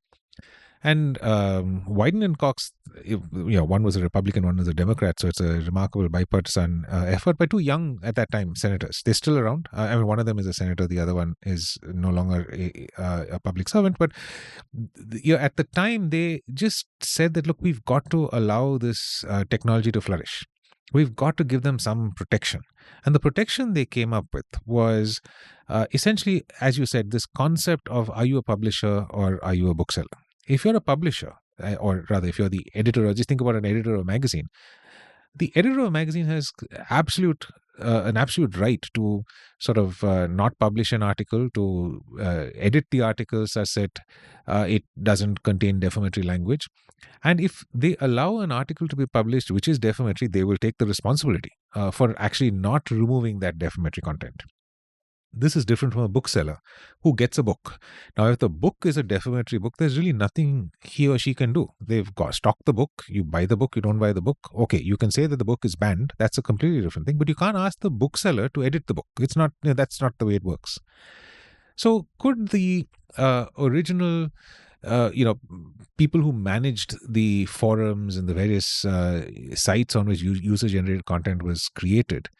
And Wyden and Cox, one was a Republican, one was a Democrat. So it's a remarkable bipartisan effort by two young, at that time, senators. They're still around. I mean, one of them is a senator. The other one is no longer a public servant. But at the time, they just said that, look, we've got to allow this technology to flourish. We've got to give them some protection. And the protection they came up with was essentially, as you said, this concept of, are you a publisher or are you a bookseller? If you're a publisher, or rather, if you're the editor, or just think about an editor of a magazine, the editor of a magazine has an absolute right to sort of not publish an article, to edit the article such that it doesn't contain defamatory language. And if they allow an article to be published which is defamatory, they will take the responsibility for actually not removing that defamatory content. This is different from a bookseller who gets a book. Now, if the book is a defamatory book, there's really nothing he or she can do. They've got stocked the book. You buy the book, you don't buy the book. Okay, you can say that the book is banned. That's a completely different thing. But you can't ask the bookseller to edit the book. It's not. That's not the way it works. So, could the original people who managed the forums and the various sites on which user-generated content was created,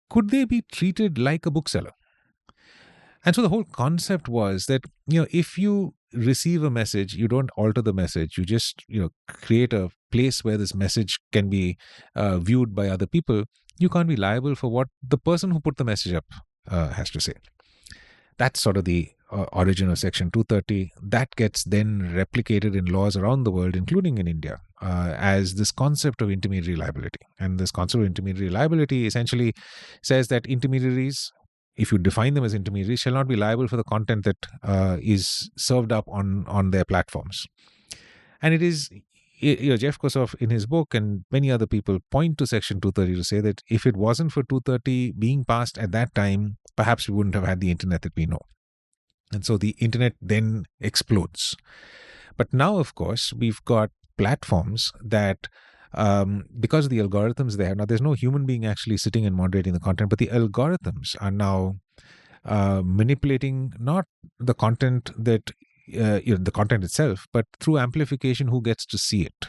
could they be treated like a bookseller? And so the whole concept was that, if you receive a message, you don't alter the message. You just, create a place where this message can be viewed by other people. You can't be liable for what the person who put the message up has to say. That's sort of the origin of Section 230. That gets then replicated in laws around the world, including in India, as this concept of intermediary liability. And this concept of intermediary liability essentially says that intermediaries, if you define them as intermediaries, shall not be liable for the content that is served up on their platforms. And it is, Jeff Kossoff in his book and many other people point to Section 230 to say that if it wasn't for 230 being passed at that time, perhaps we wouldn't have had the internet that we know. And so the internet then explodes. But now, of course, we've got platforms that, because of the algorithms there, now there's no human being actually sitting and moderating the content, but the algorithms are now manipulating not the content that, the content itself, but through amplification, who gets to see it.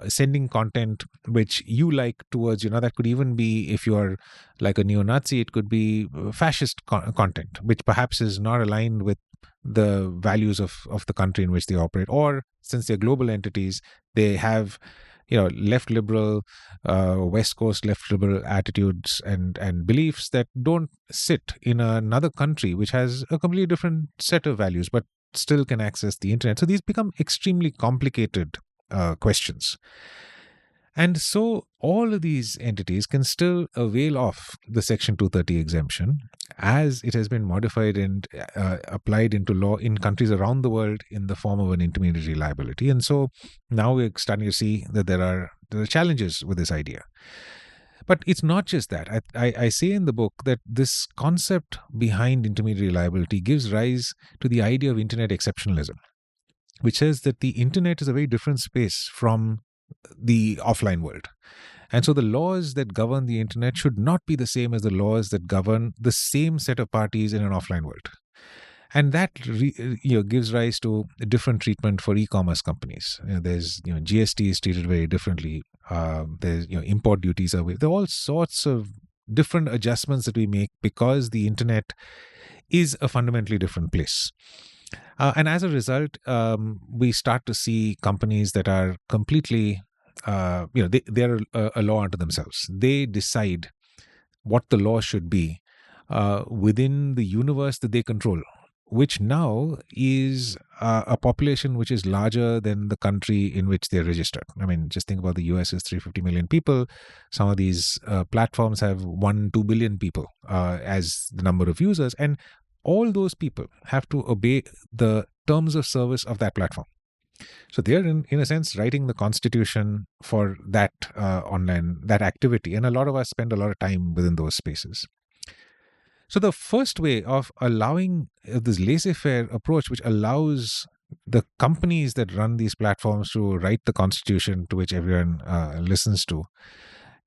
Sending content which you like towards, that could even be, if you're like a neo-Nazi, it could be fascist content, which perhaps is not aligned with the values of the country in which they operate. Or since they're global entities, they have, left liberal, West Coast left liberal attitudes and beliefs that don't sit in another country which has a completely different set of values, but still can access the internet. So these become extremely complicated questions. And so all of these entities can still avail of the Section 230 exemption as it has been modified and applied into law in countries around the world in the form of an intermediary liability. And so now we're starting to see that there are challenges with this idea. But it's not just that. I say in the book that this concept behind intermediary liability gives rise to the idea of internet exceptionalism, which says that the internet is a very different space from the offline world. And so the laws that govern the internet should not be the same as the laws that govern the same set of parties in an offline world. And that gives rise to a different treatment for e-commerce companies. There's GST is treated very differently. There's import duties are waived. There are all sorts of different adjustments that we make because the internet is a fundamentally different place. And as a result, we start to see companies that are completely, they're a law unto themselves. They decide what the law should be within the universe that they control, which now is a population which is larger than the country in which they're registered. I mean, just think about the US is 350 million people. Some of these platforms have 1-2 billion people as the number of users. And all those people have to obey the terms of service of that platform. So they're in a sense writing the constitution for that online that activity, and a lot of us spend a lot of time within those spaces. So the first way of allowing this laissez-faire approach, which allows the companies that run these platforms to write the constitution to which everyone listens to,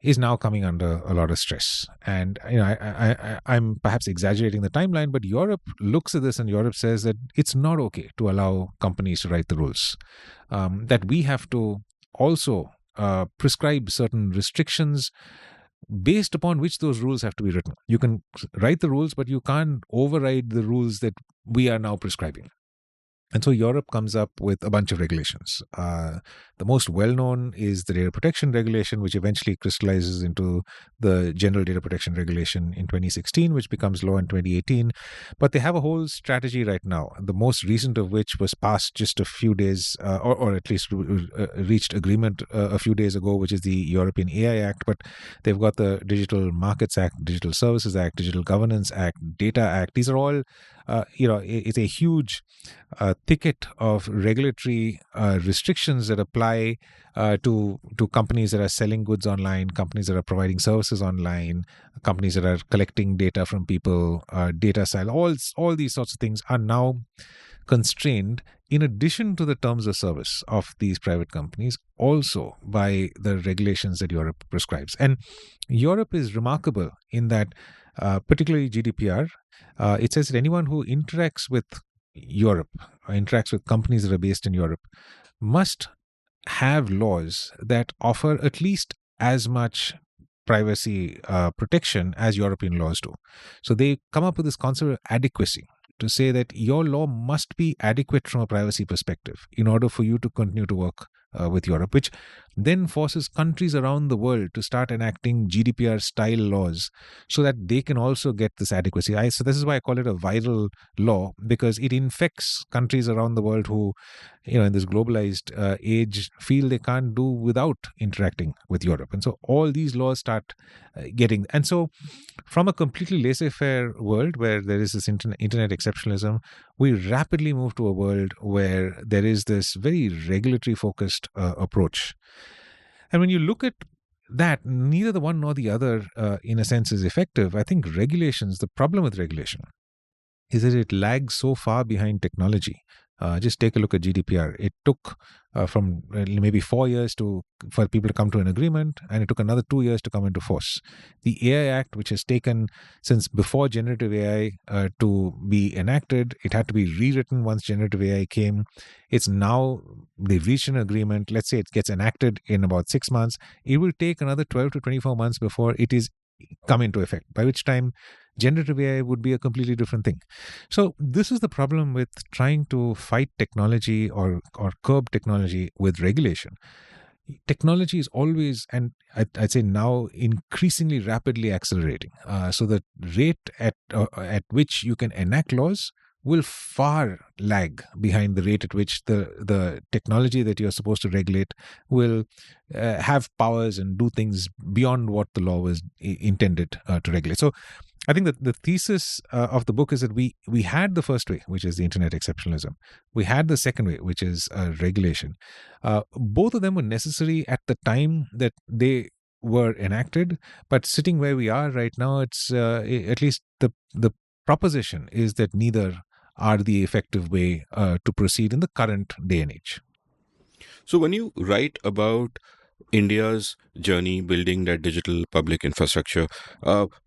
is now coming under a lot of stress. And I'm perhaps exaggerating the timeline, but Europe looks at this and Europe says that it's not okay to allow companies to write the rules. That we have to also prescribe certain restrictions based upon which those rules have to be written. You can write the rules, but you can't override the rules that we are now prescribing. And so Europe comes up with a bunch of regulations. The most well-known is the Data Protection Regulation, which eventually crystallizes into the General Data Protection Regulation in 2016, which becomes law in 2018. But they have a whole strategy right now, the most recent of which was passed just a few days, or at least reached agreement a few days ago, which is the European AI Act. But they've got the Digital Markets Act, Digital Services Act, Digital Governance Act, Data Act. These are all, it's a huge thicket of regulatory restrictions that apply to companies that are selling goods online, companies that are providing services online, companies that are collecting data from people, data sale. All these sorts of things are now constrained, in addition to the terms of service of these private companies, also by the regulations that Europe prescribes. And Europe is remarkable in that, particularly GDPR, it says that anyone who interacts with Europe, or interacts with companies that are based in Europe, must have laws that offer at least as much privacy protection as European laws do. So they come up with this concept of adequacy, to say that your law must be adequate from a privacy perspective in order for you to continue to work with Europe, which then forces countries around the world to start enacting GDPR style laws so that they can also get this adequacy. So this is why I call it a viral law, because it infects countries around the world who, in this globalized age, feel they can't do without interacting with Europe. And so all these laws start getting, and so from a completely laissez-faire world where there is this internet exceptionalism, we rapidly move to a world where there is this very regulatory focused approach. And when you look at that, neither the one nor the other, in a sense, is effective. I think regulations, the problem with regulation is that it lags so far behind technology. Just take a look at GDPR. It took from maybe 4 years for people to come to an agreement, and it took another 2 years to come into force. The AI Act, which has taken since before generative AI to be enacted, it had to be rewritten once generative AI came. It's now, they've reached an agreement. Let's say it gets enacted in about 6 months. It will take another 12 to 24 months before it is come into effect, by which time generative AI would be a completely different thing. So this is the problem with trying to fight technology or curb technology with regulation. Technology is always, and I'd say now, increasingly rapidly accelerating. So the rate at which you can enact laws will far lag behind the rate at which the technology that you're supposed to regulate will have powers and do things beyond what the law was intended to regulate. So I think that the thesis of the book is that we had the first way, which is the internet exceptionalism. We had the second way, which is regulation. Both of them were necessary at the time that they were enacted, but sitting where we are right now, it's at least the proposition is that neither are the effective way to proceed in the current day and age. So when you write about India's journey building that digital public infrastructure,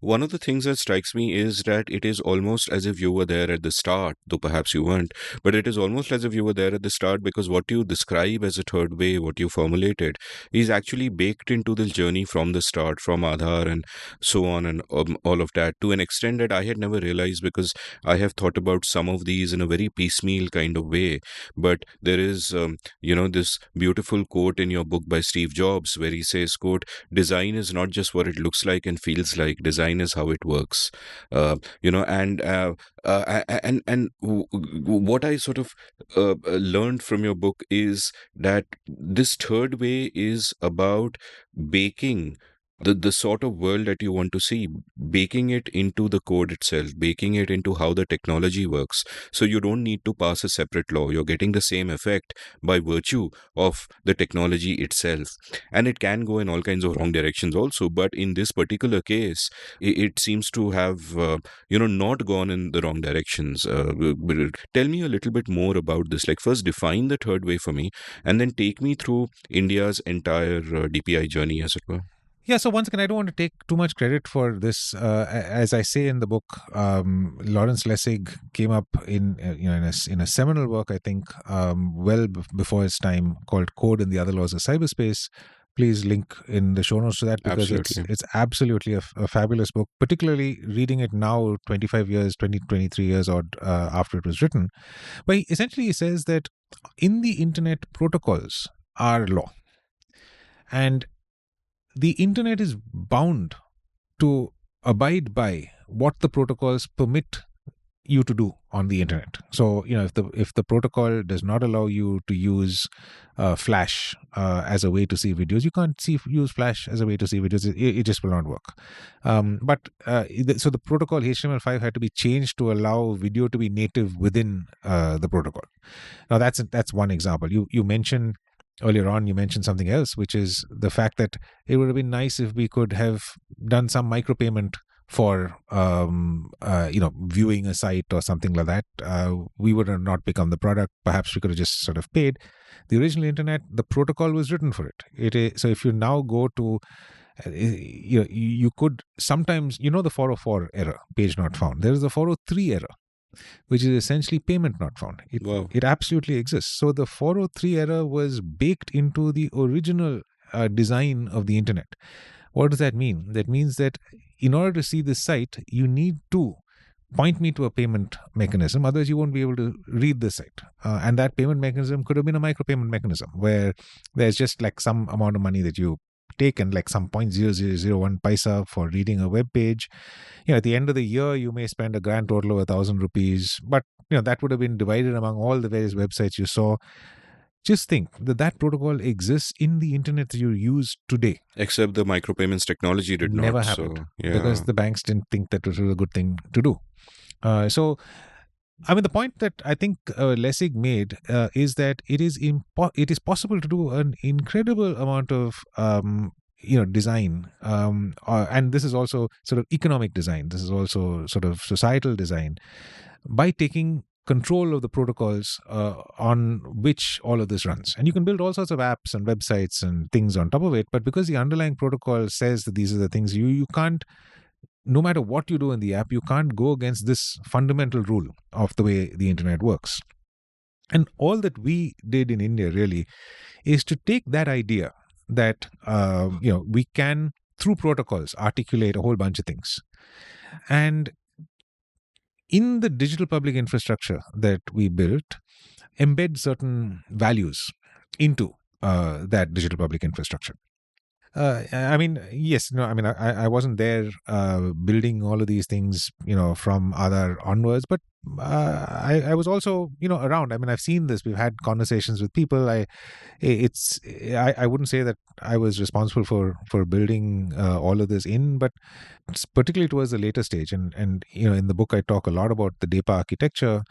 one of the things that strikes me is that it is almost as if you were there at the start, though perhaps you weren't, but it is almost as if you were there at the start, because what you describe as a third way, what you formulated, is actually baked into this journey from the start, from Aadhar and so on, and all of that, to an extent that I had never realized, because I have thought about some of these in a very piecemeal kind of way. But there is, this beautiful quote in your book by Steve Jobs, where he says, quote, "Design is not just what it looks like and feels like. Design is how it works." What I sort of learned from your book is that this third way is about baking the sort of world that you want to see, baking it into the code itself, baking it into how the technology works. So you don't need to pass a separate law. You're getting the same effect by virtue of the technology itself. And it can go in all kinds of wrong directions also. But in this particular case, it seems to have, not gone in the wrong directions. Tell me a little bit more about this. Like, first define the third way for me, and then take me through India's entire DPI journey, as it were. Yeah, so once again, I don't want to take too much credit for this. As I say in the book, Lawrence Lessig came up in a seminal work, I think, before his time, called "Code and the Other Laws of Cyberspace." Please link in the show notes to that, because Absolutely. it's absolutely a fabulous book. Particularly reading it now, 23 years odd after it was written. But essentially, he says that in the internet, protocols are law, and the internet is bound to abide by what the protocols permit you to do on the internet. So, if the protocol does not allow you to use Flash as a way to see videos, you can't use Flash as a way to see videos. It just will not work. So the protocol HTML5 had to be changed to allow video to be native within the protocol. Now that's one example. You mentioned earlier on, you mentioned something else, which is the fact that it would have been nice if we could have done some micropayment for viewing a site or something like that. We would have not become the product. Perhaps we could have just sort of paid. The original internet, the protocol was written for it. So if you now go to you could sometimes, the 404 error, page not found. There is the 403 error, which is essentially payment not found. Wow. It absolutely exists. So the 403 error was baked into the original design of the internet. What does that mean? That means that in order to see this site, you need to point me to a payment mechanism. Otherwise, you won't be able to read the site. And that payment mechanism could have been a micropayment mechanism where there's just like some amount of money that you take, and like some 0.0001 paisa for reading a web page. At the end of the year, you may spend a grand total of 1,000 rupees, but that would have been divided among all the various websites you saw. Just think that protocol exists in the internet that you use today. Except the micropayments technology did Never not. happened, So, yeah. because the banks didn't think that was a good thing to do. So, I mean, the point that I think Lessig made is that it is possible to do an incredible amount of design, and this is also sort of economic design. This is also sort of societal design, by taking control of the protocols on which all of this runs. And you can build all sorts of apps and websites and things on top of it, but because the underlying protocol says that these are the things, you can't, no matter what you do in the app, you can't go against this fundamental rule of the way the internet works. And all that we did in India really is to take that idea that we can, through protocols, articulate a whole bunch of things. And in the digital public infrastructure that we built, embed certain values into that digital public infrastructure. I mean, yes, no, I mean, I wasn't there building all of these things, from Aadhar onwards, but I was also, around. I mean, I've seen this. We've had conversations with people. I wouldn't say that I was responsible for building all of this but particularly towards the later stage. And in the book, I talk a lot about the DEPA architecture,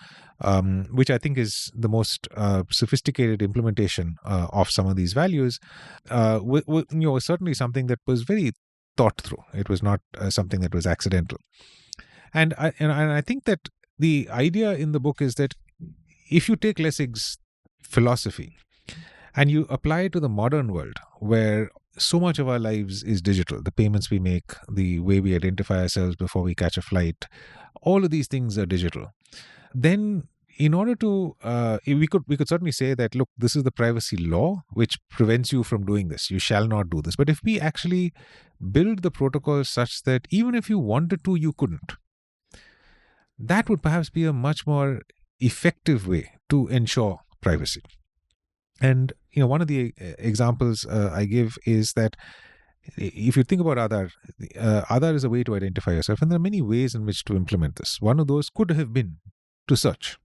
which I think is the most sophisticated implementation of some of these values. Was certainly something that was very thought through. It was not something that was accidental. And I think that the idea in the book is that if you take Lessig's philosophy and you apply it to the modern world, where so much of our lives is digital, the payments we make, the way we identify ourselves before we catch a flight, all of these things are digital. Then, in order to, we could certainly say that, look, this is the privacy law which prevents you from doing this. You shall not do this. But if we actually build the protocol such that even if you wanted to, you couldn't, that would perhaps be a much more effective way to ensure privacy. And one of the examples I give is that if you think about Aadhar, Aadhar is a way to identify yourself, and there are many ways in which to implement this. One of those could have been to search.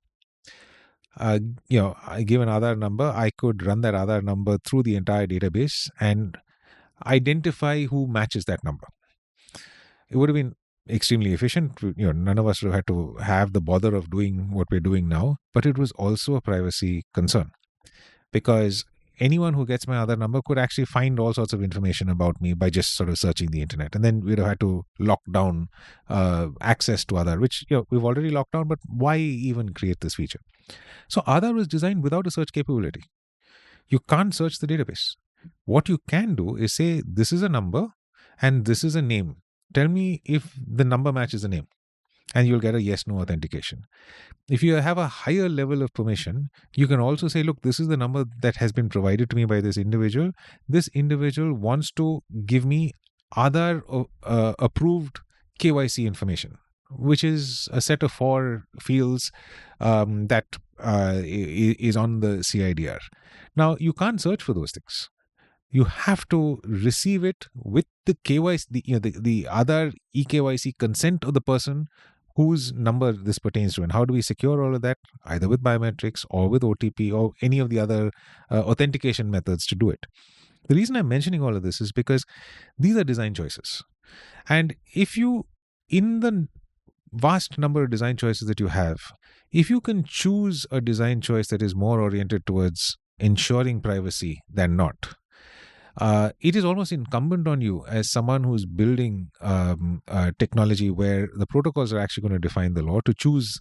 I give an Aadhar number, I could run that Aadhar number through the entire database, and identify who matches that number. It would have been extremely efficient. None of us would have had to have the bother of doing what we're doing now, but it was also a privacy concern because anyone who gets my other number could actually find all sorts of information about me by just sort of searching the internet. And then we'd have had to lock down access to Aadhar, which we've already locked down, but why even create this feature? So Aadhar was designed without a search capability. You can't search the database. What you can do is say, this is a number and this is a name. Tell me if the number matches the name. And you'll get a yes no authentication. If you have a higher level of permission, you can also say, look, this is the number that has been provided to me by this individual. This individual wants to give me Aadhar approved KYC information, which is a set of 4 fields that is on the CIDR. Now, you can't search for those things. You have to receive it with the KYC, the Aadhar eKYC consent of the person whose number this pertains to. And how do we secure all of that? Either with biometrics or with OTP or any of the other authentication methods to do it. The reason I'm mentioning all of this is because these are design choices. And if you, in the vast number of design choices that you have, if you can choose a design choice that is more oriented towards ensuring privacy than not, it is almost incumbent on you as someone who's building technology where the protocols are actually going to define the law to choose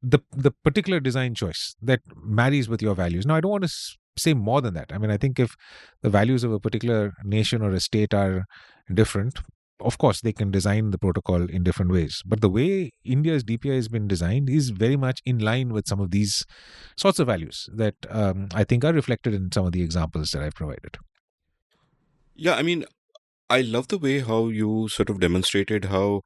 the particular design choice that marries with your values. Now, I don't want to say more than that. I mean, I think if the values of a particular nation or a state are different, of course, they can design the protocol in different ways. But the way India's DPI has been designed is very much in line with some of these sorts of values that I think are reflected in some of the examples that I've provided. Yeah, I mean, I love the way how you sort of demonstrated how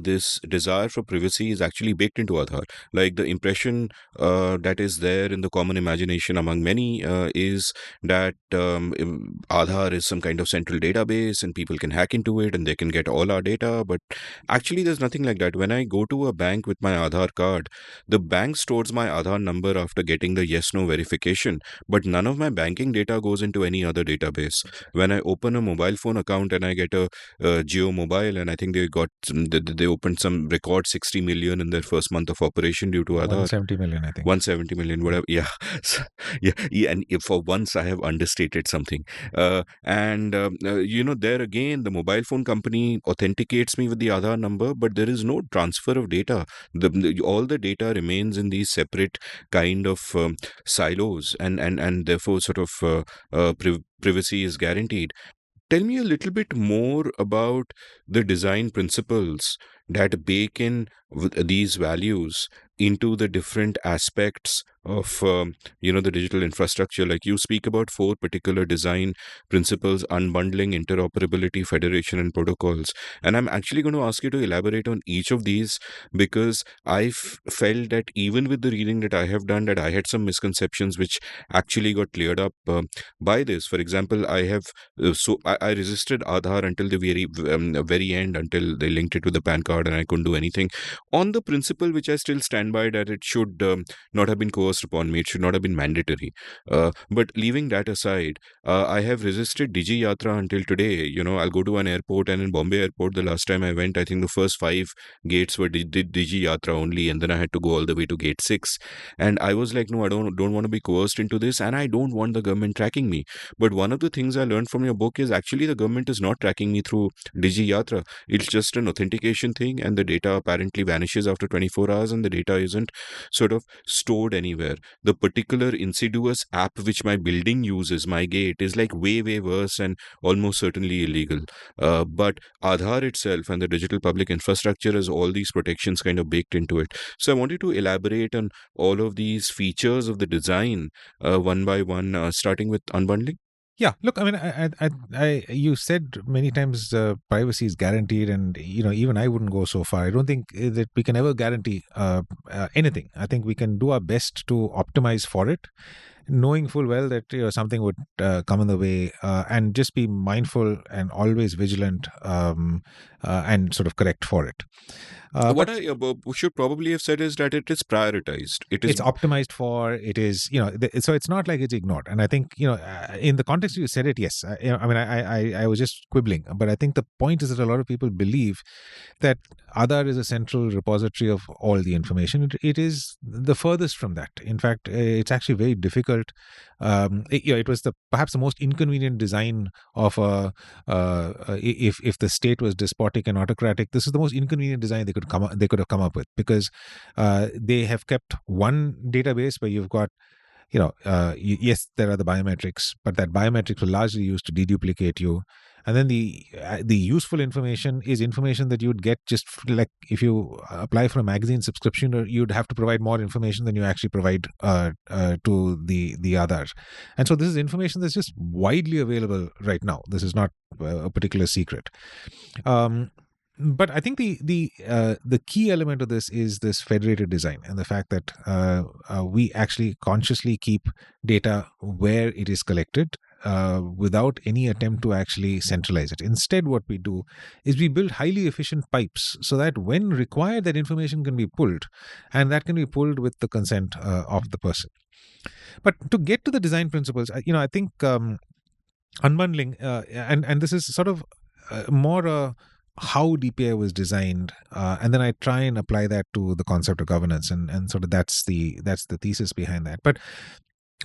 this desire for privacy is actually baked into Aadhar. Like the impression that is there in the common imagination among many is that Aadhar is some kind of central database and people can hack into it and they can get all our data. But actually, there's nothing like that. When I go to a bank with my Aadhar card, the bank stores my Aadhar number after getting the yes no verification, but none of my banking data goes into any other database. When I open a mobile phone account and I get a Geo Mobile, and I think they opened some record 60 million in their first month of operation due to Aadhar. 170 million, I think. 170 million, whatever. Yeah. Yeah. And if for once I have understated something. There again, the mobile phone company authenticates me with the Aadhar number, but there is no transfer of data. All the data remains in these separate kind of silos, and therefore sort of privacy is guaranteed. Tell me a little bit more about the design principles that bake in these values into the different aspects of the digital infrastructure. Like you speak about 4 particular design principles: unbundling, interoperability, federation, and protocols. And I'm actually going to ask you to elaborate on each of these, because I felt that even with the reading that I have done, that I had some misconceptions which actually got cleared up by this. For example, I resisted Aadhar until the very end, until they linked it to the PAN card and I couldn't do anything on the principle which I still stand by, that it should not have been coerced upon me. It should not have been mandatory. But leaving that aside, I have resisted Digi Yatra until today. I'll go to an airport, and in Bombay airport, the last time I went, I think the first 5 gates were Digi Yatra only, and then I had to go all the way to gate 6. And I was like, no, I don't want to be coerced into this, and I don't want the government tracking me. But one of the things I learned from your book is actually the government is not tracking me through Digi Yatra. It's just an authentication thing, and the data apparently vanishes after 24 hours, and the data isn't sort of stored anywhere. The particular insidious app which my building uses, my gate, is like way, way worse and almost certainly illegal. But Aadhar itself and the digital public infrastructure has all these protections kind of baked into it. So I want you to elaborate on all of these features of the design one by one, starting with unbundling. Yeah, look, I mean, you said many times privacy is guaranteed, and even I wouldn't go so far. I don't think that we can ever guarantee anything. I think we can do our best to optimize for it, knowing full well that something would come in the way, and just be mindful and always vigilant, and sort of correct for it. What But I should probably have said is that it is prioritized. It is it's optimized for, it is, so it's not like it's ignored. And I think, in the context you said it, yes, I mean, I was just quibbling, but I think the point is that a lot of people believe that Aadhar is a central repository of all the information. It is the furthest from that. In fact, it's actually very difficult. It was perhaps the most inconvenient design of if the state was despotic and autocratic. This is the most inconvenient design they could have come up with, because they have kept one database where you've got, yes, there are the biometrics, but that biometrics will largely used to deduplicate you. And then the useful information is information that you'd get just like if you apply for a magazine subscription, or you'd have to provide more information than you actually provide to the others. And so this is information that's just widely available right now. This is not a particular secret. But I think the key element of this is this federated design, and the fact that we actually consciously keep data where it is collected, without any attempt to actually centralize it. Instead, what we do is we build highly efficient pipes so that when required, that information can be pulled, and that can be pulled with the consent of the person. But to get to the design principles, I think unbundling, and this is sort of more how DPI was designed, and then I try and apply that to the concept of governance, and sort of that's the thesis behind that. But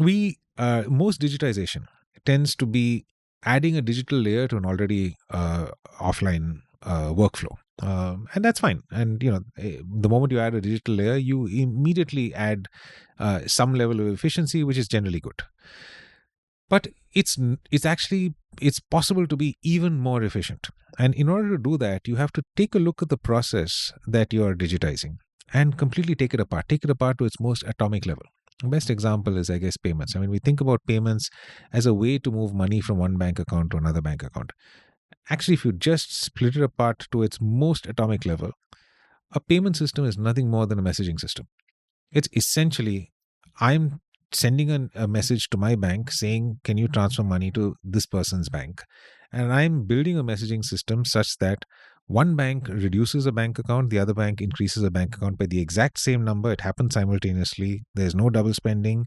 we most digitization tends to be adding a digital layer to an already offline workflow, and that's fine. And the moment you add a digital layer, you immediately add some level of efficiency, which is generally good. But it's possible to be even more efficient. And in order to do that, you have to take a look at the process that you are digitizing and completely take it apart to its most atomic level. The best example is, I guess, payments. I mean, we think about payments as a way to move money from one bank account to another bank account. Actually, if you just split it apart to its most atomic level, a payment system is nothing more than a messaging system. It's essentially, I'm sending a message to my bank saying, can you transfer money to this person's bank? And I'm building a messaging system such that one bank reduces a bank account, the other bank increases a bank account by the exact same number. It happens simultaneously. There's no double spending.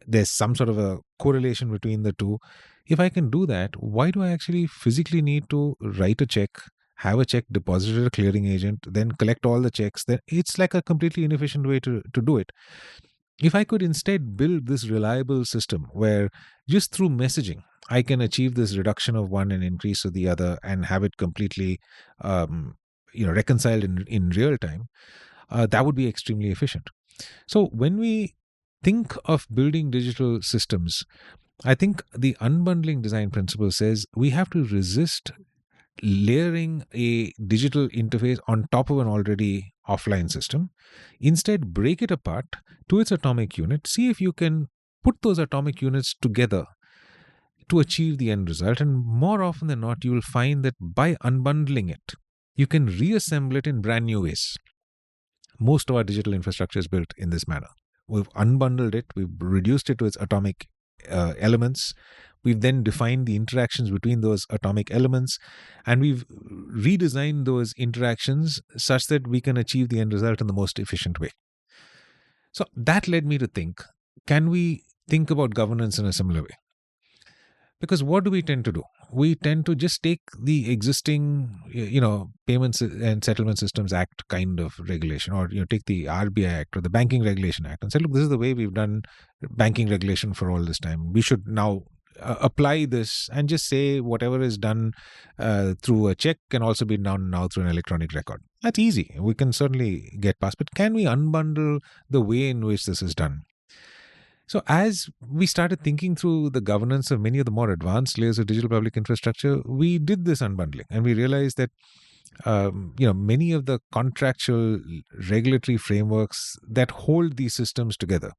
There's some sort of a correlation between the two. If I can do that, why do I actually physically need to write a check, have a check deposited at a clearing agent, then collect all the checks? Then it's like a completely inefficient way to do it. If I could instead build this reliable system where just through messaging, I can achieve this reduction of one and increase of the other and have it completely reconciled in real time, that would be extremely efficient. So when we think of building digital systems, I think the unbundling design principle says we have to resist layering a digital interface on top of an already offline system. Instead, break it apart to its atomic unit. See if you can put those atomic units together to achieve the end result. And more often than not, you will find that by unbundling it, you can reassemble it in brand new ways. Most of our digital infrastructure is built in this manner. We've unbundled it, we've reduced it to its atomic elements. We've then defined the interactions between those atomic elements, and we've redesigned those interactions such that we can achieve the end result in the most efficient way. So that led me to think, can we think about governance in a similar way? Because what do we tend to do? We tend to just take the existing, Payments and Settlement Systems Act kind of regulation, or take the RBI Act or the Banking Regulation Act and say, look, this is the way we've done banking regulation for all this time. We should now apply this and just say whatever is done through a check can also be done now through an electronic record. That's easy. We can certainly get past. But can we unbundle the way in which this is done? So as we started thinking through the governance of many of the more advanced layers of digital public infrastructure, we did this unbundling, and we realized that many of the contractual regulatory frameworks that hold these systems together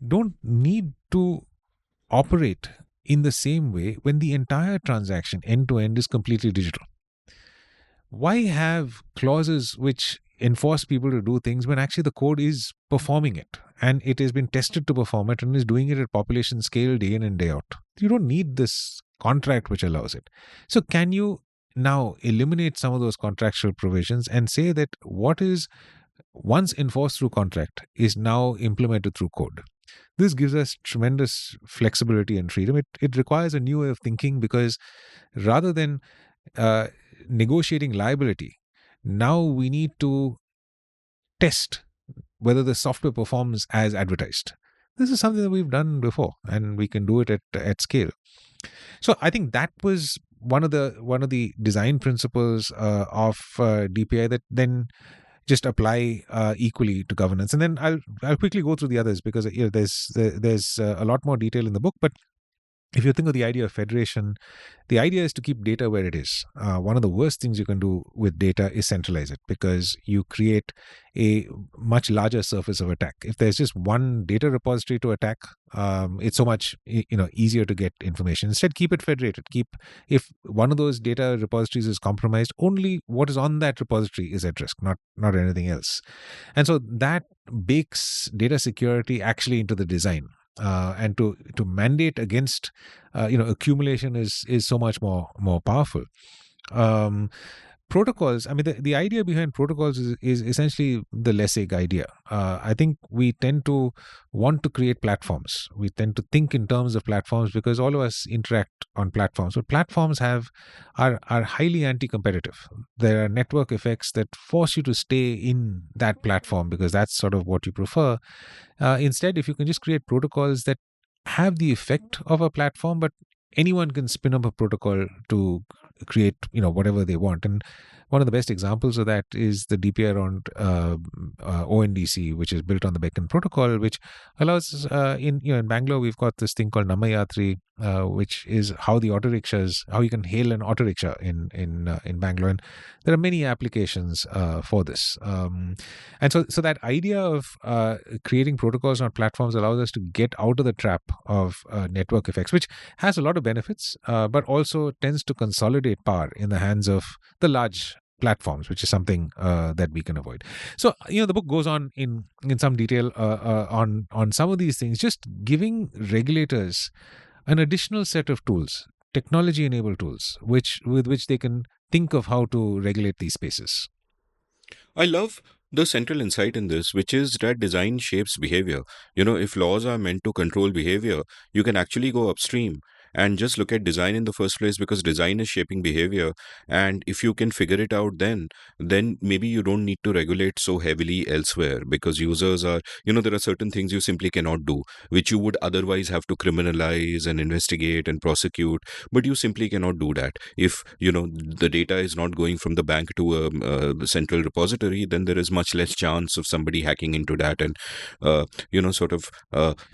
don't need to operate in the same way when the entire transaction end to end is completely digital. Why have clauses which enforce people to do things when actually the code is performing it? and it has been tested to perform it and is doing it at population scale day in and day out. You don't need this contract which allows it. So can you now eliminate some of those contractual provisions and say that what is once enforced through contract is now implemented through code? This gives us tremendous flexibility and freedom. It requires a new way of thinking, because rather than uh, negotiating liability, now we need to test whether the software performs as advertised. This is something that we've done before, and we can do it at scale. So I think that was one of the design principles of DPI that then just apply equally to governance. And then I'll quickly go through the others, because there's a lot more detail in the book. But if you think of the idea of federation, the idea is to keep data where it is. One of the worst things you can do with data is centralize it, because you create a much larger surface of attack. If there's just one data repository to attack, it's so much easier to get information. Instead, keep it federated. If one of those data repositories is compromised, only what is on that repository is at risk, not anything else. And so that bakes data security actually into the design. And to mandate against accumulation is so much more powerful. Protocols, I mean, the idea behind protocols is essentially the Lessig idea. I think we tend to want to create platforms. We tend to think in terms of platforms because all of us interact on platforms. But platforms are highly anti-competitive. There are network effects that force you to stay in that platform because that's sort of what you prefer. Instead, if you can just create protocols that have the effect of a platform, but anyone can spin up a protocol to create whatever they want. And one of the best examples of that is the DPI around ONDC, which is built on the Beacon protocol, which allows in Bangalore we've got this thing called Namayatri, which is how you can hail an auto rickshaw in Bangalore. And there are many applications for this. And so that idea of creating protocols on platforms allows us to get out of the trap of network effects, which has a lot of benefits, but also tends to consolidate power in the hands of the large platforms, which is something that we can avoid. So the book goes on in some detail on some of these things, just giving regulators an additional set of tools, technology-enabled tools, with which they can think of how to regulate these spaces. I love the central insight in this, which is that design shapes behavior. If laws are meant to control behavior, you can actually go upstream and just look at design in the first place, because design is shaping behavior. And if you can figure it out, then maybe you don't need to regulate so heavily elsewhere, because users are, there are certain things you simply cannot do, which you would otherwise have to criminalize and investigate and prosecute. But you simply cannot do that. If, the data is not going from the bank to a central repository, then there is much less chance of somebody hacking into that and,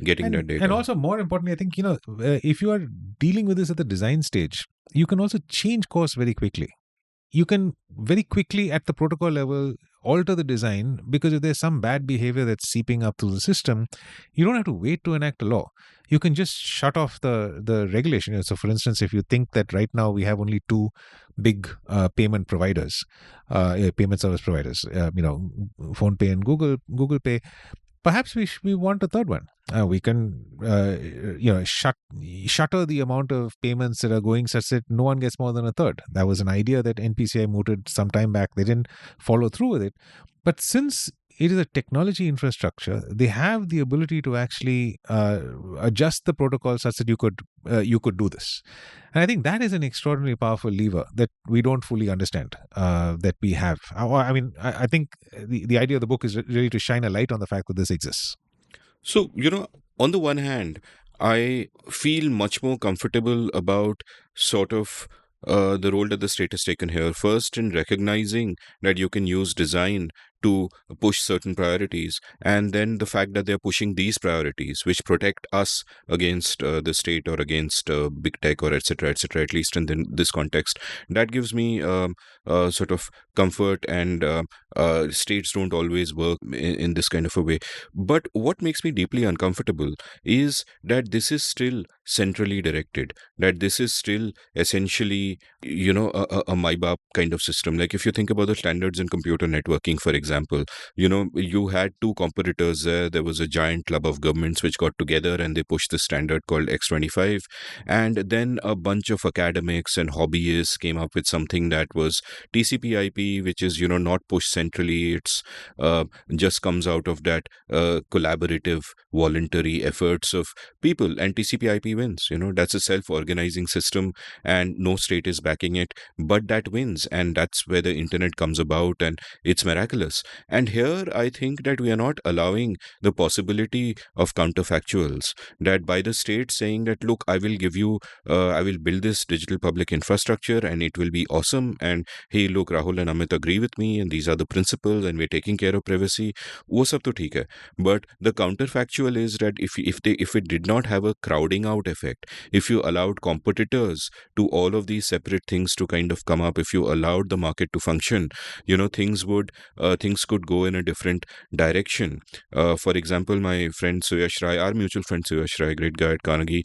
getting that data. And also, more importantly, I think, if you are dealing with this at the design stage, you can also change course very quickly. You can very quickly at the protocol level alter the design, because if there's some bad behavior that's seeping up through the system, you don't have to wait to enact a law. You can just shut off the regulation. So for instance, if you think that right now we have only two big payment providers, payment service providers, PhonePe and Google Pay, perhaps we want a third one. We can shutter the amount of payments that are going such that no one gets more than a third. That was an idea that NPCI mooted some time back. They didn't follow through with it. But since it is a technology infrastructure, they have the ability to actually adjust the protocol such that you could do this. And I think that is an extraordinarily powerful lever that we don't fully understand that we have. I mean, I think the idea of the book is really to shine a light on the fact that this exists. So, on the one hand, I feel much more comfortable about sort of the role that the state has taken here. First, in recognizing that you can use design to push certain priorities, and then the fact that they're pushing these priorities, which protect us against the state or against big tech or etc., at least in this context. That gives me sort of comfort, and states don't always work in this kind of a way. But what makes me deeply uncomfortable is that this is still centrally directed, that this is still essentially, a MIBAP kind of system. Like if you think about the standards in computer networking, for example, example. You had two competitors there. There was a giant club of governments which got together and they pushed the standard called X25. And then a bunch of academics and hobbyists came up with something that was TCP/IP, which is, not pushed centrally. It's just comes out of that collaborative, voluntary efforts of people, and TCP/IP wins. That's a self-organizing system, and no state is backing it, but that wins, and that's where the internet comes about, and it's miraculous. And here, I think that we are not allowing the possibility of counterfactuals. That by the state saying that, look, I will build this digital public infrastructure, and it will be awesome. And hey, look, Rahul and Amit agree with me, and these are the principles, and we're taking care of privacy. वो सब तो ठीक है. But the counterfactual is that if it did not have a crowding out effect, if you allowed competitors to all of these separate things to kind of come up, if you allowed the market to function, things could go in a different direction. For example, my friend Suyash Rai, our mutual friend Suyash Rai, great guy at Carnegie,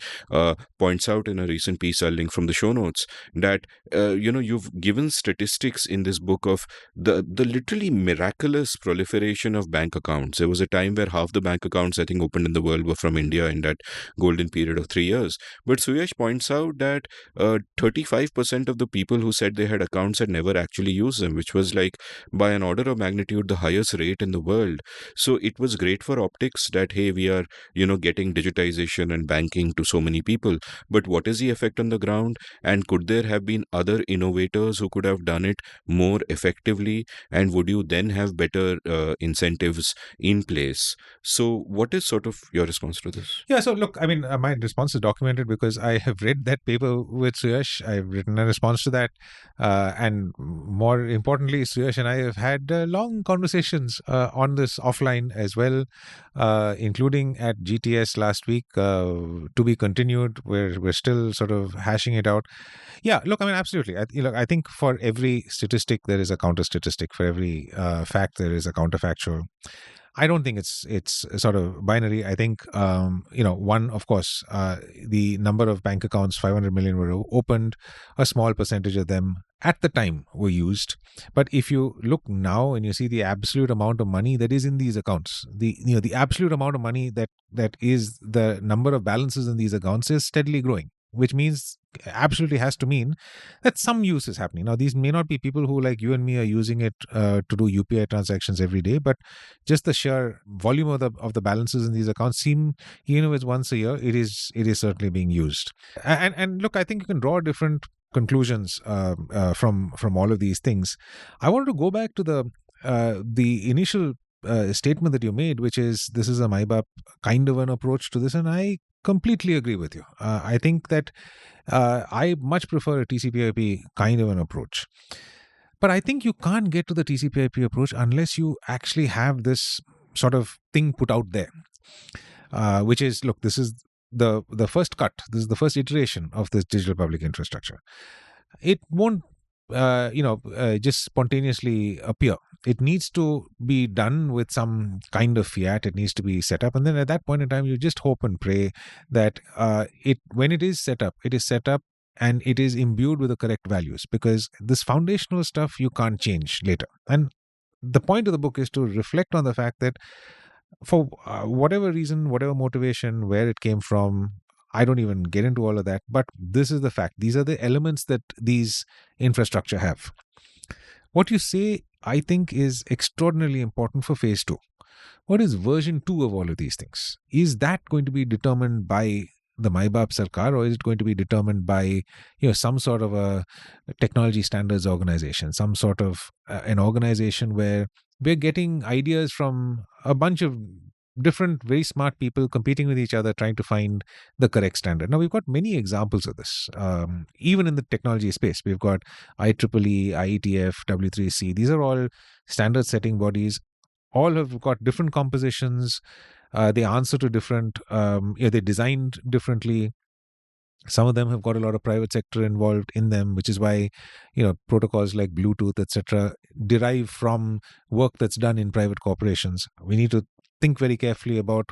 points out in a recent piece I'll link from the show notes that you've given statistics in this book of the literally miraculous proliferation of bank accounts. There was a time where half the bank accounts I think opened in the world were from India in that golden period of 3 years. But Suyash points out that 35% of the people who said they had accounts had never actually used them, which was like by an order of magnitude the highest rate in the world. So it was great for optics that, hey, we are getting digitization and banking to so many people. But what is the effect on the ground? And could there have been other innovators who could have done it more effectively? And would you then have better incentives in place? So what is sort of your response to this? Yeah, so look, I mean, my response is documented because I have read that paper with Suyash. I've written a response to that. And more importantly, Suyash and I have had long conversations on this offline as well, including at GTS last week, to be continued. We're still sort of hashing it out. Yeah, look, I mean, absolutely. I think for every statistic, there is a counter statistic. For every fact, there is a counterfactual. I don't think it's sort of binary. I think one, of course, the number of bank accounts, 500 million, were opened. A small percentage of them at the time were used. But if you look now and you see the absolute amount of money that is in these accounts, the absolute amount of money that is the number of balances in these accounts is steadily growing, which means absolutely has to mean that some use is happening. Now, these may not be people who like you and me are using it to do UPI transactions every day, but just the sheer volume of the balances in these accounts seem, even if it's once a year, it is certainly being used. And look, I think you can draw different conclusions from all of these things. I wanted to go back to the initial statement that you made, which is this is a MyBap kind of an approach to this, and I completely agree with you. I think that I much prefer a TCP/IP kind of an approach. But I think you can't get to the TCP/IP approach unless you actually have this sort of thing put out there, which is, look, this is the first cut. This is the first iteration of this digital public infrastructure. It won't just spontaneously appear. It needs to be done with some kind of fiat. It needs to be set up. And then at that point in time, you just hope and pray that when it is set up and it is imbued with the correct values, because this foundational stuff you can't change later. And the point of the book is to reflect on the fact that for whatever reason, whatever motivation, where it came from, I don't even get into all of that, but this is the fact. These are the elements that these infrastructure have. What you say, I think, is extraordinarily important for phase 2. What is version 2 of all of these things? Is that going to be determined by the MyBap Sarkar, or is it going to be determined by some sort of a technology standards organization, some sort of an organization where we're getting ideas from a bunch of different, very smart people competing with each other, trying to find the correct standard. Now, we've got many examples of this, even in the technology space. We've got IEEE, IETF, W3C. These are all standard-setting bodies. All have got different compositions. They answer to different, they're designed differently. Some of them have got a lot of private sector involved in them, which is why, protocols like Bluetooth, etc., derive from work that's done in private corporations. We need to think very carefully about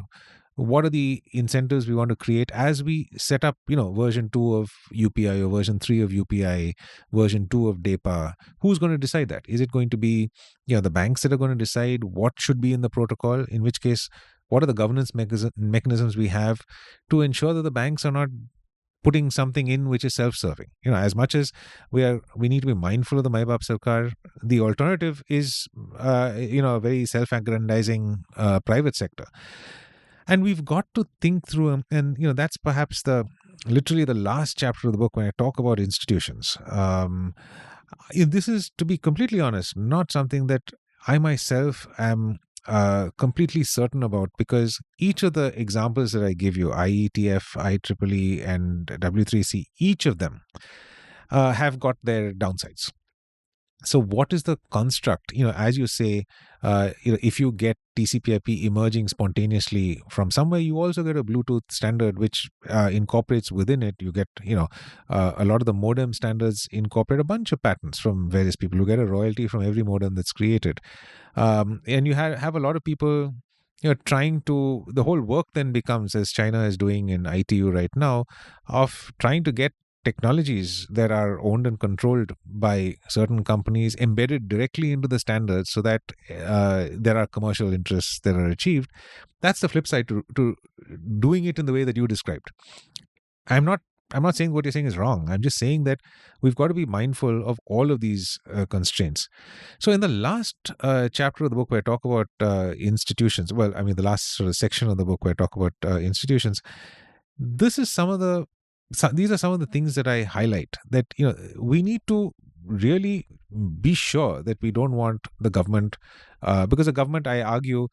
what are the incentives we want to create as we set up, version 2 of UPI or version 3 of UPI, version 2 of DEPA? Who's going to decide that? Is it going to be, the banks that are going to decide what should be in the protocol? In which case, what are the governance mechanisms we have to ensure that the banks are not putting something in which is self-serving? As much as we need to be mindful of the Mai Baap Sarkar, the alternative is a very self-aggrandizing private sector. And we've got to think through, and that's perhaps literally the last chapter of the book when I talk about institutions. This is, to be completely honest, not something that I myself am completely certain about, because each of the examples that I give you, IETF, IEEE, and W3C, each of them have got their downsides. So what is the construct? As you say, if you get TCP/IP emerging spontaneously from somewhere, you also get a Bluetooth standard which incorporates within it. You get, a lot of the modem standards incorporate a bunch of patents from various people. You get a royalty from every modem that's created, and you have a lot of people, trying to. The whole work then becomes, as China is doing in ITU right now, of trying to get technologies that are owned and controlled by certain companies embedded directly into the standards, so that there are commercial interests that are achieved. That's the flip side to doing it in the way that you described. I'm not saying what you're saying is wrong. I'm just saying that we've got to be mindful of all of these constraints. So in the last chapter of the book where I talk about institutions, the last sort of section of the book where I talk about institutions, these are some of the things that I highlight, that we need to really be sure that we don't want the government, because the government, I argue,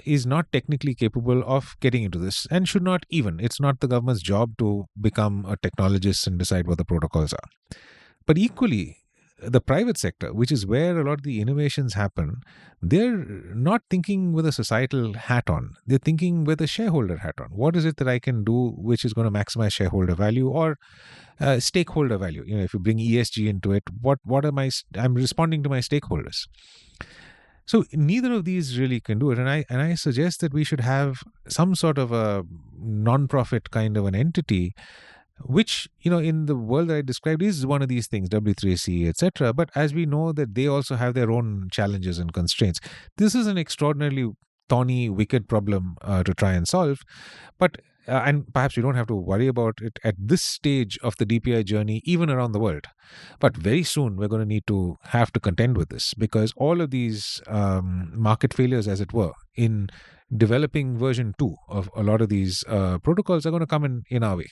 is not technically capable of getting into this, and should not even. It's not the government's job to become a technologist and decide what the protocols are. But equally, the private sector, which is where a lot of the innovations happen, they're not thinking with a societal hat on. They're thinking with a shareholder hat on. What is it that I can do which is going to maximize shareholder value or stakeholder value? If you bring ESG into it, what am I'm responding to my stakeholders. So neither of these really can do it, and I suggest that we should have some sort of a non-profit kind of an entity, which in the world that I described is one of these things, W3C, etc. But as we know that they also have their own challenges and constraints. This is an extraordinarily thorny, wicked problem to try and solve, but and perhaps we don't have to worry about it at this stage of the DPI journey, even around the world. But very soon we're going to have to contend with this, because all of these market failures, as it were, in developing version 2 of a lot of these protocols are going to come in our way.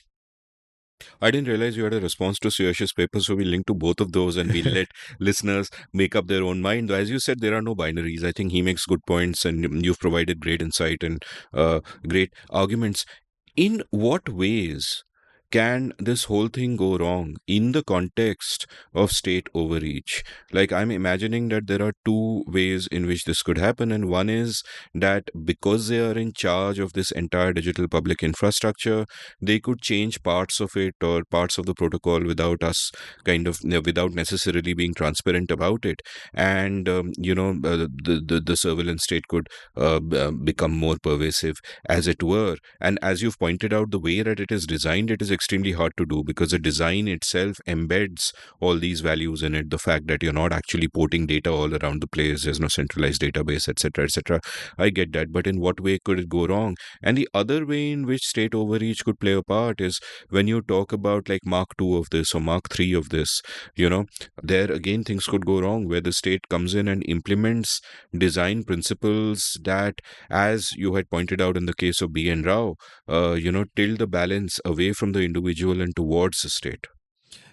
I didn't realize you had a response to Suyash's paper, so we'll link to both of those and we'll let listeners make up their own mind. As you said, there are no binaries. I think he makes good points, and you've provided great insight and great arguments. In what ways can this whole thing go wrong in the context of state overreach? Like, I'm imagining that there are two ways in which this could happen, and one is that because they are in charge of this entire digital public infrastructure, they could change parts of it or parts of the protocol without us without necessarily being transparent about it, and the surveillance state could become more pervasive, as it were. And as you've pointed out, the way that it is designed, it is extremely hard to do, because the design itself embeds all these values in it. The fact that you're not actually porting data all around the place, there's no centralized database, etc., etc. I get that, but in what way could it go wrong? And the other way in which state overreach could play a part is when you talk about like Mark 2 of this or Mark 3 of this, there again things could go wrong, where the state comes in and implements design principles that, as you had pointed out in the case of B.N. Rao, tilt the balance away from the individual and towards the state.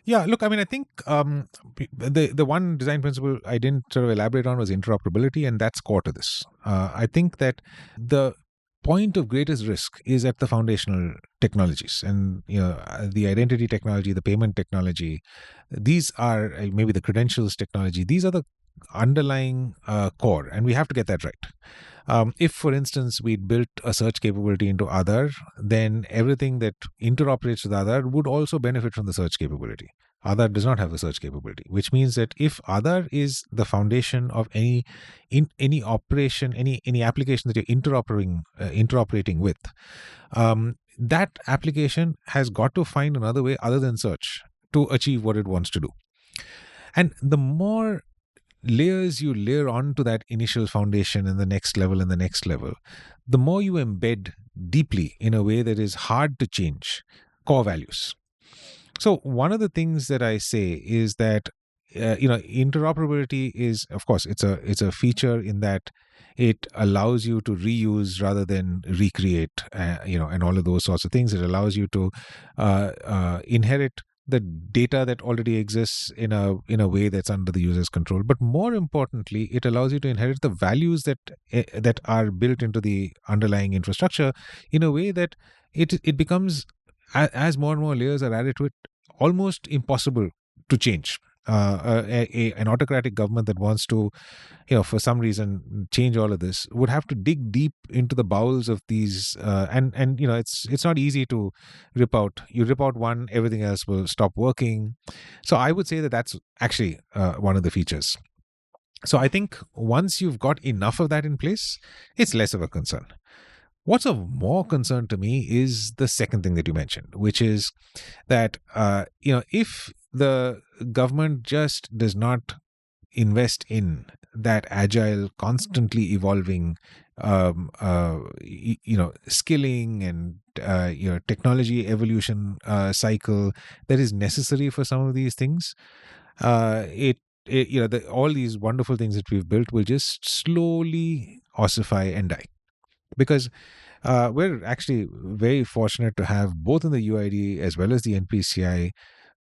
Yeah, look, I think the one design principle I didn't sort of elaborate on was interoperability, and that's core to this. I think that the point of greatest risk is at the foundational technologies, and the identity technology, the payment technology. These are maybe the credentials technology. These are the underlying core, and we have to get that right. If, for instance, we built a search capability into Aadhar, then everything that interoperates with Aadhar would also benefit from the search capability. Aadhar does not have a search capability, which means that if Aadhar is the foundation of any operation, any application that you're interoperating with, that application has got to find another way other than search to achieve what it wants to do. And the more layers you layer onto that initial foundation and the next level and the next level, the more you embed deeply in a way that is hard to change core values. So one of the things that I say is that interoperability is, of course, it's a feature in that it allows you to reuse rather than recreate, and all of those sorts of things. It allows you to inherit the data that already exists in a way that's under the user's control. But more importantly, it allows you to inherit the values that are built into the underlying infrastructure in a way that it becomes, as more and more layers are added to it, almost impossible to change. An autocratic government that wants to, for some reason, change all of this would have to dig deep into the bowels of these, and it's not easy to rip out. You rip out one, everything else will stop working. So I would say that that's actually one of the features. So I think once you've got enough of that in place, it's less of a concern. What's of more concern to me is the second thing that you mentioned, which is that if the government just does not invest in that agile, constantly evolving, skilling and technology evolution cycle that is necessary for some of these things, all these wonderful things that we've built will just slowly ossify and die. Because we're actually very fortunate to have, both in the UID as well as the NPCI,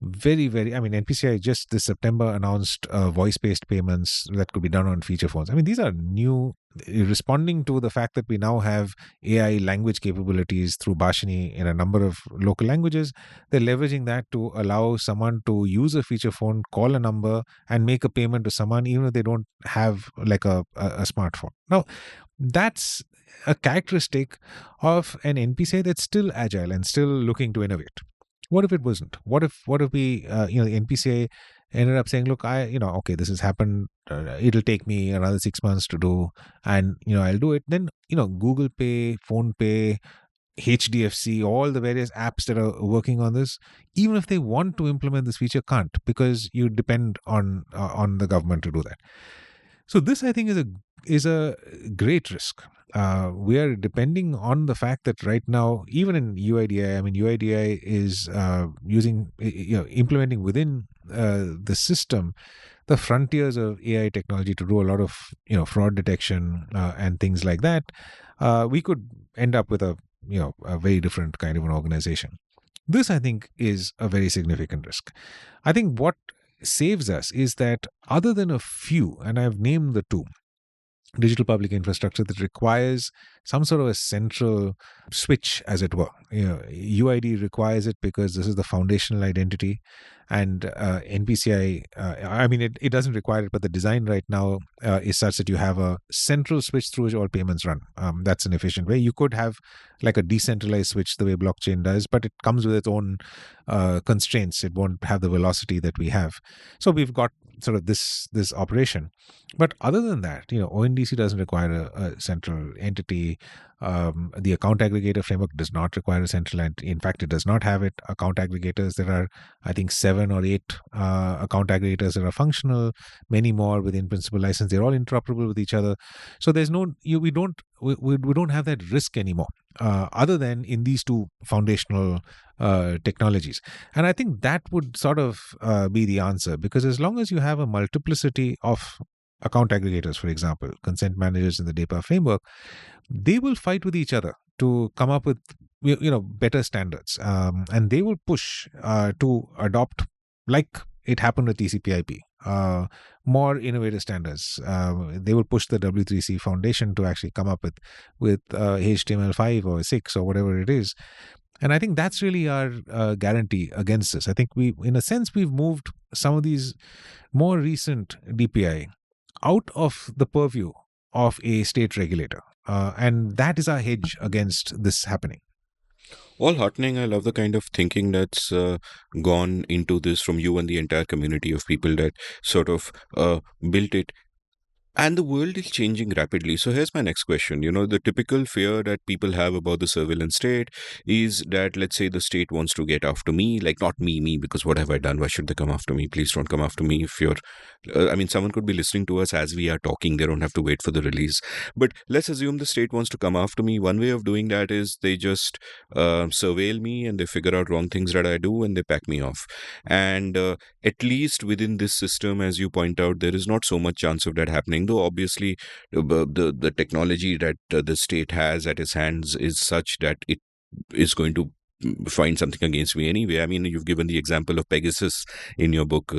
NPCI just this September announced voice-based payments that could be done on feature phones. These are new, responding to the fact that we now have AI language capabilities through Bhashini in a number of local languages. They're leveraging that to allow someone to use a feature phone, call a number, and make a payment to someone, even if they don't have like a smartphone. Now, that's a characteristic of an NPCI that's still agile and still looking to innovate. What if it wasn't? What if we, the NPCI ended up saying, look, okay, this has happened. It'll take me another 6 months to do, and, I'll do it. Then, Google Pay, Phone Pay, HDFC, all the various apps that are working on this, even if they want to implement this feature, can't, because you depend on the government to do that. So this, I think, is a great risk. We are depending on the fact that right now, even in UIDI, UIDI is implementing within the system the frontiers of AI technology to do a lot of fraud detection and things like that. We could end up with a very different kind of an organization. This, I think, is a very significant risk. I think what saves us is that, other than a few, and I've named the two, digital public infrastructure that requires some sort of a central switch, as it were. UID requires it because this is the foundational identity, and NPCI, it doesn't require it, but the design right now is such that you have a central switch through which all payments run. That's an efficient way. You could have like a decentralized switch the way blockchain does, but it comes with its own constraints. It won't have the velocity that we have. So we've got sort of this operation. But other than that, ONDC doesn't require a central entity. The account aggregator framework does not require a central entity. In fact, it does not have it. Account aggregators, there are, I think, 7 or 8 account aggregators that are functional, many more with in-principle license. They're all interoperable with each other. So there's we don't have that risk anymore, other than in these two foundational technologies. And I think that would sort of be the answer, because as long as you have a multiplicity of account aggregators, for example, consent managers in the DEPA framework, they will fight with each other to come up with better standards, and they will push to adopt, like it happened with TCP/IP, more innovative standards. They will push the W3C Foundation to actually come up with HTML5 or 6 or whatever it is. And I think that's really our guarantee against this. I think in a sense, we've moved some of these more recent DPI out of the purview of a state regulator. And that is our hedge against this happening. All heartening. I love the kind of thinking that's gone into this from you and the entire community of people that sort of built it. And the world is changing rapidly. So here's my next question. The typical fear that people have about the surveillance state is that, let's say, the state wants to get after me, like not me, because what have I done? Why should they come after me? Please don't come after me. If you're, someone could be listening to us as we are talking. They don't have to wait for the release. But let's assume the state wants to come after me. One way of doing that is they just surveil me and they figure out wrong things that I do and they pack me off. And at least within this system, as you point out, there is not so much chance of that happening, though obviously the technology that the state has at its hands is such that it is going to find something against me anyway. You've given the example of Pegasus in your book,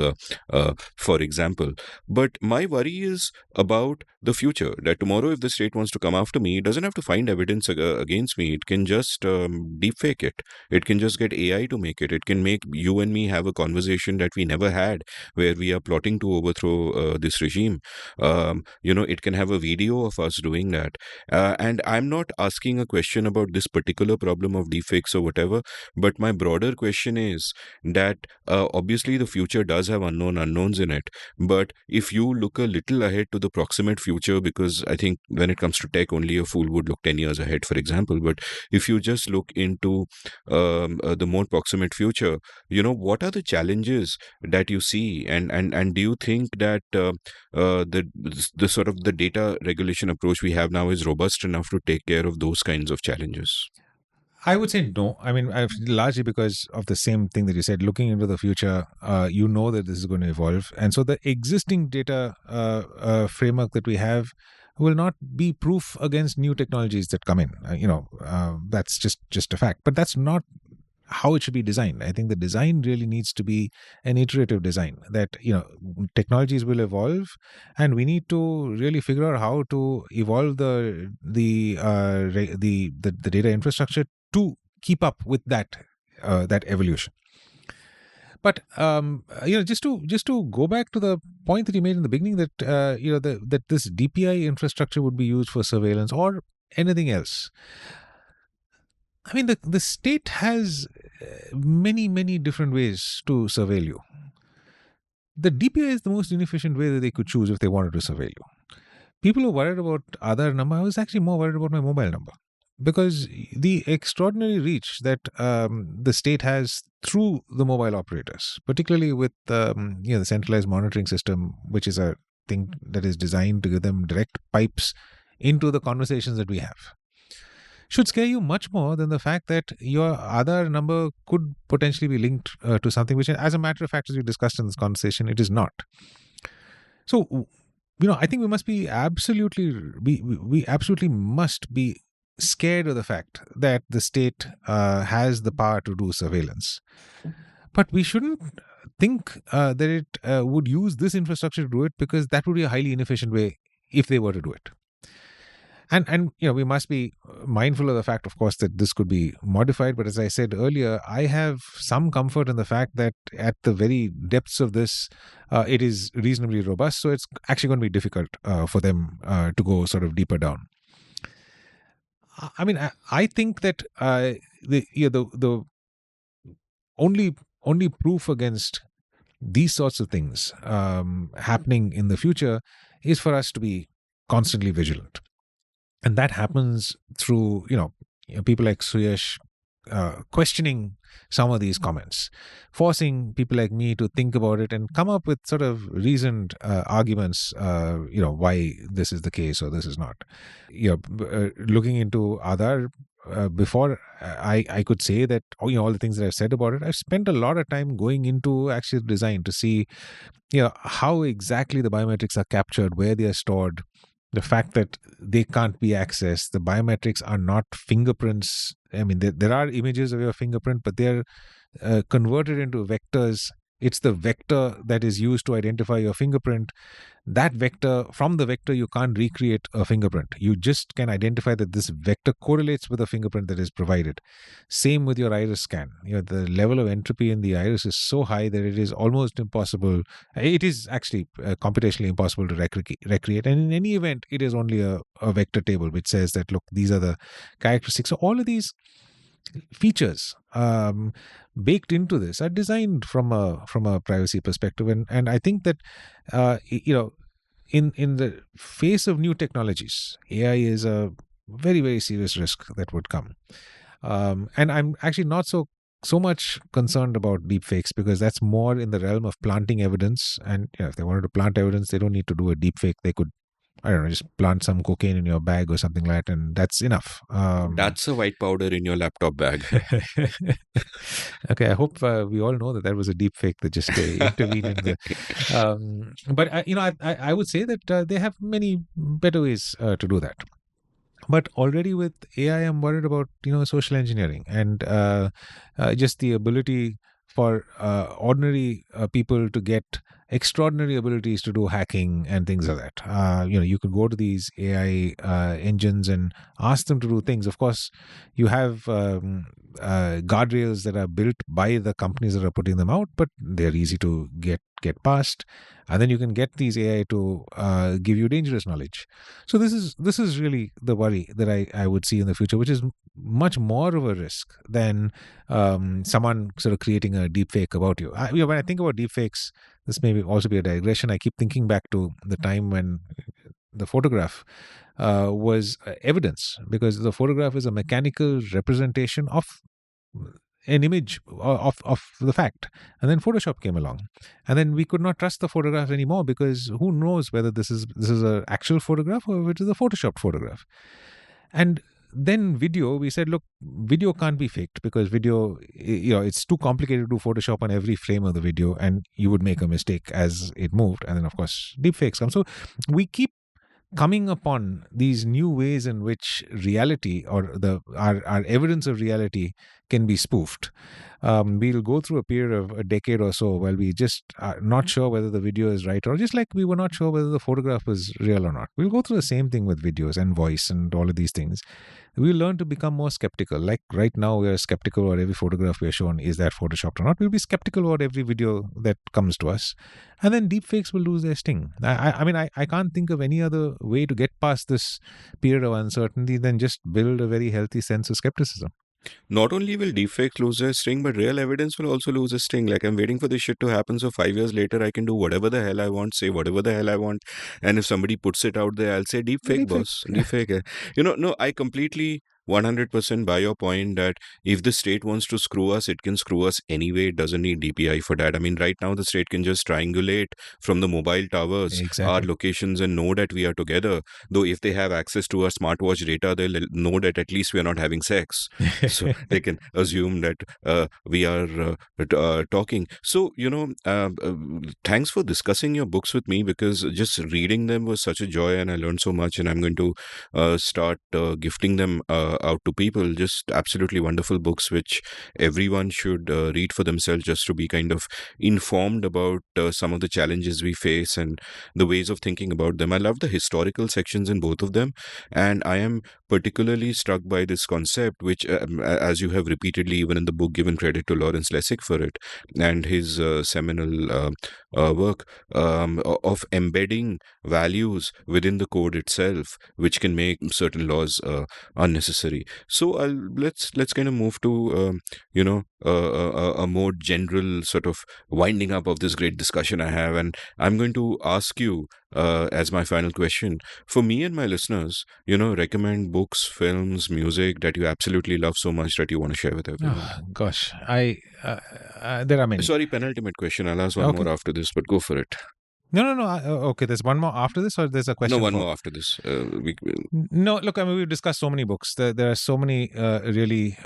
for example. But my worry is about the future, that tomorrow if the state wants to come after me, it doesn't have to find evidence against me. It can just deepfake it. It can just get AI to make it. It can make you and me have a conversation that we never had, where we are plotting to overthrow this regime. It can have a video of us doing that. And I'm not asking a question about this particular problem of deepfakes or whatever, but my broader question is that obviously the future does have unknown unknowns in it. But if you look a little ahead to the proximate future, because I think when it comes to tech, only a fool would look 10 years ahead, for example. But if you just look into the more proximate future, what are the challenges that you see? And do you think that the sort of the data regulation approach we have now is robust enough to take care of those kinds of challenges? I would say no. Largely because of the same thing that you said. Looking into the future, you know that this is going to evolve, and so the existing data framework that we have will not be proof against new technologies that come in. That's just a fact. But that's not how it should be designed. I think the design really needs to be an iterative design, that technologies will evolve, and we need to really figure out how to evolve the data infrastructure to keep up with that evolution. But just to go back to the point that you made in the beginning, that that this DPI infrastructure would be used for surveillance or anything else. The state has many different ways to surveil you. The DPI is the most inefficient way that they could choose if they wanted to surveil you. People who are worried about Aadhar number, I was actually more worried about my mobile number, because the extraordinary reach that the state has through the mobile operators, particularly with the centralized monitoring system, which is a thing that is designed to give them direct pipes into the conversations that we have, should scare you much more than the fact that your Aadhar number could potentially be linked to something which, as a matter of fact, as we discussed in this conversation, it is not. So, I think we must be we absolutely must be scared of the fact that the state has the power to do surveillance. But we shouldn't think that it would use this infrastructure to do it, because that would be a highly inefficient way if they were to do it. And we must be mindful of the fact, of course, that this could be modified. But as I said earlier, I have some comfort in the fact that at the very depths of this, it is reasonably robust. So it's actually going to be difficult for them to go sort of deeper down. I think that the only proof against these sorts of things happening in the future is for us to be constantly vigilant. And that happens through, people like Suyash questioning some of these comments, forcing people like me to think about it and come up with sort of reasoned arguments, why this is the case or this is not. Looking into Aadhar, before I could say that, all the things that I've said about it, I've spent a lot of time going into actual design to see, how exactly the biometrics are captured, where they are stored. The fact that they can't be accessed, the biometrics are not fingerprints. There are images of your fingerprint, but they're converted into vectors. It's the vector that is used to identify your fingerprint. That vector, from the vector, you can't recreate a fingerprint. You just can identify that this vector correlates with a fingerprint that is provided. Same with your iris scan. The level of entropy in the iris is so high that it is almost impossible. It is actually computationally impossible to recreate. And in any event, it is only a vector table which says that, look, these are the characteristics. So all of these features baked into this are designed from a privacy perspective, and I think that in the face of new technologies, AI is a very, very serious risk that would come. And I'm actually not so much concerned about deepfakes, because that's more in the realm of planting evidence. And if they wanted to plant evidence, they don't need to do a deepfake. They could, I don't know, just plant some cocaine in your bag or something like that, and that's enough. That's a white powder in your laptop bag. Okay, I hope we all know that that was a deep fake that just intervened in the. But I would say that they have many better ways to do that. But already with AI, I'm worried about social engineering and just the ability for ordinary people to get extraordinary abilities to do hacking and things like that. You could go to these AI engines and ask them to do things. Of course, you have guardrails that are built by the companies that are putting them out, but they're easy to get past. And then you can get these AI to give you dangerous knowledge. So this is really the worry that I would see in the future, which is much more of a risk than someone sort of creating a deep fake about you. When I think about deep fakes, this may also be a digression. I keep thinking back to the time when the photograph was evidence, because the photograph is a mechanical representation of an image of the fact. And then Photoshop came along, and then we could not trust the photograph anymore, because who knows whether this is an actual photograph or it is a photoshopped photograph. And then video, we said, look, video can't be faked, because video, it's too complicated to do Photoshop on every frame of the video, and you would make a mistake as it moved. And then, of course, deepfakes come. So we keep coming upon these new ways in which reality, or our evidence of reality, can be spoofed. We'll go through a period of a decade or so while we just are not sure whether the video is right, or just like we were not sure whether the photograph was real or not. We'll go through the same thing with videos and voice and all of these things. We'll learn to become more skeptical. Like right now, we are skeptical about every photograph we are shown. Is that photoshopped or not? We'll be skeptical about every video that comes to us. And then deepfakes will lose their sting. I mean, I can't think of any other way to get past this period of uncertainty than just build a very healthy sense of skepticism. Not only will deepfakes lose their sting, but real evidence will also lose its sting. Like, I'm waiting for this shit to happen, so 5 years later I can do whatever the hell I want, say whatever the hell I want, and if somebody puts it out there, I'll say deepfake, boss, deepfake. No, I completely 100% buy your point that if the state wants to screw us, it can screw us anyway. It doesn't need DPI for that. I mean, right now the state can just triangulate from the mobile towers our locations and know that we are together. Though if they have access to our smartwatch data, they'll know that at least we are not having sex. So they can assume that we are talking. So, thanks for discussing your books with me, because just reading them was such a joy and I learned so much, and I'm going to start gifting them out to people. Just absolutely wonderful books which everyone should read for themselves, just to be kind of informed about some of the challenges we face and the ways of thinking about them. I love the historical sections in both of them, and I am particularly struck by this concept, which, as you have repeatedly, even in the book, given credit to Lawrence Lessig for it, and his seminal work of embedding values within the code itself, which can make certain laws unnecessary. So let's kind of move to a more general sort of winding up of this great discussion I have, and I'm going to ask you as my final question, for me and my listeners, recommend books, films, music that you absolutely love so much that you want to share with everyone. Oh, gosh, there are many. Sorry, penultimate question. I'll ask one more after this, but go for it. No. Okay, there's one more after this, or there's a question? No, one more after this. No, look, I mean, we've discussed so many books. There are so many really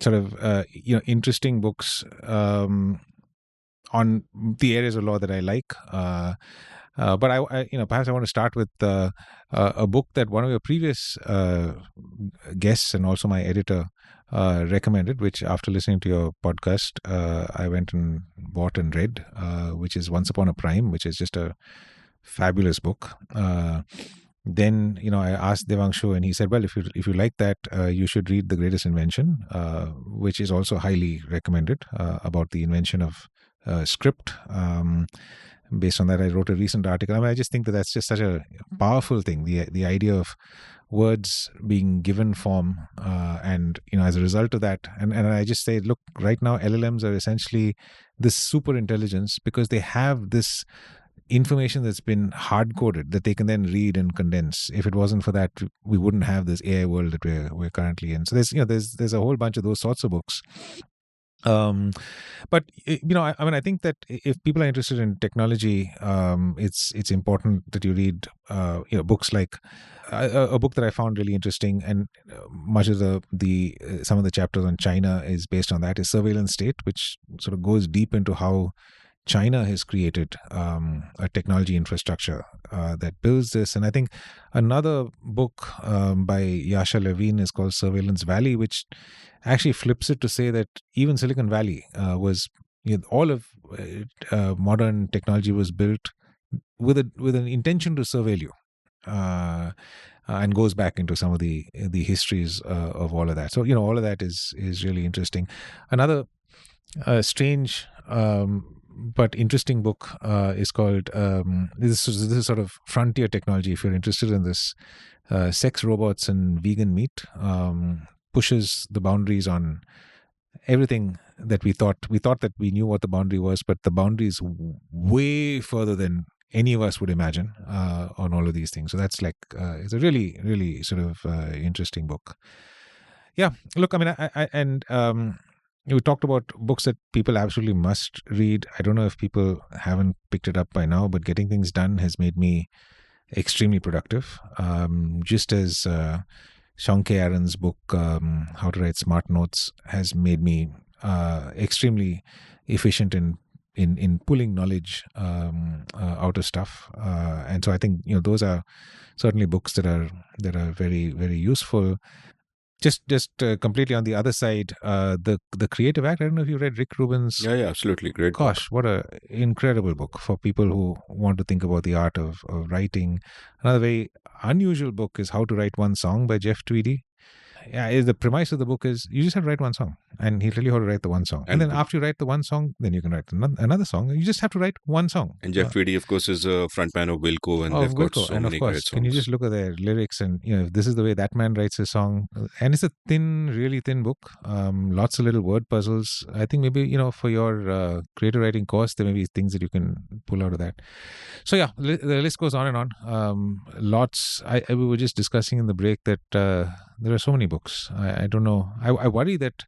sort of interesting books on the areas of law that I like. But I perhaps I want to start with a book that one of your previous guests and also my editor recommended, which after listening to your podcast, I went and bought and read, which is Once Upon a Prime, which is just a fabulous book. Then I asked Devanshu, and he said, well, if you like that, you should read The Greatest Invention, which is also highly recommended, about the invention of script. based on that, I wrote a recent article. I mean, I just think that that's just such a powerful thing. The idea of words being given form, and as a result of that, and I just say, look, right now LLMs are essentially this super intelligence because they have this information that's been hard coded that they can then read and condense. If it wasn't for that, we wouldn't have this AI world that we're currently in. So there's a whole bunch of those sorts of books. But I mean, I think that if people are interested in technology, it's important that you read books like a book that I found really interesting, and much of the some of the chapters on China is based on that, is Surveillance State, which sort of goes deep into how China has created a technology infrastructure that builds this. And I think another book by Yasha Levine is called Surveillance Valley, which actually flips it to say that even Silicon Valley was, all of modern technology was built with an intention to surveil you. And goes back into some of the histories of all of that. So all of that is really interesting. Another strange but interesting book is called this is sort of frontier technology. If you're interested in this, Sex, Robots, and Vegan Meat, pushes the boundaries on everything that we thought that we knew what the boundary was, but the boundary is way further than any of us would imagine on all of these things. So that's like it's a really, really sort of interesting book. Yeah, look, I mean, we talked about books that people absolutely must read. I don't know if people haven't picked it up by now, but Getting Things Done has made me extremely productive. Just as Sean K. Aaron's book, How to Write Smart Notes, has made me extremely efficient in pulling knowledge out of stuff. And so I think those are certainly books that are very, very useful. Just completely on the other side, the Creative Act. I don't know if you read Rick Rubin's. Yeah, absolutely. Great. Gosh, what a incredible book for people who want to think about the art of writing. Another very unusual book is How to Write One Song by Jeff Tweedy. Yeah, the premise of the book is you just have to write one song, and he'll tell you how to write the one song. And then after you write the one song, then you can write another song. You just have to write one song. And Jeff Tweedy, of course, is a frontman of Wilco, and they've got so many great songs. Can you just look at their lyrics, and if this is the way that man writes his song, and it's a thin, really thin book, lots of little word puzzles. I think maybe for your creative writing course, there may be things that you can pull out of that. So yeah, the list goes on and on. Lots. We were just discussing in the break that there are so many books. I don't know. I worry that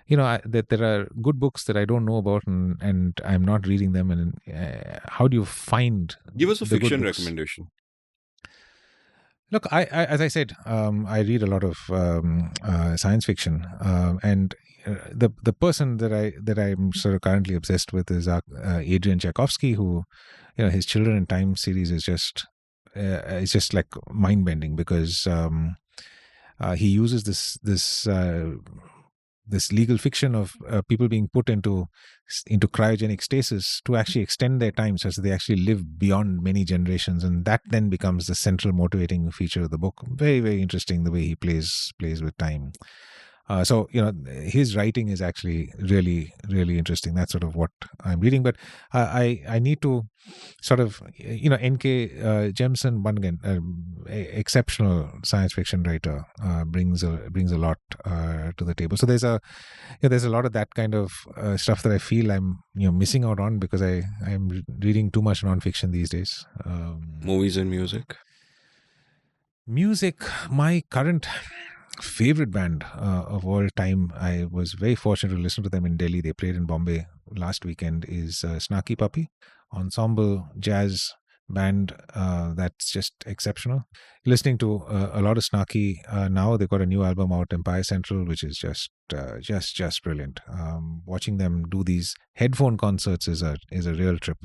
that there are good books that I don't know about, and I'm not reading them. And how do you find? Give us a fiction recommendation. Look, as I said, I read a lot of science fiction, and the person that I'm sort of currently obsessed with is Adrian Tchaikovsky, who his Children in Time series is just it's just like mind bending because he uses this legal fiction of people being put into cryogenic stasis to actually extend their time such that they actually live beyond many generations, and that then becomes the central motivating feature of the book. Very, very interesting the way he plays with time. So his writing is actually really, really interesting. That's sort of what I'm reading. But I need to sort of N.K. Jemisin Bungan, exceptional science fiction writer, brings a lot to the table. So there's a lot of that kind of stuff that I feel I'm missing out on because I'm reading too much nonfiction these days. Movies and music. My current favorite band of all time, I was very fortunate to listen to them in Delhi. They played in Bombay last weekend, is Snarky Puppy, ensemble jazz band that's just exceptional. Listening to a lot of Snarky now. They've got a new album out, Empire Central, which is just brilliant. Watching them do these headphone concerts is a real trip.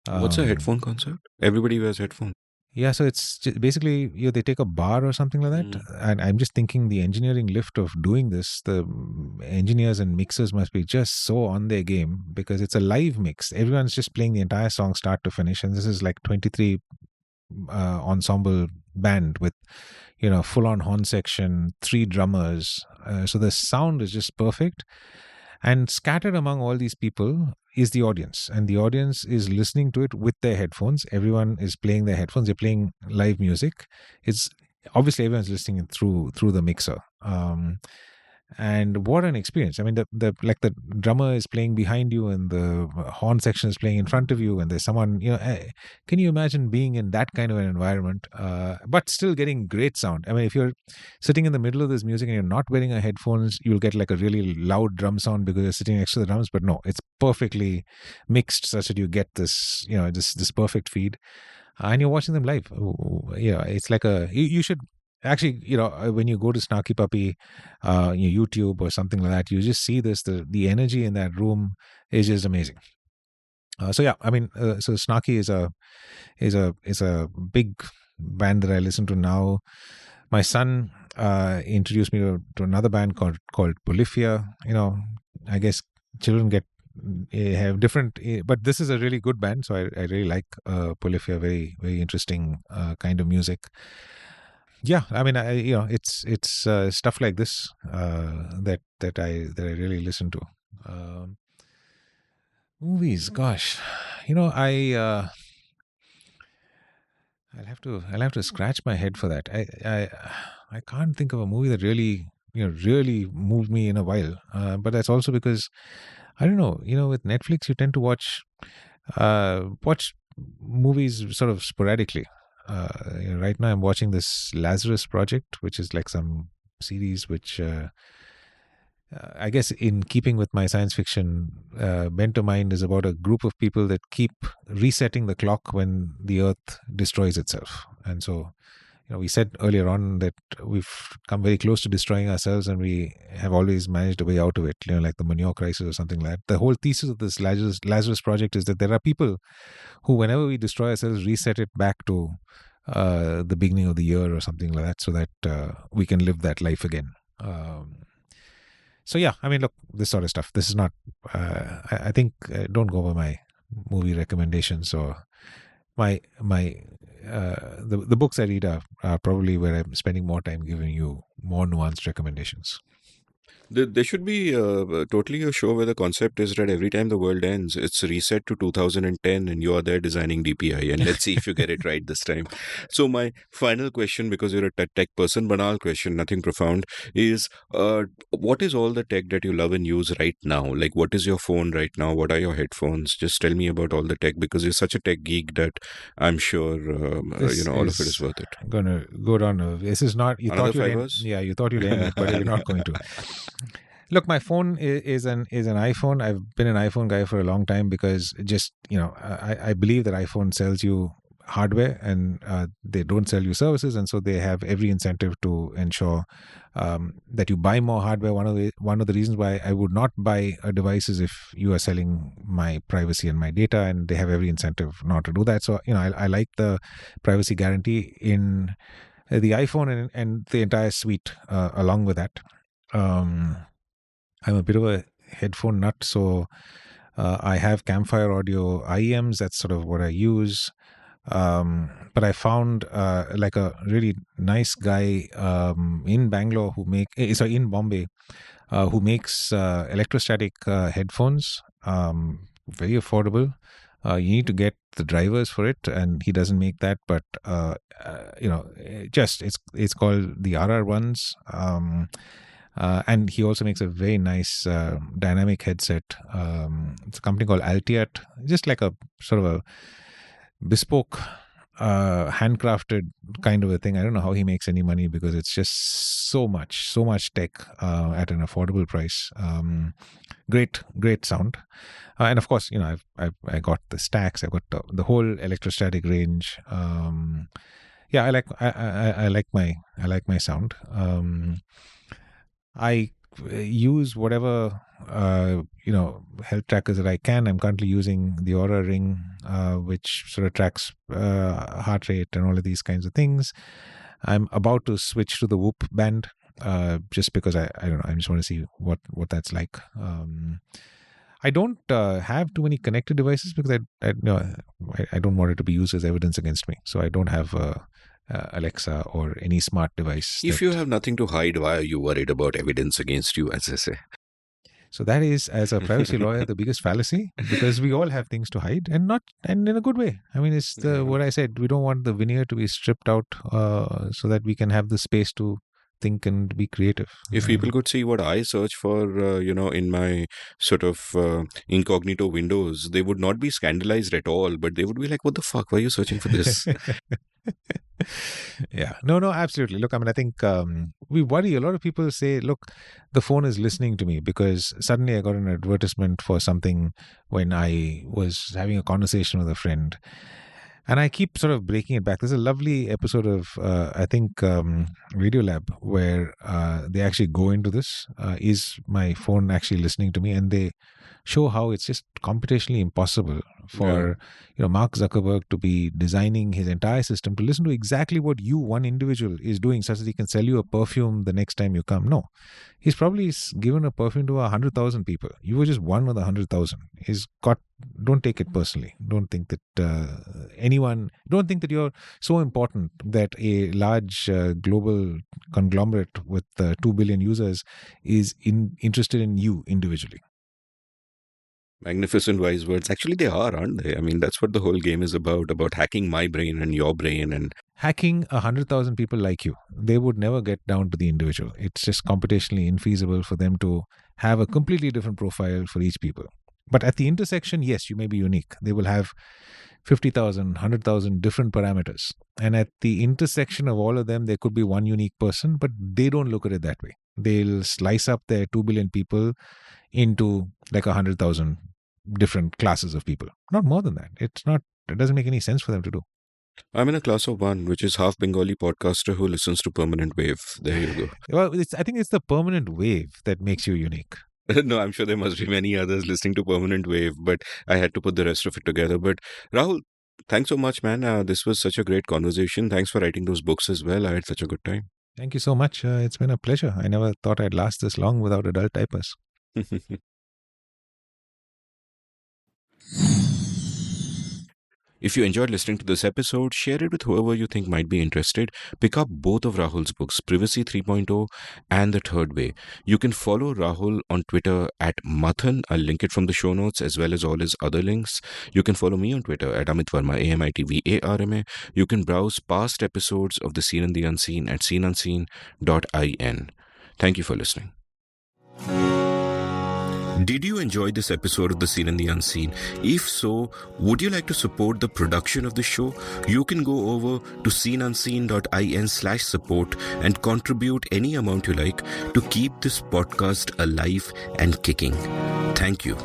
What's a headphone concert? Everybody wears headphones. Yeah, so it's basically they take a bar or something like that, and I'm just thinking the engineering lift of doing this, the engineers and mixers must be just so on their game because it's a live mix. Everyone's just playing the entire song start to finish, and this is like 23 ensemble band with full on horn section, 3 drummers, so the sound is just perfect. And scattered among all these people is the audience, and the audience is listening to it with their headphones. Everyone is playing their headphones. They're playing live music. It's obviously everyone's listening through the mixer. And what an experience! I mean, the drummer is playing behind you, and the horn section is playing in front of you, and there's someone. Can you imagine being in that kind of an environment, but still getting great sound? I mean, if you're sitting in the middle of this music and you're not wearing a headphones, you'll get like a really loud drum sound because you're sitting next to the drums. But no, it's perfectly mixed such that you get this, this perfect feed, and you're watching them live. It's like you should actually, when you go to Snarky Puppy, YouTube or something like that, you just see this. The energy in that room is just amazing. So yeah, I mean, so Snarky is a big band that I listen to now. My son introduced me to another band called Polyphia. I guess children have different, but this is a really good band, so I really like Polyphia. Very, very interesting kind of music. Yeah, I mean, it's stuff like this that I really listen to. Movies, gosh, I'll have to scratch my head for that. I can't think of a movie that really moved me in a while. But that's also because I don't know. With Netflix, you tend to watch movies sort of sporadically. Right now I'm watching this Lazarus Project, which is like some series which I guess in keeping with my science fiction bent of mind is about a group of people that keep resetting the clock when the earth destroys itself. And so we said earlier on that we've come very close to destroying ourselves, and we have always managed a way out of it, like the manure crisis or something like that. The whole thesis of this Lazarus Project is that there are people who, whenever we destroy ourselves, reset it back to the beginning of the year or something like that, so that we can live that life again. So yeah, I mean, look, this sort of stuff. This is not. I think don't go by my movie recommendations or the books I read are probably where I'm spending more time giving you more nuanced recommendations. There should be totally a show where the concept is that every time the world ends, it's reset to 2010 and you are there designing DPI. And let's see if you get it right this time. So my final question, because you're a tech person, banal question, nothing profound, is what is all the tech that you love and use right now? Like, what is your phone right now? What are your headphones? Just tell me about all the tech, because you're such a tech geek that I'm sure, all of it is worth it. I'm going to go down. This is not... You Another thought you'd 5 end, hours? yeah, you thought you'd end it, but you're not going to. Look, my phone is an iPhone. I've been an iPhone guy for a long time because I believe that iPhone sells you hardware and they don't sell you services, and so they have every incentive to ensure that you buy more hardware. One of the reasons why I would not buy a device is if you are selling my privacy and my data, and they have every incentive not to do that. So I like the privacy guarantee in the iPhone and the entire suite along with that. I'm a bit of a headphone nut, so I have Campfire Audio IEMs. That's sort of what I use. But I found like a really nice guy in Bangalore in Bombay, who makes electrostatic headphones, very affordable. You need to get the drivers for it, and he doesn't make that. But it's called the RR ones. And he also makes a very nice dynamic headset. It's a company called Altiat, just like a sort of a bespoke, handcrafted kind of a thing. I don't know how he makes any money because it's just so much tech at an affordable price. Great sound, and of course, I got the stacks. I got the whole electrostatic range. Yeah, I like my sound. I use whatever health trackers that I can. I'm currently using the Aura Ring, which sort of tracks heart rate and all of these kinds of things. I'm about to switch to the Whoop band, just because I don't know. I just want to see what that's like. I don't have too many connected devices because I don't want it to be used as evidence against me. So I don't have Alexa or any smart device. If you have nothing to hide, why are you worried about evidence against you, as I say? So that is, as a privacy lawyer, the biggest fallacy, because we all have things to hide, and in a good way. I mean, it's what I said. We don't want the veneer to be stripped out, so that we can have the space to think and be creative. If people could see what I search for, in my sort of incognito windows, they would not be scandalized at all, but they would be like, what the fuck, why are you searching for this? Yeah, no, absolutely. Look, I mean, I think we worry. A lot of people say, look, the phone is listening to me, because suddenly I got an advertisement for something when I was having a conversation with a friend. And I keep sort of breaking it back. There's a lovely episode of, I think, Radiolab, where they actually go into this. Is my phone actually listening to me? And they show how it's just computationally impossible for Mark Zuckerberg to be designing his entire system to listen to exactly what you, one individual, is doing, such that he can sell you a perfume the next time you come. No, he's probably given a perfume to 100,000 people. You were just one of the 100,000. He's got. Don't take it personally. Don't think that Don't think that you're so important that a large global conglomerate with 2 billion users is interested in you individually. Magnificent wise words. Actually, they are, aren't they? I mean, that's what the whole game is about hacking my brain and your brain. And hacking 100,000 people like you, they would never get down to the individual. It's just computationally infeasible for them to have a completely different profile for each people. But at the intersection, yes, you may be unique. They will have 50,000, 100,000 different parameters. And at the intersection of all of them, there could be one unique person, but they don't look at it that way. They'll slice up their 2 billion people into like 100,000 different classes of people. Not more than that. It doesn't make any sense for them to do. I'm in a class of one, which is half Bengali podcaster who listens to Permanent Wave. There you go. Well, I think it's the permanent wave that makes you unique. No, I'm sure there must be many others listening to Permanent Wave, but I had to put the rest of it together. But Rahul, thanks so much, man. This was such a great conversation. Thanks for writing those books as well. I had such a good time. Thank you so much. It's been a pleasure. I never thought I'd last this long without adult diapers. If you enjoyed listening to this episode, share it with whoever you think might be interested. Pick up both of Rahul's books, Privacy 3.0 and The Third Way. You can follow Rahul on Twitter at Matthan. I'll link it from the show notes as well as all his other links. You can follow me on Twitter at Amit Varma, AMITVARMA. You can browse past episodes of The Seen and the Unseen at seenunseen.in. Thank you for listening. Did you enjoy this episode of The Seen and the Unseen? If so, would you like to support the production of the show? You can go over to seenunseen.in/support and contribute any amount you like to keep this podcast alive and kicking. Thank you.